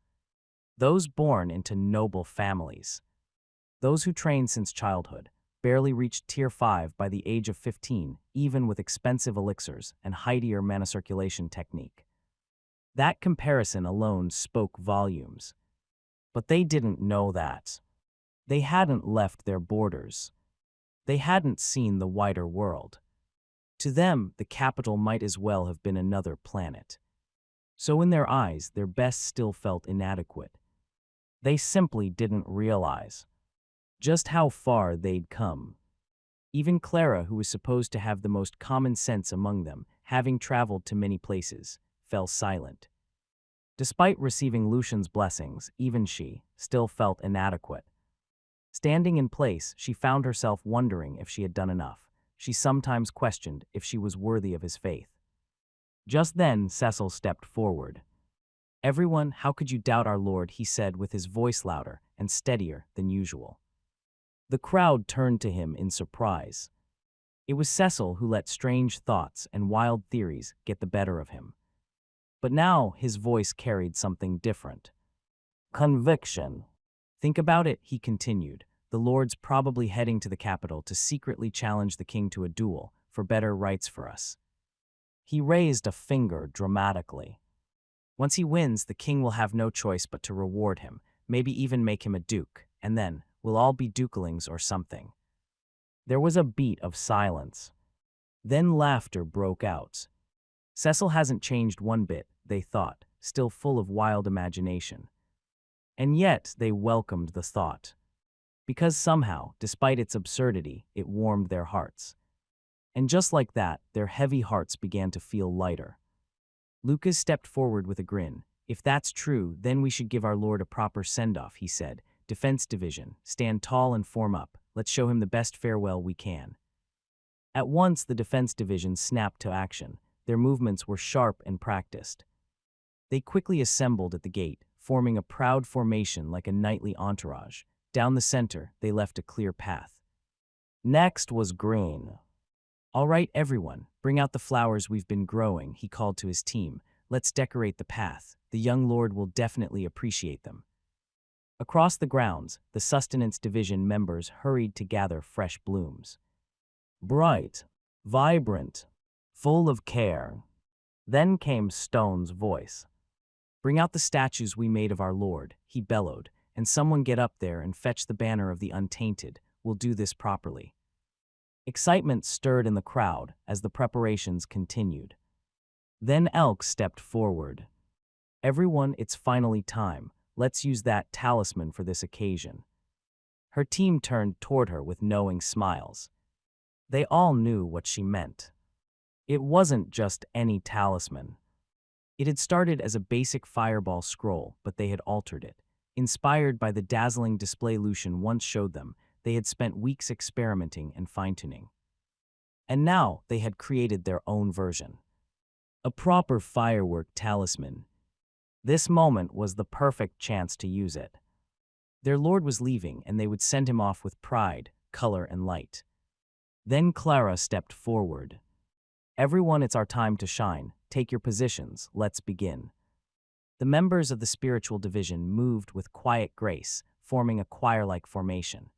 those born into noble families, those who trained since childhood, barely reached tier 5 by the age of 15, even with expensive elixirs and heightier manacirculation technique. That comparison alone spoke volumes. But they didn't know that. They hadn't left their borders. They hadn't seen the wider world. To them, the capital might as well have been another planet. So in their eyes, their best still felt inadequate. They simply didn't realize just how far they'd come. Even Clara, who was supposed to have the most common sense among them, having traveled to many places, fell silent. Despite receiving Lucian's blessings, even she still felt inadequate. Standing in place, she found herself wondering if she had done enough. She sometimes questioned if she was worthy of his faith. Just then, Cecil stepped forward. "Everyone, how could you doubt our Lord?" he said with his voice louder and steadier than usual. The crowd turned to him in surprise. It was Cecil who let strange thoughts and wild theories get the better of him. But now his voice carried something different. Conviction. "Think about it," he continued. "The Lord's probably heading to the capital to secretly challenge the king to a duel for better rights for us." He raised a finger dramatically. "Once he wins, the king will have no choice but to reward him, maybe even make him a duke, and then we'll all be dukelings or something." There was a beat of silence. Then laughter broke out. Cecil hasn't changed one bit, they thought, still full of wild imagination. And yet they welcomed the thought. Because somehow, despite its absurdity, it warmed their hearts. And just like that, their heavy hearts began to feel lighter. Lucas stepped forward with a grin. "If that's true, then we should give our Lord a proper send-off," he said. "Defense Division, stand tall and form up. Let's show him the best farewell we can." At once, the Defense Division snapped to action. Their movements were sharp and practiced. They quickly assembled at the gate, forming a proud formation like a knightly entourage. Down the center, they left a clear path. Next was Green. "All right, everyone, bring out the flowers we've been growing," he called to his team. "Let's decorate the path. The young lord will definitely appreciate them." Across the grounds, the Sustenance Division members hurried to gather fresh blooms. Bright, vibrant, full of care. Then came Stone's voice. "Bring out the statues we made of our Lord," he bellowed, "and someone get up there and fetch the banner of the Untainted. We'll do this properly." Excitement stirred in the crowd as the preparations continued. Then Elk stepped forward. "Everyone, it's finally time. Let's use that talisman for this occasion." Her team turned toward her with knowing smiles. They all knew what she meant. It wasn't just any talisman. It had started as a basic fireball scroll, but they had altered it. Inspired by the dazzling display Lucian once showed them, they had spent weeks experimenting and fine-tuning. And now they had created their own version. A proper firework talisman. This moment was the perfect chance to use it. Their lord was leaving, and they would send him off with pride, color, and light. Then Clara stepped forward. "Everyone, it's our time to shine. Take your positions. Let's begin." The members of the spiritual division moved with quiet grace, forming a choir-like formation.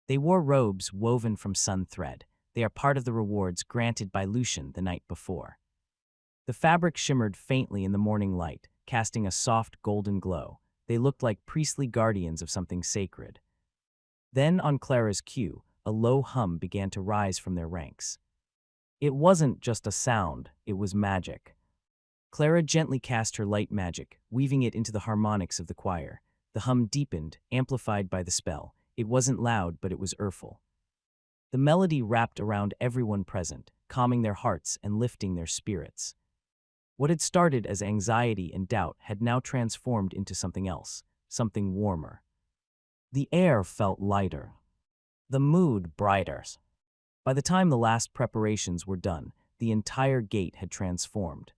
They wore robes woven from sun thread. They are part of the rewards granted by Lucian the night before. The fabric shimmered faintly in the morning light, casting a soft golden glow. They looked like priestly guardians of something sacred. Then, on Clara's cue, a low hum began to rise from their ranks. It wasn't just a sound, it was magic. Clara gently cast her light magic, weaving it into the harmonics of the choir. The hum deepened, amplified by the spell. It wasn't loud, but it was earful. The melody wrapped around everyone present, calming their hearts and lifting their spirits. What had started as anxiety and doubt had now transformed into something else, something warmer. The air felt lighter. The mood brighter. By the time the last preparations were done, the entire gate had transformed.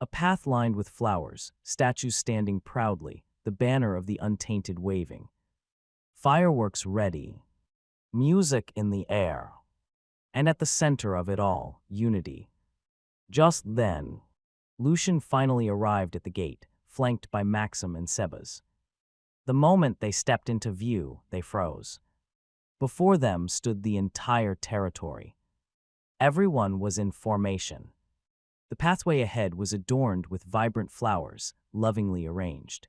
A path lined with flowers, statues standing proudly, the banner of the Untainted waving. Fireworks ready. Music in the air. And at the center of it all, unity. Just then, Lucian finally arrived at the gate, flanked by Maxim and Sebas. The moment they stepped into view, they froze. Before them stood the entire territory. Everyone was in formation. The pathway ahead was adorned with vibrant flowers, lovingly arranged.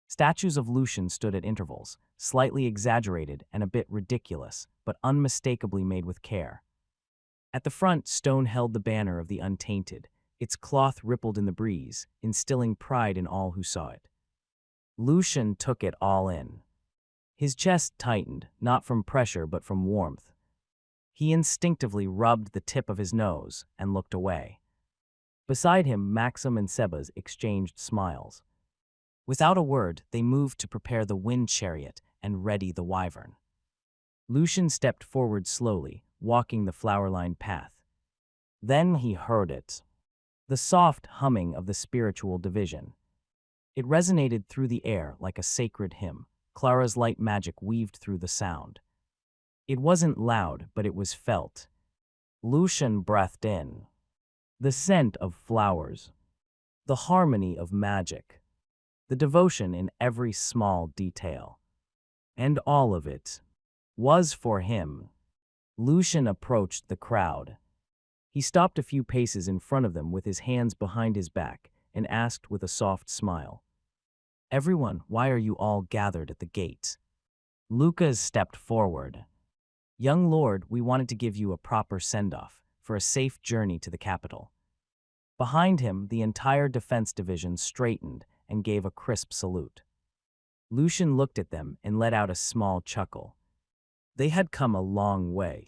Statues of Lucian stood at intervals, slightly exaggerated and a bit ridiculous, but unmistakably made with care. At the front, Stone held the banner of the Untainted. Its cloth rippled in the breeze, instilling pride in all who saw it. Lucian took it all in. His chest tightened, not from pressure but from warmth. He instinctively rubbed the tip of his nose and looked away. Beside him, Maxim and Sebas exchanged smiles. Without a word, they moved to prepare the wind chariot and ready the wyvern. Lucian stepped forward slowly, walking the flower-lined path. Then he heard it. the soft humming of the spiritual division. It resonated through the air like a sacred hymn. Clara's light magic weaved through the sound. It wasn't loud, but it was felt. Lucian breathed in the scent of flowers, the harmony of magic, the devotion in every small detail. And all of it was for him. Lucian approached the crowd. He stopped a few paces in front of them with his hands behind his back and asked with a soft smile, "Everyone, why are you all gathered at the gates?" Lucas stepped forward. "Young lord, we wanted to give you a proper send-off for a safe journey to the capital." Behind him, the entire defense division straightened and gave a crisp salute. Lucian looked at them and let out a small chuckle. They had come a long way.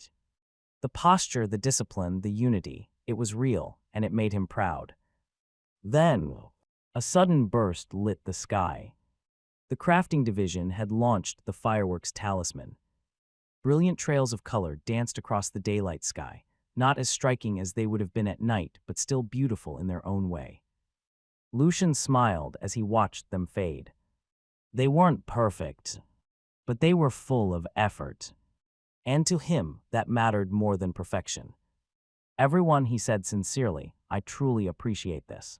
The posture, the discipline, the unity, it was real, and it made him proud. Then, a sudden burst lit the sky. The crafting division had launched the fireworks talisman. Brilliant trails of color danced across the daylight sky, not as striking as they would have been at night, but still beautiful in their own way. Lucian smiled as he watched them fade. They weren't perfect, but they were full of effort. And to him, that mattered more than perfection. "Everyone," he said sincerely, "I truly appreciate this."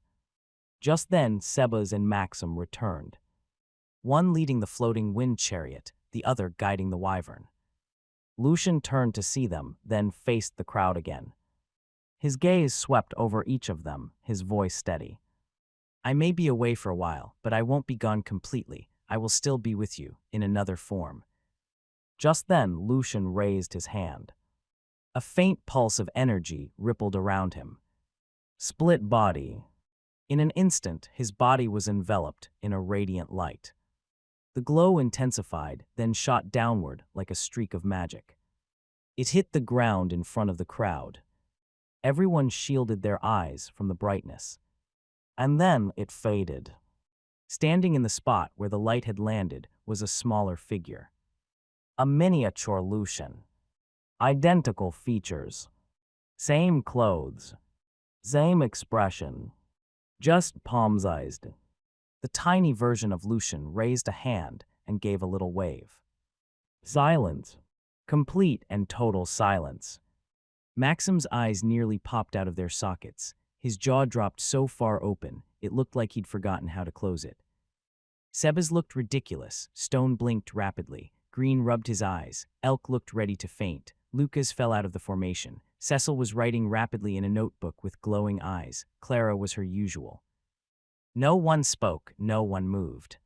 Just then, Sebas and Maxim returned. One leading the floating wind chariot, the other guiding the wyvern. Lucian turned to see them, then faced the crowd again. His gaze swept over each of them, his voice steady. "I may be away for a while, but I won't be gone completely. I will still be with you, in another form." Just then, Lucian raised his hand. A faint pulse of energy rippled around him. Split body. In an instant, his body was enveloped in a radiant light. The glow intensified, then shot downward like a streak of magic. It hit the ground in front of the crowd. Everyone shielded their eyes from the brightness. And then it faded. Standing in the spot where the light had landed was a smaller figure. A miniature Lucian. Identical features. Same clothes. Same expression. Just palm-sized. The tiny version of Lucian raised a hand and gave a little wave. Silence. Complete and total silence. Maxim's eyes nearly popped out of their sockets. His jaw dropped so far open, it looked like he'd forgotten how to close it. Sebas looked ridiculous. Stone blinked rapidly. Green rubbed his eyes. Elk looked ready to faint. Lucas fell out of the formation. Cecil was writing rapidly in a notebook with glowing eyes. Clara was her usual. No one spoke, no one moved.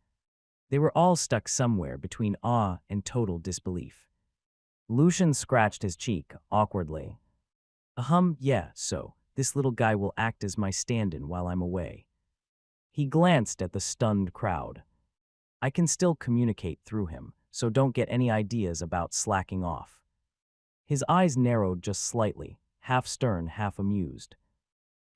They were all stuck somewhere between awe and total disbelief. Lucian scratched his cheek, awkwardly. Yeah, so, this little guy will act as my stand-in while I'm away." He glanced at the stunned crowd. "I can still communicate through him, so don't get any ideas about slacking off." His eyes narrowed just slightly, half stern, half amused.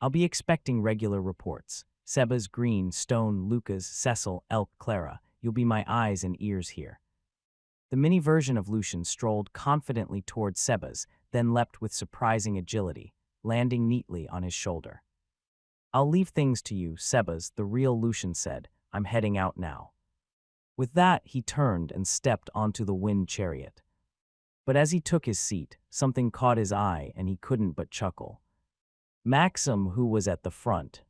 "I'll be expecting regular reports. Sebas, Green, Stone, Lucas, Cecil, Elk, Clara, you'll be my eyes and ears here." The mini version of Lucian strolled confidently toward Sebas, then leapt with surprising agility, landing neatly on his shoulder. "I'll leave things to you, Sebas," the real Lucian said. "I'm heading out now." With that, he turned and stepped onto the wind chariot. But as he took his seat, something caught his eye and he couldn't but chuckle. Maxim, who was at the front,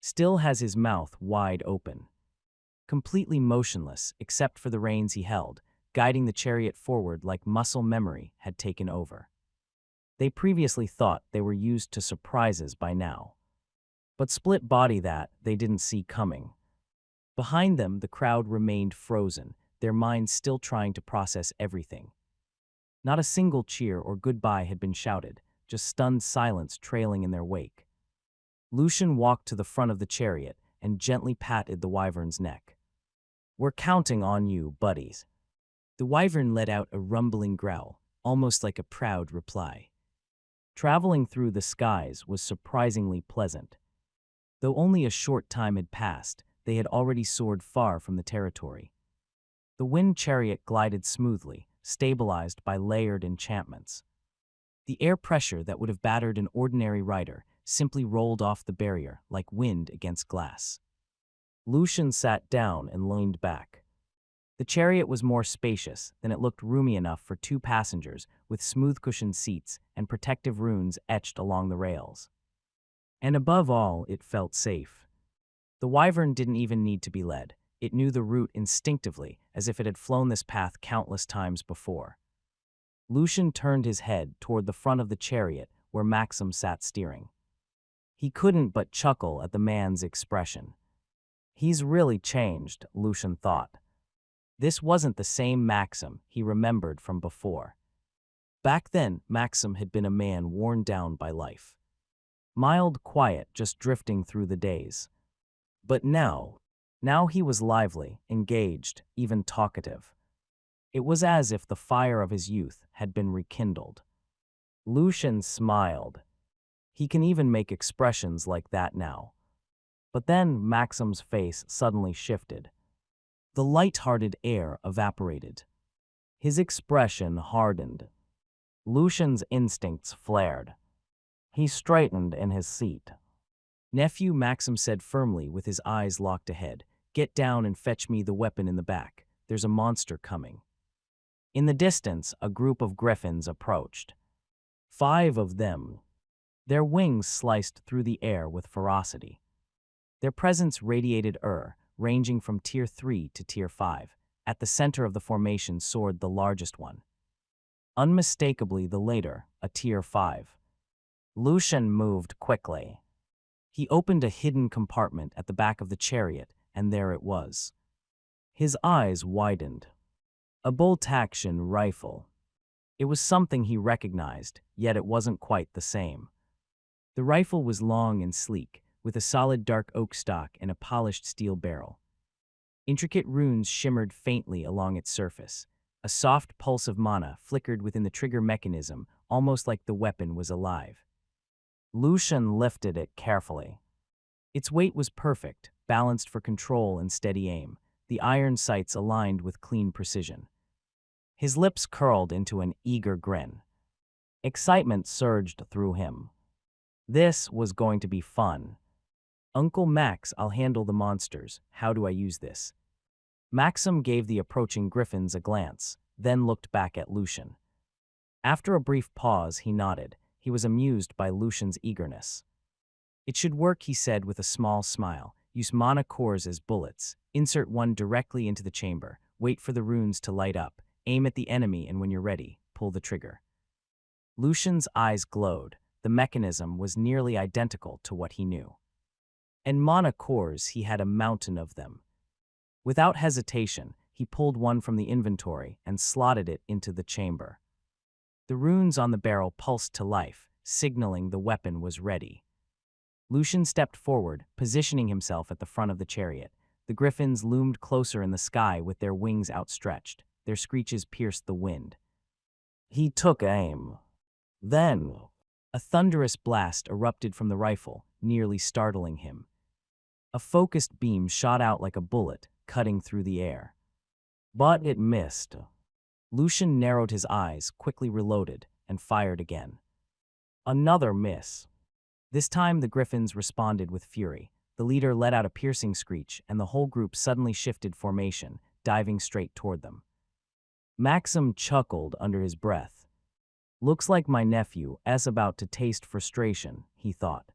still has his mouth wide open. Completely motionless, except for the reins he held, guiding the chariot forward like muscle memory had taken over. They previously thought they were used to surprises by now. But split body that they didn't see coming. Behind them, the crowd remained frozen, their minds still trying to process everything. Not a single cheer or goodbye had been shouted, just stunned silence trailing in their wake. Lucian walked to the front of the chariot and gently patted the wyvern's neck. "We're counting on you, buddies." The wyvern let out a rumbling growl, almost like a proud reply. Traveling through the skies was surprisingly pleasant. Though only a short time had passed, they had already soared far from the territory. The wind chariot glided smoothly, stabilized by layered enchantments. The air pressure that would have battered an ordinary rider simply rolled off the barrier like wind against glass. Lucian sat down and leaned back. The chariot was more spacious than it looked roomy enough for 2 passengers, with smooth-cushioned seats and protective runes etched along the rails. And above all, it felt safe. The wyvern didn't even need to be led. It knew the route instinctively, as if it had flown this path countless times before. Lucian turned his head toward the front of the chariot where Maxim sat steering. He couldn't but chuckle at the man's expression. He's really changed, Lucian thought. This wasn't the same Maxim he remembered from before. Back then, Maxim had been a man worn down by life. Mild quiet, just drifting through the days. But now he was lively, engaged, even talkative. It was as if the fire of his youth had been rekindled. Lucian smiled. He can even make expressions like that now. But then Maxim's face suddenly shifted. The light-hearted air evaporated. His expression hardened. Lucian's instincts flared. He straightened in his seat. "Nephew," Maxim said firmly with his eyes locked ahead, "get down and fetch me the weapon in the back. There's a monster coming." In the distance, a group of griffins approached. 5 of them. Their wings sliced through the air with ferocity. Their presence radiated ranging from Tier 3 to Tier 5. At the center of the formation soared the largest one. Unmistakably the later, a Tier 5. Lucian moved quickly. He opened a hidden compartment at the back of the chariot, and there it was. His eyes widened. A bolt-action rifle. It was something he recognized, yet it wasn't quite the same. The rifle was long and sleek, with a solid dark oak stock and a polished steel barrel. Intricate runes shimmered faintly along its surface. A soft pulse of mana flickered within the trigger mechanism, almost like the weapon was alive. Lucian lifted it carefully. Its weight was perfect, balanced for control and steady aim, the iron sights aligned with clean precision. His lips curled into an eager grin. Excitement surged through him. This was going to be fun. "Uncle Max, I'll handle the monsters. How do I use this?" Maxim gave the approaching griffins a glance, then looked back at Lucian. After a brief pause, he nodded. He was amused by Lucian's eagerness. "It should work," he said with a small smile. "Use mana cores as bullets. Insert one directly into the chamber. Wait for the runes to light up. Aim at the enemy, and when you're ready, pull the trigger." Lucian's eyes glowed. The mechanism was nearly identical to what he knew. And mana cores, he had a mountain of them. Without hesitation, he pulled one from the inventory and slotted it into the chamber. The runes on the barrel pulsed to life, signaling the weapon was ready. Lucian stepped forward, positioning himself at the front of the chariot. The griffins loomed closer in the sky with their wings outstretched. Their screeches pierced the wind. He took aim. Then, a thunderous blast erupted from the rifle, nearly startling him. A focused beam shot out like a bullet, cutting through the air. But it missed. Lucian narrowed his eyes, quickly reloaded, and fired again. Another miss. This time the griffins responded with fury. The leader let out a piercing screech, and the whole group suddenly shifted formation, diving straight toward them. Maxim chuckled under his breath. "Looks like my nephew is about to taste frustration," he thought.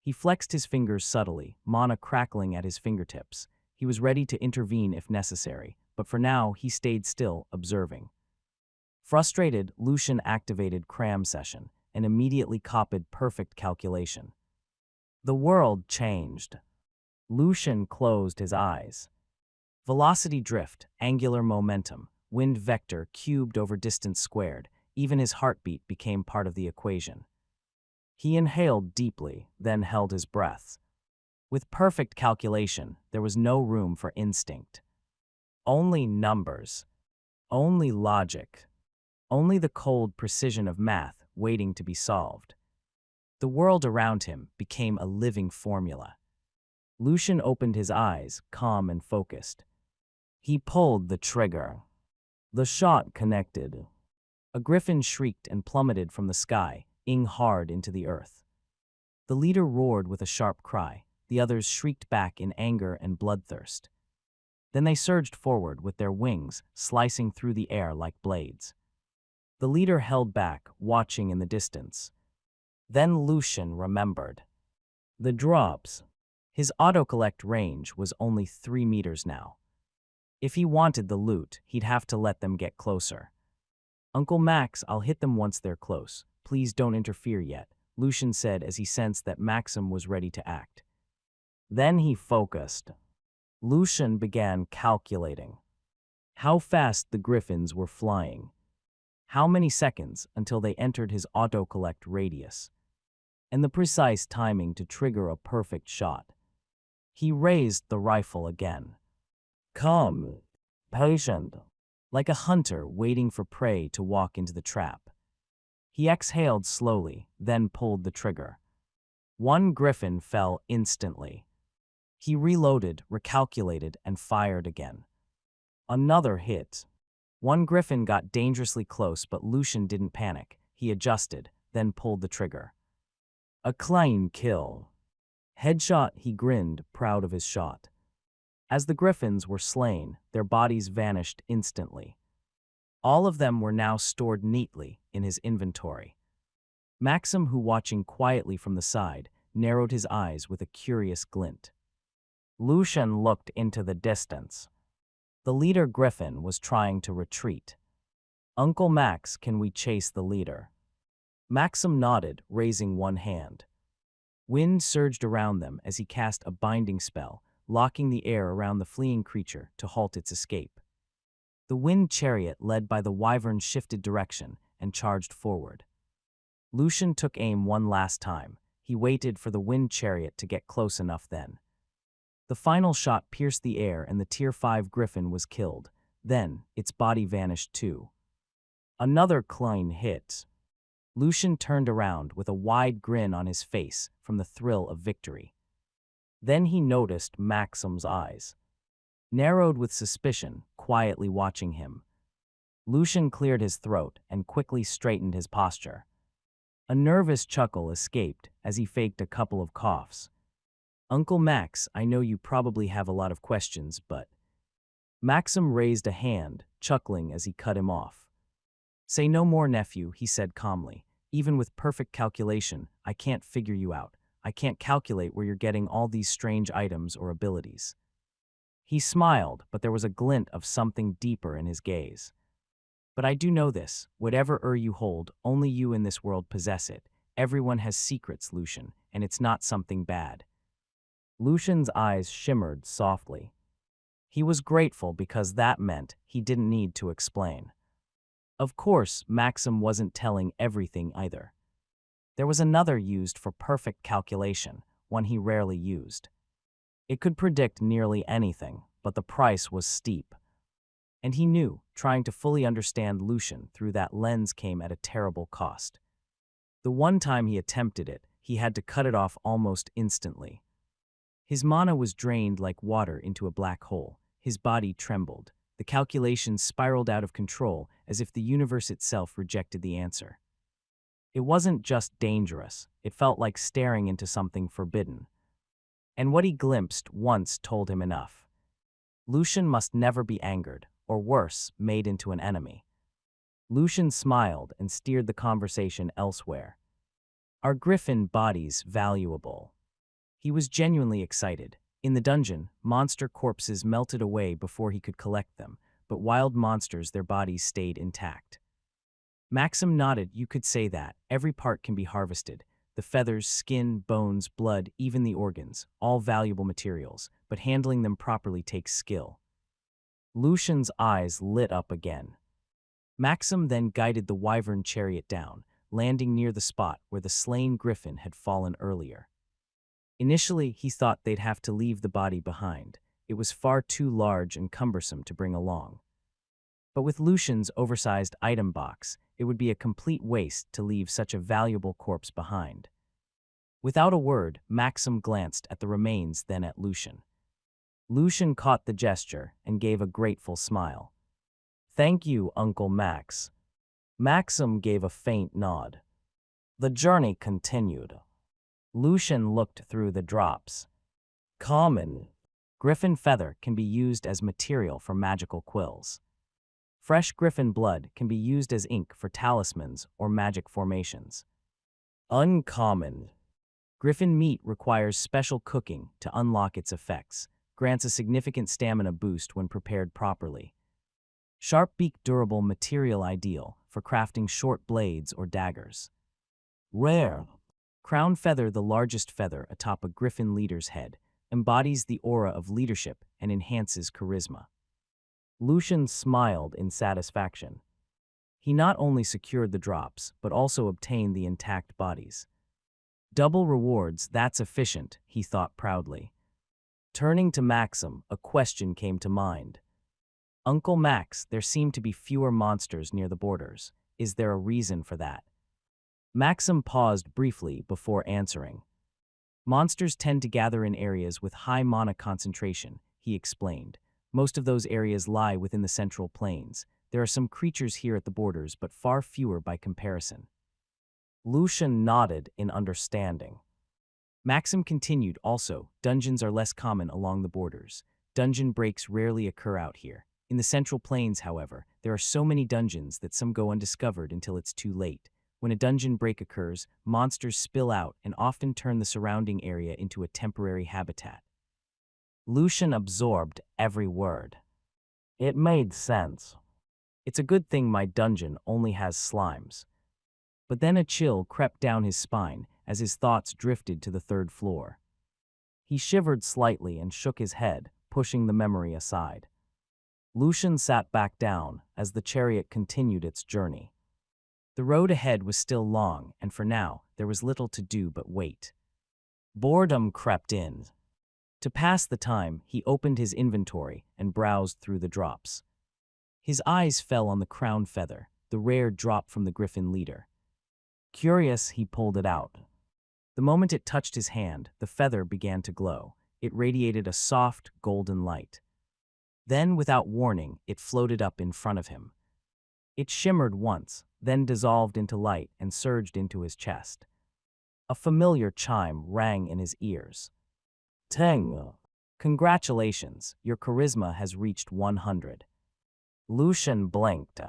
He flexed his fingers subtly, mana crackling at his fingertips. He was ready to intervene if necessary, but for now he stayed still, observing. Frustrated, Lucian activated Cram Session and immediately copied perfect calculation. The world changed. Lucian closed his eyes. Velocity drift, angular momentum, wind vector cubed over distance squared, even his heartbeat became part of the equation. He inhaled deeply, then held his breath. With perfect calculation, there was no room for instinct. Only numbers. Only logic. Only the cold precision of math waiting to be solved. The world around him became a living formula. Lucian opened his eyes, calm and focused. He pulled the trigger. The shot connected. A griffin shrieked and plummeted from the sky, ing hard into the earth. The leader roared with a sharp cry. The others shrieked back in anger and bloodthirst. Then they surged forward with their wings slicing through the air like blades. The leader held back, watching in the distance. Then Lucian remembered. The drops. His autocollect range was only 3 meters now. If he wanted the loot, he'd have to let them get closer. Uncle Max, I'll hit them once they're close. Please don't interfere yet, Lucian said as he sensed that Maxim was ready to act. Then he focused. Lucian began calculating. How fast the griffins were flying. How many seconds until they entered his autocollect radius. And the precise timing to trigger a perfect shot. He raised the rifle again. Calm, patient, like a hunter waiting for prey to walk into the trap. He exhaled slowly, then pulled the trigger. One griffin fell instantly. He reloaded, recalculated, and fired again. Another hit. One griffin got dangerously close, but Lucian didn't panic. He adjusted, then pulled the trigger. A clean kill. Headshot, he grinned, proud of his shot. As the griffins were slain, their bodies vanished instantly. All of them were now stored neatly in his inventory. Maxim, who watching quietly from the side, narrowed his eyes with a curious glint. Lucian looked into the distance. The leader griffin was trying to retreat. Uncle Max, can we chase the leader? Maxim nodded, raising one hand. Wind surged around them as he cast a binding spell, locking the air around the fleeing creature to halt its escape. The wind chariot led by the wyvern shifted direction and charged forward. Lucian took aim one last time. He waited for the wind chariot to get close enough then. The final shot pierced the air and the Tier 5 griffin was killed. Then, its body vanished too. Another clean hit. Lucian turned around with a wide grin on his face from the thrill of victory. Then he noticed Maxim's eyes. Narrowed with suspicion, quietly watching him. Lucian cleared his throat and quickly straightened his posture. A nervous chuckle escaped as he faked a couple of coughs. Uncle Max, I know you probably have a lot of questions, but... Maxim raised a hand, chuckling as he cut him off. Say no more, nephew, he said calmly. Even with perfect calculation, I can't figure you out. I can't calculate where you're getting all these strange items or abilities. He smiled, but there was a glint of something deeper in his gaze. But I do know this. Whatever you hold, only you in this world possess it. Everyone has secrets, Lucian, and it's not something bad. Lucian's eyes shimmered softly. He was grateful because that meant he didn't need to explain. Of course, Maxim wasn't telling everything either. There was another used for perfect calculation, one he rarely used. It could predict nearly anything, but the price was steep. And he knew, trying to fully understand Lucian through that lens came at a terrible cost. The one time he attempted it, he had to cut it off almost instantly. His mana was drained like water into a black hole. His body trembled. The calculations spiraled out of control as if the universe itself rejected the answer. It wasn't just dangerous. It felt like staring into something forbidden. And what he glimpsed once told him enough. Lucian must never be angered, or worse, made into an enemy. Lucian smiled and steered the conversation elsewhere. Are griffin bodies valuable? He was genuinely excited. In the dungeon, monster corpses melted away before he could collect them, but wild monsters, their bodies stayed intact. Maxim nodded. You could say that. Every part can be harvested. The feathers, skin, bones, blood, even the organs, all valuable materials, but handling them properly takes skill. Lucian's eyes lit up again. Maxim then guided the wyvern chariot down, landing near the spot where the slain griffin had fallen earlier. Initially, he thought they'd have to leave the body behind. It was far too large and cumbersome to bring along. But with Lucian's oversized item box, it would be a complete waste to leave such a valuable corpse behind. Without a word, Maxim glanced at the remains, then at Lucian. Lucian caught the gesture and gave a grateful smile. Thank you, Uncle Max. Maxim gave a faint nod. The journey continued. Lucian looked through the drops. Common. Griffin feather can be used as material for magical quills. Fresh griffin blood can be used as ink for talismans or magic formations. Uncommon. Griffin meat requires special cooking to unlock its effects, grants a significant stamina boost when prepared properly. Sharp-beaked durable material ideal for crafting short blades or daggers. Rare. Crown feather, the largest feather atop a griffin leader's head, embodies the aura of leadership and enhances charisma. Lucian smiled in satisfaction. He not only secured the drops, but also obtained the intact bodies. Double rewards, that's efficient, he thought proudly. Turning to Maxim, a question came to mind. Uncle Max, there seem to be fewer monsters near the borders. Is there a reason for that? Maxim paused briefly before answering. Monsters tend to gather in areas with high mana concentration, he explained. Most of those areas lie within the central plains. There are some creatures here at the borders, but far fewer by comparison. Lucian nodded in understanding. Maxim continued, also, dungeons are less common along the borders. Dungeon breaks rarely occur out here. In the central plains, however, there are so many dungeons that some go undiscovered until it's too late. When a dungeon break occurs, monsters spill out and often turn the surrounding area into a temporary habitat. Lucian absorbed every word. It made sense. It's a good thing my dungeon only has slimes. But then a chill crept down his spine as his thoughts drifted to the third floor. He shivered slightly and shook his head, pushing the memory aside. Lucian sat back down as the chariot continued its journey. The road ahead was still long, and for now, there was little to do but wait. Boredom crept in. To pass the time, he opened his inventory and browsed through the drops. His eyes fell on the crown feather, the rare drop from the griffin leader. Curious, he pulled it out. The moment it touched his hand, the feather began to glow. It radiated a soft, golden light. Then, without warning, it floated up in front of him. It shimmered once, then dissolved into light and surged into his chest. A familiar chime rang in his ears. Teng! Congratulations, your charisma has reached 100. Lucian blinked.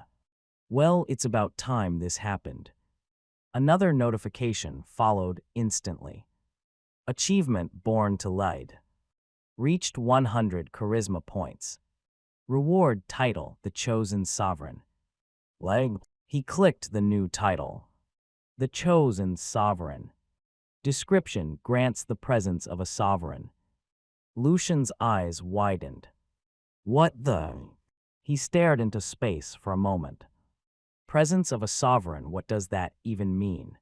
Well, it's about time this happened. Another notification followed instantly. Achievement born to light. Reached 100 charisma points. Reward title, the chosen sovereign. He clicked the new title. The chosen sovereign. Description grants the presence of a sovereign. Lucian's eyes widened. What the? He stared into space for a moment. Presence of a sovereign, what does that even mean?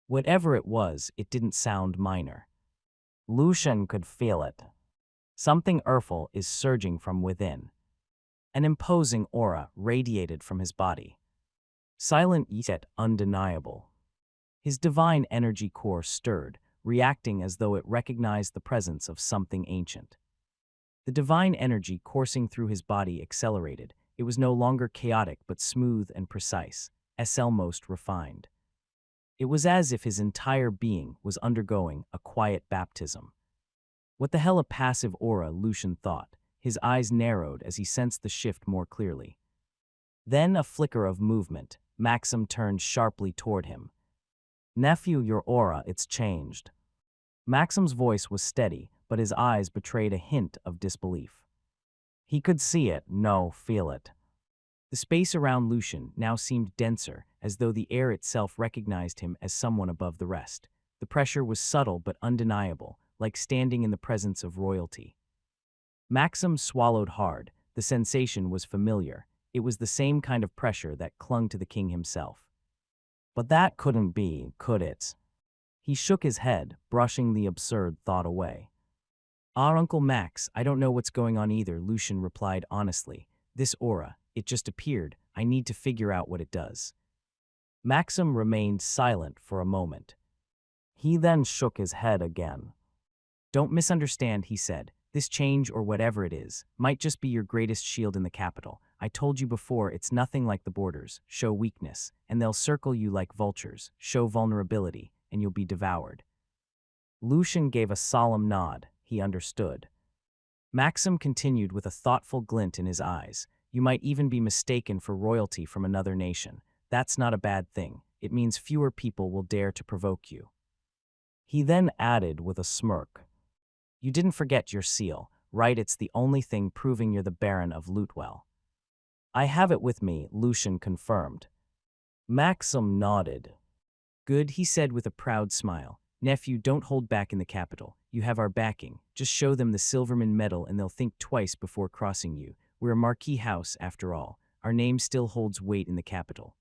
Whatever it was, it didn't sound minor. Lucian could feel it. Something earthful is surging from within. An imposing aura radiated from his body. Silent yet undeniable. His divine energy core stirred, reacting as though it recognized the presence of something ancient. The divine energy coursing through his body accelerated. It was no longer chaotic but smooth and precise, almost refined. It was as if his entire being was undergoing a quiet baptism. What the hell, a passive aura, Lucian thought. His eyes narrowed as he sensed the shift more clearly. Then a flicker of movement. Maxim turned sharply toward him. Nephew, your aura, it's changed. Maxim's voice was steady, but his eyes betrayed a hint of disbelief. He could see it, no, feel it. The space around Lucian now seemed denser, as though the air itself recognized him as someone above the rest. The pressure was subtle but undeniable, like standing in the presence of royalty. Maxim swallowed hard. The sensation was familiar. It was the same kind of pressure that clung to the king himself. But that couldn't be, could it? He shook his head, brushing the absurd thought away. Uncle Max, I don't know what's going on either, Lucian replied honestly. This aura, it just appeared. I need to figure out what it does. Maxim remained silent for a moment. He then shook his head again. Don't misunderstand, he said. This change, or whatever it is, might just be your greatest shield in the capital. I told you before, it's nothing like the borders. Show weakness, and they'll circle you like vultures. Show vulnerability, and you'll be devoured. Lucian gave a solemn nod. He understood. Maxim continued with a thoughtful glint in his eyes. You might even be mistaken for royalty from another nation. That's not a bad thing. It means fewer people will dare to provoke you. He then added with a smirk. You didn't forget your seal, right? It's the only thing proving you're the Baron of Lutewell. I have it with me, Lucian confirmed. Maxim nodded. Good, he said with a proud smile. Nephew, don't hold back in the capital. You have our backing. Just show them the Silverman medal and they'll think twice before crossing you. We're a marquee house, after all. Our name still holds weight in the capital.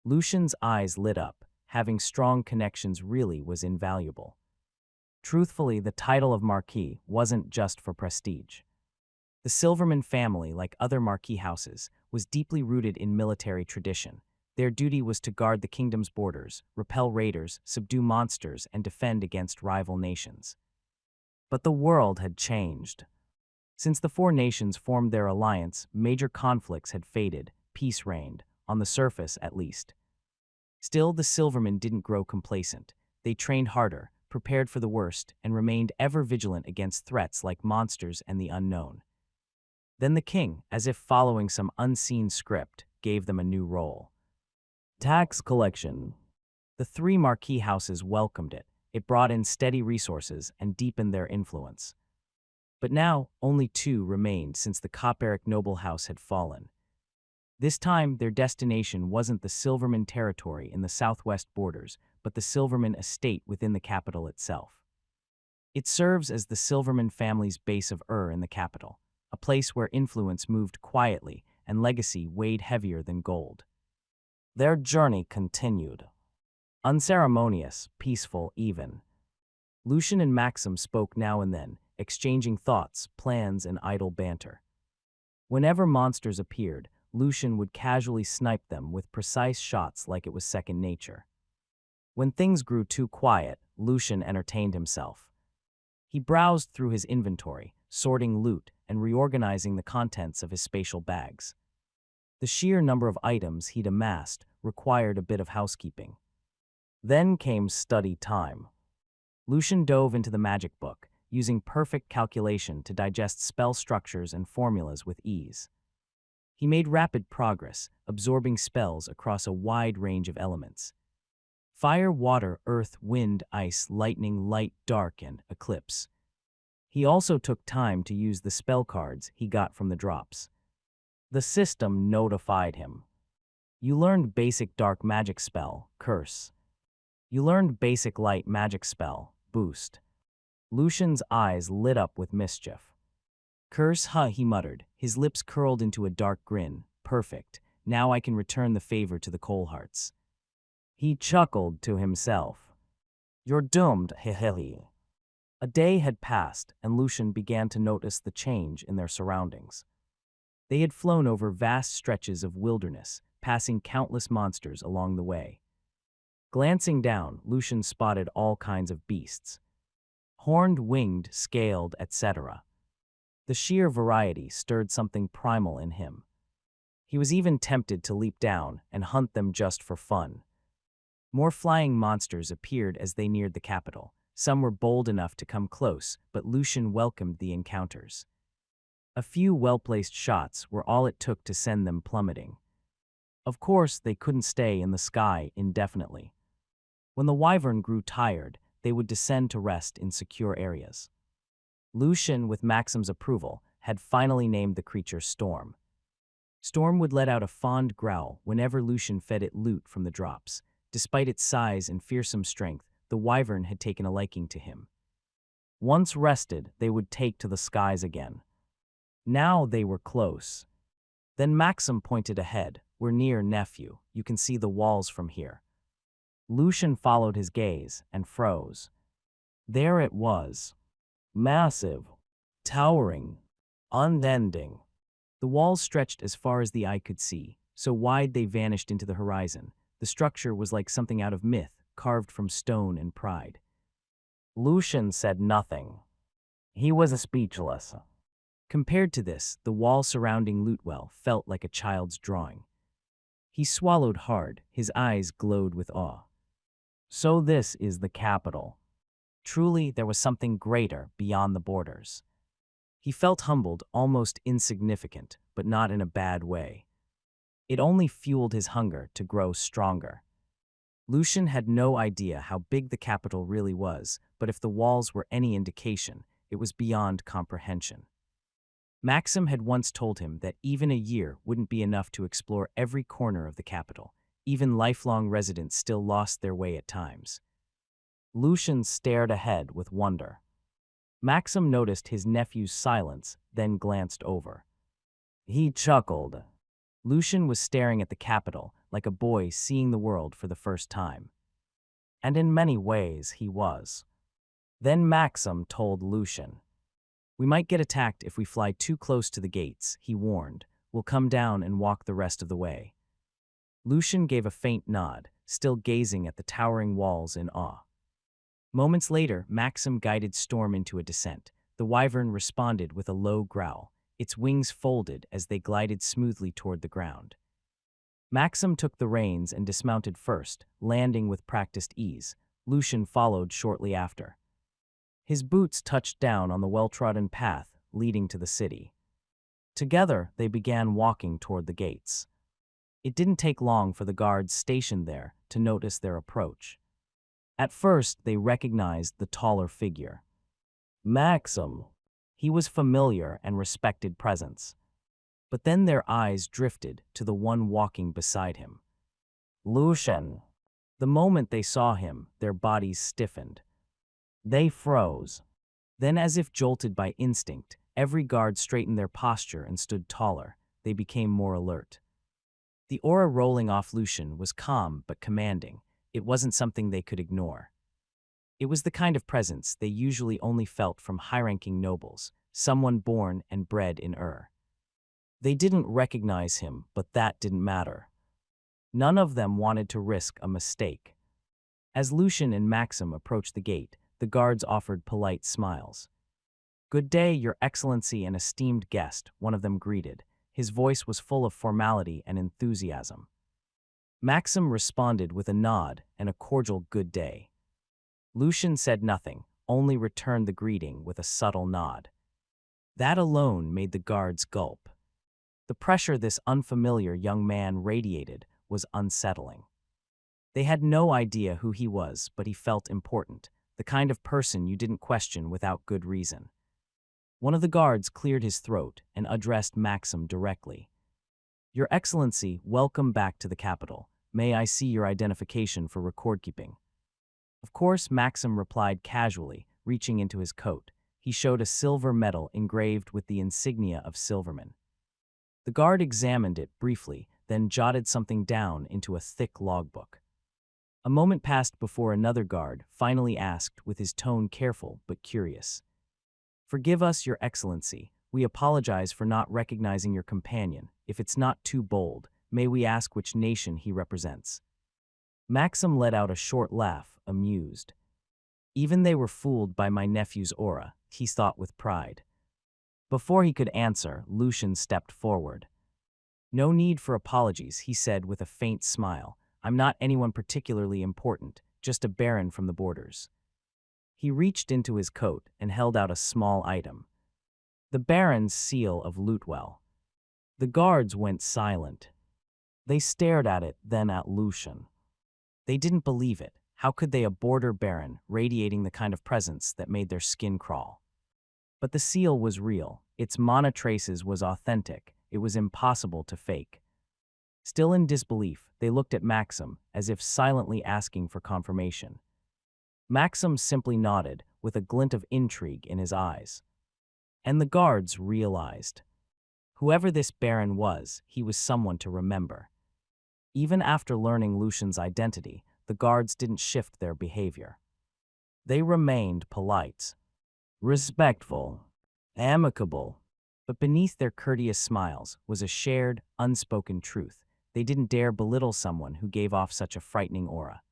Lucian's eyes lit up. Having strong connections really was invaluable. Truthfully, the title of marquis wasn't just for prestige. The Silverman family, like other marquee houses, was deeply rooted in military tradition. Their duty was to guard the kingdom's borders, repel raiders, subdue monsters, and defend against rival nations. But the world had changed. Since the four nations formed their alliance, major conflicts had faded, peace reigned, on the surface at least. Still, the Silvermen didn't grow complacent. They trained harder, prepared for the worst, and remained ever vigilant against threats like monsters and the unknown. Then the king, as if following some unseen script, gave them a new role. Tax collection. The three marquee houses welcomed it. It brought in steady resources and deepened their influence. But now, only two remained since the Koperic noble house had fallen. This time, their destination wasn't the Silverman territory in the southwest borders, but the Silverman estate within the capital itself. It serves as the Silverman family's base of in the capital, a place where influence moved quietly and legacy weighed heavier than gold. Their journey continued. Unceremonious, peaceful, even. Lucian and Maxim spoke now and then, exchanging thoughts, plans, and idle banter. Whenever monsters appeared, Lucian would casually snipe them with precise shots like it was second nature. When things grew too quiet, Lucian entertained himself. He browsed through his inventory, sorting loot and reorganizing the contents of his spatial bags. The sheer number of items he'd amassed required a bit of housekeeping. Then came study time. Lucian dove into the magic book, using perfect calculation to digest spell structures and formulas with ease. He made rapid progress, absorbing spells across a wide range of elements. Fire, water, earth, wind, ice, lightning, light, dark, and eclipse. He also took time to use the spell cards he got from the drops. The system notified him. You learned basic dark magic spell, Curse. You learned basic light magic spell, Boost. Lucian's eyes lit up with mischief. Curse, huh, he muttered, his lips curled into a dark grin. Perfect. Now I can return the favor to the Coalhearts. He chuckled to himself. You're doomed, hehehe. A day had passed, and Lucian began to notice the change in their surroundings. They had flown over vast stretches of wilderness, passing countless monsters along the way. Glancing down, Lucian spotted all kinds of beasts. Horned, winged, scaled, etc. The sheer variety stirred something primal in him. He was even tempted to leap down and hunt them just for fun. More flying monsters appeared as they neared the capital. Some were bold enough to come close, but Lucian welcomed the encounters. A few well-placed shots were all it took to send them plummeting. Of course, they couldn't stay in the sky indefinitely. When the wyvern grew tired, they would descend to rest in secure areas. Lucian, with Maxim's approval, had finally named the creature Storm. Storm would let out a fond growl whenever Lucian fed it loot from the drops. Despite its size and fearsome strength, the wyvern had taken a liking to him. Once rested, they would take to the skies again. Now they were close. Then Maxim pointed ahead. We're near, nephew. You can see the walls from here. Lucian followed his gaze and froze. There it was. Massive, towering, unending. The walls stretched as far as the eye could see, so wide they vanished into the horizon. The structure was like something out of myth, carved from stone and pride. Lucian said nothing. He was speechless. Compared to this, the wall surrounding Lutewell felt like a child's drawing. He swallowed hard, his eyes glowed with awe. So this is the capital. Truly, there was something greater beyond the borders. He felt humbled, almost insignificant, but not in a bad way. It only fueled his hunger to grow stronger. Lucian had no idea how big the capital really was, but if the walls were any indication, it was beyond comprehension. Maxim had once told him that even a year wouldn't be enough to explore every corner of the capital. Even lifelong residents still lost their way at times. Lucian stared ahead with wonder. Maxim noticed his nephew's silence, then glanced over. He chuckled. Lucian was staring at the capital like a boy seeing the world for the first time. And in many ways, he was. Then Maxim told Lucian. "We might get attacked if we fly too close to the gates," he warned. "We'll come down and walk the rest of the way." Lucian gave a faint nod, still gazing at the towering walls in awe. Moments later, Maxim guided Storm into a descent. The wyvern responded with a low growl. Its wings folded as they glided smoothly toward the ground. Maxim took the reins and dismounted first, landing with practiced ease. Lucian followed shortly after. His boots touched down on the well-trodden path leading to the city. Together, they began walking toward the gates. It didn't take long for the guards stationed there to notice their approach. At first, they recognized the taller figure. Maxim. He was familiar and respected presence. But then their eyes drifted to the one walking beside him. Lucian. The moment they saw him, their bodies stiffened. They froze. Then, as if jolted by instinct, every guard straightened their posture and stood taller. They became more alert. The aura rolling off Lucian was calm but commanding. It wasn't something they could ignore. It was the kind of presence they usually only felt from high-ranking nobles, someone born and bred in Ur. They didn't recognize him, but that didn't matter. None of them wanted to risk a mistake. As Lucian and Maxim approached the gate, the guards offered polite smiles. "Good day, Your Excellency and esteemed guest," one of them greeted. His voice was full of formality and enthusiasm. Maxim responded with a nod and a cordial good day. Lucian said nothing, only returned the greeting with a subtle nod. That alone made the guards gulp. The pressure this unfamiliar young man radiated was unsettling. They had no idea who he was, but he felt important, the kind of person you didn't question without good reason. One of the guards cleared his throat and addressed Maxim directly. "Your Excellency, welcome back to the capital. May I see your identification for record-keeping?" Of course, Maxim replied casually, reaching into his coat. He showed a silver medal engraved with the insignia of Silverman. The guard examined it briefly, then jotted something down into a thick logbook. A moment passed before another guard finally asked, with his tone careful but curious, "Forgive us, Your Excellency. We apologize for not recognizing your companion. If it's not too bold, may we ask which nation he represents?" Maxim let out a short laugh, amused. "Even they were fooled by my nephew's aura," he thought with pride. Before he could answer, Lucian stepped forward. "No need for apologies," he said with a faint smile. "I'm not anyone particularly important, just a baron from the borders." He reached into his coat and held out a small item. The baron's seal of Lutewell. The guards went silent. They stared at it, then at Lucian. They didn't believe it. How could they, a border baron, radiating the kind of presence that made their skin crawl? But the seal was real. Its monotraces was authentic. It was impossible to fake. Still in disbelief, they looked at Maxim, as if silently asking for confirmation. Maxim simply nodded, with a glint of intrigue in his eyes. And the guards realized. Whoever this baron was, he was someone to remember. Even after learning Lucian's identity, the guards didn't shift their behavior. They remained polite, respectful, amicable, but beneath their courteous smiles was a shared, unspoken truth. They didn't dare belittle someone who gave off such a frightening aura.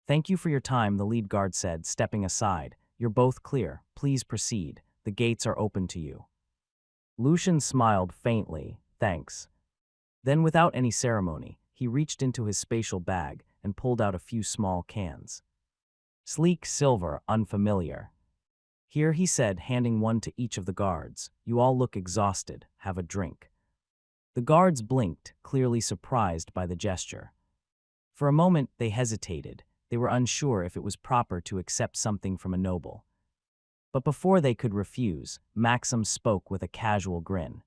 "Thank you for your time," the lead guard said, stepping aside. "You're both clear. Please proceed. The gates are open to you." Lucian smiled faintly, "Thanks." Then, without any ceremony, he reached into his spatial bag and pulled out a few small cans. Sleek silver, unfamiliar. Here, he said, handing one to each of the guards. You all look exhausted. Have a drink. The guards blinked, clearly surprised by the gesture. For a moment, they hesitated. They were unsure if it was proper to accept something from a noble. But before they could refuse, Maxim spoke with a casual grin.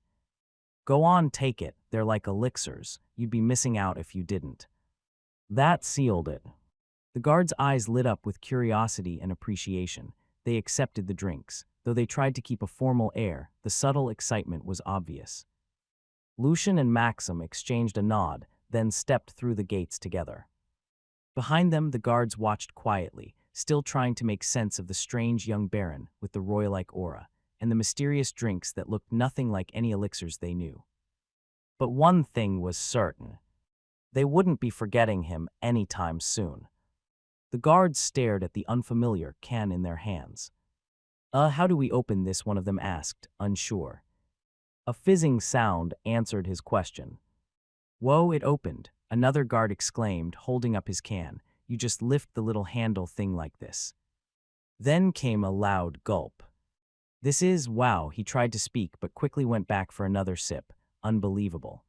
Go on, take it. They're like elixirs. You'd be missing out if you didn't. That sealed it. The guards' eyes lit up with curiosity and appreciation. They accepted the drinks. Though they tried to keep a formal air, the subtle excitement was obvious. Lucian and Maxim exchanged a nod, then stepped through the gates together. Behind them, the guards watched quietly, still trying to make sense of the strange young baron with the royal-like aura, and the mysterious drinks that looked nothing like any elixirs they knew. But one thing was certain. They wouldn't be forgetting him anytime soon. The guards stared at the unfamiliar can in their hands. How do we open this?" one of them asked, unsure. A fizzing sound answered his question. Whoa, it opened, another guard exclaimed, holding up his can. You just lift the little handle thing like this. Then came a loud gulp. This is, wow, he tried to speak but quickly went back for another sip. Unbelievable.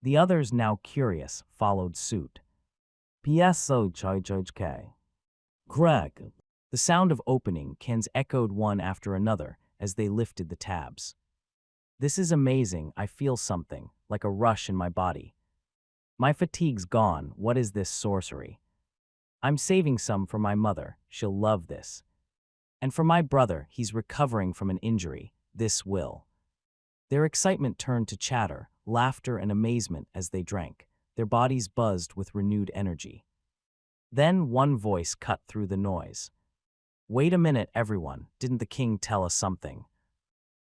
The others, now curious, followed suit. PSO K. Greg. The sound of opening cans echoed one after another as they lifted the tabs. This is amazing, I feel something, like a rush in my body. My fatigue's gone, what is this sorcery? I'm saving some for my mother, she'll love this. And for my brother, he's recovering from an injury, this will. Their excitement turned to chatter, laughter and amazement as they drank, their bodies buzzed with renewed energy. Then one voice cut through the noise. Wait a minute, everyone, didn't the king tell us something?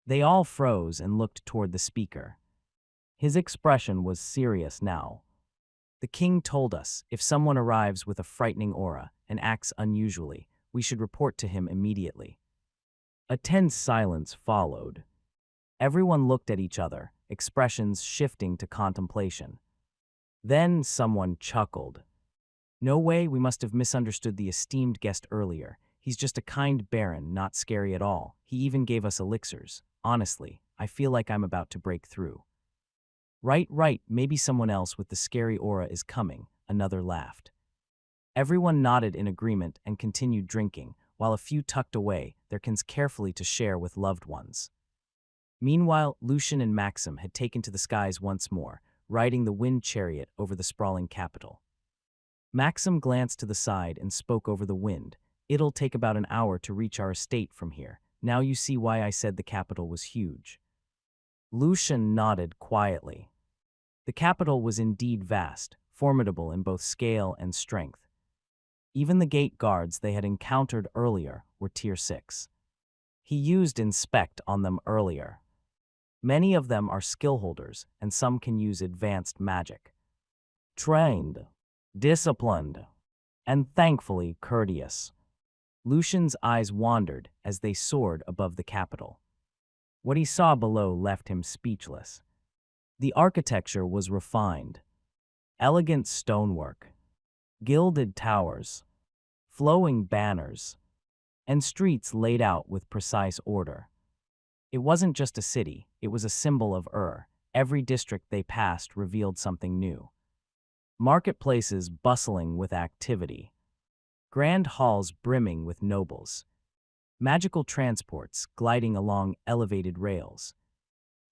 They all froze and looked toward the speaker. His expression was serious now. The king told us, if someone arrives with a frightening aura and acts unusually, we should report to him immediately. A tense silence followed. Everyone looked at each other, expressions shifting to contemplation. Then someone chuckled. No way, we must have misunderstood the esteemed guest earlier. He's just a kind baron, not scary at all. He even gave us elixirs. Honestly, I feel like I'm about to break through. Right, maybe someone else with the scary aura is coming, another laughed. Everyone nodded in agreement and continued drinking, while a few tucked away their cans carefully to share with loved ones. Meanwhile, Lucian and Maxim had taken to the skies once more, riding the wind chariot over the sprawling capital. Maxim glanced to the side and spoke over the wind. It'll take about an hour to reach our estate from here. Now you see why I said the capital was huge. Lucian nodded quietly. The capital was indeed vast, formidable in both scale and strength. Even the gate guards they had encountered earlier were Tier 6. He used Inspect on them earlier. Many of them are skill holders, and some can use advanced magic. Trained, disciplined, and thankfully courteous. Lucian's eyes wandered as they soared above the capital. What he saw below left him speechless. The architecture was refined. Elegant stonework, gilded towers, flowing banners, and streets laid out with precise order. It wasn't just a city, it was a symbol of Every district they passed revealed something new. Marketplaces bustling with activity. Grand halls brimming with nobles. Magical transports gliding along elevated rails.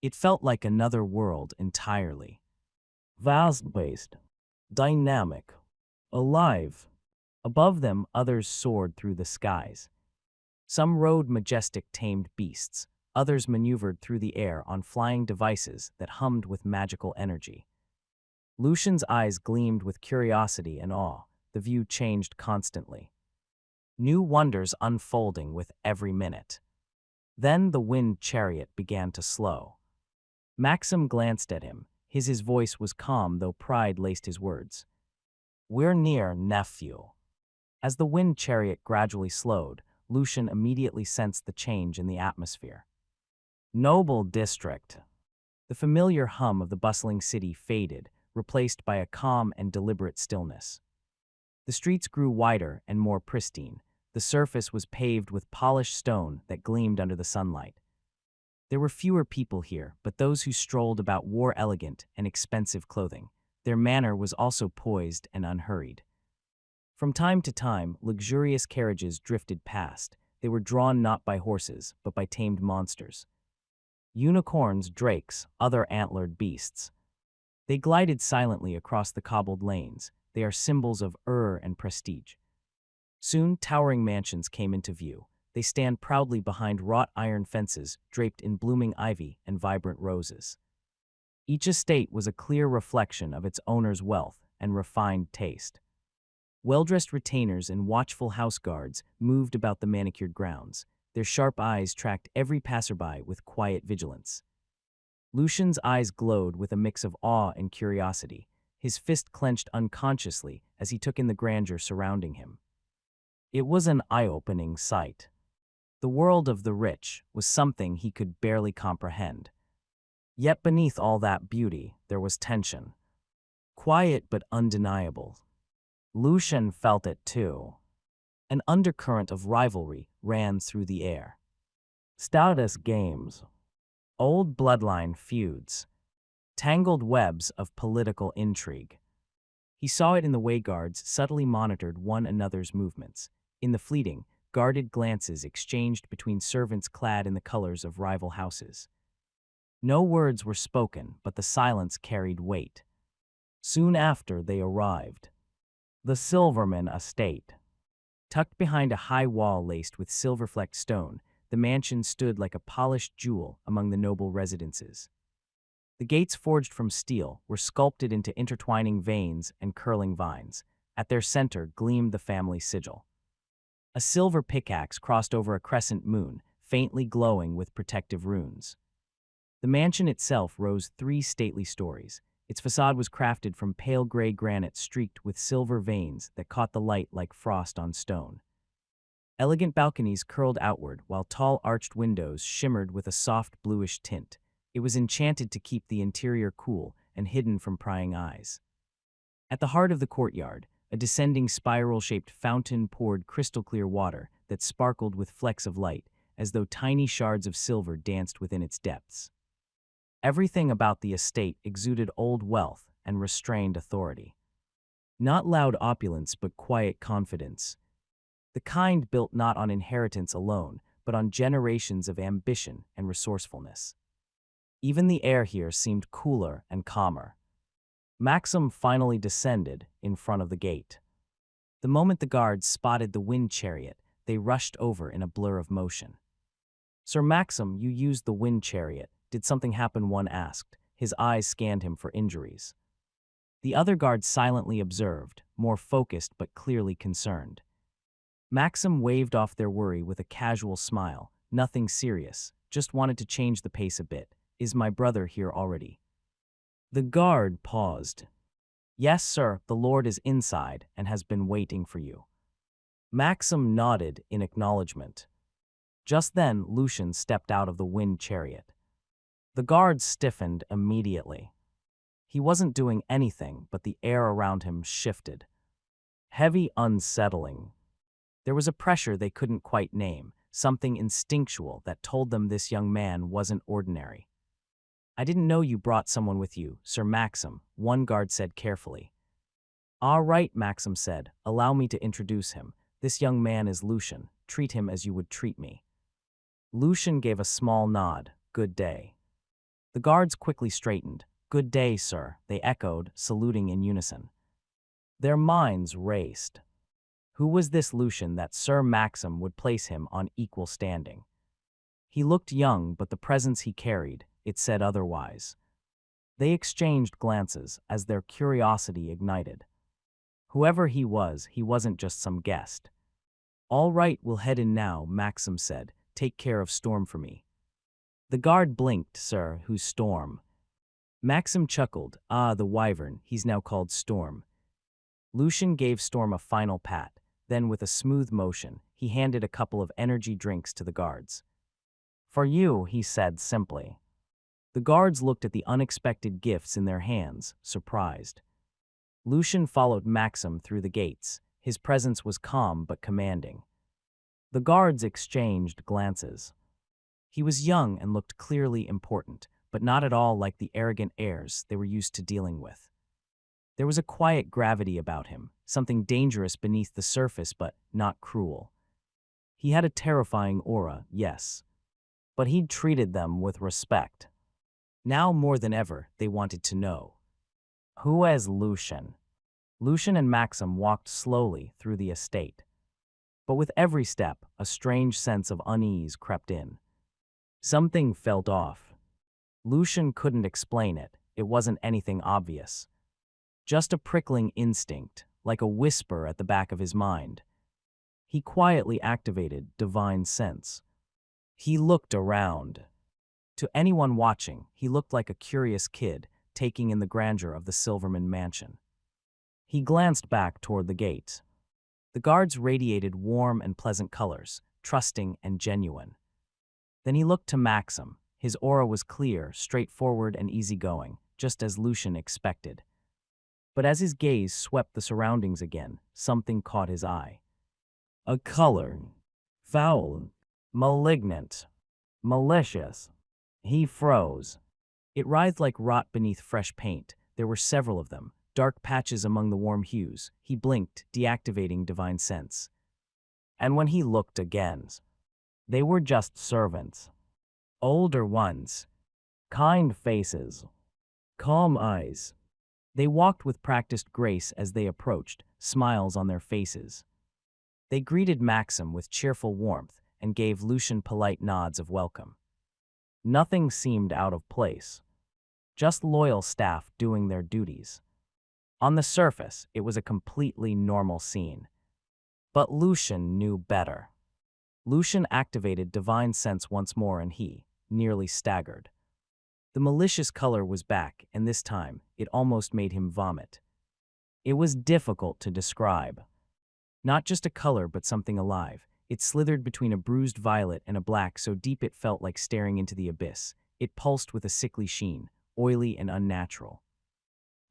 It felt like another world entirely. Vast-based, dynamic, alive. Above them, others soared through the skies. Some rode majestic tamed beasts, others maneuvered through the air on flying devices that hummed with magical energy. Lucian's eyes gleamed with curiosity and awe. The view changed constantly. New wonders unfolding with every minute. Then the wind chariot began to slow. Maxim glanced at him. His voice was calm, though pride laced his words. We're near, nephew. As the wind chariot gradually slowed, Lucian immediately sensed the change in the atmosphere. Noble district. The familiar hum of the bustling city faded, replaced by a calm and deliberate stillness. The streets grew wider and more pristine, The surface was paved with polished stone that gleamed under the sunlight. There were fewer people here, but those who strolled about wore elegant and expensive clothing. Their manner was also poised and unhurried. From time to time, luxurious carriages drifted past. They were drawn not by horses, but by tamed monsters. Unicorns, drakes, other antlered beasts. They glided silently across the cobbled lanes. They are symbols of and prestige. Soon, towering mansions came into view. They stand proudly behind wrought iron fences draped in blooming ivy and vibrant roses. Each estate was a clear reflection of its owner's wealth and refined taste. Well-dressed retainers and watchful house guards moved about the manicured grounds. Their sharp eyes tracked every passerby with quiet vigilance. Lucian's eyes glowed with a mix of awe and curiosity. His fist clenched unconsciously as he took in the grandeur surrounding him. It was an eye-opening sight. The world of the rich was something he could barely comprehend. Yet beneath all that beauty, there was tension. Quiet but undeniable. Lucian felt it too. An undercurrent of rivalry ran through the air. Status games, old bloodline feuds, tangled webs of political intrigue. He saw it in the way guards subtly monitored one another's movements. In the fleeting, guarded glances exchanged between servants clad in the colors of rival houses. No words were spoken, but the silence carried weight. Soon after they arrived. The Silverman estate. Tucked behind a high wall laced with silver-flecked stone, the mansion stood like a polished jewel among the noble residences. The gates forged from steel were sculpted into intertwining veins and curling vines. At their center gleamed the family sigil. A silver pickaxe crossed over a crescent moon, faintly glowing with protective runes. The mansion itself rose 3 stately stories. Its facade was crafted from pale gray granite streaked with silver veins that caught the light like frost on stone. Elegant balconies curled outward, while tall arched windows shimmered with a soft bluish tint. It was enchanted to keep the interior cool and hidden from prying eyes. At the heart of the courtyard, a descending spiral-shaped fountain poured crystal-clear water that sparkled with flecks of light, as though tiny shards of silver danced within its depths. Everything about the estate exuded old wealth and restrained authority. Not loud opulence, but quiet confidence. The kind built not on inheritance alone, but on generations of ambition and resourcefulness. Even the air here seemed cooler and calmer. Maxim finally descended in front of the gate. The moment the guards spotted the wind chariot, they rushed over in a blur of motion. "Sir Maxim, you used the wind chariot. Did something happen?" one asked. His eyes scanned him for injuries. The other guard silently observed, more focused but clearly concerned. Maxim waved off their worry with a casual smile. "Nothing serious, just wanted to change the pace a bit. Is my brother here already?" The guard paused. "Yes, sir, the Lord is inside and has been waiting for you." Maxim nodded in acknowledgement. Just then, Lucian stepped out of the wind chariot. The guard stiffened immediately. He wasn't doing anything, but the air around him shifted. Heavy, unsettling. There was a pressure they couldn't quite name, something instinctual that told them this young man wasn't ordinary. "I didn't know you brought someone with you, Sir Maxim," one guard said carefully. "All right," Maxim said. "Allow me to introduce him. This young man is Lucian. Treat him as you would treat me." Lucian gave a small nod. "Good day." The guards quickly straightened. "Good day, sir," they echoed, saluting in unison. Their minds raced. Who was this Lucian that Sir Maxim would place him on equal standing? He looked young, but the presence he carried, it said otherwise. They exchanged glances as their curiosity ignited. Whoever he wasn't just some guest. "All right, we'll head in now," Maxim said. "Take care of Storm for me." The guard blinked. "Sir, who's Storm?" Maxim chuckled. "Ah, the wyvern, he's now called Storm." Lucian gave Storm a final pat. Then, with a smooth motion, he handed a couple of energy drinks to the guards. "For you," he said simply. The guards looked at the unexpected gifts in their hands, surprised. Lucian followed Maxim through the gates. His presence was calm but commanding. The guards exchanged glances. He was young and looked clearly important, but not at all like the arrogant airs they were used to dealing with. There was a quiet gravity about him, something dangerous beneath the surface but not cruel. He had a terrifying aura, yes, but he'd treated them with respect. Now more than ever, they wanted to know. Who is Lucian? Lucian and Maxim walked slowly through the estate. But with every step, a strange sense of unease crept in. Something felt off. Lucian couldn't explain it. It wasn't anything obvious. Just a prickling instinct, like a whisper at the back of his mind. He quietly activated divine sense. He looked around. To anyone watching, he looked like a curious kid taking in the grandeur of the Silverman mansion. He glanced back toward the gate. The guards radiated warm and pleasant colors, trusting and genuine. Then he looked to Maxim. His aura was clear, straightforward, and easygoing, just as Lucian expected. But as his gaze swept the surroundings again, something caught his eye. A color. Foul. Malignant. Malicious. He froze. It writhed like rot beneath fresh paint. There were several of them, dark patches among the warm hues. He blinked, deactivating divine sense. And when he looked again, they were just servants. Older ones. Kind faces. Calm eyes. They walked with practiced grace as they approached, smiles on their faces. They greeted Maxim with cheerful warmth and gave Lucian polite nods of welcome. Nothing seemed out of place. Just loyal staff doing their duties. On the surface, it was a completely normal scene. But Lucian knew better. Lucian activated divine sense once more and he nearly staggered. The malicious color was back, and this time, it almost made him vomit. It was difficult to describe. Not just a color, but something alive. It slithered between a bruised violet and a black so deep it felt like staring into the abyss. It pulsed with a sickly sheen, oily and unnatural.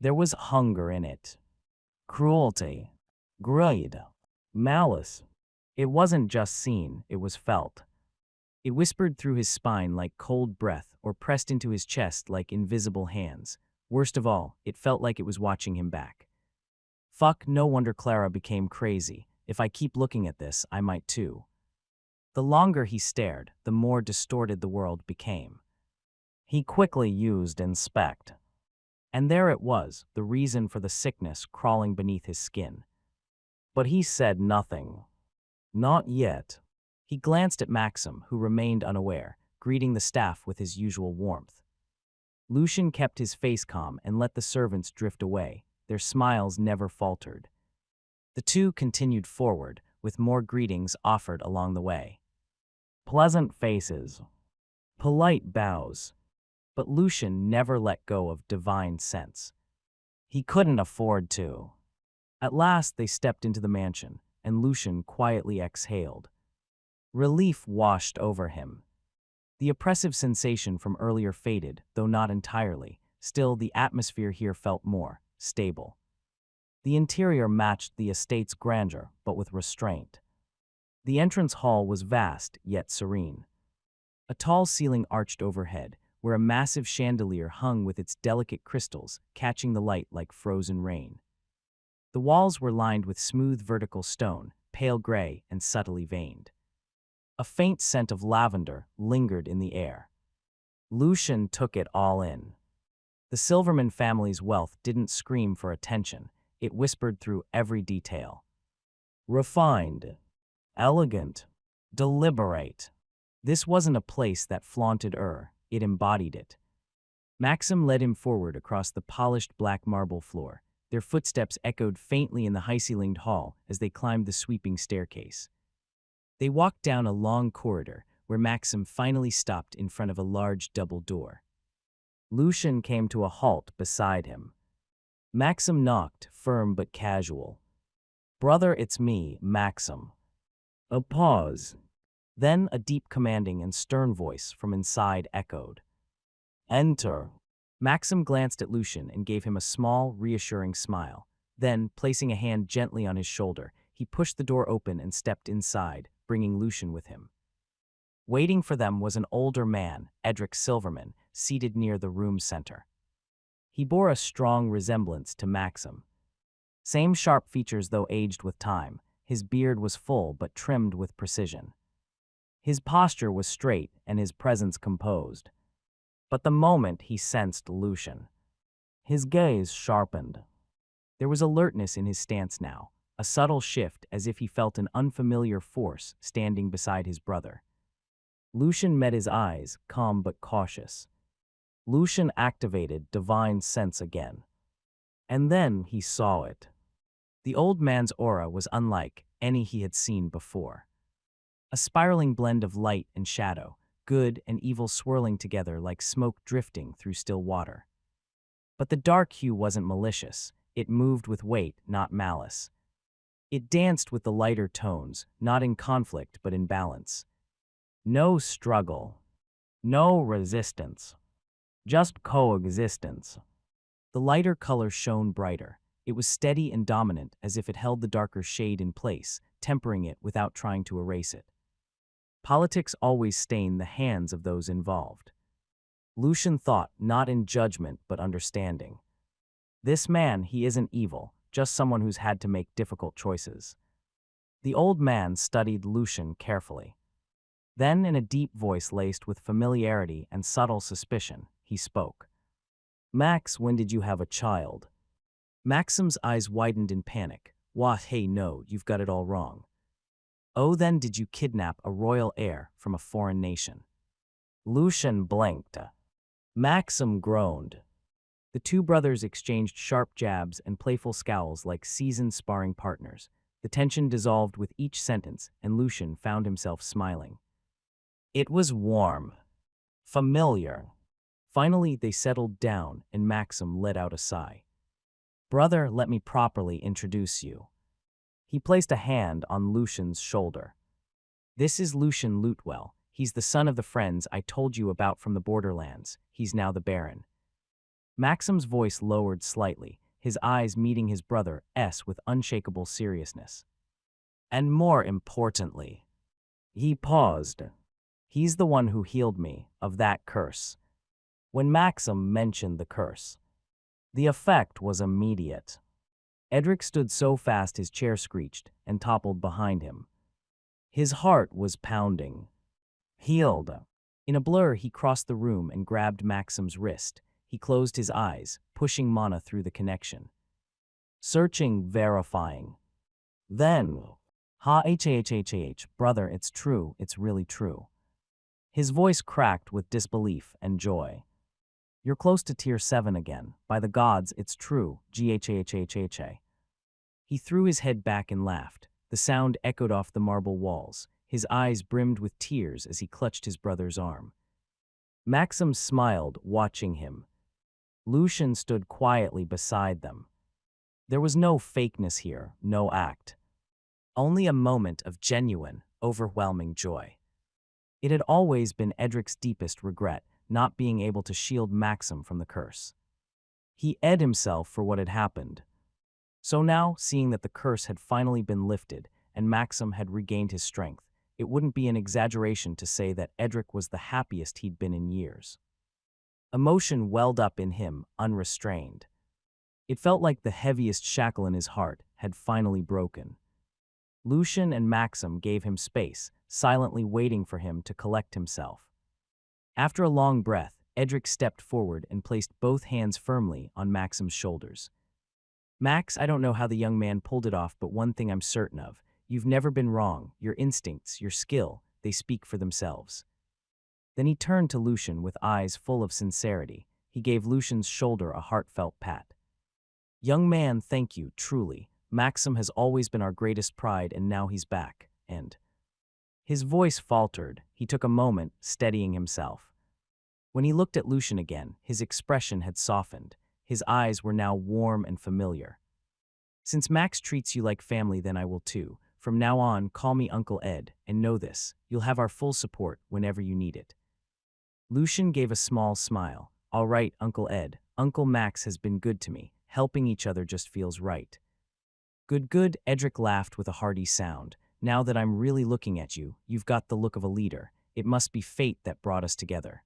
There was hunger in it. Cruelty. Greed. Malice. It wasn't just seen, it was felt. It whispered through his spine like cold breath or pressed into his chest like invisible hands. Worst of all, it felt like it was watching him back. Fuck, no wonder Clara became crazy. If I keep looking at this, I might too. The longer he stared, the more distorted the world became. He quickly used inspect. And there it was, the reason for the sickness crawling beneath his skin. But he said nothing. Not yet. He glanced at Maxim, who remained unaware, greeting the staff with his usual warmth. Lucian kept his face calm and let the servants drift away. Their smiles never faltered. The two continued forward, with more greetings offered along the way. Pleasant faces. Polite bows. But Lucian never let go of divine sense. He couldn't afford to. At last they stepped into the mansion, and Lucian quietly exhaled. Relief washed over him. The oppressive sensation from earlier faded, though not entirely. Still, the atmosphere here felt more stable. The interior matched the estate's grandeur, but with restraint. The entrance hall was vast, yet serene. A tall ceiling arched overhead, where a massive chandelier hung with its delicate crystals, catching the light like frozen rain. The walls were lined with smooth vertical stone, pale gray and subtly veined. A faint scent of lavender lingered in the air. Lucian took it all in. The Silverman family's wealth didn't scream for attention. It whispered through every detail. Refined. Elegant. Deliberate. This wasn't a place that flaunted it embodied it. Maxim led him forward across the polished black marble floor. Their footsteps echoed faintly in the high-ceilinged hall as they climbed the sweeping staircase. They walked down a long corridor where Maxim finally stopped in front of a large double door. Lucian came to a halt beside him. Maxim knocked, firm but casual. "Brother, it's me, Maxim." A pause. Then a deep commanding and stern voice from inside echoed. "Enter." Maxim glanced at Lucian and gave him a small, reassuring smile. Then, placing a hand gently on his shoulder, he pushed the door open and stepped inside, bringing Lucian with him. Waiting for them was an older man, Edric Silverman, seated near the room's center. He bore a strong resemblance to Maxim. Same sharp features though aged with time. His beard was full but trimmed with precision. His posture was straight and his presence composed. But the moment he sensed Lucian, his gaze sharpened. There was alertness in his stance now, a subtle shift as if he felt an unfamiliar force standing beside his brother. Lucian met his eyes, calm but cautious. Lucian activated divine sense again. And then he saw it. The old man's aura was unlike any he had seen before. A spiraling blend of light and shadow, good and evil swirling together like smoke drifting through still water. But the dark hue wasn't malicious. It moved with weight, not malice. It danced with the lighter tones, not in conflict but in balance. No struggle. No resistance. Just coexistence. The lighter color shone brighter. It was steady and dominant, as if it held the darker shade in place, tempering it without trying to erase it. Politics always stain the hands of those involved. Lucian thought, not in judgment but understanding. This man, he isn't evil, just someone who's had to make difficult choices. The old man studied Lucian carefully. Then, in a deep voice laced with familiarity and subtle suspicion, he spoke. "Max, when did you have a child?" Maxim's eyes widened in panic. "Wah, hey, no, you've got it all wrong." "Oh, then did you kidnap a royal heir from a foreign nation?" Lucian blinked. Maxim groaned. The two brothers exchanged sharp jabs and playful scowls like seasoned sparring partners. The tension dissolved with each sentence, and Lucian found himself smiling. It was warm, familiar. Finally, they settled down, and Maxim let out a sigh. "Brother, let me properly introduce you." He placed a hand on Lucian's shoulder. "This is Lucian Lutewell. He's the son of the friends I told you about from the borderlands. He's now the Baron." Maxim's voice lowered slightly, his eyes meeting his brother's with unshakable seriousness. "And more importantly," he paused, "he's the one who healed me of that curse." When Maxim mentioned the curse, the effect was immediate. Edric stood so fast his chair screeched and toppled behind him. His heart was pounding. Healed. In a blur, he crossed the room and grabbed Maxim's wrist. He closed his eyes, pushing mana through the connection. Searching, verifying. Then, brother, it's true, it's really true." His voice cracked with disbelief and joy. "You're close to tier 7 again. By the gods, it's true, GHHHHA. He threw his head back and laughed. The sound echoed off the marble walls. His eyes brimmed with tears as he clutched his brother's arm. Maxim smiled, watching him. Lucian stood quietly beside them. There was no fakeness here, no act. Only a moment of genuine, overwhelming joy. It had always been Edric's deepest regret, not being able to shield Maxim from the curse. He ed himself for what had happened. So now, seeing that the curse had finally been lifted and Maxim had regained his strength, it wouldn't be an exaggeration to say that Edric was the happiest he'd been in years. Emotion welled up in him, unrestrained. It felt like the heaviest shackle in his heart had finally broken. Lucian and Maxim gave him space, silently waiting for him to collect himself. After a long breath, Edric stepped forward and placed both hands firmly on Maxim's shoulders. "Max, I don't know how the young man pulled it off, but one thing I'm certain of. You've never been wrong. Your instincts, your skill, they speak for themselves." Then he turned to Lucian with eyes full of sincerity. He gave Lucian's shoulder a heartfelt pat. "Young man, thank you, truly. Maxim has always been our greatest pride, and now he's back, and—" His voice faltered. He took a moment, steadying himself. When he looked at Lucian again, his expression had softened. His eyes were now warm and familiar. "Since Max treats you like family, then I will too. From now on, call me Uncle Ed, and know this, you'll have our full support whenever you need it." Lucian gave a small smile. "All right, Uncle Ed. Uncle Max has been good to me. Helping each other just feels right." Good, good, Edric laughed with a hearty sound. now that I'm really looking at you, you've got the look of a leader. It must be fate that brought us together."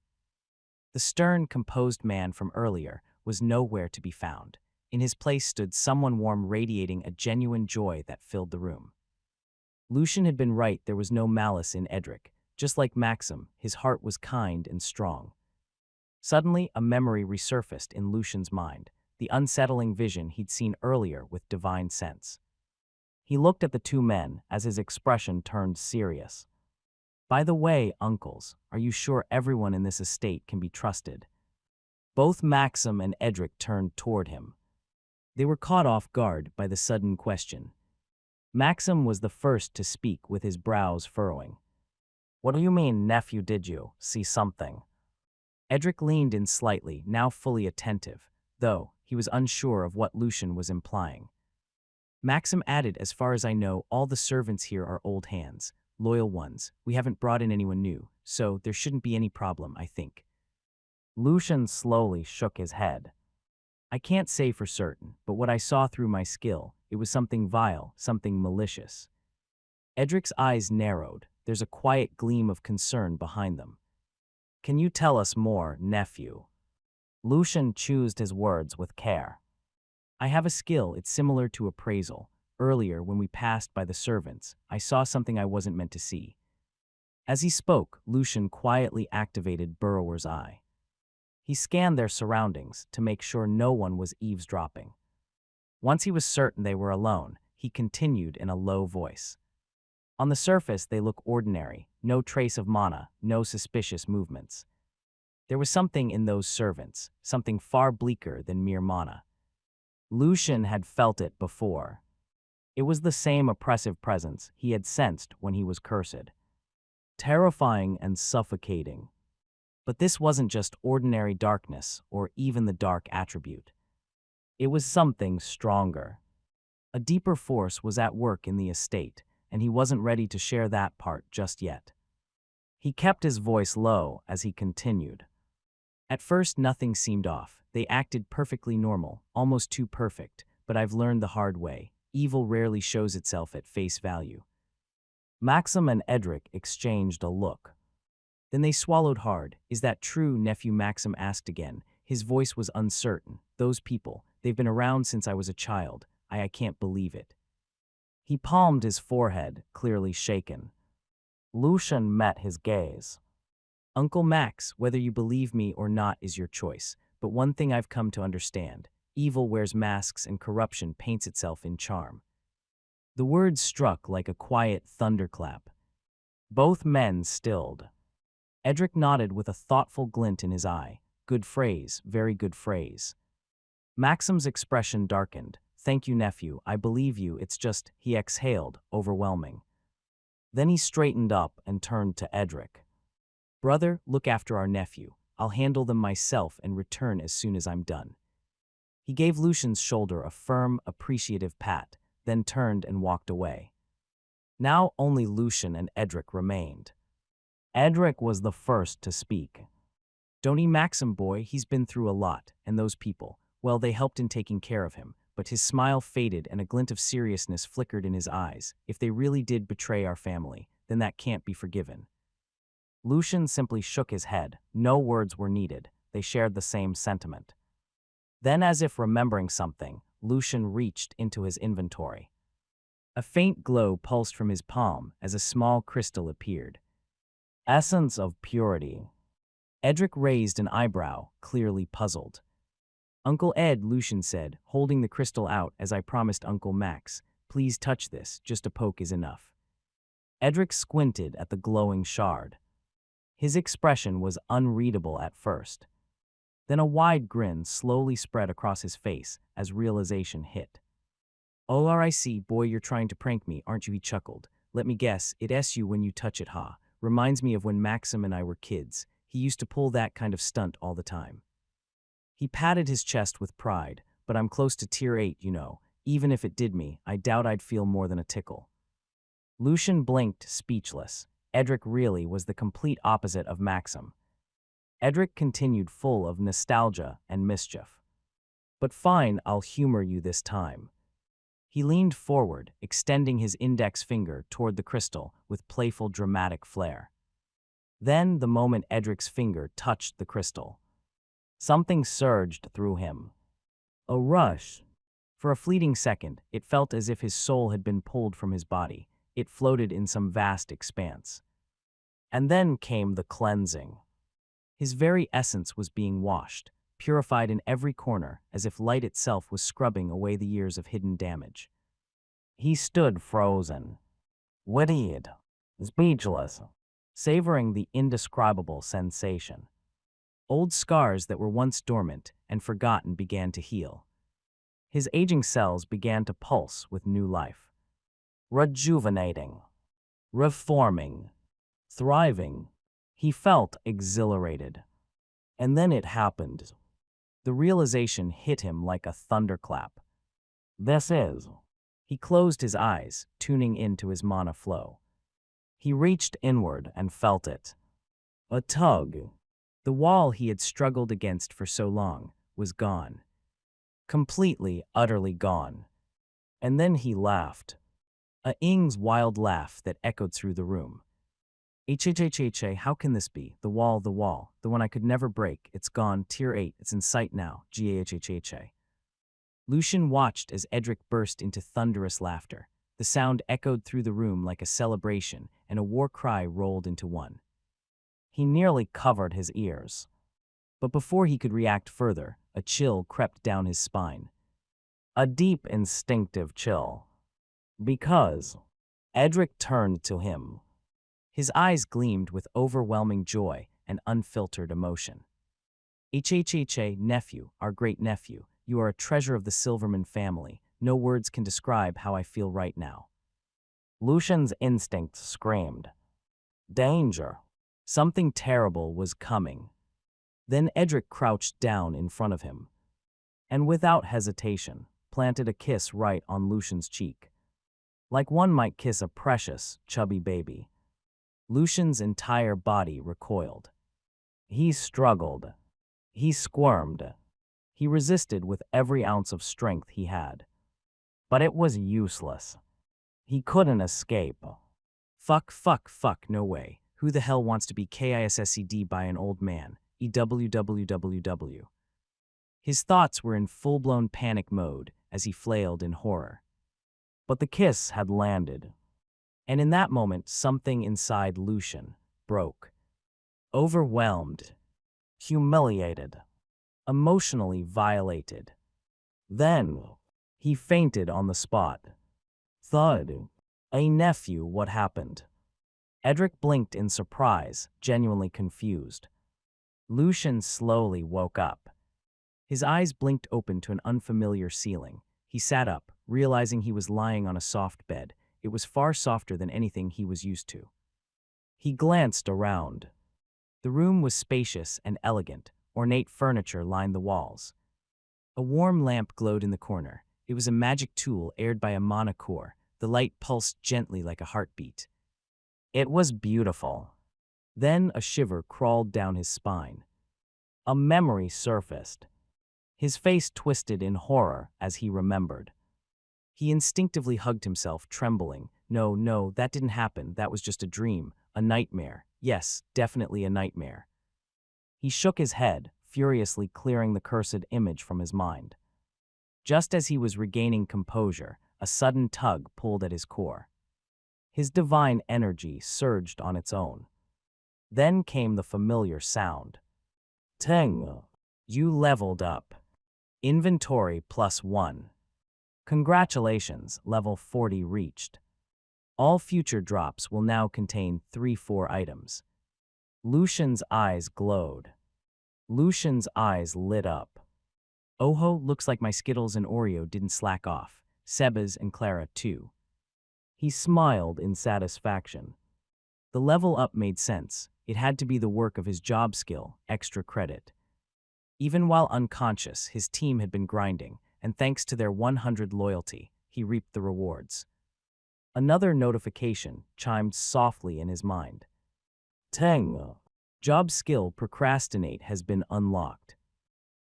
The stern, composed man from earlier was nowhere to be found. In his place stood someone warm, radiating a genuine joy that filled the room. Lucian had been right, there was no malice in Edric. Just like Maxim, his heart was kind and strong. Suddenly, a memory resurfaced in Lucian's mind, the unsettling vision he'd seen earlier with divine sense. He looked at the two men as his expression turned serious. "By the way, uncles, are you sure everyone in this estate can be trusted?" Both Maxim and Edric turned toward him. They were caught off guard by the sudden question. Maxim was the first to speak, with his brows furrowing. "What do you mean, nephew? Did you see something?" Edric leaned in slightly, now fully attentive, though he was unsure of what Lucian was implying. Maxim added, "As far as I know, all the servants here are old hands, loyal ones. We haven't brought in anyone new, so there shouldn't be any problem, I think." Lucian slowly shook his head. "I can't say for certain, but what I saw through my skill, it was something vile, something malicious." Edric's eyes narrowed. There's a quiet gleam of concern behind them. "Can you tell us more, nephew?" Lucian choosed his words with care. "I have a skill, it's similar to appraisal. Earlier, when we passed by the servants, I saw something I wasn't meant to see." As he spoke, Lucian quietly activated Burrower's eye. He scanned their surroundings to make sure no one was eavesdropping. Once he was certain they were alone, he continued in a low voice. "On the surface, they look ordinary, no trace of mana, no suspicious movements. There was something in those servants, something far bleaker than mere mana." Lucian had felt it before. It was the same oppressive presence he had sensed when he was cursed. Terrifying and suffocating. But this wasn't just ordinary darkness or even the dark attribute. It was something stronger. A deeper force was at work in the estate, and he wasn't ready to share that part just yet. He kept his voice low as he continued. "At first, nothing seemed off. They acted perfectly normal, almost too perfect, but I've learned the hard way. Evil rarely shows itself at face value." Maxim and Edric exchanged a look. Then they swallowed hard. "Is that true, nephew?" Maxim asked again. His voice was uncertain. "Those people, they've been around since I was a child. I can't believe it." He palmed his forehead, clearly shaken. Lucian met his gaze. "Uncle Max, whether you believe me or not is your choice, but one thing I've come to understand. Evil wears masks and corruption paints itself in charm." The words struck like a quiet thunderclap. Both men stilled. Edric nodded with a thoughtful glint in his eye. "Good phrase, very good phrase." Maxim's expression darkened. "Thank you, nephew, I believe you, it's just," he exhaled, overwhelming. Then he straightened up and turned to Edric. "Brother, look after our nephew. I'll handle them myself and return as soon as I'm done." He gave Lucian's shoulder a firm, appreciative pat, then turned and walked away. Now only Lucian and Edric remained. Edric was the first to speak. "Don't he, Maxim boy, he's been through a lot, and those people, well, they helped in taking care of him." But his smile faded and a glint of seriousness flickered in his eyes. "If they really did betray our family, then that can't be forgiven." Lucian simply shook his head. No words were needed. They shared the same sentiment. Then, as if remembering something, Lucian reached into his inventory. A faint glow pulsed from his palm as a small crystal appeared. "Essence of purity." Edric raised an eyebrow, clearly puzzled. "Uncle Ed," Lucian said, holding the crystal out, "as I promised Uncle Max. Please touch this, just a poke is enough." Edric squinted at the glowing shard. His expression was unreadable at first. Then a wide grin slowly spread across his face as realization hit. "Oh, I see, boy, you're trying to prank me, aren't you?" he chuckled. "Let me guess, it's you when you touch it, ha. Reminds me of when Maxim and I were kids. He used to pull that kind of stunt all the time." He patted his chest with pride. "But I'm close to tier 8, you know. Even if it did me, I doubt I'd feel more than a tickle." Lucian blinked, speechless. Edric really was the complete opposite of Maxim. Edric continued, full of nostalgia and mischief. "But fine, I'll humor you this time. He leaned forward, extending his index finger toward the crystal with playful, dramatic flair. Then, the moment Edric's finger touched the crystal, something surged through him. A rush. For a fleeting second, it felt as if his soul had been pulled from his body. It floated in some vast expanse. And then came the cleansing. His very essence was being washed, purified in every corner, as if light itself was scrubbing away the years of hidden damage. He stood frozen, wittied, speechless, savoring the indescribable sensation. Old scars that were once dormant and forgotten began to heal. His aging cells began to pulse with new life. Rejuvenating, reforming, thriving. He felt exhilarated. And then it happened. The realization hit him like a thunderclap. This is. He closed his eyes, tuning into his mana flow. He reached inward and felt it. A tug. The wall he had struggled against for so long was gone. Completely, utterly gone. And then he laughed. A Ing's wild laugh that echoed through the room. How can this be? The wall, the one I could never break. It's gone, tier 8, it's in sight now, Gahha. Lucian watched as Edric burst into thunderous laughter. The sound echoed through the room like a celebration, and a war cry rolled into one. He nearly covered his ears. But before he could react further, a chill crept down his spine. A deep, instinctive chill. Because Edric turned to him. His eyes gleamed with overwhelming joy and unfiltered emotion. Nephew, our great-nephew, you are a treasure of the Silverman family. No words can describe how I feel right now. Lucian's instinct screamed. Danger. Something terrible was coming. Then Edric crouched down in front of him, and without hesitation, planted a kiss right on Lucian's cheek. Like one might kiss a precious, chubby baby. Lucian's entire body recoiled. He struggled. He squirmed. He resisted with every ounce of strength he had. But it was useless. He couldn't escape. Fuck, no way. Who the hell wants to be kissed by an old man? EWWWW. His thoughts were in full-blown panic mode as he flailed in horror. But the kiss had landed. And in that moment, something inside Lucian broke. Overwhelmed, humiliated, emotionally violated. Then, he fainted on the spot. Thud. A nephew, what happened? Edric blinked in surprise, genuinely confused. Lucian slowly woke up. His eyes blinked open to an unfamiliar ceiling. He sat up, realizing he was lying on a soft bed. It was far softer than anything he was used to. He glanced around. The room was spacious and elegant. Ornate furniture lined the walls. A warm lamp glowed in the corner. It was a magic tool aired by a mana core. The light pulsed gently like a heartbeat. It was beautiful. Then a shiver crawled down his spine. A memory surfaced. His face twisted in horror as he remembered. He instinctively hugged himself, trembling. No, that didn't happen. That was just a dream, a nightmare. Yes, definitely a nightmare. He shook his head, furiously clearing the cursed image from his mind. Just as he was regaining composure, a sudden tug pulled at his core. His divine energy surged on its own. Then came the familiar sound. Teng, you leveled up. Inventory +1. Congratulations, level 40 reached. All future drops will now contain 3-4 items. Lucian's eyes glowed. Lucian's eyes lit up. Oho, looks like my Skittles and Oreo didn't slack off. Seba's and Clara too. He smiled in satisfaction. The level up made sense. It had to be the work of his job skill, extra credit. Even while unconscious, his team had been grinding, and thanks to their 100 loyalty, he reaped the rewards. Another notification chimed softly in his mind. Teng, job skill procrastinate has been unlocked.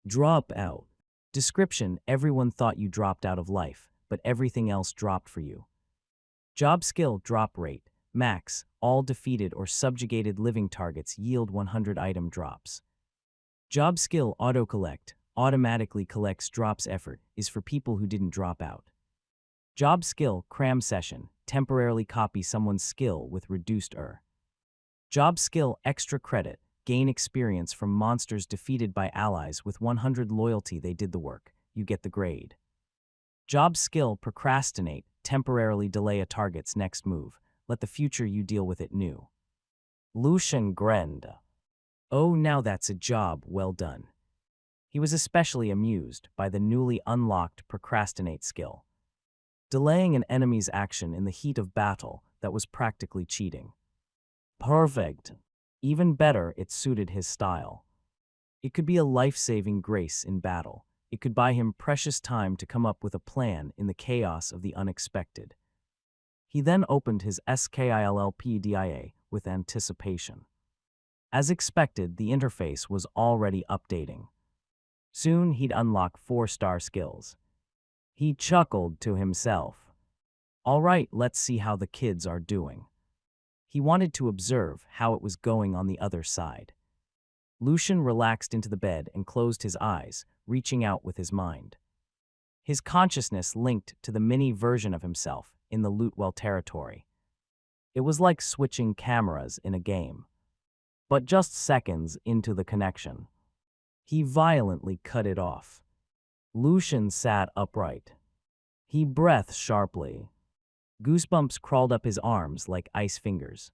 Dropout. Description: everyone thought you dropped out of life, but everything else dropped for you. Job skill drop rate, max, all defeated or subjugated living targets yield 100 item drops. Job skill auto-collect, automatically collects drops effort, is for people who didn't drop out. Job skill cram session, temporarily copy someone's skill with reduced Job skill extra credit, gain experience from monsters defeated by allies with 100 loyalty they did the work, you get the grade. Job skill procrastinate, temporarily delay a target's next move, let the future you deal with it new. Lucian grinned. Oh, now that's a job well done. He was especially amused by the newly unlocked procrastinate skill. Delaying an enemy's action in the heat of battle that was practically cheating. Perfect. Even better, it suited his style. It could be a life-saving grace in battle. It could buy him precious time to come up with a plan in the chaos of the unexpected. He then opened his skillpdia with anticipation. As expected, the interface was already updating. Soon he'd unlock 4-star skills. He chuckled to himself. All right, let's see how the kids are doing. He wanted to observe how it was going on the other side. Lucian relaxed into the bed and closed his eyes, reaching out with his mind. His consciousness linked to the mini version of himself in the Lootwell territory. It was like switching cameras in a game. But just seconds into the connection, he violently cut it off. Lucian sat upright. He breathed sharply. Goosebumps crawled up his arms like ice fingers.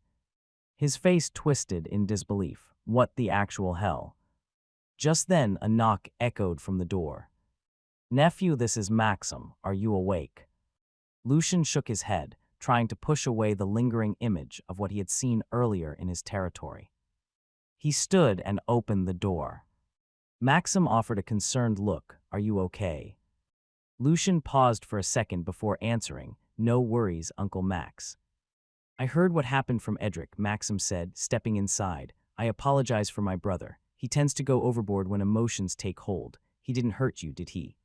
His face twisted in disbelief. What the actual hell? Just then, a knock echoed from the door. Nephew, this is Maxim. Are you awake? Lucian shook his head, trying to push away the lingering image of what he had seen earlier in his territory. He stood and opened the door. Maxim offered a concerned look. Are you okay? Lucian paused for a second before answering. No worries, Uncle Max. I heard what happened from Edric, Maxim said, stepping inside. I apologize for my brother. He tends to go overboard when emotions take hold. He didn't hurt you, did he?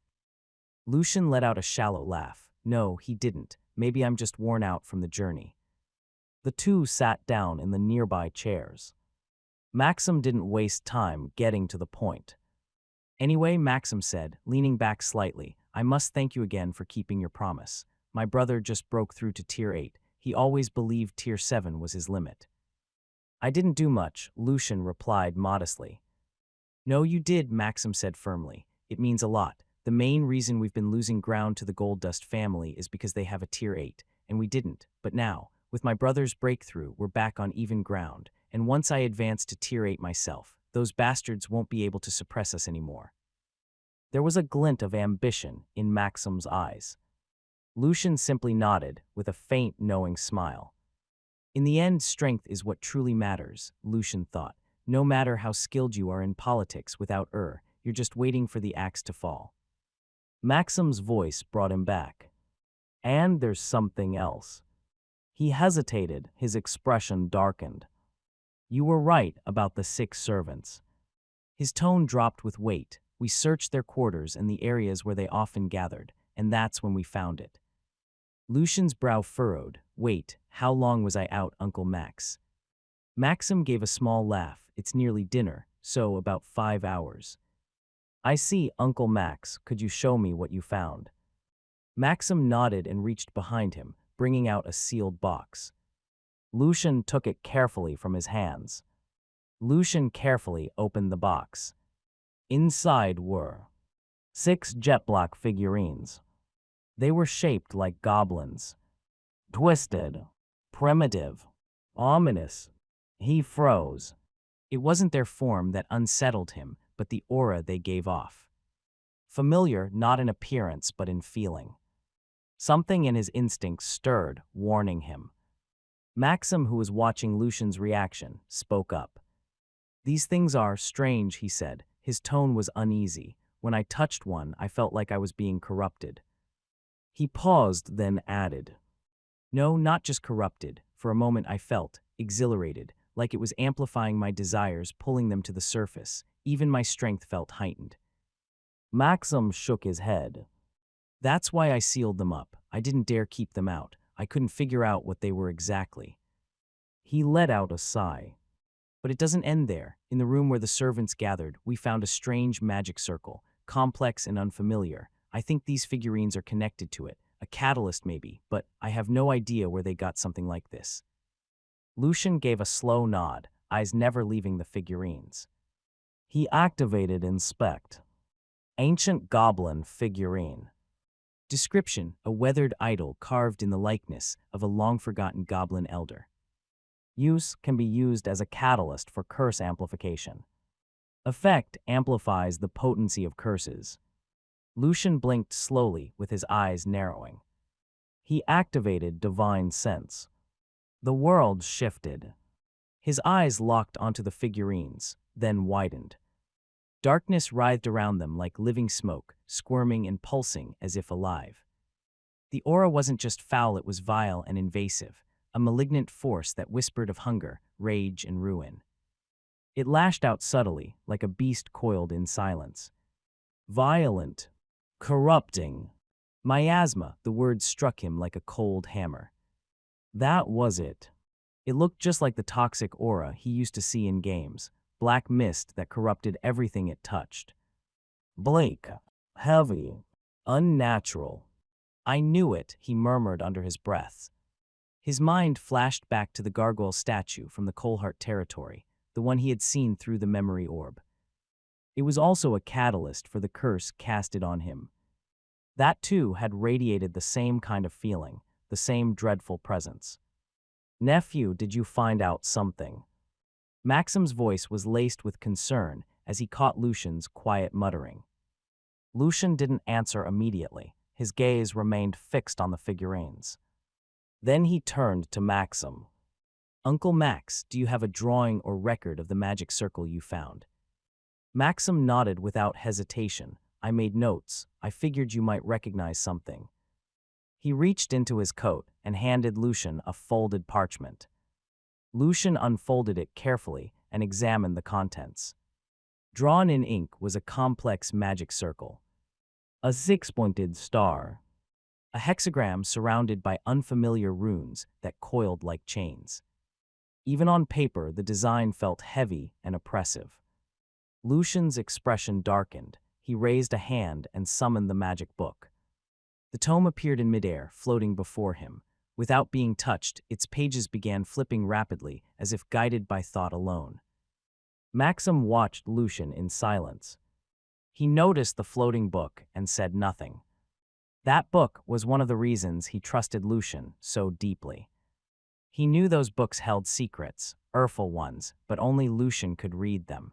Lucian let out a shallow laugh. No, he didn't. Maybe I'm just worn out from the journey. The two sat down in the nearby chairs. Maxim didn't waste time getting to the point. Anyway, Maxim said, leaning back slightly, I must thank you again for keeping your promise. My brother just broke through to Tier 8. He always believed Tier 7 was his limit. I didn't do much, Lucian replied modestly. No, you did, Maxim said firmly. It means a lot. The main reason we've been losing ground to the Gold Dust family is because they have a Tier 8, and we didn't. But now, with my brother's breakthrough, we're back on even ground, and once I advance to Tier 8 myself, those bastards won't be able to suppress us anymore. There was a glint of ambition in Maxim's eyes. Lucian simply nodded with a faint, knowing smile. In the end, strength is what truly matters, Lucian thought. No matter how skilled you are in politics without you're just waiting for the axe to fall. Maxim's voice brought him back. And there's something else. He hesitated, his expression darkened. You were right about the 6 servants. His tone dropped with weight. We searched their quarters and the areas where they often gathered, and that's when we found it. Lucian's brow furrowed. Wait, how long was I out, Uncle Max? Maxim gave a small laugh. It's nearly dinner, so about 5 hours. I see, Uncle Max. Could you show me what you found? Maxim nodded and reached behind him, bringing out a sealed box. Lucian took it carefully from his hands. Lucian carefully opened the box. Inside were 6 jet-block figurines. They were shaped like goblins. Twisted, primitive, ominous. He froze. It wasn't their form that unsettled him, but the aura they gave off. Familiar not in appearance but in feeling. Something in his instincts stirred, warning him. Maxim, who was watching Lucian's reaction, spoke up. These things are strange, he said. His tone was uneasy. When I touched one, I felt like I was being corrupted. He paused, then added. No, not just corrupted. For a moment I felt exhilarated, like it was amplifying my desires, pulling them to the surface. Even my strength felt heightened. Maxim shook his head. That's why I sealed them up. I didn't dare keep them out. I couldn't figure out what they were exactly. He let out a sigh. But it doesn't end there. In the room where the servants gathered, we found a strange magic circle, complex and unfamiliar. I think these figurines are connected to it, a catalyst maybe, but I have no idea where they got something like this. Lucian gave a slow nod, eyes never leaving the figurines. He activated Inspect. Ancient Goblin Figurine. Description: a weathered idol carved in the likeness of a long-forgotten goblin elder. Use: can be used as a catalyst for curse amplification. Effect: amplifies the potency of curses. Lucian blinked slowly with his eyes narrowing. He activated Divine Sense. The world shifted. His eyes locked onto the figurines, then widened. Darkness writhed around them like living smoke, squirming and pulsing as if alive. The aura wasn't just foul, it was vile and invasive, a malignant force that whispered of hunger, rage, and ruin. It lashed out subtly, like a beast coiled in silence. Violent. Corrupting. Miasma, the word struck him like a cold hammer. That was it. It looked just like the toxic aura he used to see in games, black mist that corrupted everything it touched. Bleak. Heavy. Unnatural. I knew it, he murmured under his breath. His mind flashed back to the gargoyle statue from the Coalheart territory, the one he had seen through the memory orb. It was also a catalyst for the curse casted on him. That too had radiated the same kind of feeling, the same dreadful presence. Nephew, did you find out something? Maxim's voice was laced with concern as he caught Lucian's quiet muttering. Lucian didn't answer immediately. His gaze remained fixed on the figurines. Then he turned to Maxim. Uncle Max, do you have a drawing or record of the magic circle you found? Maxim nodded without hesitation. I made notes. I figured you might recognize something. He reached into his coat and handed Lucian a folded parchment. Lucian unfolded it carefully and examined the contents. Drawn in ink was a complex magic circle. A six-pointed star. A hexagram surrounded by unfamiliar runes that coiled like chains. Even on paper, the design felt heavy and oppressive. Lucian's expression darkened. He raised a hand and summoned the magic book. The tome appeared in midair, floating before him. Without being touched, its pages began flipping rapidly, as if guided by thought alone. Maxim watched Lucian in silence. He noticed the floating book and said nothing. That book was one of the reasons he trusted Lucian so deeply. He knew those books held secrets, ireful ones, but only Lucian could read them.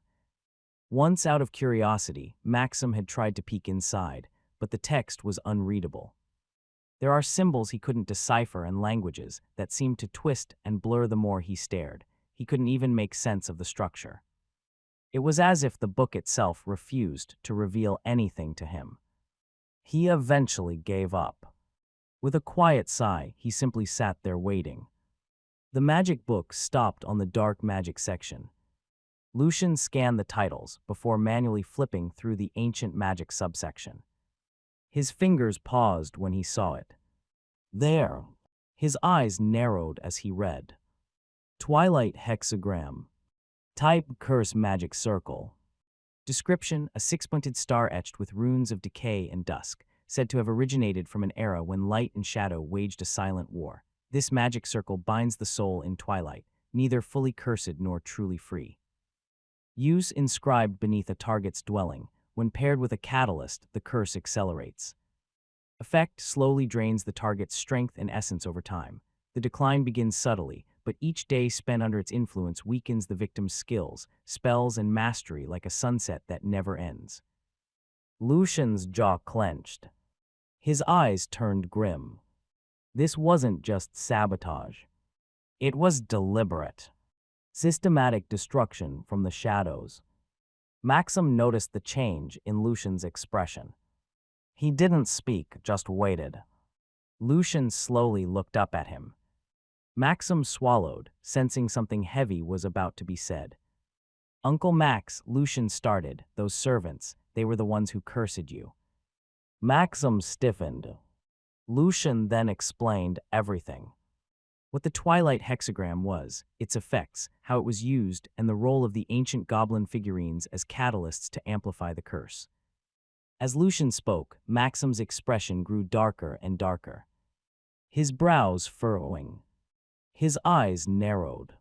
Once out of curiosity, Maxim had tried to peek inside, but the text was unreadable. There are symbols he couldn't decipher and languages that seemed to twist and blur the more he stared. He couldn't even make sense of the structure. It was as if the book itself refused to reveal anything to him. He eventually gave up. With a quiet sigh, he simply sat there waiting. The magic book stopped on the dark magic section. Lucian scanned the titles before manually flipping through the ancient magic subsection. His fingers paused when he saw it. There. His eyes narrowed as he read. Twilight hexagram. Type curse magic circle. Description: a six-pointed star etched with runes of decay and dusk, said to have originated from an era when light and shadow waged a silent war. This magic circle binds the soul in twilight, neither fully cursed nor truly free. Use: inscribed beneath a target's dwelling. When paired with a catalyst, the curse accelerates. Effect: slowly drains the target's strength and essence over time. The decline begins subtly, but each day spent under its influence weakens the victim's skills, spells, and mastery like a sunset that never ends. Lucian's jaw clenched. His eyes turned grim. This wasn't just sabotage. It was deliberate. Systematic destruction from the shadows. Maxim noticed the change in Lucian's expression. He didn't speak, just waited. Lucian slowly looked up at him. Maxim swallowed, sensing something heavy was about to be said. Uncle Max, Lucian started, those servants, they were the ones who cursed you. Maxim stiffened. Lucian then explained everything. What the Twilight hexagram was, its effects, how it was used, and the role of the ancient goblin figurines as catalysts to amplify the curse. As Lucian spoke, Maxim's expression grew darker and darker. His brows furrowing. His eyes narrowed.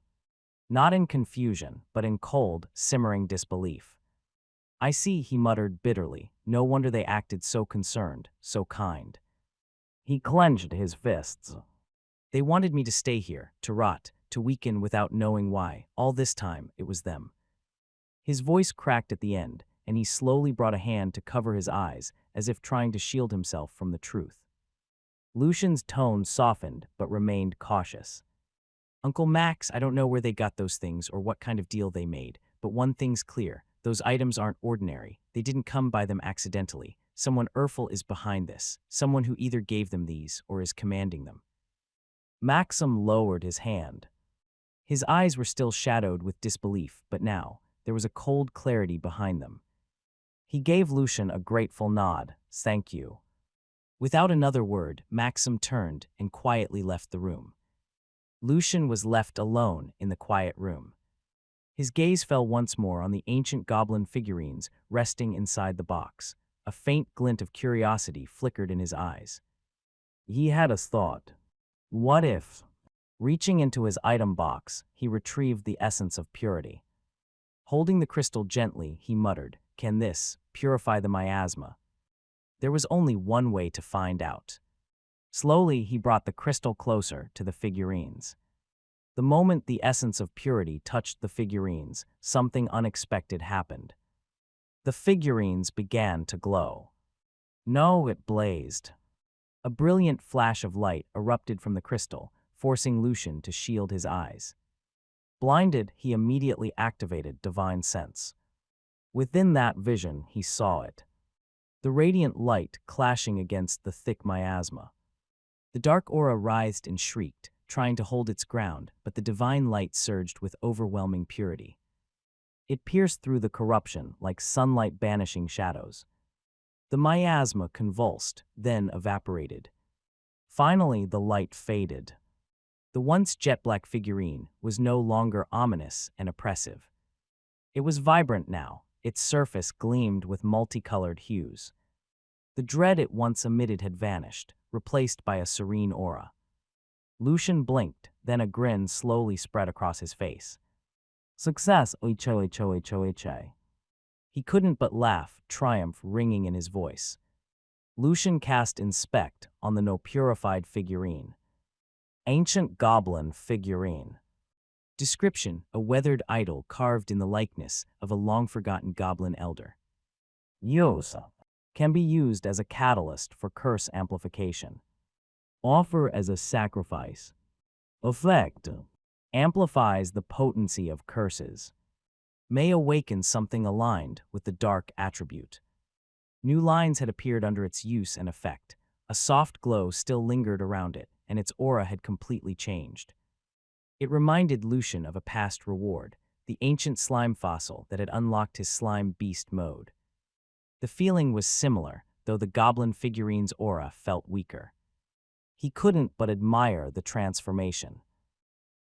Not in confusion, but in cold, simmering disbelief. "I see," he muttered bitterly. "No wonder they acted so concerned, so kind." He clenched his fists. "They wanted me to stay here, to rot, to weaken without knowing why. All this time, it was them." His voice cracked at the end, and he slowly brought a hand to cover his eyes, as if trying to shield himself from the truth. Lucian's tone softened, but remained cautious. "Uncle Max, I don't know where they got those things or what kind of deal they made, but one thing's clear. Those items aren't ordinary. They didn't come by them accidentally. Someone Urfel is behind this, someone who either gave them these or is commanding them." Maxim lowered his hand. His eyes were still shadowed with disbelief, but now, there was a cold clarity behind them. He gave Lucian a grateful nod. "Thank you." Without another word, Maxim turned and quietly left the room. Lucian was left alone in the quiet room. His gaze fell once more on the ancient goblin figurines resting inside the box. A faint glint of curiosity flickered in his eyes. He had a thought. What if? Reaching into his item box, he retrieved the essence of purity. Holding the crystal gently, he muttered, "Can this purify the miasma?" There was only one way to find out. Slowly, he brought the crystal closer to the figurines. The moment the essence of purity touched the figurines, something unexpected happened. The figurines began to glow. No, it blazed. A brilliant flash of light erupted from the crystal, forcing Lucian to shield his eyes. Blinded, he immediately activated Divine Sense. Within that vision, he saw it. The radiant light clashing against the thick miasma. The dark aura writhed and shrieked, trying to hold its ground, but the divine light surged with overwhelming purity. It pierced through the corruption like sunlight banishing shadows. The miasma convulsed, then evaporated. Finally, the light faded. The once jet-black figurine was no longer ominous and oppressive. It was vibrant now, its surface gleamed with multicolored hues. The dread it once emitted had vanished, replaced by a serene aura. Lucian blinked, then a grin slowly spread across his face. "Success, oiche. He couldn't but laugh, triumph ringing in his voice. Lucian cast Inspect on the no-purified figurine. Ancient goblin figurine. Description: a weathered idol carved in the likeness of a long-forgotten goblin elder. Use: can be used as a catalyst for curse amplification. Offer as a sacrifice. Effect: amplifies the potency of curses. May awaken something aligned with the dark attribute. New lines had appeared under its use and effect. A soft glow still lingered around it, and its aura had completely changed. It reminded Lucian of a past reward, the ancient slime fossil that had unlocked his slime beast mode. The feeling was similar, though the goblin figurine's aura felt weaker. He couldn't but admire the transformation.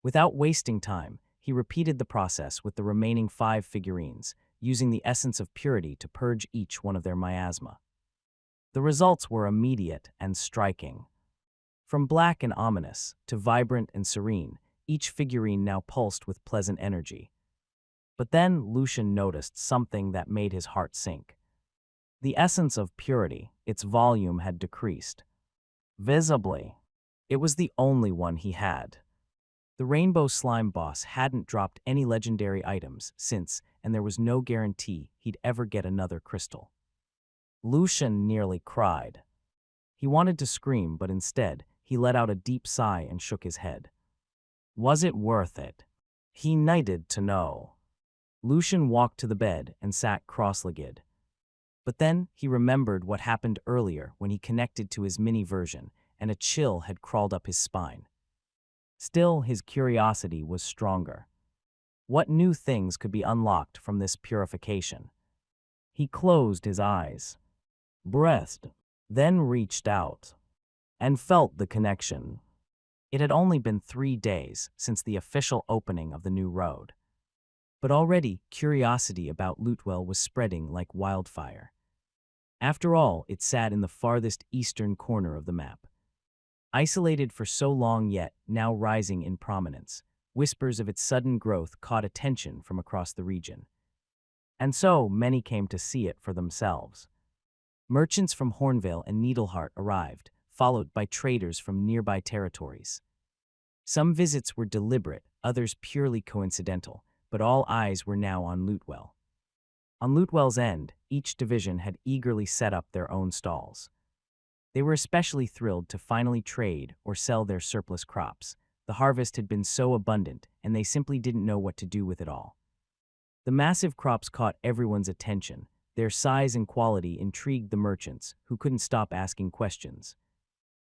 Without wasting time, he repeated the process with the remaining 5 figurines, using the essence of purity to purge each one of their miasma. The results were immediate and striking. From black and ominous to vibrant and serene, each figurine now pulsed with pleasant energy. But then Lucian noticed something that made his heart sink. The essence of purity, its volume had decreased. Visibly. It was the only one he had. The Rainbow Slime Boss hadn't dropped any legendary items since, and there was no guarantee he'd ever get another crystal. Lucian nearly cried. He wanted to scream, but instead, he let out a deep sigh and shook his head. Was it worth it? He needed to know. Lucian walked to the bed and sat cross-legged. But then he remembered what happened earlier when he connected to his mini version, and a chill had crawled up his spine. Still, his curiosity was stronger. What new things could be unlocked from this purification? He closed his eyes. Breathed. then reached out and felt the connection. It had only been 3 days since the official opening of the new road, but already curiosity about Lutewell was spreading like wildfire. After all, it sat in the farthest eastern corner of the map. Isolated for so long yet now rising in prominence, whispers of its sudden growth caught attention from across the region. And so many came to see it for themselves. Merchants from Hornvale and Needleheart arrived, followed by traders from nearby territories. Some visits were deliberate, others purely coincidental, but all eyes were now on Lutewell. On Lutewell's end, each division had eagerly set up their own stalls. They were especially thrilled to finally trade or sell their surplus crops. The harvest had been so abundant, and they simply didn't know what to do with it all. The massive crops caught everyone's attention. Their size and quality intrigued the merchants, who couldn't stop asking questions.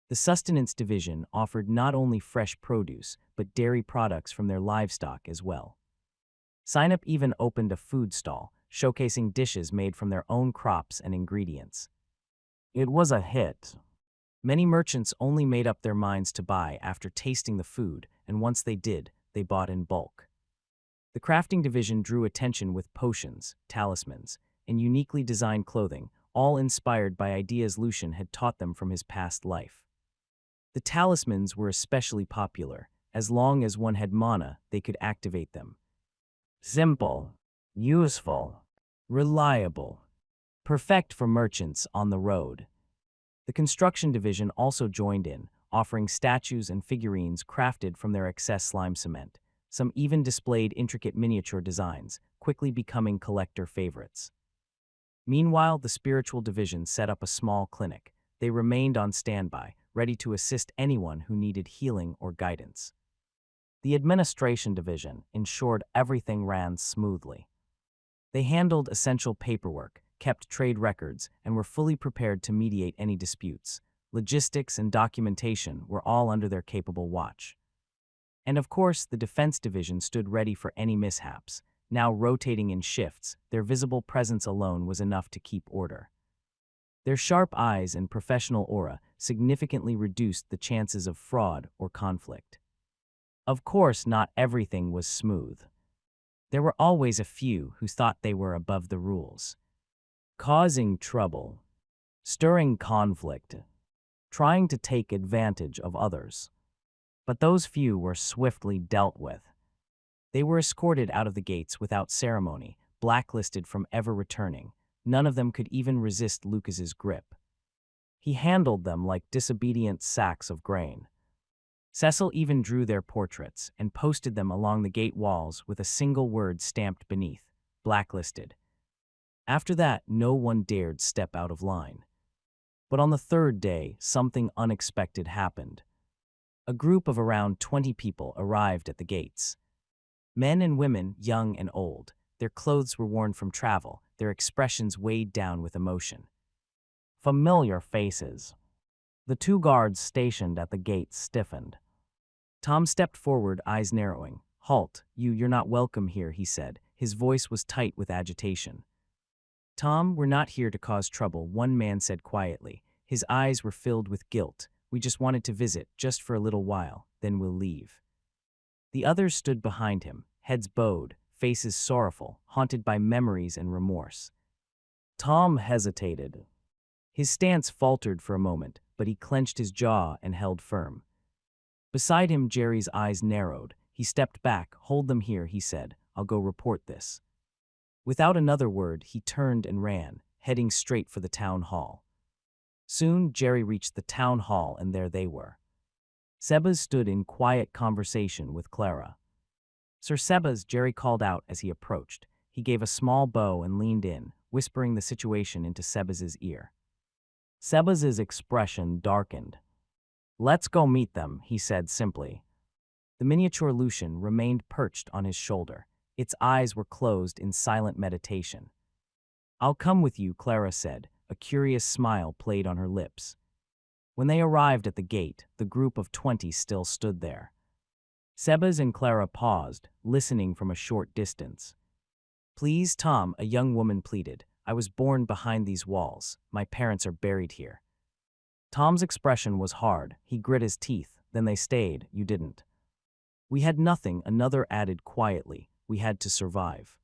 The sustenance division offered not only fresh produce, but dairy products from their livestock as well. Signup even opened a food stall, showcasing dishes made from their own crops and ingredients. It was a hit. Many merchants only made up their minds to buy after tasting the food, and once they did, they bought in bulk. The crafting division drew attention with potions, talismans, and uniquely designed clothing, all inspired by ideas Lucian had taught them from his past life. The talismans were especially popular. As long as one had mana, they could activate them. Simple, useful, reliable, perfect for merchants on the road. The construction division also joined in, offering statues and figurines crafted from their excess slime cement. Some even displayed intricate miniature designs, quickly becoming collector favorites. Meanwhile, the spiritual division set up a small clinic. They remained on standby, ready to assist anyone who needed healing or guidance. The administration division ensured everything ran smoothly. They handled essential paperwork, kept trade records, and were fully prepared to mediate any disputes. Logistics and documentation were all under their capable watch. And of course, the defense division stood ready for any mishaps. Now rotating in shifts, their visible presence alone was enough to keep order. Their sharp eyes and professional aura significantly reduced the chances of fraud or conflict. Of course, not everything was smooth. There were always a few who thought they were above the rules, causing trouble, stirring conflict, trying to take advantage of others. But those few were swiftly dealt with. They were escorted out of the gates without ceremony, blacklisted from ever returning. None of them could even resist Lucas's grip. He handled them like disobedient sacks of grain. Cecil even drew their portraits and posted them along the gate walls with a single word stamped beneath, blacklisted. After that, no one dared step out of line. But on the third day, something unexpected happened. A group of around 20 people arrived at the gates. Men and women, young and old. Their clothes were worn from travel, their expressions weighed down with emotion. Familiar faces. The 2 guards stationed at the gates stiffened. Tom stepped forward, eyes narrowing. "Halt, you're not welcome here," he said. His voice was tight with agitation. "Tom, we're not here to cause trouble," one man said quietly. His eyes were filled with guilt. "We just wanted to visit, just for a little while, then we'll leave." The others stood behind him, heads bowed, faces sorrowful, haunted by memories and remorse. Tom hesitated. His stance faltered for a moment, but he clenched his jaw and held firm. Beside him, Jerry's eyes narrowed. He stepped back. "Hold them here," he said. "I'll go report this." Without another word, he turned and ran, heading straight for the town hall. Soon, Jerry reached the town hall, and there they were. Sebas stood in quiet conversation with Clara. "Sir Sebas," Jerry called out as he approached. He gave a small bow and leaned in, whispering the situation into Sebas's ear. Sebas's expression darkened. "Let's go meet them," he said simply. The miniature Lucian remained perched on his shoulder. Its eyes were closed in silent meditation. "I'll come with you," Clara said. A curious smile played on her lips. When they arrived at the gate, the group of 20 still stood there. Sebas and Clara paused, listening from a short distance. "Please, Tom," a young woman pleaded. "I was born behind these walls. My parents are buried here." Tom's expression was hard. He grit his teeth. Then they stayed. You didn't. We had nothing, another added quietly. We had to survive.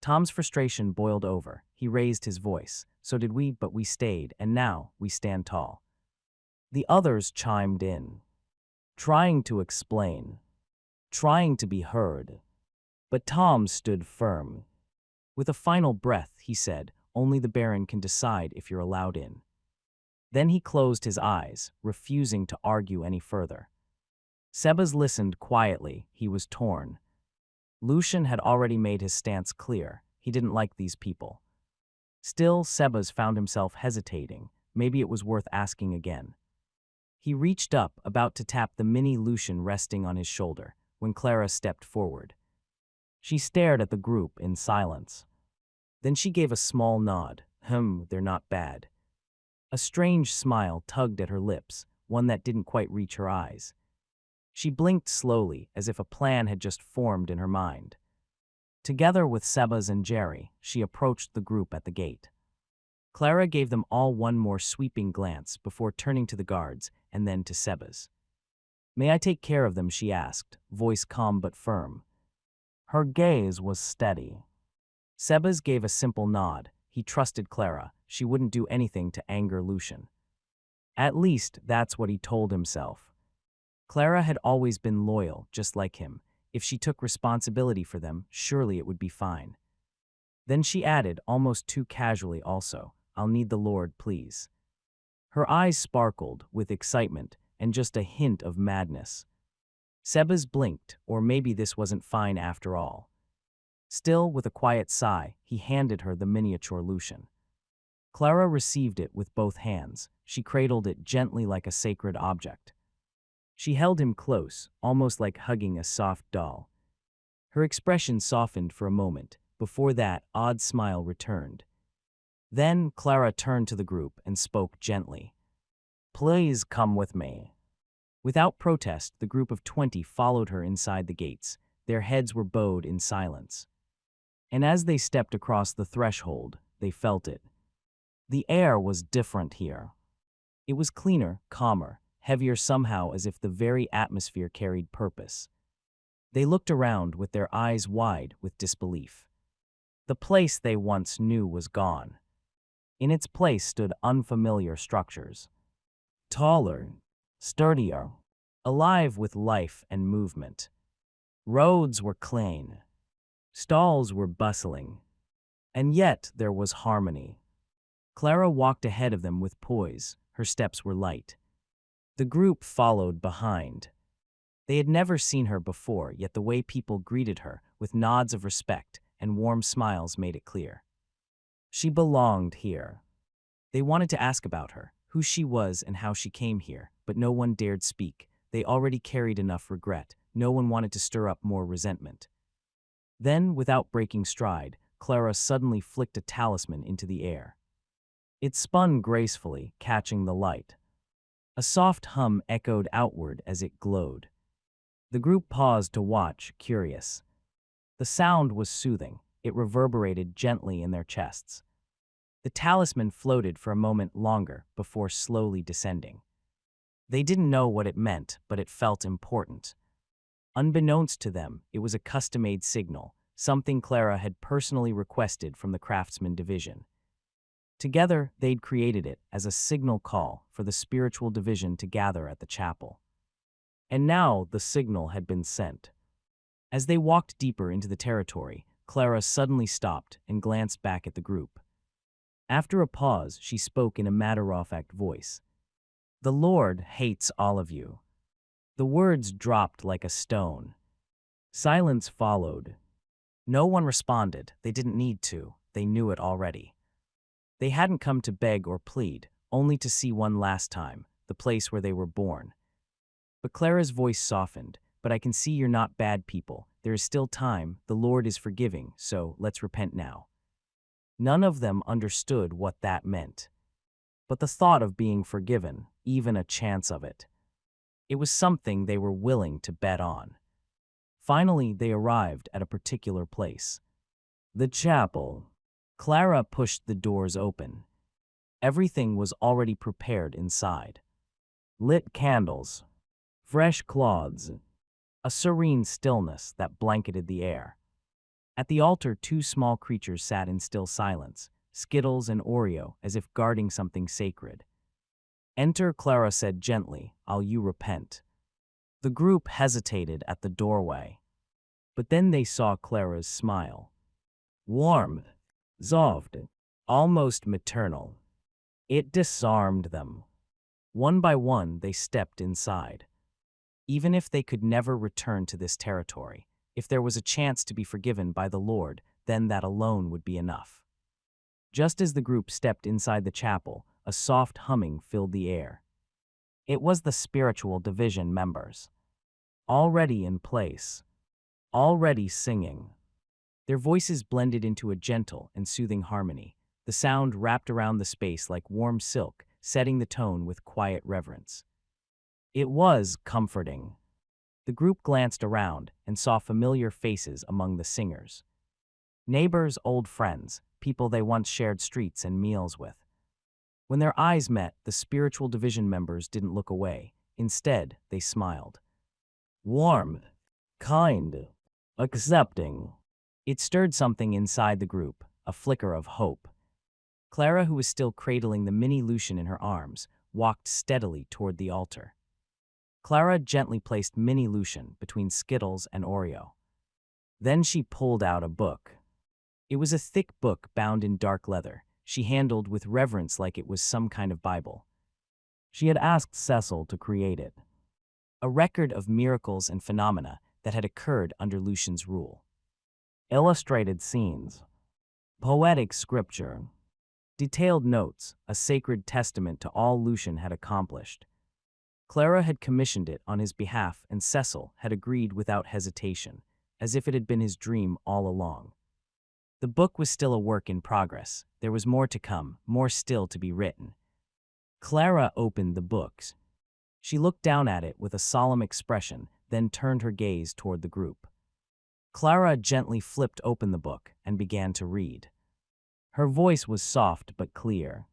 Tom's frustration boiled over. He raised his voice. So did we, but we stayed, and now we stand tall. The others chimed in, trying to explain, trying to be heard. But Tom stood firm. With a final breath, he said, "Only the Baron can decide if you're allowed in." Then he closed his eyes, refusing to argue any further. Sebas listened quietly. He was torn. Lucian had already made his stance clear. He didn't like these people. Still, Sebas found himself hesitating. Maybe it was worth asking again. He reached up, about to tap the mini Lucian resting on his shoulder, when Clara stepped forward. She stared at the group in silence. Then she gave a small nod. They're not bad. A strange smile tugged at her lips, one that didn't quite reach her eyes. She blinked slowly, as if a plan had just formed in her mind. Together with Sebas and Jerry, she approached the group at the gate. Clara gave them all one more sweeping glance before turning to the guards and then to Sebas. "May I take care of them?" she asked, voice calm but firm. Her gaze was steady. Sebas gave a simple nod. He trusted Clara. She wouldn't do anything to anger Lucian. At least, that's what he told himself. Clara had always been loyal, just like him. If she took responsibility for them, surely it would be fine. Then she added, almost too casually also, "I'll need the Lord, please." Her eyes sparkled with excitement and just a hint of madness. Sebas blinked, or maybe this wasn't fine after all. Still, with a quiet sigh, he handed her the miniature Lucian. Clara received it with both hands. She cradled it gently like a sacred object. She held him close, almost like hugging a soft doll. Her expression softened for a moment. Before that odd smile returned. Then Clara turned to the group and spoke gently. "Please come with me." Without protest, the group of 20 followed her inside the gates. Their heads were bowed in silence. And as they stepped across the threshold, they felt it. The air was different here. It was cleaner, calmer, heavier somehow, as if the very atmosphere carried purpose. They looked around with their eyes wide with disbelief. The place they once knew was gone. In its place stood unfamiliar structures. Taller, sturdier, alive with life and movement. Roads were clean. Stalls were bustling. And yet there was harmony. Clara walked ahead of them with poise. Her steps were light. The group followed behind. They had never seen her before, yet the way people greeted her, with nods of respect and warm smiles, made it clear. She belonged here. They wanted to ask about her, who she was and how she came here, but no one dared speak. They already carried enough regret. No one wanted to stir up more resentment. Then, without breaking stride, Clara suddenly flicked a talisman into the air. It spun gracefully, catching the light. A soft hum echoed outward as it glowed. The group paused to watch, curious. The sound was soothing. It reverberated gently in their chests. The talisman floated for a moment longer before slowly descending. They didn't know what it meant, but it felt important. Unbeknownst to them, it was a custom-made signal, something Clara had personally requested from the craftsman division. Together, they'd created it as a signal call for the spiritual division to gather at the chapel. And now the signal had been sent. As they walked deeper into the territory, Clara suddenly stopped and glanced back at the group. After a pause, she spoke in a matter-of-fact voice. "The Lord hates all of you." The words dropped like a stone. Silence followed. No one responded. They didn't need to. They knew it already. They hadn't come to beg or plead, only to see one last time, the place where they were born. But Clara's voice softened. "But I can see you're not bad people. There is still time. The Lord is forgiving, so let's repent now." None of them understood what that meant. But the thought of being forgiven, even a chance of it, it was something they were willing to bet on. Finally, they arrived at a particular place. The chapel. Clara pushed the doors open. Everything was already prepared inside. Lit candles, fresh cloths, a serene stillness that blanketed the air. At the altar, two small creatures sat in still silence, Skittles and Oreo, as if guarding something sacred. "Enter," Clara said gently, "I'll you repent." The group hesitated at the doorway. But then they saw Clara's smile. Warm, soft, almost maternal. It disarmed them. One by one, they stepped inside. Even if they could never return to this territory, if there was a chance to be forgiven by the Lord, then that alone would be enough. Just as the group stepped inside the chapel, a soft humming filled the air. It was the spiritual division members. Already in place. Already singing. Their voices blended into a gentle and soothing harmony. The sound wrapped around the space like warm silk, setting the tone with quiet reverence. It was comforting. The group glanced around and saw familiar faces among the singers. Neighbors, old friends, people they once shared streets and meals with. When their eyes met, the spiritual division members didn't look away. Instead, they smiled. Warm, kind, accepting. It stirred something inside the group, a flicker of hope. Clara, who was still cradling the mini Lucian in her arms, walked steadily toward the altar. Clara gently placed mini Lucian between Skittles and Oreo. Then she pulled out a book. It was a thick book bound in dark leather, she handled with reverence like it was some kind of Bible. She had asked Cecil to create it. A record of miracles and phenomena that had occurred under Lucian's rule. Illustrated scenes, poetic scripture, detailed notes, a sacred testament to all Lucian had accomplished. Clara had commissioned it on his behalf, and Cecil had agreed without hesitation, as if it had been his dream all along. The book was still a work in progress. There was more to come, more still to be written. Clara opened the books. She looked down at it with a solemn expression, then turned her gaze toward the group. Clara gently flipped open the book and began to read. Her voice was soft but clear.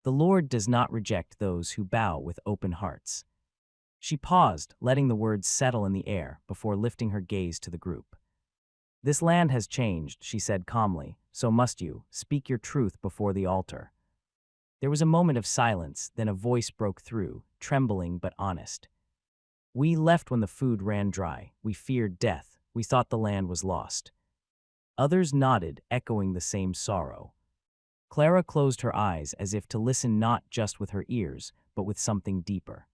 The Lord does not reject those who bow with open hearts. She paused, letting the words settle in the air before lifting her gaze to the group. This land has changed, she said calmly, so must you. Speak your truth before the altar. There was a moment of silence, then a voice broke through, trembling but honest. We left when the food ran dry. We feared death. We thought the land was lost. Others nodded, echoing the same sorrow. Clara closed her eyes as if to listen not just with her ears, but with something deeper.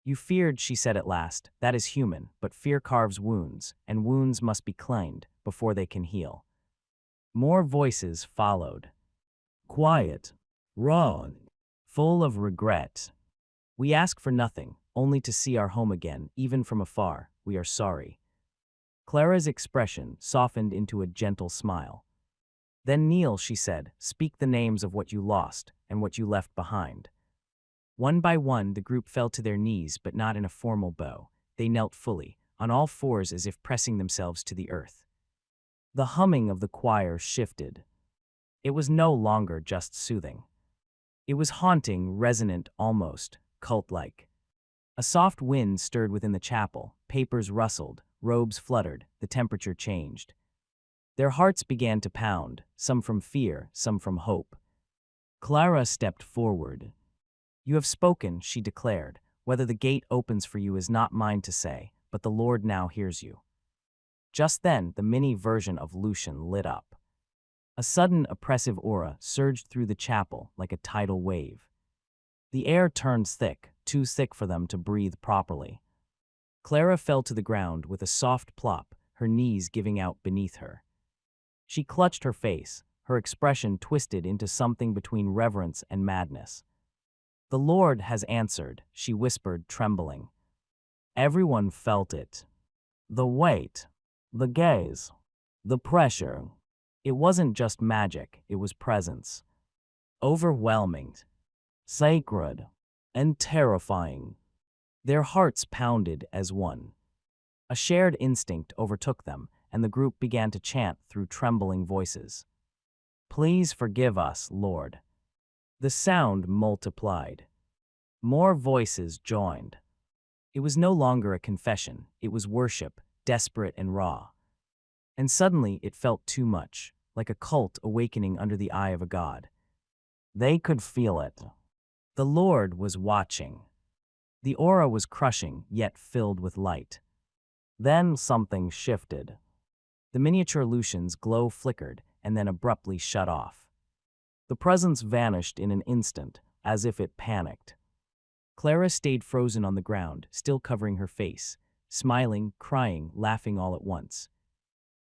You feared, she said at last. That is human, but fear carves wounds, and wounds must be cleansed before they can heal. More voices followed. Quiet, raw, full of regret. We ask for nothing, only to see our home again, even from afar. We are sorry. Clara's expression softened into a gentle smile. Then kneel, she said. Speak the names of what you lost and what you left behind. One by one, the group fell to their knees, but not in a formal bow. They knelt fully, on all fours as if pressing themselves to the earth. The humming of the choir shifted. It was no longer just soothing. It was haunting, resonant, almost cult-like. A soft wind stirred within the chapel, papers rustled, robes fluttered, the temperature changed. Their hearts began to pound, some from fear, some from hope. Clara stepped forward. You have spoken, she declared. Whether the gate opens for you is not mine to say, but the Lord now hears you. Just then, the mini version of Lucian lit up. A sudden, oppressive aura surged through the chapel like a tidal wave. The air turned thick, too thick for them to breathe properly. Clara fell to the ground with a soft plop, her knees giving out beneath her. She clutched her face, her expression twisted into something between reverence and madness. The Lord has answered, she whispered, trembling. Everyone felt it. The weight, the gaze, the pressure. It wasn't just magic, it was presence. Overwhelming, sacred, and terrifying. Their hearts pounded as one. A shared instinct overtook them, and the group began to chant through trembling voices. Please forgive us, Lord. The sound multiplied. More voices joined. It was no longer a confession, it was worship, desperate and raw. And suddenly it felt too much, like a cult awakening under the eye of a god. They could feel it. The Lord was watching. The aura was crushing, yet filled with light. Then something shifted. The miniature Lucian's glow flickered and then abruptly shut off. The presence vanished in an instant, as if it panicked. Clara stayed frozen on the ground, still covering her face, smiling, crying, laughing all at once.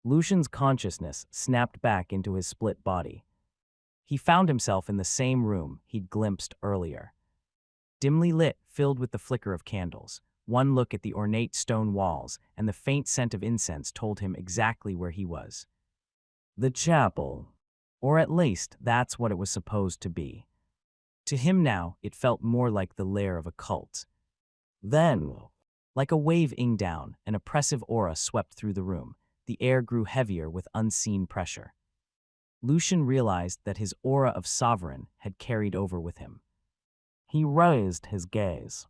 Lucian's consciousness snapped back into his split body. He found himself in the same room he'd glimpsed earlier. Dimly lit, filled with the flicker of candles, one look at the ornate stone walls and the faint scent of incense told him exactly where he was. The chapel. Or at least, that's what it was supposed to be. To him now, it felt more like the lair of a cult. Then, like a wave inged down, an oppressive aura swept through the room. The air grew heavier with unseen pressure. Lucian realized that his aura of sovereign had carried over with him. He raised his gaze.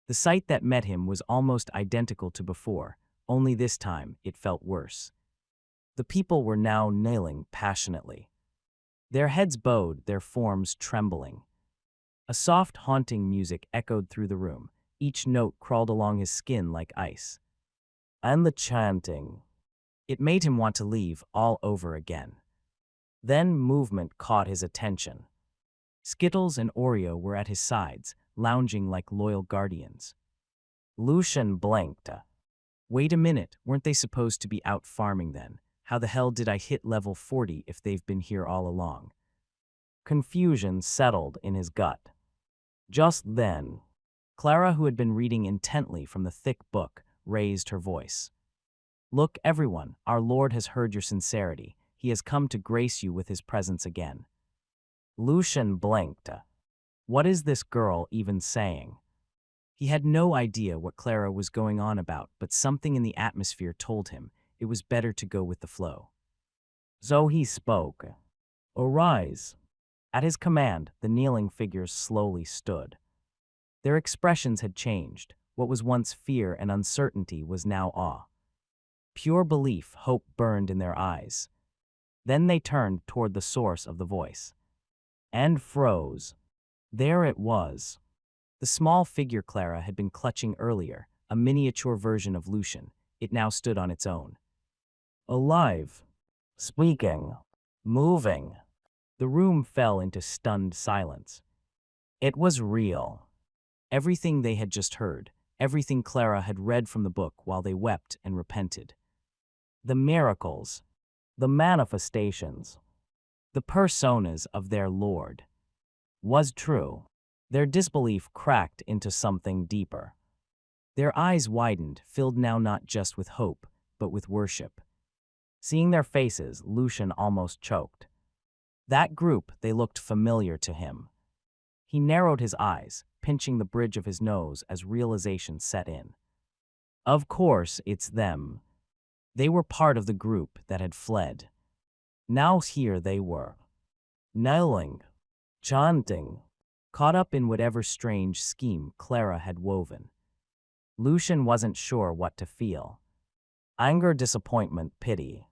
The sight that met him was almost identical to before, only this time it felt worse. The people were now kneeling passionately. Their heads bowed, their forms trembling. A soft, haunting music echoed through the room. Each note crawled along his skin like ice. And the chanting. It made him want to leave all over again. Then movement caught his attention. Skittles and Oreo were at his sides, lounging like loyal guardians. Lucian blinked. Wait a minute, weren't they supposed to be out farming then? How the hell did I hit level 40 if they've been here all along? Confusion settled in his gut. Just then, Clara, who had been reading intently from the thick book, raised her voice. Look, everyone, our Lord has heard your sincerity. He has come to grace you with his presence again. Lucian blinked. What is this girl even saying? He had no idea what Clara was going on about, but something in the atmosphere told him it was better to go with the flow. So he spoke. Arise. At his command, the kneeling figures slowly stood. Their expressions had changed. What was once fear and uncertainty was now awe. Pure belief, hope burned in their eyes. Then they turned toward the source of the voice. And froze. There it was. The small figure Clara had been clutching earlier, a miniature version of Lucian. It now stood on its own. Alive. Speaking. Moving. The room fell into stunned silence. It was real. Everything they had just heard, everything Clara had read from the book while they wept and repented. The miracles, the manifestations, the personas of their Lord, was true. Their disbelief cracked into something deeper. Their eyes widened, filled now not just with hope, but with worship. Seeing their faces, Lucian almost choked. That group, they looked familiar to him. He narrowed his eyes, pinching the bridge of his nose as realization set in. Of course, it's them. They were part of the group that had fled. Now here they were, kneeling, chanting, caught up in whatever strange scheme Clara had woven. Lucian wasn't sure what to feel. Anger, disappointment, pity.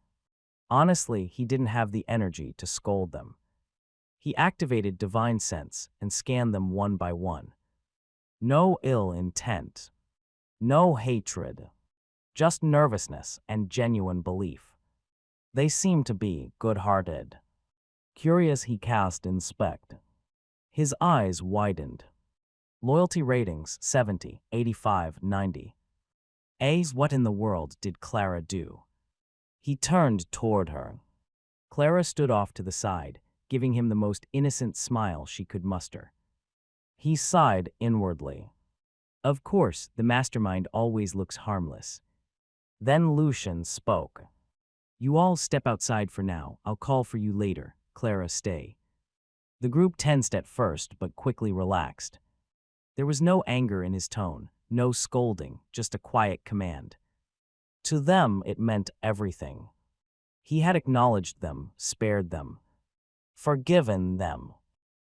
Honestly, he didn't have the energy to scold them. He activated divine sense and scanned them one by one. No ill intent. No hatred. Just nervousness and genuine belief. They seemed to be good-hearted. Curious, he cast inspect. His eyes widened. Loyalty ratings 70, 85, 90. What in the world did Clara do? He turned toward her. Clara stood off to the side, giving him the most innocent smile she could muster. He sighed inwardly. Of course, the mastermind always looks harmless. Then Lucian spoke. You all step outside for now. I'll call for you later. Clara, stay. The group tensed at first, but quickly relaxed. There was no anger in his tone, no scolding, just a quiet command. To them, it meant everything. He had acknowledged them, spared them, forgiven them.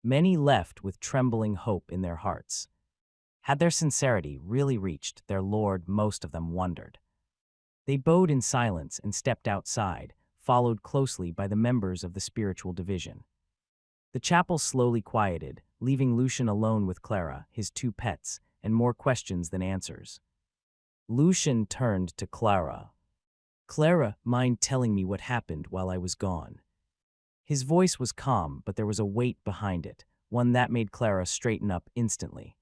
Many left with trembling hope in their hearts. Had their sincerity really reached their Lord, most of them wondered. They bowed in silence and stepped outside, followed closely by the members of the spiritual division. The chapel slowly quieted, leaving Lucian alone with Clara, his two pets, and more questions than answers. Lucian turned to Clara. "Clara, mind telling me what happened while I was gone?" His voice was calm, but there was a weight behind it, one that made Clara straighten up instantly.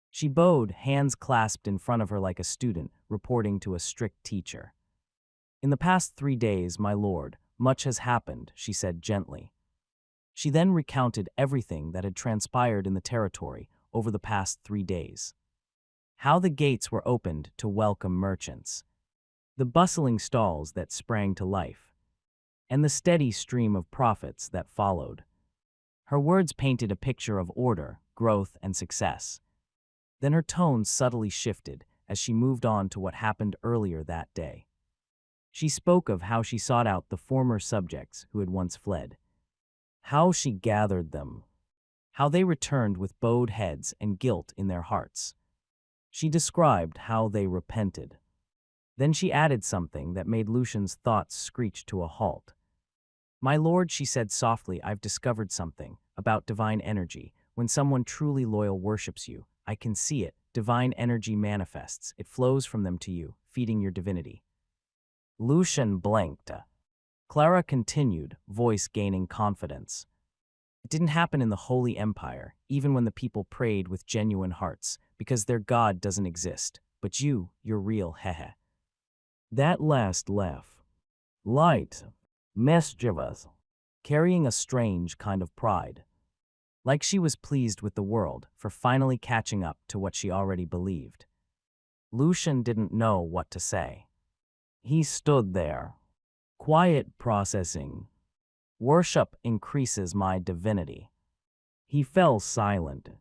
She bowed, hands clasped in front of her like a student reporting to a strict teacher. "In the past 3 days, my lord, much has happened," she said gently. She then recounted everything that had transpired in the territory over the past 3 days. How the gates were opened to welcome merchants, the bustling stalls that sprang to life, and the steady stream of profits that followed. Her words painted a picture of order, growth, and success. Then her tone subtly shifted as she moved on to what happened earlier that day. She spoke of how she sought out the former subjects who had once fled, how she gathered them, how they returned with bowed heads and guilt in their hearts. She described how they repented. Then she added something that made Lucian's thoughts screech to a halt. "My lord," she said softly, "I've discovered something about divine energy. When someone truly loyal worships you, I can see it. Divine energy manifests. It flows from them to you, feeding your divinity." Lucian blinked. Clara continued, voice gaining confidence. "It didn't happen in the Holy Empire, even when the people prayed with genuine hearts, because their God doesn't exist. But you're real, hehe." That last laugh, light, mischievous, carrying a strange kind of pride. Like she was pleased with the world for finally catching up to what she already believed. Lucian didn't know what to say. He stood there, quiet, processing. Worship increases my divinity. He fell silent.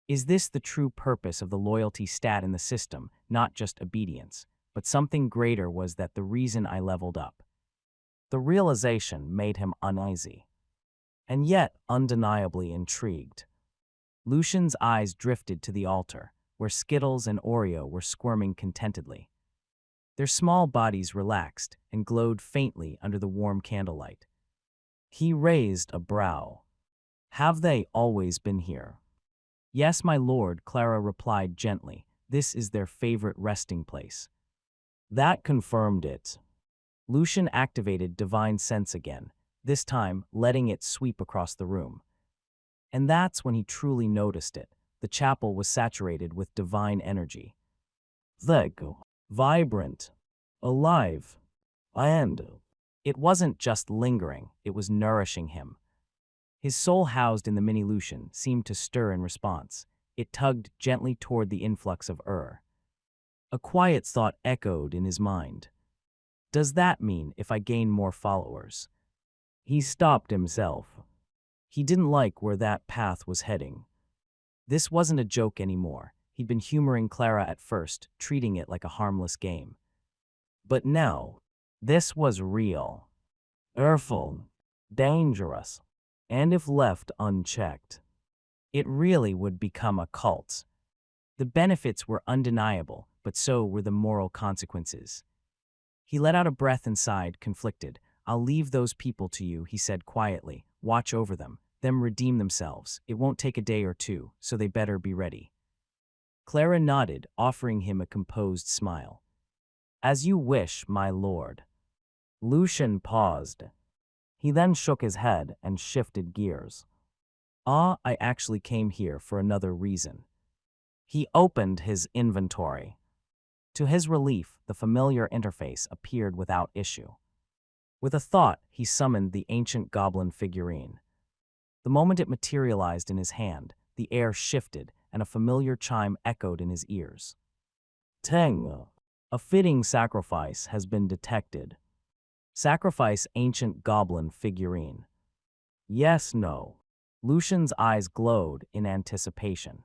Is this the true purpose of the loyalty stat in the system, not just obedience? But something greater was that the reason I leveled up. The realization made him uneasy, and yet undeniably intrigued. Lucian's eyes drifted to the altar, where Skittles and Oreo were squirming contentedly. Their small bodies relaxed and glowed faintly under the warm candlelight. He raised a brow. "Have they always been here?" "Yes, my lord," Clara replied gently. "This is their favorite resting place." That confirmed it. Lucian activated divine sense again, this time letting it sweep across the room. And that's when he truly noticed it. The chapel was saturated with divine energy. Thick, vibrant, alive, and it wasn't just lingering, it was nourishing him. His soul housed in the mini Lucian seemed to stir in response. It tugged gently toward the influx of A quiet thought echoed in his mind. Does that mean if I gain more followers? He stopped himself. He didn't like where that path was heading. This wasn't a joke anymore. He'd been humoring Clara at first, treating it like a harmless game. But now, this was real. Awful, dangerous, and if left unchecked, it really would become a cult. The benefits were undeniable, but so were the moral consequences. He let out a breath and sighed, conflicted. "I'll leave those people to you," he said quietly. "Watch over them redeem themselves. It won't take a day or two, so they better be ready." Clara nodded, offering him a composed smile. "As you wish, my lord." Lucian paused. He then shook his head and shifted gears. "I actually came here for another reason." He opened his inventory. To his relief, the familiar interface appeared without issue. With a thought, he summoned the ancient goblin figurine. The moment it materialized in his hand, the air shifted and a familiar chime echoed in his ears. "Teng, a fitting sacrifice has been detected. Sacrifice ancient goblin figurine." Yes, no. Lucian's eyes glowed in anticipation.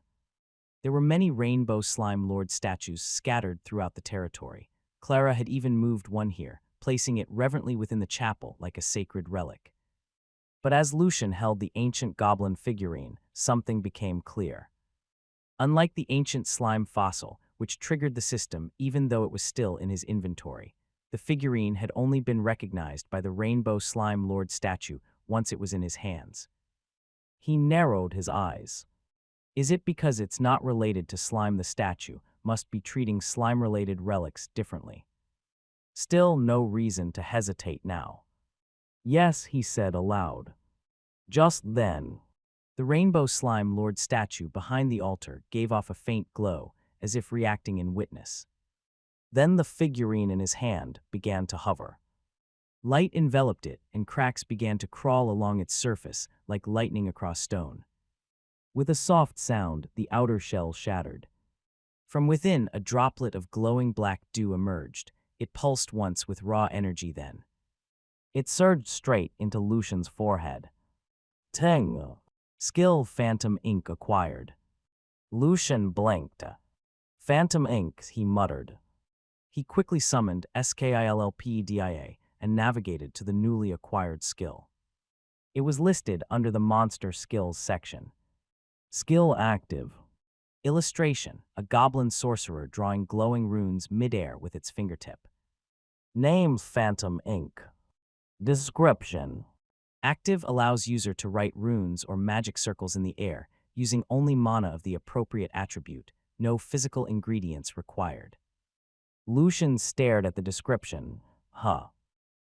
There were many rainbow slime lord statues scattered throughout the territory. Clara had even moved one here, placing it reverently within the chapel like a sacred relic. But as Lucian held the ancient goblin figurine, something became clear. Unlike the ancient slime fossil, which triggered the system even though it was still in his inventory, the figurine had only been recognized by the Rainbow Slime Lord statue once it was in his hands. He narrowed his eyes. Is it because it's not related to slime the statue must be treating slime-related relics differently? Still no reason to hesitate now. Yes, he said aloud. Just then, the Rainbow Slime Lord statue behind the altar gave off a faint glow, as if reacting in witness. Then the figurine in his hand began to hover. Light enveloped it, and cracks began to crawl along its surface like lightning across stone. With a soft sound, the outer shell shattered. From within, a droplet of glowing black dew emerged. It pulsed once with raw energy then. It surged straight into Lucian's forehead. Teng. Skill Phantom Ink acquired. Lucian blinked. Phantom Ink, he muttered. He quickly summoned Skillpdia and navigated to the newly acquired skill. It was listed under the Monster Skills section. Skill active. Illustration, a goblin sorcerer drawing glowing runes midair with its fingertip. Name Phantom Ink. Description. Active allows user to write runes or magic circles in the air, using only mana of the appropriate attribute, no physical ingredients required. Lucian stared at the description.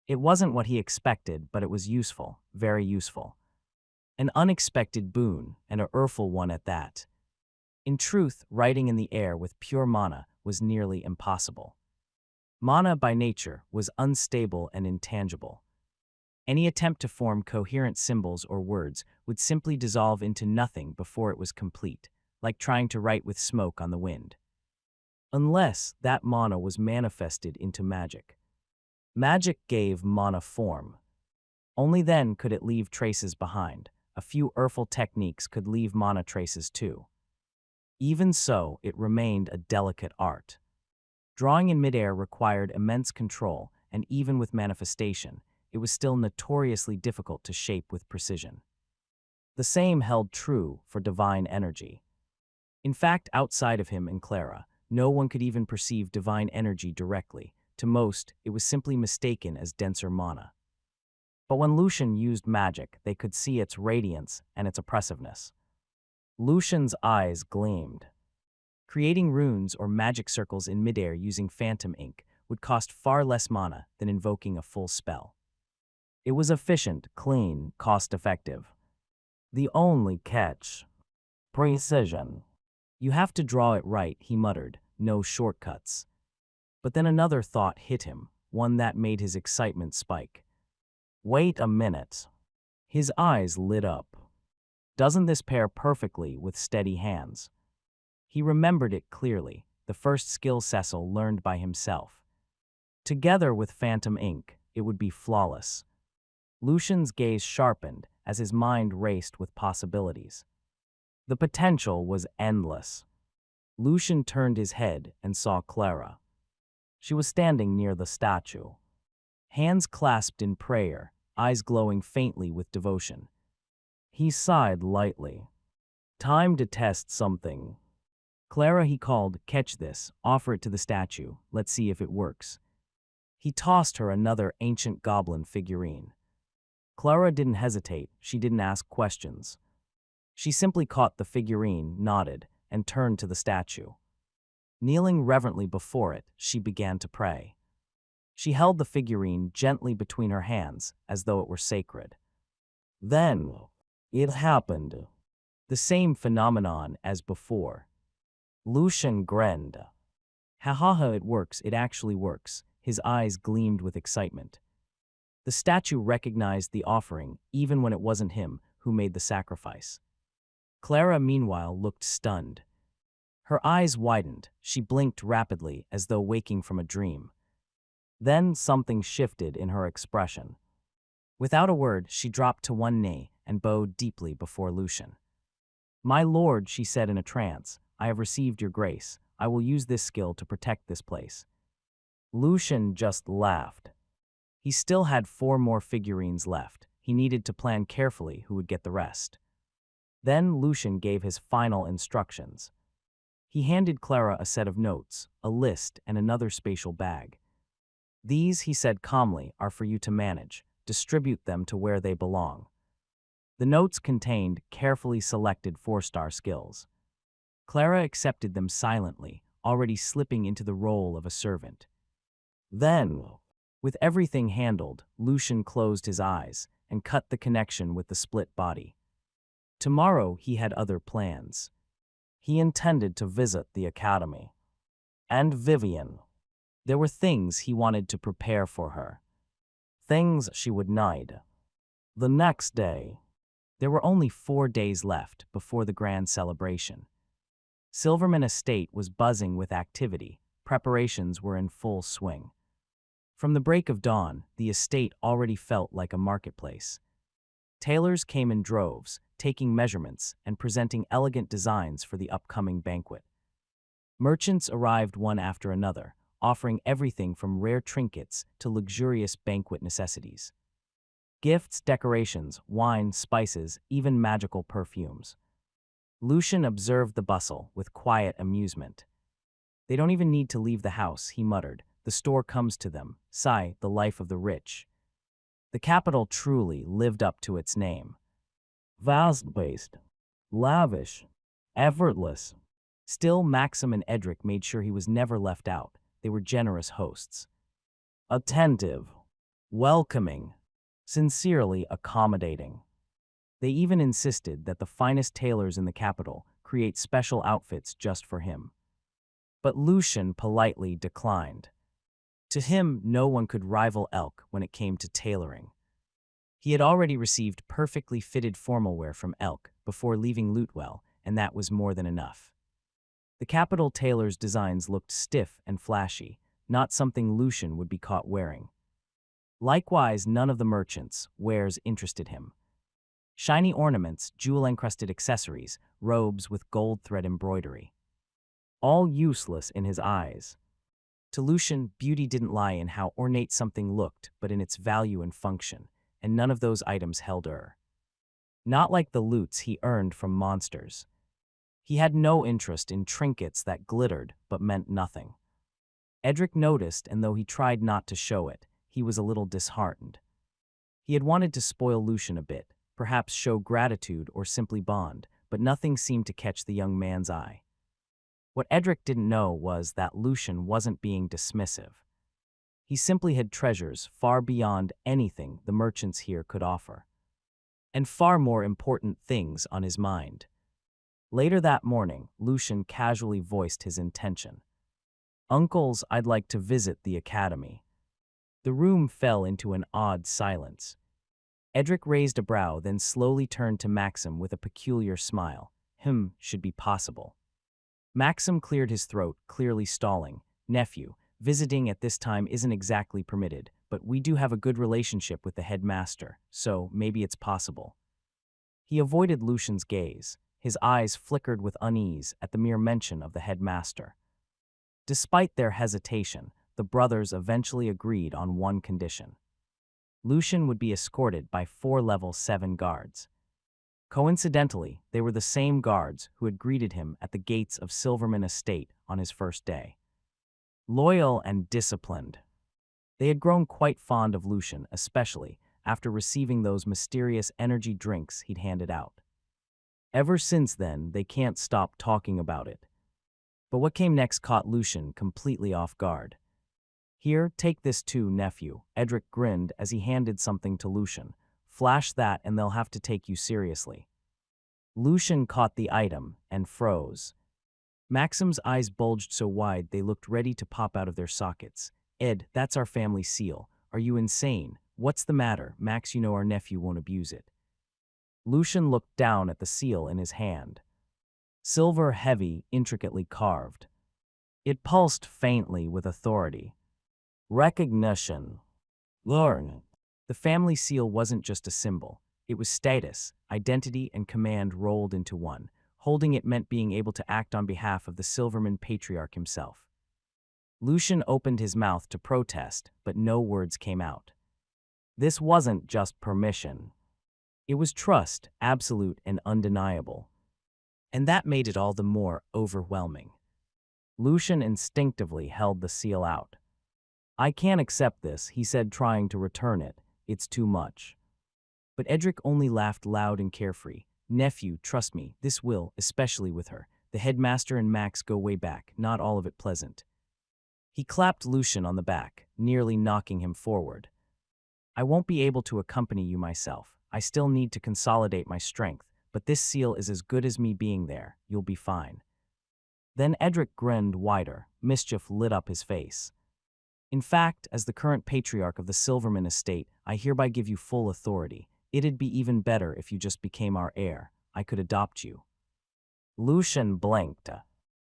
It wasn't what he expected, but it was useful, very useful. An unexpected boon, and a urful one at that. In truth, writing in the air with pure mana was nearly impossible. Mana by nature was unstable and intangible. Any attempt to form coherent symbols or words would simply dissolve into nothing before it was complete, like trying to write with smoke on the wind. Unless that mana was manifested into magic. Magic gave mana form. Only then could it leave traces behind. A few urful techniques could leave mana traces too. Even so, it remained a delicate art. Drawing in midair required immense control, and even with manifestation, it was still notoriously difficult to shape with precision. The same held true for divine energy. In fact, outside of him and Clara, no one could even perceive divine energy directly. To most, it was simply mistaken as denser mana. But when Lucian used magic, they could see its radiance and its oppressiveness. Lucian's eyes gleamed. Creating runes or magic circles in midair using Phantom Ink would cost far less mana than invoking a full spell. It was efficient, clean, cost-effective. The only catch: precision. You have to draw it right, he muttered, no shortcuts. But then another thought hit him, one that made his excitement spike. Wait a minute. His eyes lit up. Doesn't this pair perfectly with steady hands? He remembered it clearly, the first skill Cecil learned by himself. Together with Phantom Ink, it would be flawless. Lucian's gaze sharpened as his mind raced with possibilities. The potential was endless. Lucian turned his head and saw Clara. She was standing near the statue. Hands clasped in prayer, eyes glowing faintly with devotion. He sighed lightly. Time to test something. Clara, he called, catch this, offer it to the statue, let's see if it works. He tossed her another ancient goblin figurine. Clara didn't hesitate, she didn't ask questions. She simply caught the figurine, nodded, and turned to the statue. Kneeling reverently before it, she began to pray. She held the figurine gently between her hands, as though it were sacred. Then, it happened. The same phenomenon as before. Lucian grinned. Ha ha ha, it works, it actually works. His eyes gleamed with excitement. The statue recognized the offering, even when it wasn't him who made the sacrifice. Clara, meanwhile, looked stunned. Her eyes widened, she blinked rapidly as though waking from a dream. Then something shifted in her expression. Without a word, she dropped to one knee and bowed deeply before Lucian. My lord, she said in a trance, I have received your grace. I will use this skill to protect this place. Lucian just laughed. He still had 4 more figurines left. he needed to plan carefully who would get the rest. Then Lucian gave his final instructions. He handed Clara a set of notes, a list, and another spatial bag. These, he said calmly, are for you to manage. Distribute them to where they belong. The notes contained carefully selected 4-star skills. Clara accepted them silently, already slipping into the role of a servant. Then, with everything handled, Lucian closed his eyes and cut the connection with the split body. Tomorrow he had other plans. He intended to visit the academy. And Vivian. There were things he wanted to prepare for her. Things she would need. The next day. There were only 4 days left before the grand celebration. Silverman Estate was buzzing with activity. Preparations were in full swing. From the break of dawn, the estate already felt like a marketplace. Tailors came in droves, taking measurements and presenting elegant designs for the upcoming banquet. Merchants arrived one after another, offering everything from rare trinkets to luxurious banquet necessities. Gifts, decorations, wine, spices, even magical perfumes. Lucian observed the bustle with quiet amusement. They don't even need to leave the house, he muttered. The store comes to them. Sigh, the life of the rich. The capital truly lived up to its name. Vast-based, lavish, effortless. Still, Maxim and Edric made sure he was never left out. They were generous hosts. Attentive, welcoming, sincerely accommodating. They even insisted that the finest tailors in the capital create special outfits just for him. But Lucian politely declined. To him, no one could rival Elk when it came to tailoring. He had already received perfectly fitted formal wear from Elk before leaving Lutewell, and that was more than enough. The capital tailor's designs looked stiff and flashy, not something Lucian would be caught wearing. Likewise, none of the merchants' wares interested him. Shiny ornaments, jewel-encrusted accessories, robes with gold thread embroidery. All useless in his eyes. To Lucian, beauty didn't lie in how ornate something looked, but in its value and function, and none of those items held not like the loots he earned from monsters. He had no interest in trinkets that glittered but meant nothing. Edric noticed, and though he tried not to show it, he was a little disheartened. He had wanted to spoil Lucian a bit, perhaps show gratitude or simply bond, but nothing seemed to catch the young man's eye. What Edric didn't know was that Lucian wasn't being dismissive. He simply had treasures far beyond anything the merchants here could offer, and far more important things on his mind. Later that morning, Lucian casually voiced his intention. "Uncles, I'd like to visit the academy." The room fell into an odd silence. Edric raised a brow, then slowly turned to Maxim with a peculiar smile. Should be possible. Maxim cleared his throat, clearly stalling. "Nephew, visiting at this time isn't exactly permitted, but we do have a good relationship with the headmaster, so maybe it's possible." He avoided Lucian's gaze. His eyes flickered with unease at the mere mention of the headmaster. Despite their hesitation, the brothers eventually agreed on one condition. Lucian would be escorted by 4 level 7 guards. Coincidentally, they were the same guards who had greeted him at the gates of Silverman Estate on his first day. Loyal and disciplined. They had grown quite fond of Lucian, especially after receiving those mysterious energy drinks he'd handed out. Ever since then, they can't stop talking about it. But what came next caught Lucian completely off guard. "Here, take this too, nephew." Edric grinned as he handed something to Lucian. "Flash that and they'll have to take you seriously." Lucian caught the item and froze. Maxim's eyes bulged so wide they looked ready to pop out of their sockets. "Ed, that's our family seal. Are you insane? What's the matter? Max, you know our nephew won't abuse it." Lucian looked down at the seal in his hand. Silver, heavy, intricately carved. It pulsed faintly with authority. Recognition. Learn. The family seal wasn't just a symbol. It was status, identity, and command rolled into one. Holding it meant being able to act on behalf of the Silverman patriarch himself. Lucian opened his mouth to protest, but no words came out. This wasn't just permission. It was trust, absolute and undeniable. And that made it all the more overwhelming. Lucian instinctively held the seal out. "I can't accept this," he said, trying to return it. "It's too much." But Edric only laughed loud and carefree. "Nephew, trust me, this will, especially with her. The headmaster and Max go way back, not all of it pleasant." He clapped Lucian on the back, nearly knocking him forward. "I won't be able to accompany you myself. I still need to consolidate my strength, but this seal is as good as me being there. You'll be fine." Then Edric grinned wider. Mischief lit up his face. "In fact, as the current patriarch of the Silverman estate, I hereby give you full authority. It'd be even better if you just became our heir. I could adopt you." Lucian blinked.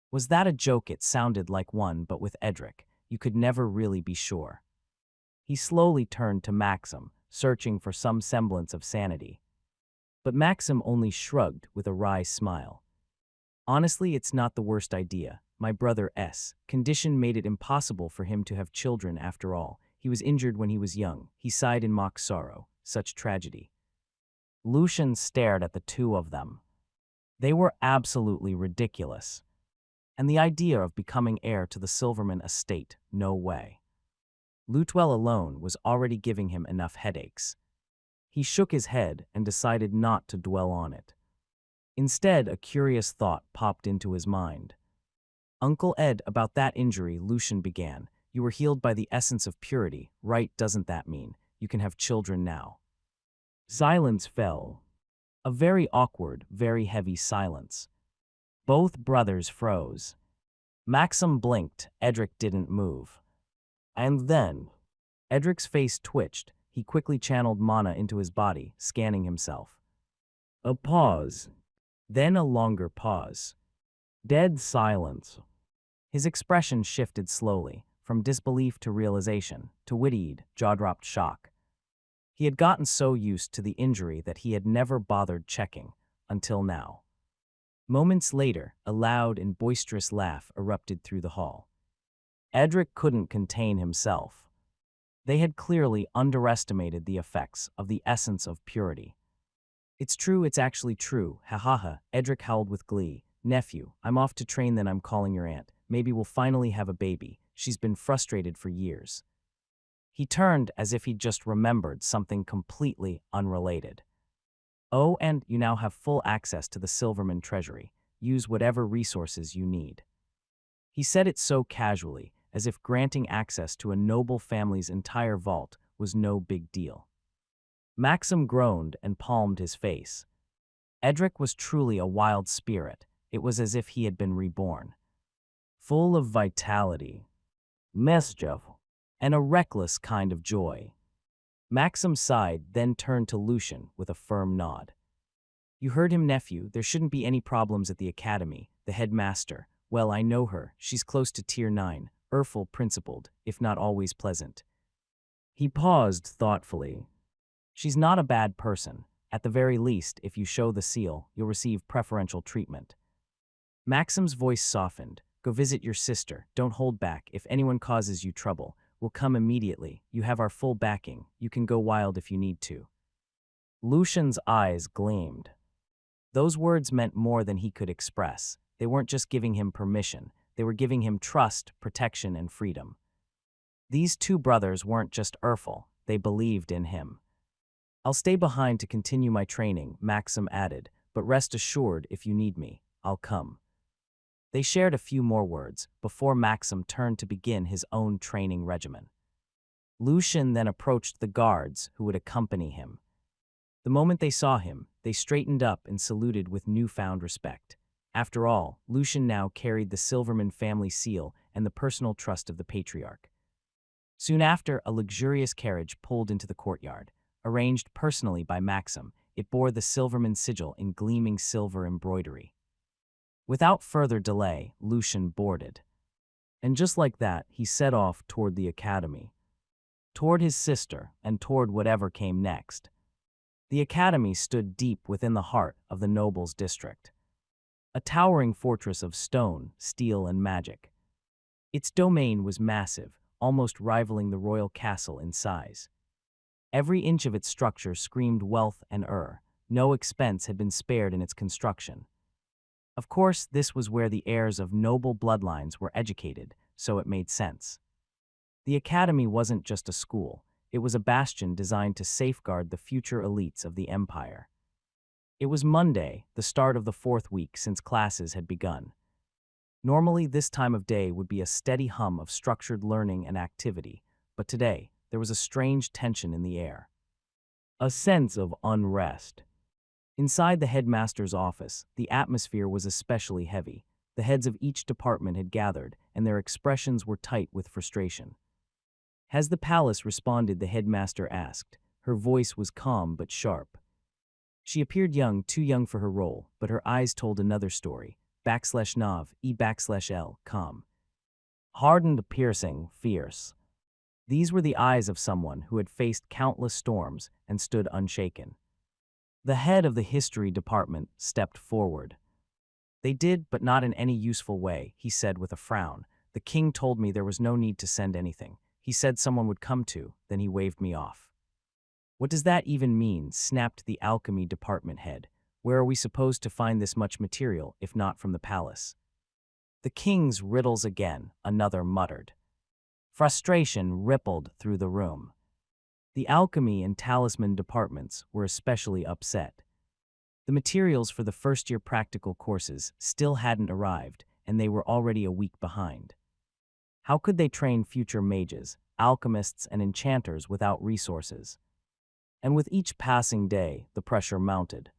Was that a joke? It sounded like one, but with Edric, you could never really be sure. He slowly turned to Maxim, searching for some semblance of sanity. But Maxim only shrugged with a wry smile. "Honestly, it's not the worst idea. My brother's condition made it impossible for him to have children after all. He was injured when he was young. He sighed in mock sorrow. Such tragedy." Lucian stared at the two of them. They were absolutely ridiculous. And the idea of becoming heir to the Silverman estate, no way. Lutwell alone was already giving him enough headaches. He shook his head and decided not to dwell on it. Instead, a curious thought popped into his mind. "Uncle Ed, about that injury," Lucian began. "You were healed by the essence of purity, right? Doesn't that mean you can have children now?" Silence fell. A very awkward, very heavy silence. Both brothers froze. Maxim blinked. Edric didn't move. And then, Edric's face twitched. He quickly channeled mana into his body, scanning himself. A pause. Then a longer pause. Dead silence. His expression shifted slowly, from disbelief to realization, to wide-eyed, jaw-dropped shock. He had gotten so used to the injury that he had never bothered checking, until now. Moments later, a loud and boisterous laugh erupted through the hall. Edric couldn't contain himself. They had clearly underestimated the effects of the essence of purity. "It's true, it's actually true, ha ha ha," Edric howled with glee. "Nephew, I'm off to train, then I'm calling your aunt. Maybe we'll finally have a baby. She's been frustrated for years." He turned as if he'd just remembered something completely unrelated. "Oh, and you now have full access to the Silverman treasury. Use whatever resources you need." He said it so casually, as if granting access to a noble family's entire vault was no big deal. Maxim groaned and palmed his face. Edric was truly a wild spirit. It was as if he had been reborn. Full of vitality, mischief, and a reckless kind of joy. Maxim sighed, then turned to Lucian with a firm nod. "You heard him, nephew. There shouldn't be any problems at the academy. The headmaster, well, I know her. She's close to Tier 9, principled, if not always pleasant." He paused thoughtfully. "She's not a bad person. At the very least, if you show the seal, you'll receive preferential treatment." Maxim's voice softened. "Go visit your sister. Don't hold back. If anyone causes you trouble, we'll come immediately. You have our full backing. You can go wild if you need to." Lucian's eyes gleamed. Those words meant more than he could express. They weren't just giving him permission. They were giving him trust, protection, and freedom. These two brothers weren't just they believed in him. "I'll stay behind to continue my training," Maxim added, "but rest assured, if you need me, I'll come." They shared a few more words before Maxim turned to begin his own training regimen. Lucian then approached the guards who would accompany him. The moment they saw him, they straightened up and saluted with newfound respect. After all, Lucian now carried the Silverman family seal and the personal trust of the patriarch. Soon after, a luxurious carriage pulled into the courtyard. Arranged personally by Maxim, it bore the Silverman sigil in gleaming silver embroidery. Without further delay, Lucian boarded. And just like that, he set off toward the academy. Toward his sister, and toward whatever came next. The academy stood deep within the heart of the nobles' district. A towering fortress of stone, steel, and magic. Its domain was massive, almost rivaling the royal castle in size. Every inch of its structure screamed wealth and no expense had been spared in its construction. Of course, this was where the heirs of noble bloodlines were educated, so it made sense. The academy wasn't just a school, it was a bastion designed to safeguard the future elites of the empire. It was Monday, the start of the 4th week since classes had begun. Normally, this time of day would be a steady hum of structured learning and activity, but today, there was a strange tension in the air. A sense of unrest. Inside the headmaster's office, the atmosphere was especially heavy. The heads of each department had gathered, and their expressions were tight with frustration. "Has the palace responded?" the headmaster asked. Her voice was calm but sharp. She appeared young, too young for her role, but her eyes told another story. /nav, calm. Hardened, piercing, fierce. These were the eyes of someone who had faced countless storms and stood unshaken. The head of the history department stepped forward. "They did, but not in any useful way," he said with a frown. "The king told me there was no need to send anything. He said someone would come to, then he waved me off." "What does that even mean?" snapped the alchemy department head. "Where are we supposed to find this much material, if not from the palace?" "The king's riddles again," another muttered. Frustration rippled through the room. The alchemy and talisman departments were especially upset. The materials for the first-year practical courses still hadn't arrived, and they were already a week behind. How could they train future mages, alchemists, and enchanters without resources? And with each passing day, the pressure mounted.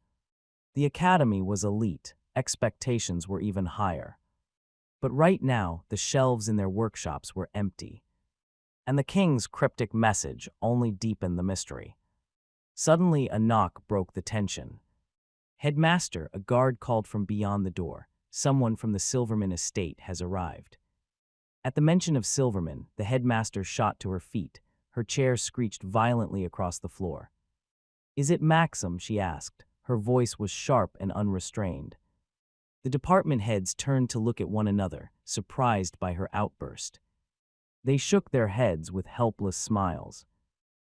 The academy was elite, expectations were even higher. But right now, the shelves in their workshops were empty. And the king's cryptic message only deepened the mystery. Suddenly, a knock broke the tension. "Headmaster," a guard called from beyond the door. "Someone from the Silverman estate has arrived." At the mention of Silverman, the headmaster shot to her feet. Her chair screeched violently across the floor. "Is it Maxim?" she asked. Her voice was sharp and unrestrained. The department heads turned to look at one another, surprised by her outburst. They shook their heads with helpless smiles.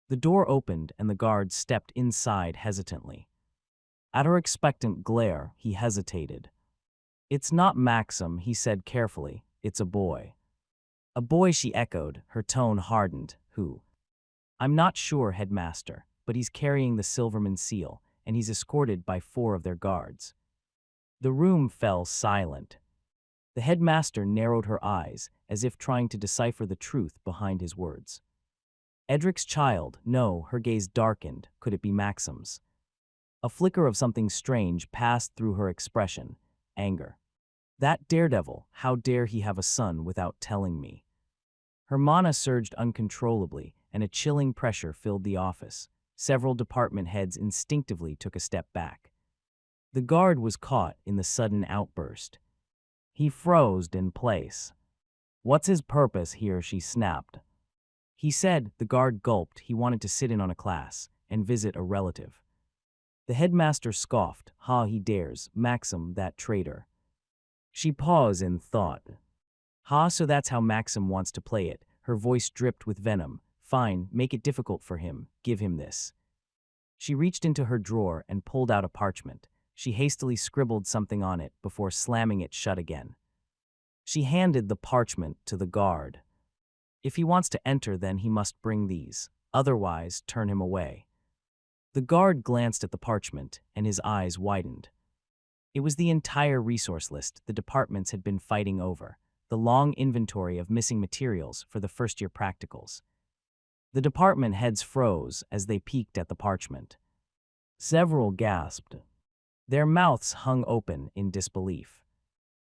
The door opened and the guard stepped inside hesitantly. At her expectant glare, he hesitated. "It's not Maxim," he said carefully. "It's a boy." "A boy," she echoed, her tone hardened. "Who?" "I'm not sure, headmaster, but he's carrying the Silverman seal, and he's escorted by 4 of their guards." The room fell silent. The headmaster narrowed her eyes, as if trying to decipher the truth behind his words. "Edric's child?" No, her gaze darkened. Could it be Maxim's? A flicker of something strange passed through her expression. Anger. "That daredevil, how dare he have a son without telling me?" Her mana surged uncontrollably, and a chilling pressure filled the office. Several department heads instinctively took a step back. The guard was caught in the sudden outburst. He froze in place. "What's his purpose here?" she snapped. "He said," the guard gulped, "he wanted to sit in on a class and visit a relative." The headmaster scoffed. "Ha, he dares, Maxim, that traitor." She paused in thought. "Ha, so that's how Maxim wants to play it." Her voice dripped with venom. "Fine, make it difficult for him. Give him this." She reached into her drawer and pulled out a parchment. She hastily scribbled something on it before slamming it shut again. She handed the parchment to the guard. "If he wants to enter, then he must bring these. Otherwise, turn him away." The guard glanced at the parchment, and his eyes widened. It was the entire resource list the departments had been fighting over, the long inventory of missing materials for the first-year practicals. The department heads froze as they peeked at the parchment. Several gasped. Their mouths hung open in disbelief.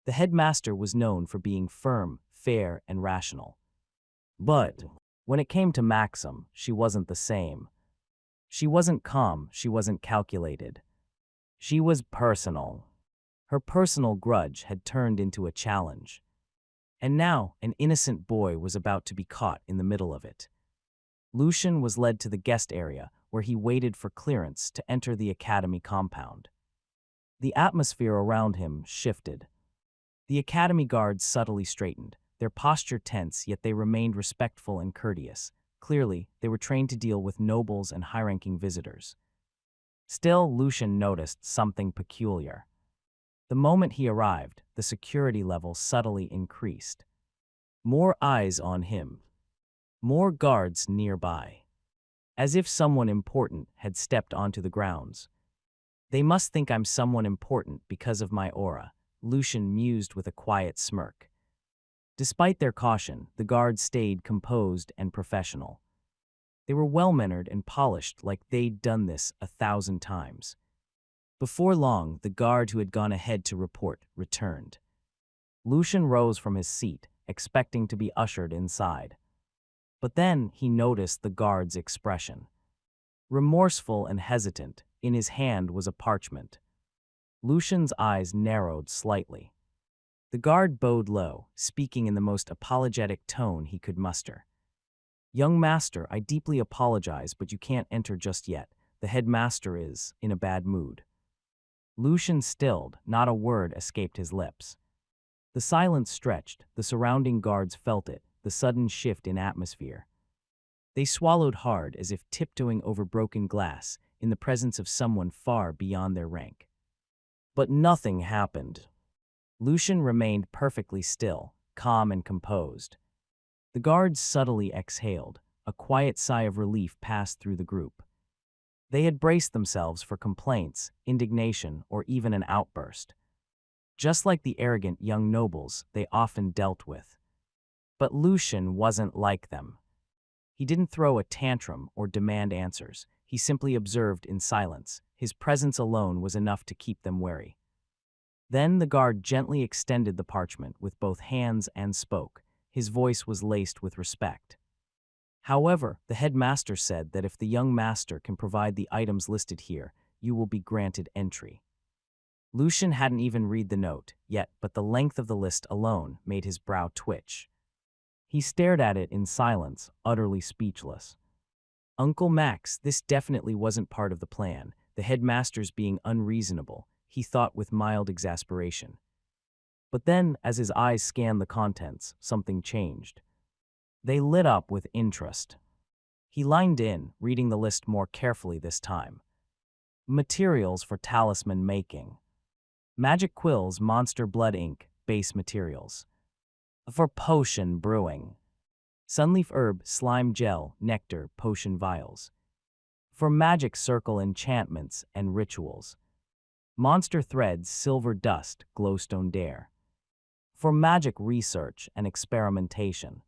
The headmaster was known for being firm, fair, and rational. But when it came to Maxim, she wasn't the same. She wasn't calm, she wasn't calculated. She was personal. Her personal grudge had turned into a challenge. And now, an innocent boy was about to be caught in the middle of it. Lucian was led to the guest area, where he waited for clearance to enter the academy compound. The atmosphere around him shifted. The academy guards subtly straightened, their posture tense, yet they remained respectful and courteous. Clearly, they were trained to deal with nobles and high-ranking visitors. Still, Lucian noticed something peculiar. The moment he arrived, the security level subtly increased. More eyes on him. More guards nearby. As if someone important had stepped onto the grounds. They must think I'm someone important because of my aura, Lucian mused with a quiet smirk. Despite their caution, the guards stayed composed and professional. They were well-mannered and polished like they'd done this 1,000 times. Before long, the guard who had gone ahead to report returned. Lucian rose from his seat, expecting to be ushered inside. But then he noticed the guard's expression. Remorseful and hesitant, in his hand was a parchment. Lucian's eyes narrowed slightly. The guard bowed low, speaking in the most apologetic tone he could muster. "Young master, I deeply apologize, but you can't enter just yet. The headmaster is in a bad mood." Lucian stilled, not a word escaped his lips. The silence stretched, the surrounding guards felt it, the sudden shift in atmosphere. They swallowed hard as if tiptoeing over broken glass in the presence of someone far beyond their rank. But nothing happened. Lucian remained perfectly still, calm and composed. The guards subtly exhaled. A quiet sigh of relief passed through the group. They had braced themselves for complaints, indignation, or even an outburst. Just like the arrogant young nobles they often dealt with. But Lucian wasn't like them. He didn't throw a tantrum or demand answers. He simply observed in silence. His presence alone was enough to keep them wary. Then the guard gently extended the parchment with both hands and spoke. His voice was laced with respect. "However, the headmaster said that if the young master can provide the items listed here, you will be granted entry." Lucian hadn't even read the note yet, but the length of the list alone made his brow twitch. He stared at it in silence, utterly speechless. "Uncle Max, this definitely wasn't part of the plan. The headmaster's being unreasonable," he thought with mild exasperation. But then, as his eyes scanned the contents, something changed. They lit up with interest. He leaned in, reading the list more carefully this time. Materials for talisman making. Magic quills, monster blood ink, base materials. For potion brewing. Sunleaf herb, slime gel, nectar, potion vials. For magic circle enchantments and rituals. Monster threads, silver dust, glowstone dare. For magic research and experimentation.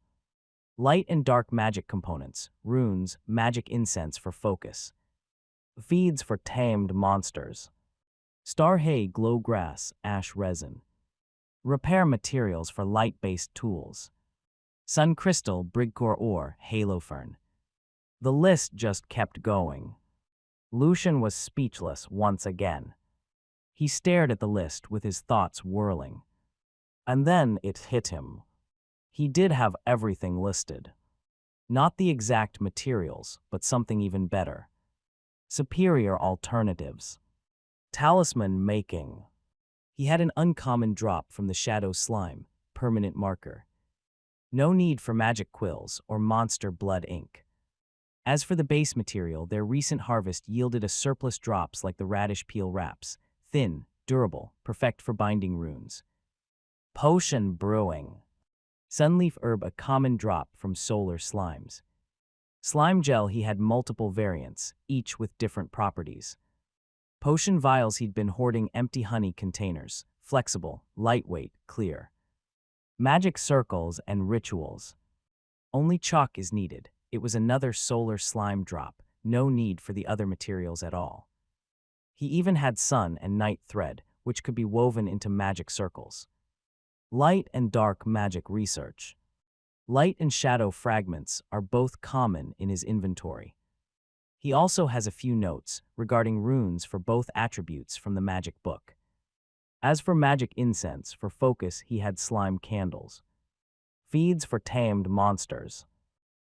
Light and dark magic components, runes, magic incense for focus. Feeds for tamed monsters. Star hay, glow grass, ash resin. Repair materials for light-based tools. Sun crystal, brigcore ore, halo fern. The list just kept going. Lucian was speechless once again. He stared at the list with his thoughts whirling. And then it hit him. He did have everything listed. Not the exact materials, but something even better. Superior alternatives. Talisman making. He had an uncommon drop from the shadow slime, permanent marker. No need for magic quills or monster blood ink. As for the base material, their recent harvest yielded a surplus drops like the radish peel wraps, thin, durable, perfect for binding runes. Potion brewing. Sunleaf herb, a common drop from solar slimes. Slime gel, he had multiple variants, each with different properties. Potion vials, he'd been hoarding empty honey containers, flexible, lightweight, clear. Magic circles and rituals. Only chalk is needed. It was another solar slime drop, no need for the other materials at all. He even had sun and night thread, which could be woven into magic circles. Light and dark magic research. Light and shadow fragments are both common in his inventory. He also has a few notes regarding runes for both attributes from the magic book. As for magic incense, for focus he had slime candles. Feeds for tamed monsters.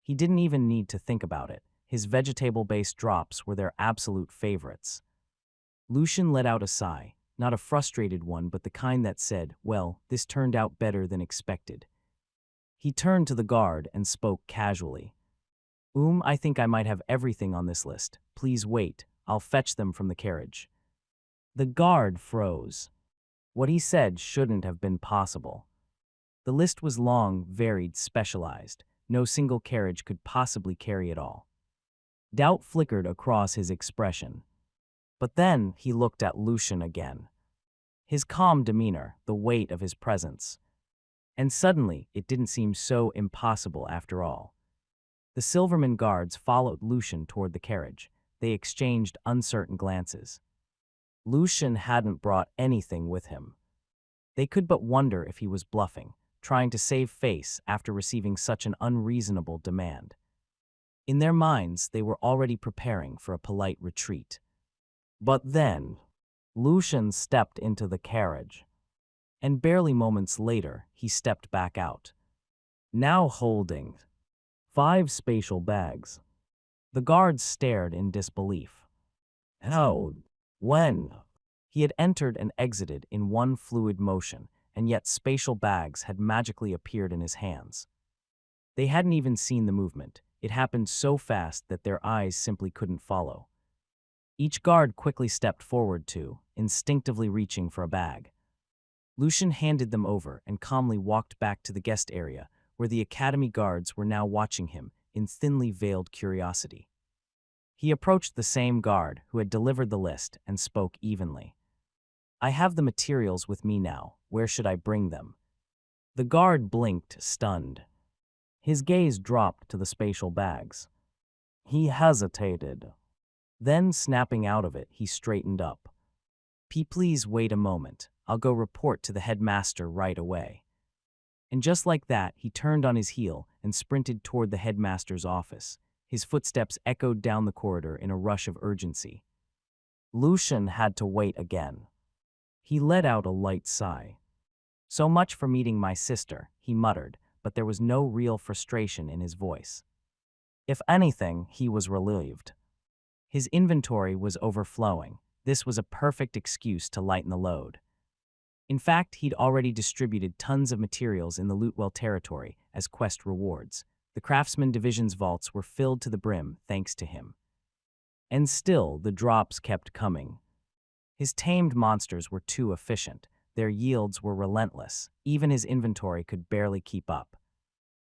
He didn't even need to think about it. His vegetable-based drops were their absolute favorites. Lucian let out a sigh, not a frustrated one but the kind that said, well, this turned out better than expected. He turned to the guard and spoke casually. I think I might have everything on this list. Please wait. I'll fetch them from the carriage." The guard froze. What he said shouldn't have been possible. The list was long, varied, specialized. No single carriage could possibly carry it all. Doubt flickered across his expression. But then he looked at Lucian again. His calm demeanor, the weight of his presence. And suddenly, it didn't seem so impossible after all. The Silverman guards followed Lucian toward the carriage. They exchanged uncertain glances. Lucian hadn't brought anything with him. They could but wonder if he was bluffing, trying to save face after receiving such an unreasonable demand. In their minds, they were already preparing for a polite retreat. But then, Lucian stepped into the carriage, and barely moments later, he stepped back out, now holding 5 spatial bags. The guards stared in disbelief. How? When? He had entered and exited in one fluid motion, and yet spatial bags had magically appeared in his hands. They hadn't even seen the movement. It happened so fast that their eyes simply couldn't follow. Each guard quickly stepped forward to, instinctively reaching for a bag. Lucian handed them over and calmly walked back to the guest area, where the academy guards were now watching him in thinly veiled curiosity. He approached the same guard who had delivered the list and spoke evenly. "I have the materials with me now. Where should I bring them?" The guard blinked, stunned. His gaze dropped to the spatial bags. He hesitated. Then, snapping out of it, he straightened up. Please wait a moment. I'll go report to the headmaster right away." And just like that, he turned on his heel and sprinted toward the headmaster's office. His footsteps echoed down the corridor in a rush of urgency. Lucian had to wait again. He let out a light sigh. "So much for meeting my sister," he muttered, but there was no real frustration in his voice. If anything, he was relieved. His inventory was overflowing. This was a perfect excuse to lighten the load. In fact, he'd already distributed tons of materials in the Lootwell territory as quest rewards. The Craftsman Division's vaults were filled to the brim thanks to him. And still, the drops kept coming. His tamed monsters were too efficient. Their yields were relentless. Even his inventory could barely keep up.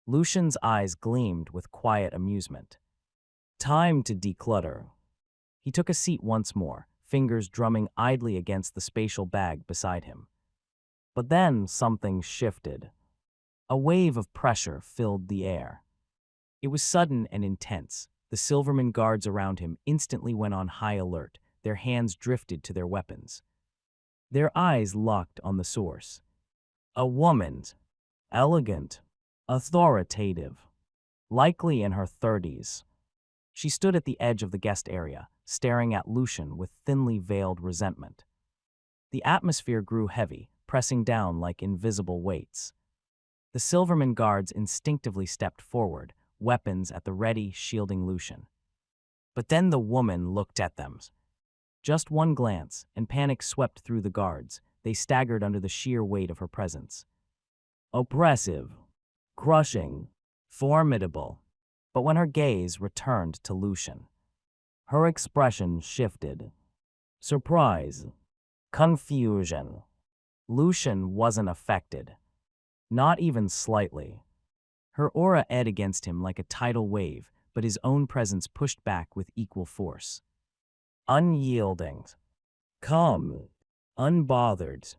Lucian's eyes gleamed with quiet amusement. Time to declutter. He took a seat once more, fingers drumming idly against the spatial bag beside him. But then something shifted. A wave of pressure filled the air. It was sudden and intense. The Silverman guards around him instantly went on high alert. Their hands drifted to their weapons. Their eyes locked on the source. A woman. Elegant. Authoritative. Likely in her 30s. She stood at the edge of the guest area, staring at Lucian with thinly veiled resentment. The atmosphere grew heavy, pressing down like invisible weights. The Silverman guards instinctively stepped forward, weapons at the ready, shielding Lucian. But then the woman looked at them. Just one glance, and panic swept through the guards. They staggered under the sheer weight of her presence. Oppressive, crushing, formidable. But when her gaze returned to Lucian, her expression shifted. Surprise, confusion. Lucian wasn't affected. Not even slightly. Her aura ebbed against him like a tidal wave, but his own presence pushed back with equal force. Unyielding. Calm. Unbothered.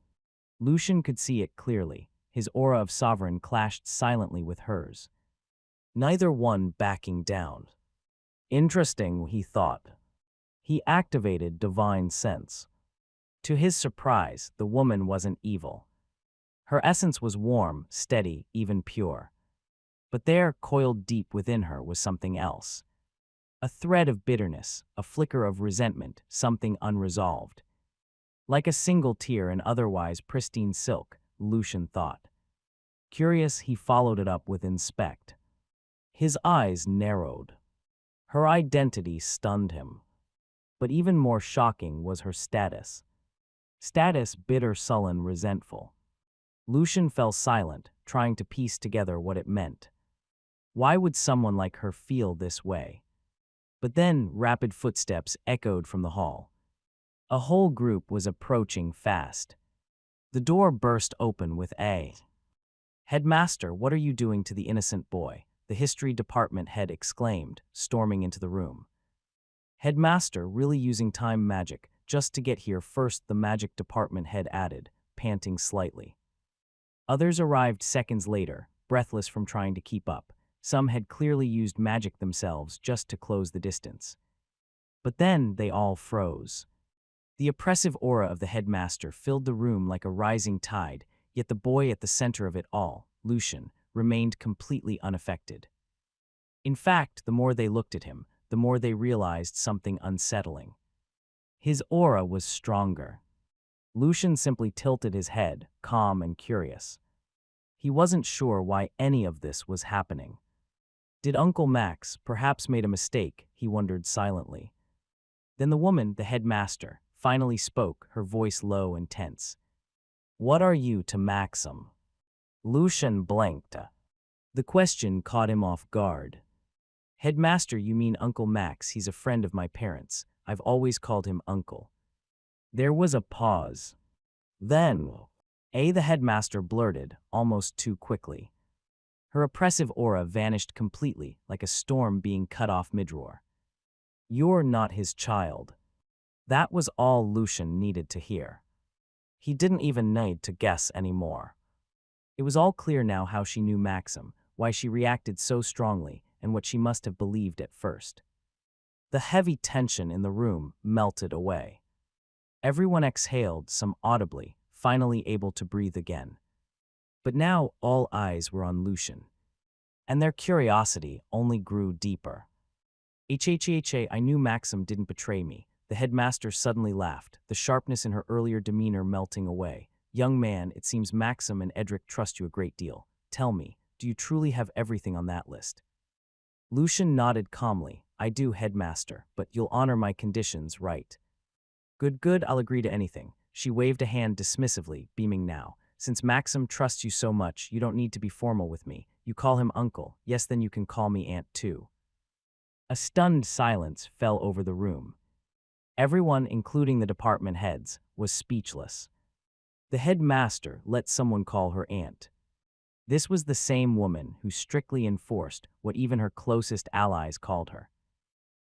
Lucian could see it clearly. His aura of sovereign clashed silently with hers. Neither one backing down. Interesting, he thought. He activated divine sense. To his surprise, the woman wasn't evil. Her essence was warm, steady, even pure. But there, coiled deep within her, was something else. A thread of bitterness, a flicker of resentment, something unresolved. Like a single tear in otherwise pristine silk, Lucian thought. Curious, he followed it up with inspect. His eyes narrowed. Her identity stunned him. But even more shocking was her status. Status bitter, sullen, resentful. Lucian fell silent, trying to piece together what it meant. Why would someone like her feel this way? But then rapid footsteps echoed from the hall. A whole group was approaching fast. The door burst open with a "Headmaster, what are you doing to the innocent boy?" the history department head exclaimed, storming into the room. "Headmaster, really using time magic just to get here first," the magic department head added, panting slightly. Others arrived seconds later, breathless from trying to keep up. Some had clearly used magic themselves just to close the distance. But then they all froze. The oppressive aura of the headmaster filled the room like a rising tide, yet the boy at the center of it all, Lucian, remained completely unaffected. In fact, the more they looked at him, the more they realized something unsettling. His aura was stronger. Lucian simply tilted his head, calm and curious. He wasn't sure why any of this was happening. Did Uncle Max perhaps made a mistake, he wondered silently. Then the woman, the headmaster, finally spoke, her voice low and tense. "What are you to Maxim?" Lucian blinked. The question caught him off guard. "Headmaster, you mean Uncle Max? He's a friend of my parents. I've always called him Uncle." There was a pause. Then, the headmaster blurted, almost too quickly. Her oppressive aura vanished completely, like a storm being cut off mid-roar. "You're not his child." That was all Lucian needed to hear. He didn't even need to guess anymore. It was all clear now how she knew Maxim, why she reacted so strongly, and what she must have believed at first. The heavy tension in the room melted away. Everyone exhaled, some audibly, finally able to breathe again. But now all eyes were on Lucian, and their curiosity only grew deeper. I knew Maxim didn't betray me." The headmaster suddenly laughed, the sharpness in her earlier demeanor melting away. "Young man, it seems Maxim and Edric trust you a great deal. Tell me, do you truly have everything on that list?" Lucian nodded calmly. "I do, headmaster, but you'll honor my conditions, right?" Good, I'll agree to anything." She waved a hand dismissively, beaming now. "Since Maxim trusts you so much, you don't need to be formal with me. You call him uncle. Yes, then you can call me aunt too." A stunned silence fell over the room. Everyone, including the department heads, was speechless. The headmaster let someone call her aunt. This was the same woman who strictly enforced what even her closest allies called her.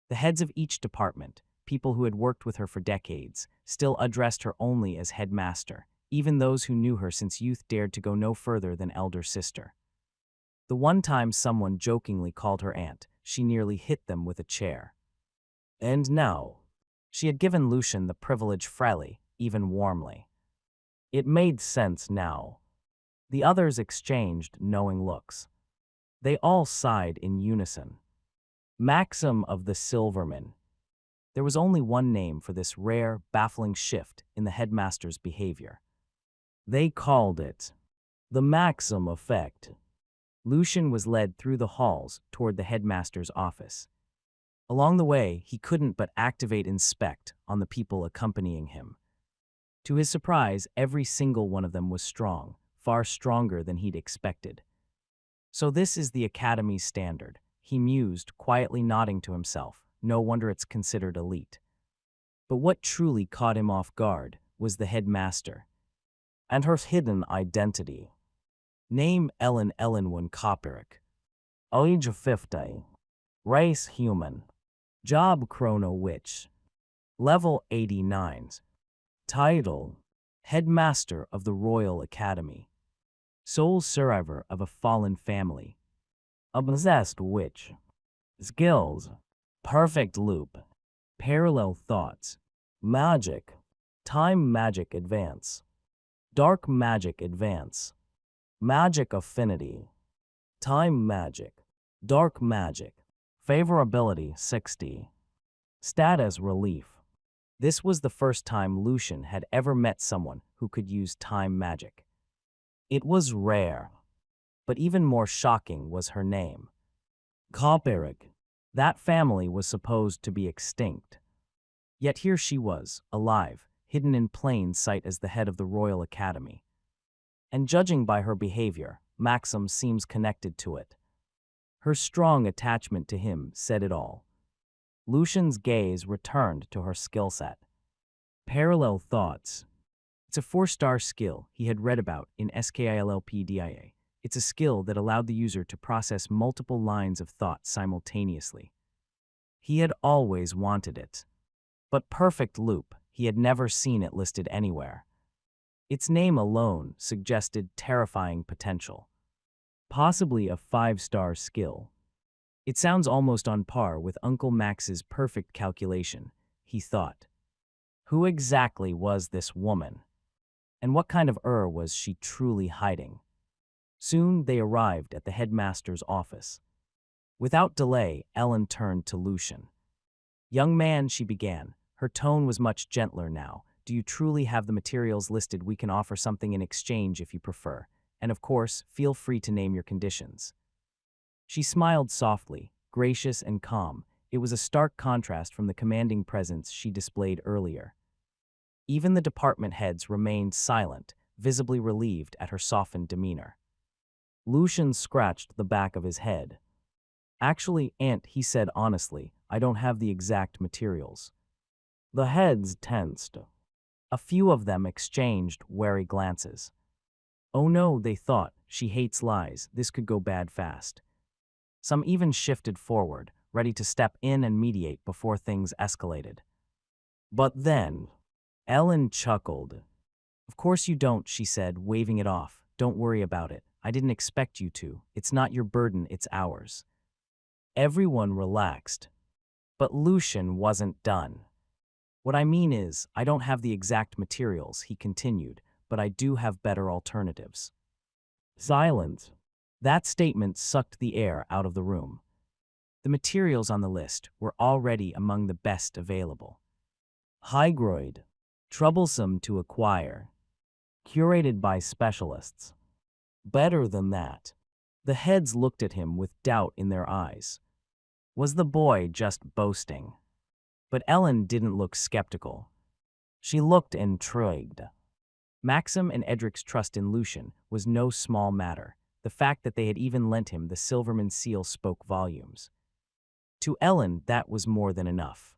The heads of each department, people who had worked with her for decades, still addressed her only as headmaster. Even those who knew her since youth dared to go no further than elder sister. The one time someone jokingly called her aunt, she nearly hit them with a chair. And now, she had given Lucian the privilege freely, even warmly. It made sense now. The others exchanged knowing looks. They all sighed in unison. Maxim of the Silverman. There was only one name for this rare, baffling shift in the headmaster's behavior. They called it the Maxim effect. Lucian was led through the halls toward the headmaster's office. Along the way, he couldn't but activate inspect on the people accompanying him. To his surprise, every single one of them was strong, far stronger than he'd expected. So this is the Academy's standard, he mused, quietly nodding to himself. No wonder it's considered elite. But what truly caught him off guard was the headmaster. And her hidden identity. Name Ellen Ellenwood Kopirik. Age of 50. Race human. Job chrono witch. Level 89. Title: Headmaster of the Royal Academy. Sole survivor of a fallen family. A possessed witch. Skills: Perfect loop. Parallel thoughts. Magic. Time magic advance. Dark magic advance. Magic affinity. Time magic. Dark magic. Favorability 60. Status relief. This was the first time Lucian had ever met someone who could use time magic. It was rare, but even more shocking was her name. Kopirik. That family was supposed to be extinct. Yet here she was, alive, hidden in plain sight as the head of the Royal Academy. And judging by her behavior, Maxim seems connected to it. Her strong attachment to him said it all. Lucian's gaze returned to her skill set. Parallel thoughts. It's a 4-star skill he had read about in Skillpdia. It's a skill that allowed the user to process multiple lines of thought simultaneously. He had always wanted it. But perfect loop, he had never seen it listed anywhere. Its name alone suggested terrifying potential. Possibly a 5-star skill. It sounds almost on par with Uncle Max's perfect calculation, he thought. Who exactly was this woman? And what kind of was she truly hiding? Soon they arrived at the headmaster's office. Without delay, Ellen turned to Lucian. "Young man," she began. Her tone was much gentler now. "Do you truly have the materials listed? We can offer something in exchange if you prefer. And of course, feel free to name your conditions." She smiled softly, gracious and calm. It was a stark contrast from the commanding presence she displayed earlier. Even the department heads remained silent, visibly relieved at her softened demeanor. Lucian scratched the back of his head. "Actually, Aunt," he said honestly, "I don't have the exact materials." The heads tensed. A few of them exchanged wary glances. Oh no, they thought, she hates lies, this could go bad fast. Some even shifted forward, ready to step in and mediate before things escalated. But then, Ellen chuckled. "Of course you don't," she said, waving it off. "Don't worry about it. I didn't expect you to. It's not your burden, it's ours." Everyone relaxed. But Lucian wasn't done. "What I mean is, I don't have the exact materials," he continued, "but I do have better alternatives." Silence. That statement sucked the air out of the room. The materials on the list were already among the best available. Hygroid, troublesome to acquire, curated by specialists. Better than that. The heads looked at him with doubt in their eyes. Was the boy just boasting? But Ellen didn't look skeptical. She looked intrigued. Maxim and Edric's trust in Lucian was no small matter. The fact that they had even lent him the Silverman seal spoke volumes. To Ellen, that was more than enough.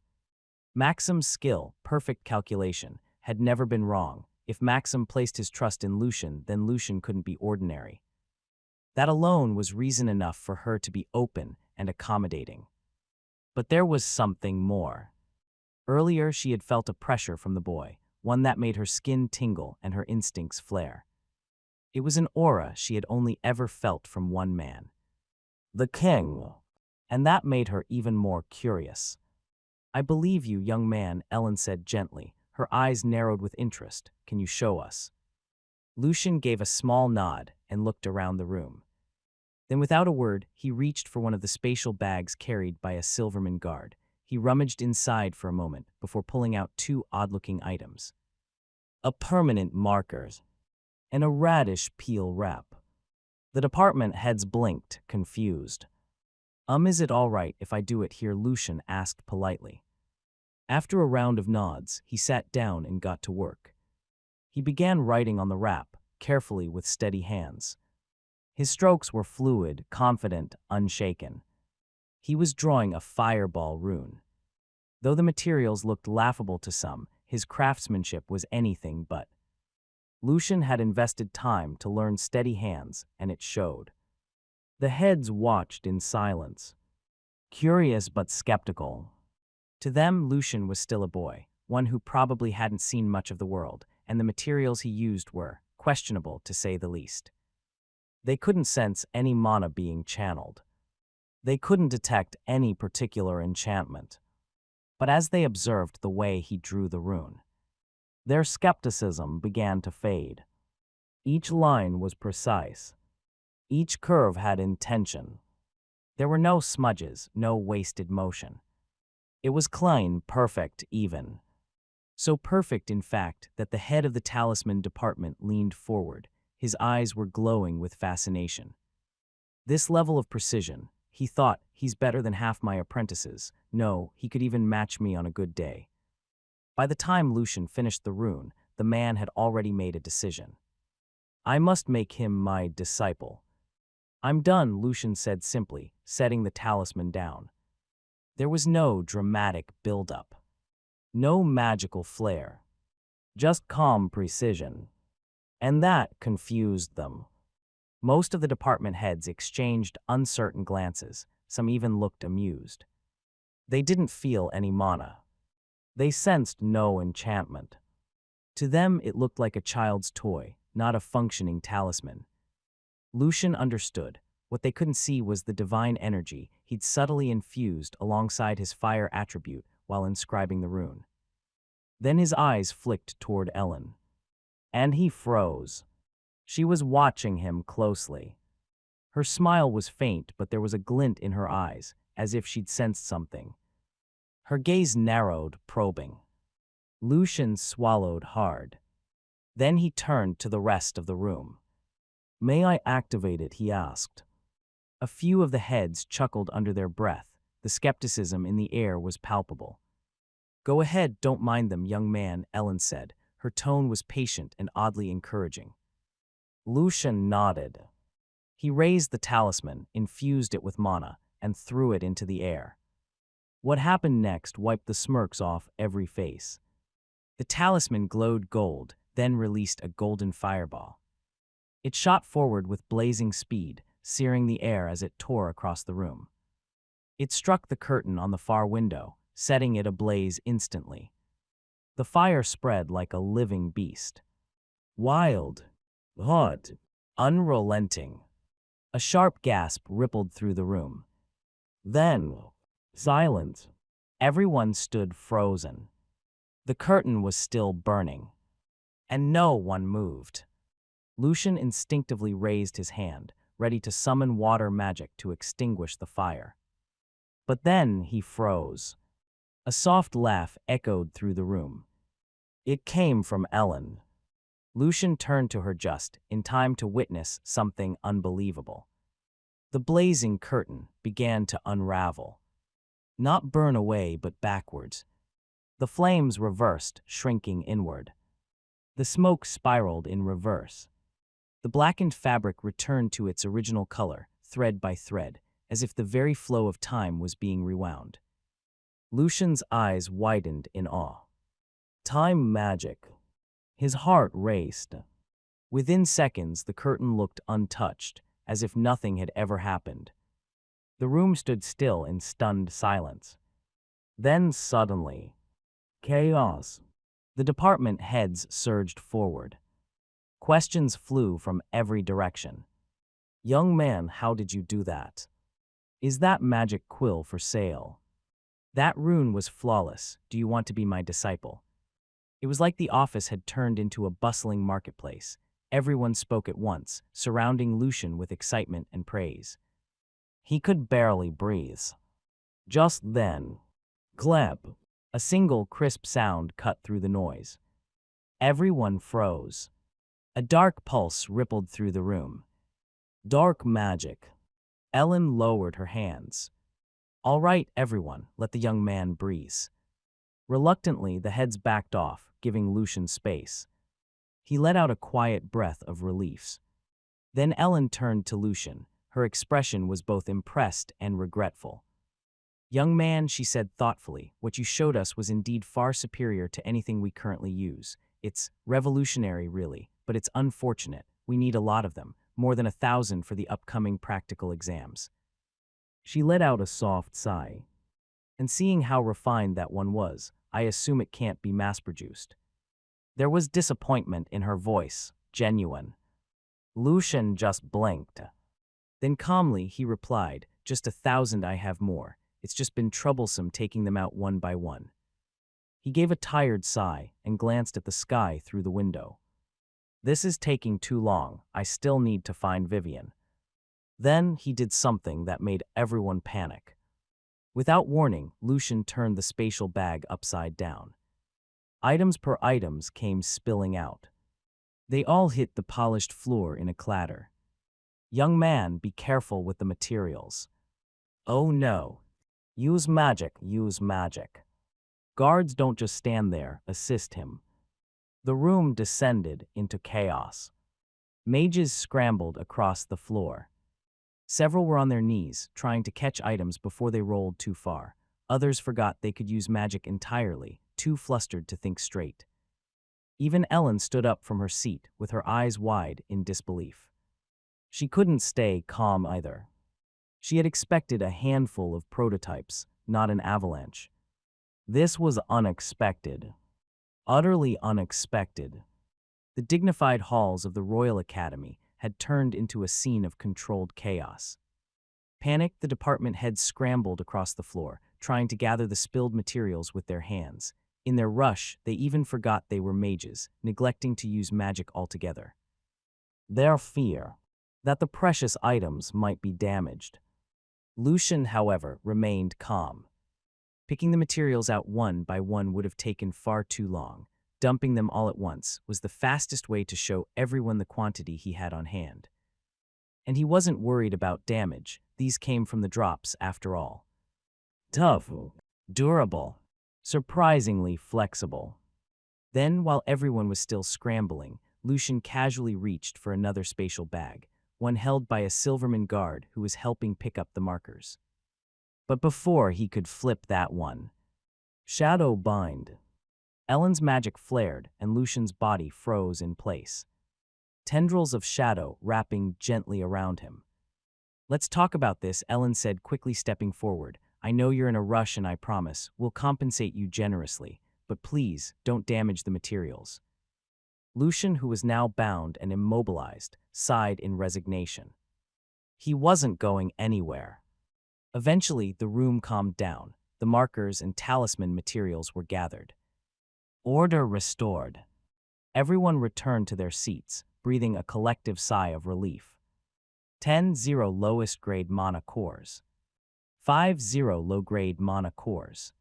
Maxim's skill, perfect calculation, had never been wrong. If Maxim placed his trust in Lucian, then Lucian couldn't be ordinary. That alone was reason enough for her to be open and accommodating. But there was something more. Earlier, she had felt a pressure from the boy, one that made her skin tingle and her instincts flare. It was an aura she had only ever felt from one man. The king. And that made her even more curious. "I believe you, young man," Ellen said gently. Her eyes narrowed with interest. "Can you show us?" Lucian gave a small nod and looked around the room. Then without a word, he reached for one of the spatial bags carried by a Silverman guard. He rummaged inside for a moment before pulling out 2 odd-looking items. A permanent marker and a radish peel wrap. The department heads blinked, confused. Is it all right if I do it here?" Lucian asked politely. After a round of nods, he sat down and got to work. He began writing on the wrap, carefully with steady hands. His strokes were fluid, confident, unshaken. He was drawing a fireball rune. Though the materials looked laughable to some, his craftsmanship was anything but. Lucian had invested time to learn steady hands, and it showed. The heads watched in silence, curious but skeptical. To them, Lucian was still a boy, one who probably hadn't seen much of the world, and the materials he used were questionable, to say the least. They couldn't sense any mana being channeled. They couldn't detect any particular enchantment. But as they observed the way he drew the rune, their skepticism began to fade. Each line was precise. Each curve had intention. There were no smudges, no wasted motion. It was clean, perfect, even. So perfect, in fact, that the head of the talisman department leaned forward. His eyes were glowing with fascination. This level of precision, he thought, he's better than half my apprentices. No, he could even match me on a good day. By the time Lucian finished the rune, the man had already made a decision. I must make him my disciple. I'm done, Lucian said simply, setting the talisman down. There was no dramatic build-up. No magical flair. Just calm precision. And that confused them. Most of the department heads exchanged uncertain glances, some even looked amused. They didn't feel any mana. They sensed no enchantment. To them, it looked like a child's toy, not a functioning talisman. Lucian understood. What they couldn't see was the divine energy he'd subtly infused alongside his fire attribute while inscribing the rune. Then his eyes flicked toward Ellen. And he froze. She was watching him closely. Her smile was faint, but there was a glint in her eyes, as if she'd sensed something. Her gaze narrowed, probing. Lucian swallowed hard. Then he turned to the rest of the room. "May I activate it?" he asked. A few of the heads chuckled under their breath. The skepticism in the air was palpable. "Go ahead, don't mind them, young man," Ellen said. Her tone was patient and oddly encouraging. Lucian nodded. He raised the talisman, infused it with mana, and threw it into the air. What happened next wiped the smirks off every face. The talisman glowed gold, then released a golden fireball. It shot forward with blazing speed, searing the air as it tore across the room. It struck the curtain on the far window, setting it ablaze instantly. The fire spread like a living beast. Wild, hot, unrelenting. A sharp gasp rippled through the room. Then, silence. Everyone stood frozen. The curtain was still burning, and no one moved. Lucian instinctively raised his hand, ready to summon water magic to extinguish the fire. But then he froze. A soft laugh echoed through the room. It came from Ellen. Lucian turned to her just in time to witness something unbelievable. The blazing curtain began to unravel. Not burn away, but backwards. The flames reversed, shrinking inward. The smoke spiraled in reverse. The blackened fabric returned to its original color, thread by thread, as if the very flow of time was being rewound. Lucian's eyes widened in awe. Time magic. His heart raced. Within seconds, the curtain looked untouched, as if nothing had ever happened. The room stood still in stunned silence. Then suddenly, chaos. The department heads surged forward. Questions flew from every direction. "Young man, how did you do that? Is that magic quill for sale? That rune was flawless. Do you want to be my disciple?" It was like the office had turned into a bustling marketplace. Everyone spoke at once, surrounding Lucian with excitement and praise. He could barely breathe. Just then, clap! A single crisp sound cut through the noise. Everyone froze. A dark pulse rippled through the room. Dark magic. Ellen lowered her hands. "All right, everyone, let the young man breathe." Reluctantly, the heads backed off, giving Lucian space. He let out a quiet breath of relief. Then Ellen turned to Lucian. Her expression was both impressed and regretful. "Young man," she said thoughtfully, "what you showed us was indeed far superior to anything we currently use. It's revolutionary, really, but it's unfortunate. We need a lot of them, more than 1,000 for the upcoming practical exams." She let out a soft sigh. "And seeing how refined that one was, I assume it can't be mass-produced." There was disappointment in her voice, genuine. Lucian just blinked. Then calmly he replied, "Just 1,000, I have more. It's just been troublesome taking them out one by one." He gave a tired sigh and glanced at the sky through the window. "This is taking too long. I still need to find Vivian." Then he did something that made everyone panic. Without warning, Lucian turned the spatial bag upside down. Items per items came spilling out. They all hit the polished floor in a clatter. "Young man, be careful with the materials." "Oh no. Use magic, use magic." Guards don't just stand there, assist him. The room descended into chaos. Mages scrambled across the floor. Several were on their knees, trying to catch items before they rolled too far. Others forgot they could use magic entirely, too flustered to think straight. Even Ellen stood up from her seat, with her eyes wide in disbelief. She couldn't stay calm either. She had expected a handful of prototypes, not an avalanche. This was unexpected. Utterly unexpected. The dignified halls of the Royal Academy had turned into a scene of controlled chaos. Panicked, the department heads scrambled across the floor, trying to gather the spilled materials with their hands. In their rush, they even forgot they were mages, neglecting to use magic altogether. Their fear that the precious items might be damaged. Lucian, however, remained calm. Picking the materials out one by one would have taken far too long. Dumping them all at once was the fastest way to show everyone the quantity he had on hand. And he wasn't worried about damage. These came from the drops, after all. Tough, durable, surprisingly flexible. Then, while everyone was still scrambling, Lucian casually reached for another spatial bag, one held by a Silverman guard who was helping pick up the markers. But before he could flip that one, shadow bind. Ellen's magic flared and Lucian's body froze in place. Tendrils of shadow wrapping gently around him. "Let's talk about this," Ellen said, quickly stepping forward. "I know you're in a rush and I promise we'll compensate you generously, but please don't damage the materials." Lucian, who was now bound and immobilized, sighed in resignation. He wasn't going anywhere. Eventually, the room calmed down. The markers and talisman materials were gathered. Order restored. Everyone returned to their seats, breathing a collective sigh of relief. 10-0 lowest grade mana cores. 5-0 low-grade mana cores.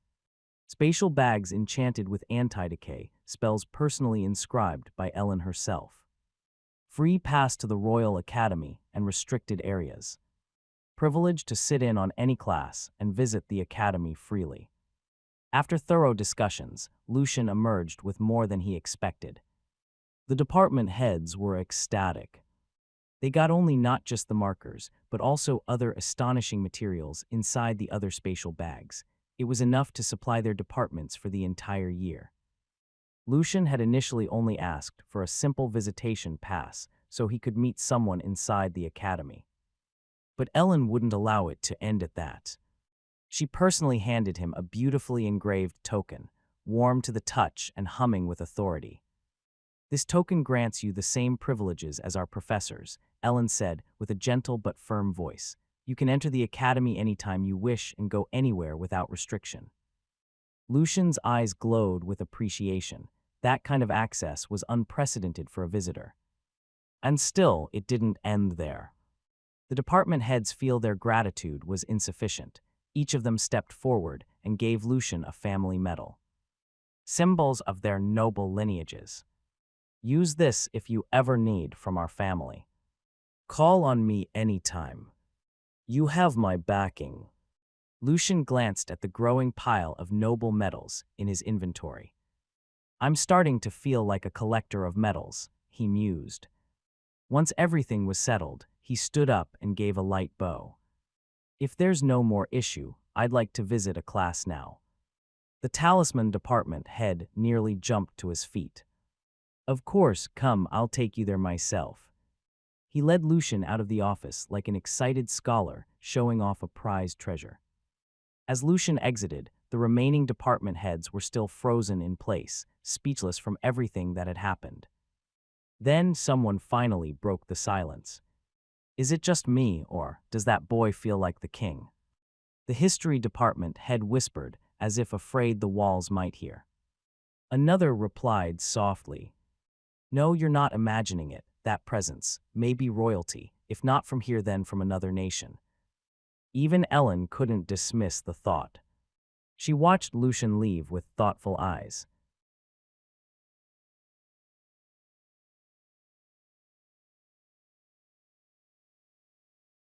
Spatial bags enchanted with anti-decay, spells personally inscribed by Ellen herself. Free pass to the Royal Academy and restricted areas. Privilege to sit in on any class and visit the Academy freely. After thorough discussions, Lucian emerged with more than he expected. The department heads were ecstatic. They got only not just the markers, but also other astonishing materials inside the other spatial bags. It was enough to supply their departments for the entire year. Lucian had initially only asked for a simple visitation pass so he could meet someone inside the academy. But Ellen wouldn't allow it to end at that. She personally handed him a beautifully engraved token, warm to the touch and humming with authority. "This token grants you the same privileges as our professors," Ellen said with a gentle but firm voice. "You can enter the academy anytime you wish and go anywhere without restriction." Lucian's eyes glowed with appreciation. That kind of access was unprecedented for a visitor. And still, it didn't end there. The department heads feel their gratitude was insufficient. Each of them stepped forward and gave Lucian a family medal. Symbols of their noble lineages. "Use this if you ever need from our family. Call on me anytime. You have my backing." Lucian glanced at the growing pile of noble medals in his inventory. "I'm starting to feel like a collector of medals," he mused. Once everything was settled, he stood up and gave a light bow. "If there's no more issue, I'd like to visit a class now." The talisman department head nearly jumped to his feet. "Of course, come, I'll take you there myself." He led Lucian out of the office like an excited scholar showing off a prized treasure. As Lucian exited, the remaining department heads were still frozen in place, speechless from everything that had happened. Then someone finally broke the silence. "Is it just me, or does that boy feel like the king?" The history department head whispered, as if afraid the walls might hear. Another replied softly, "No, you're not imagining it. That presence may be royalty, if not from here then from another nation." Even Ellen couldn't dismiss the thought. She watched Lucian leave with thoughtful eyes.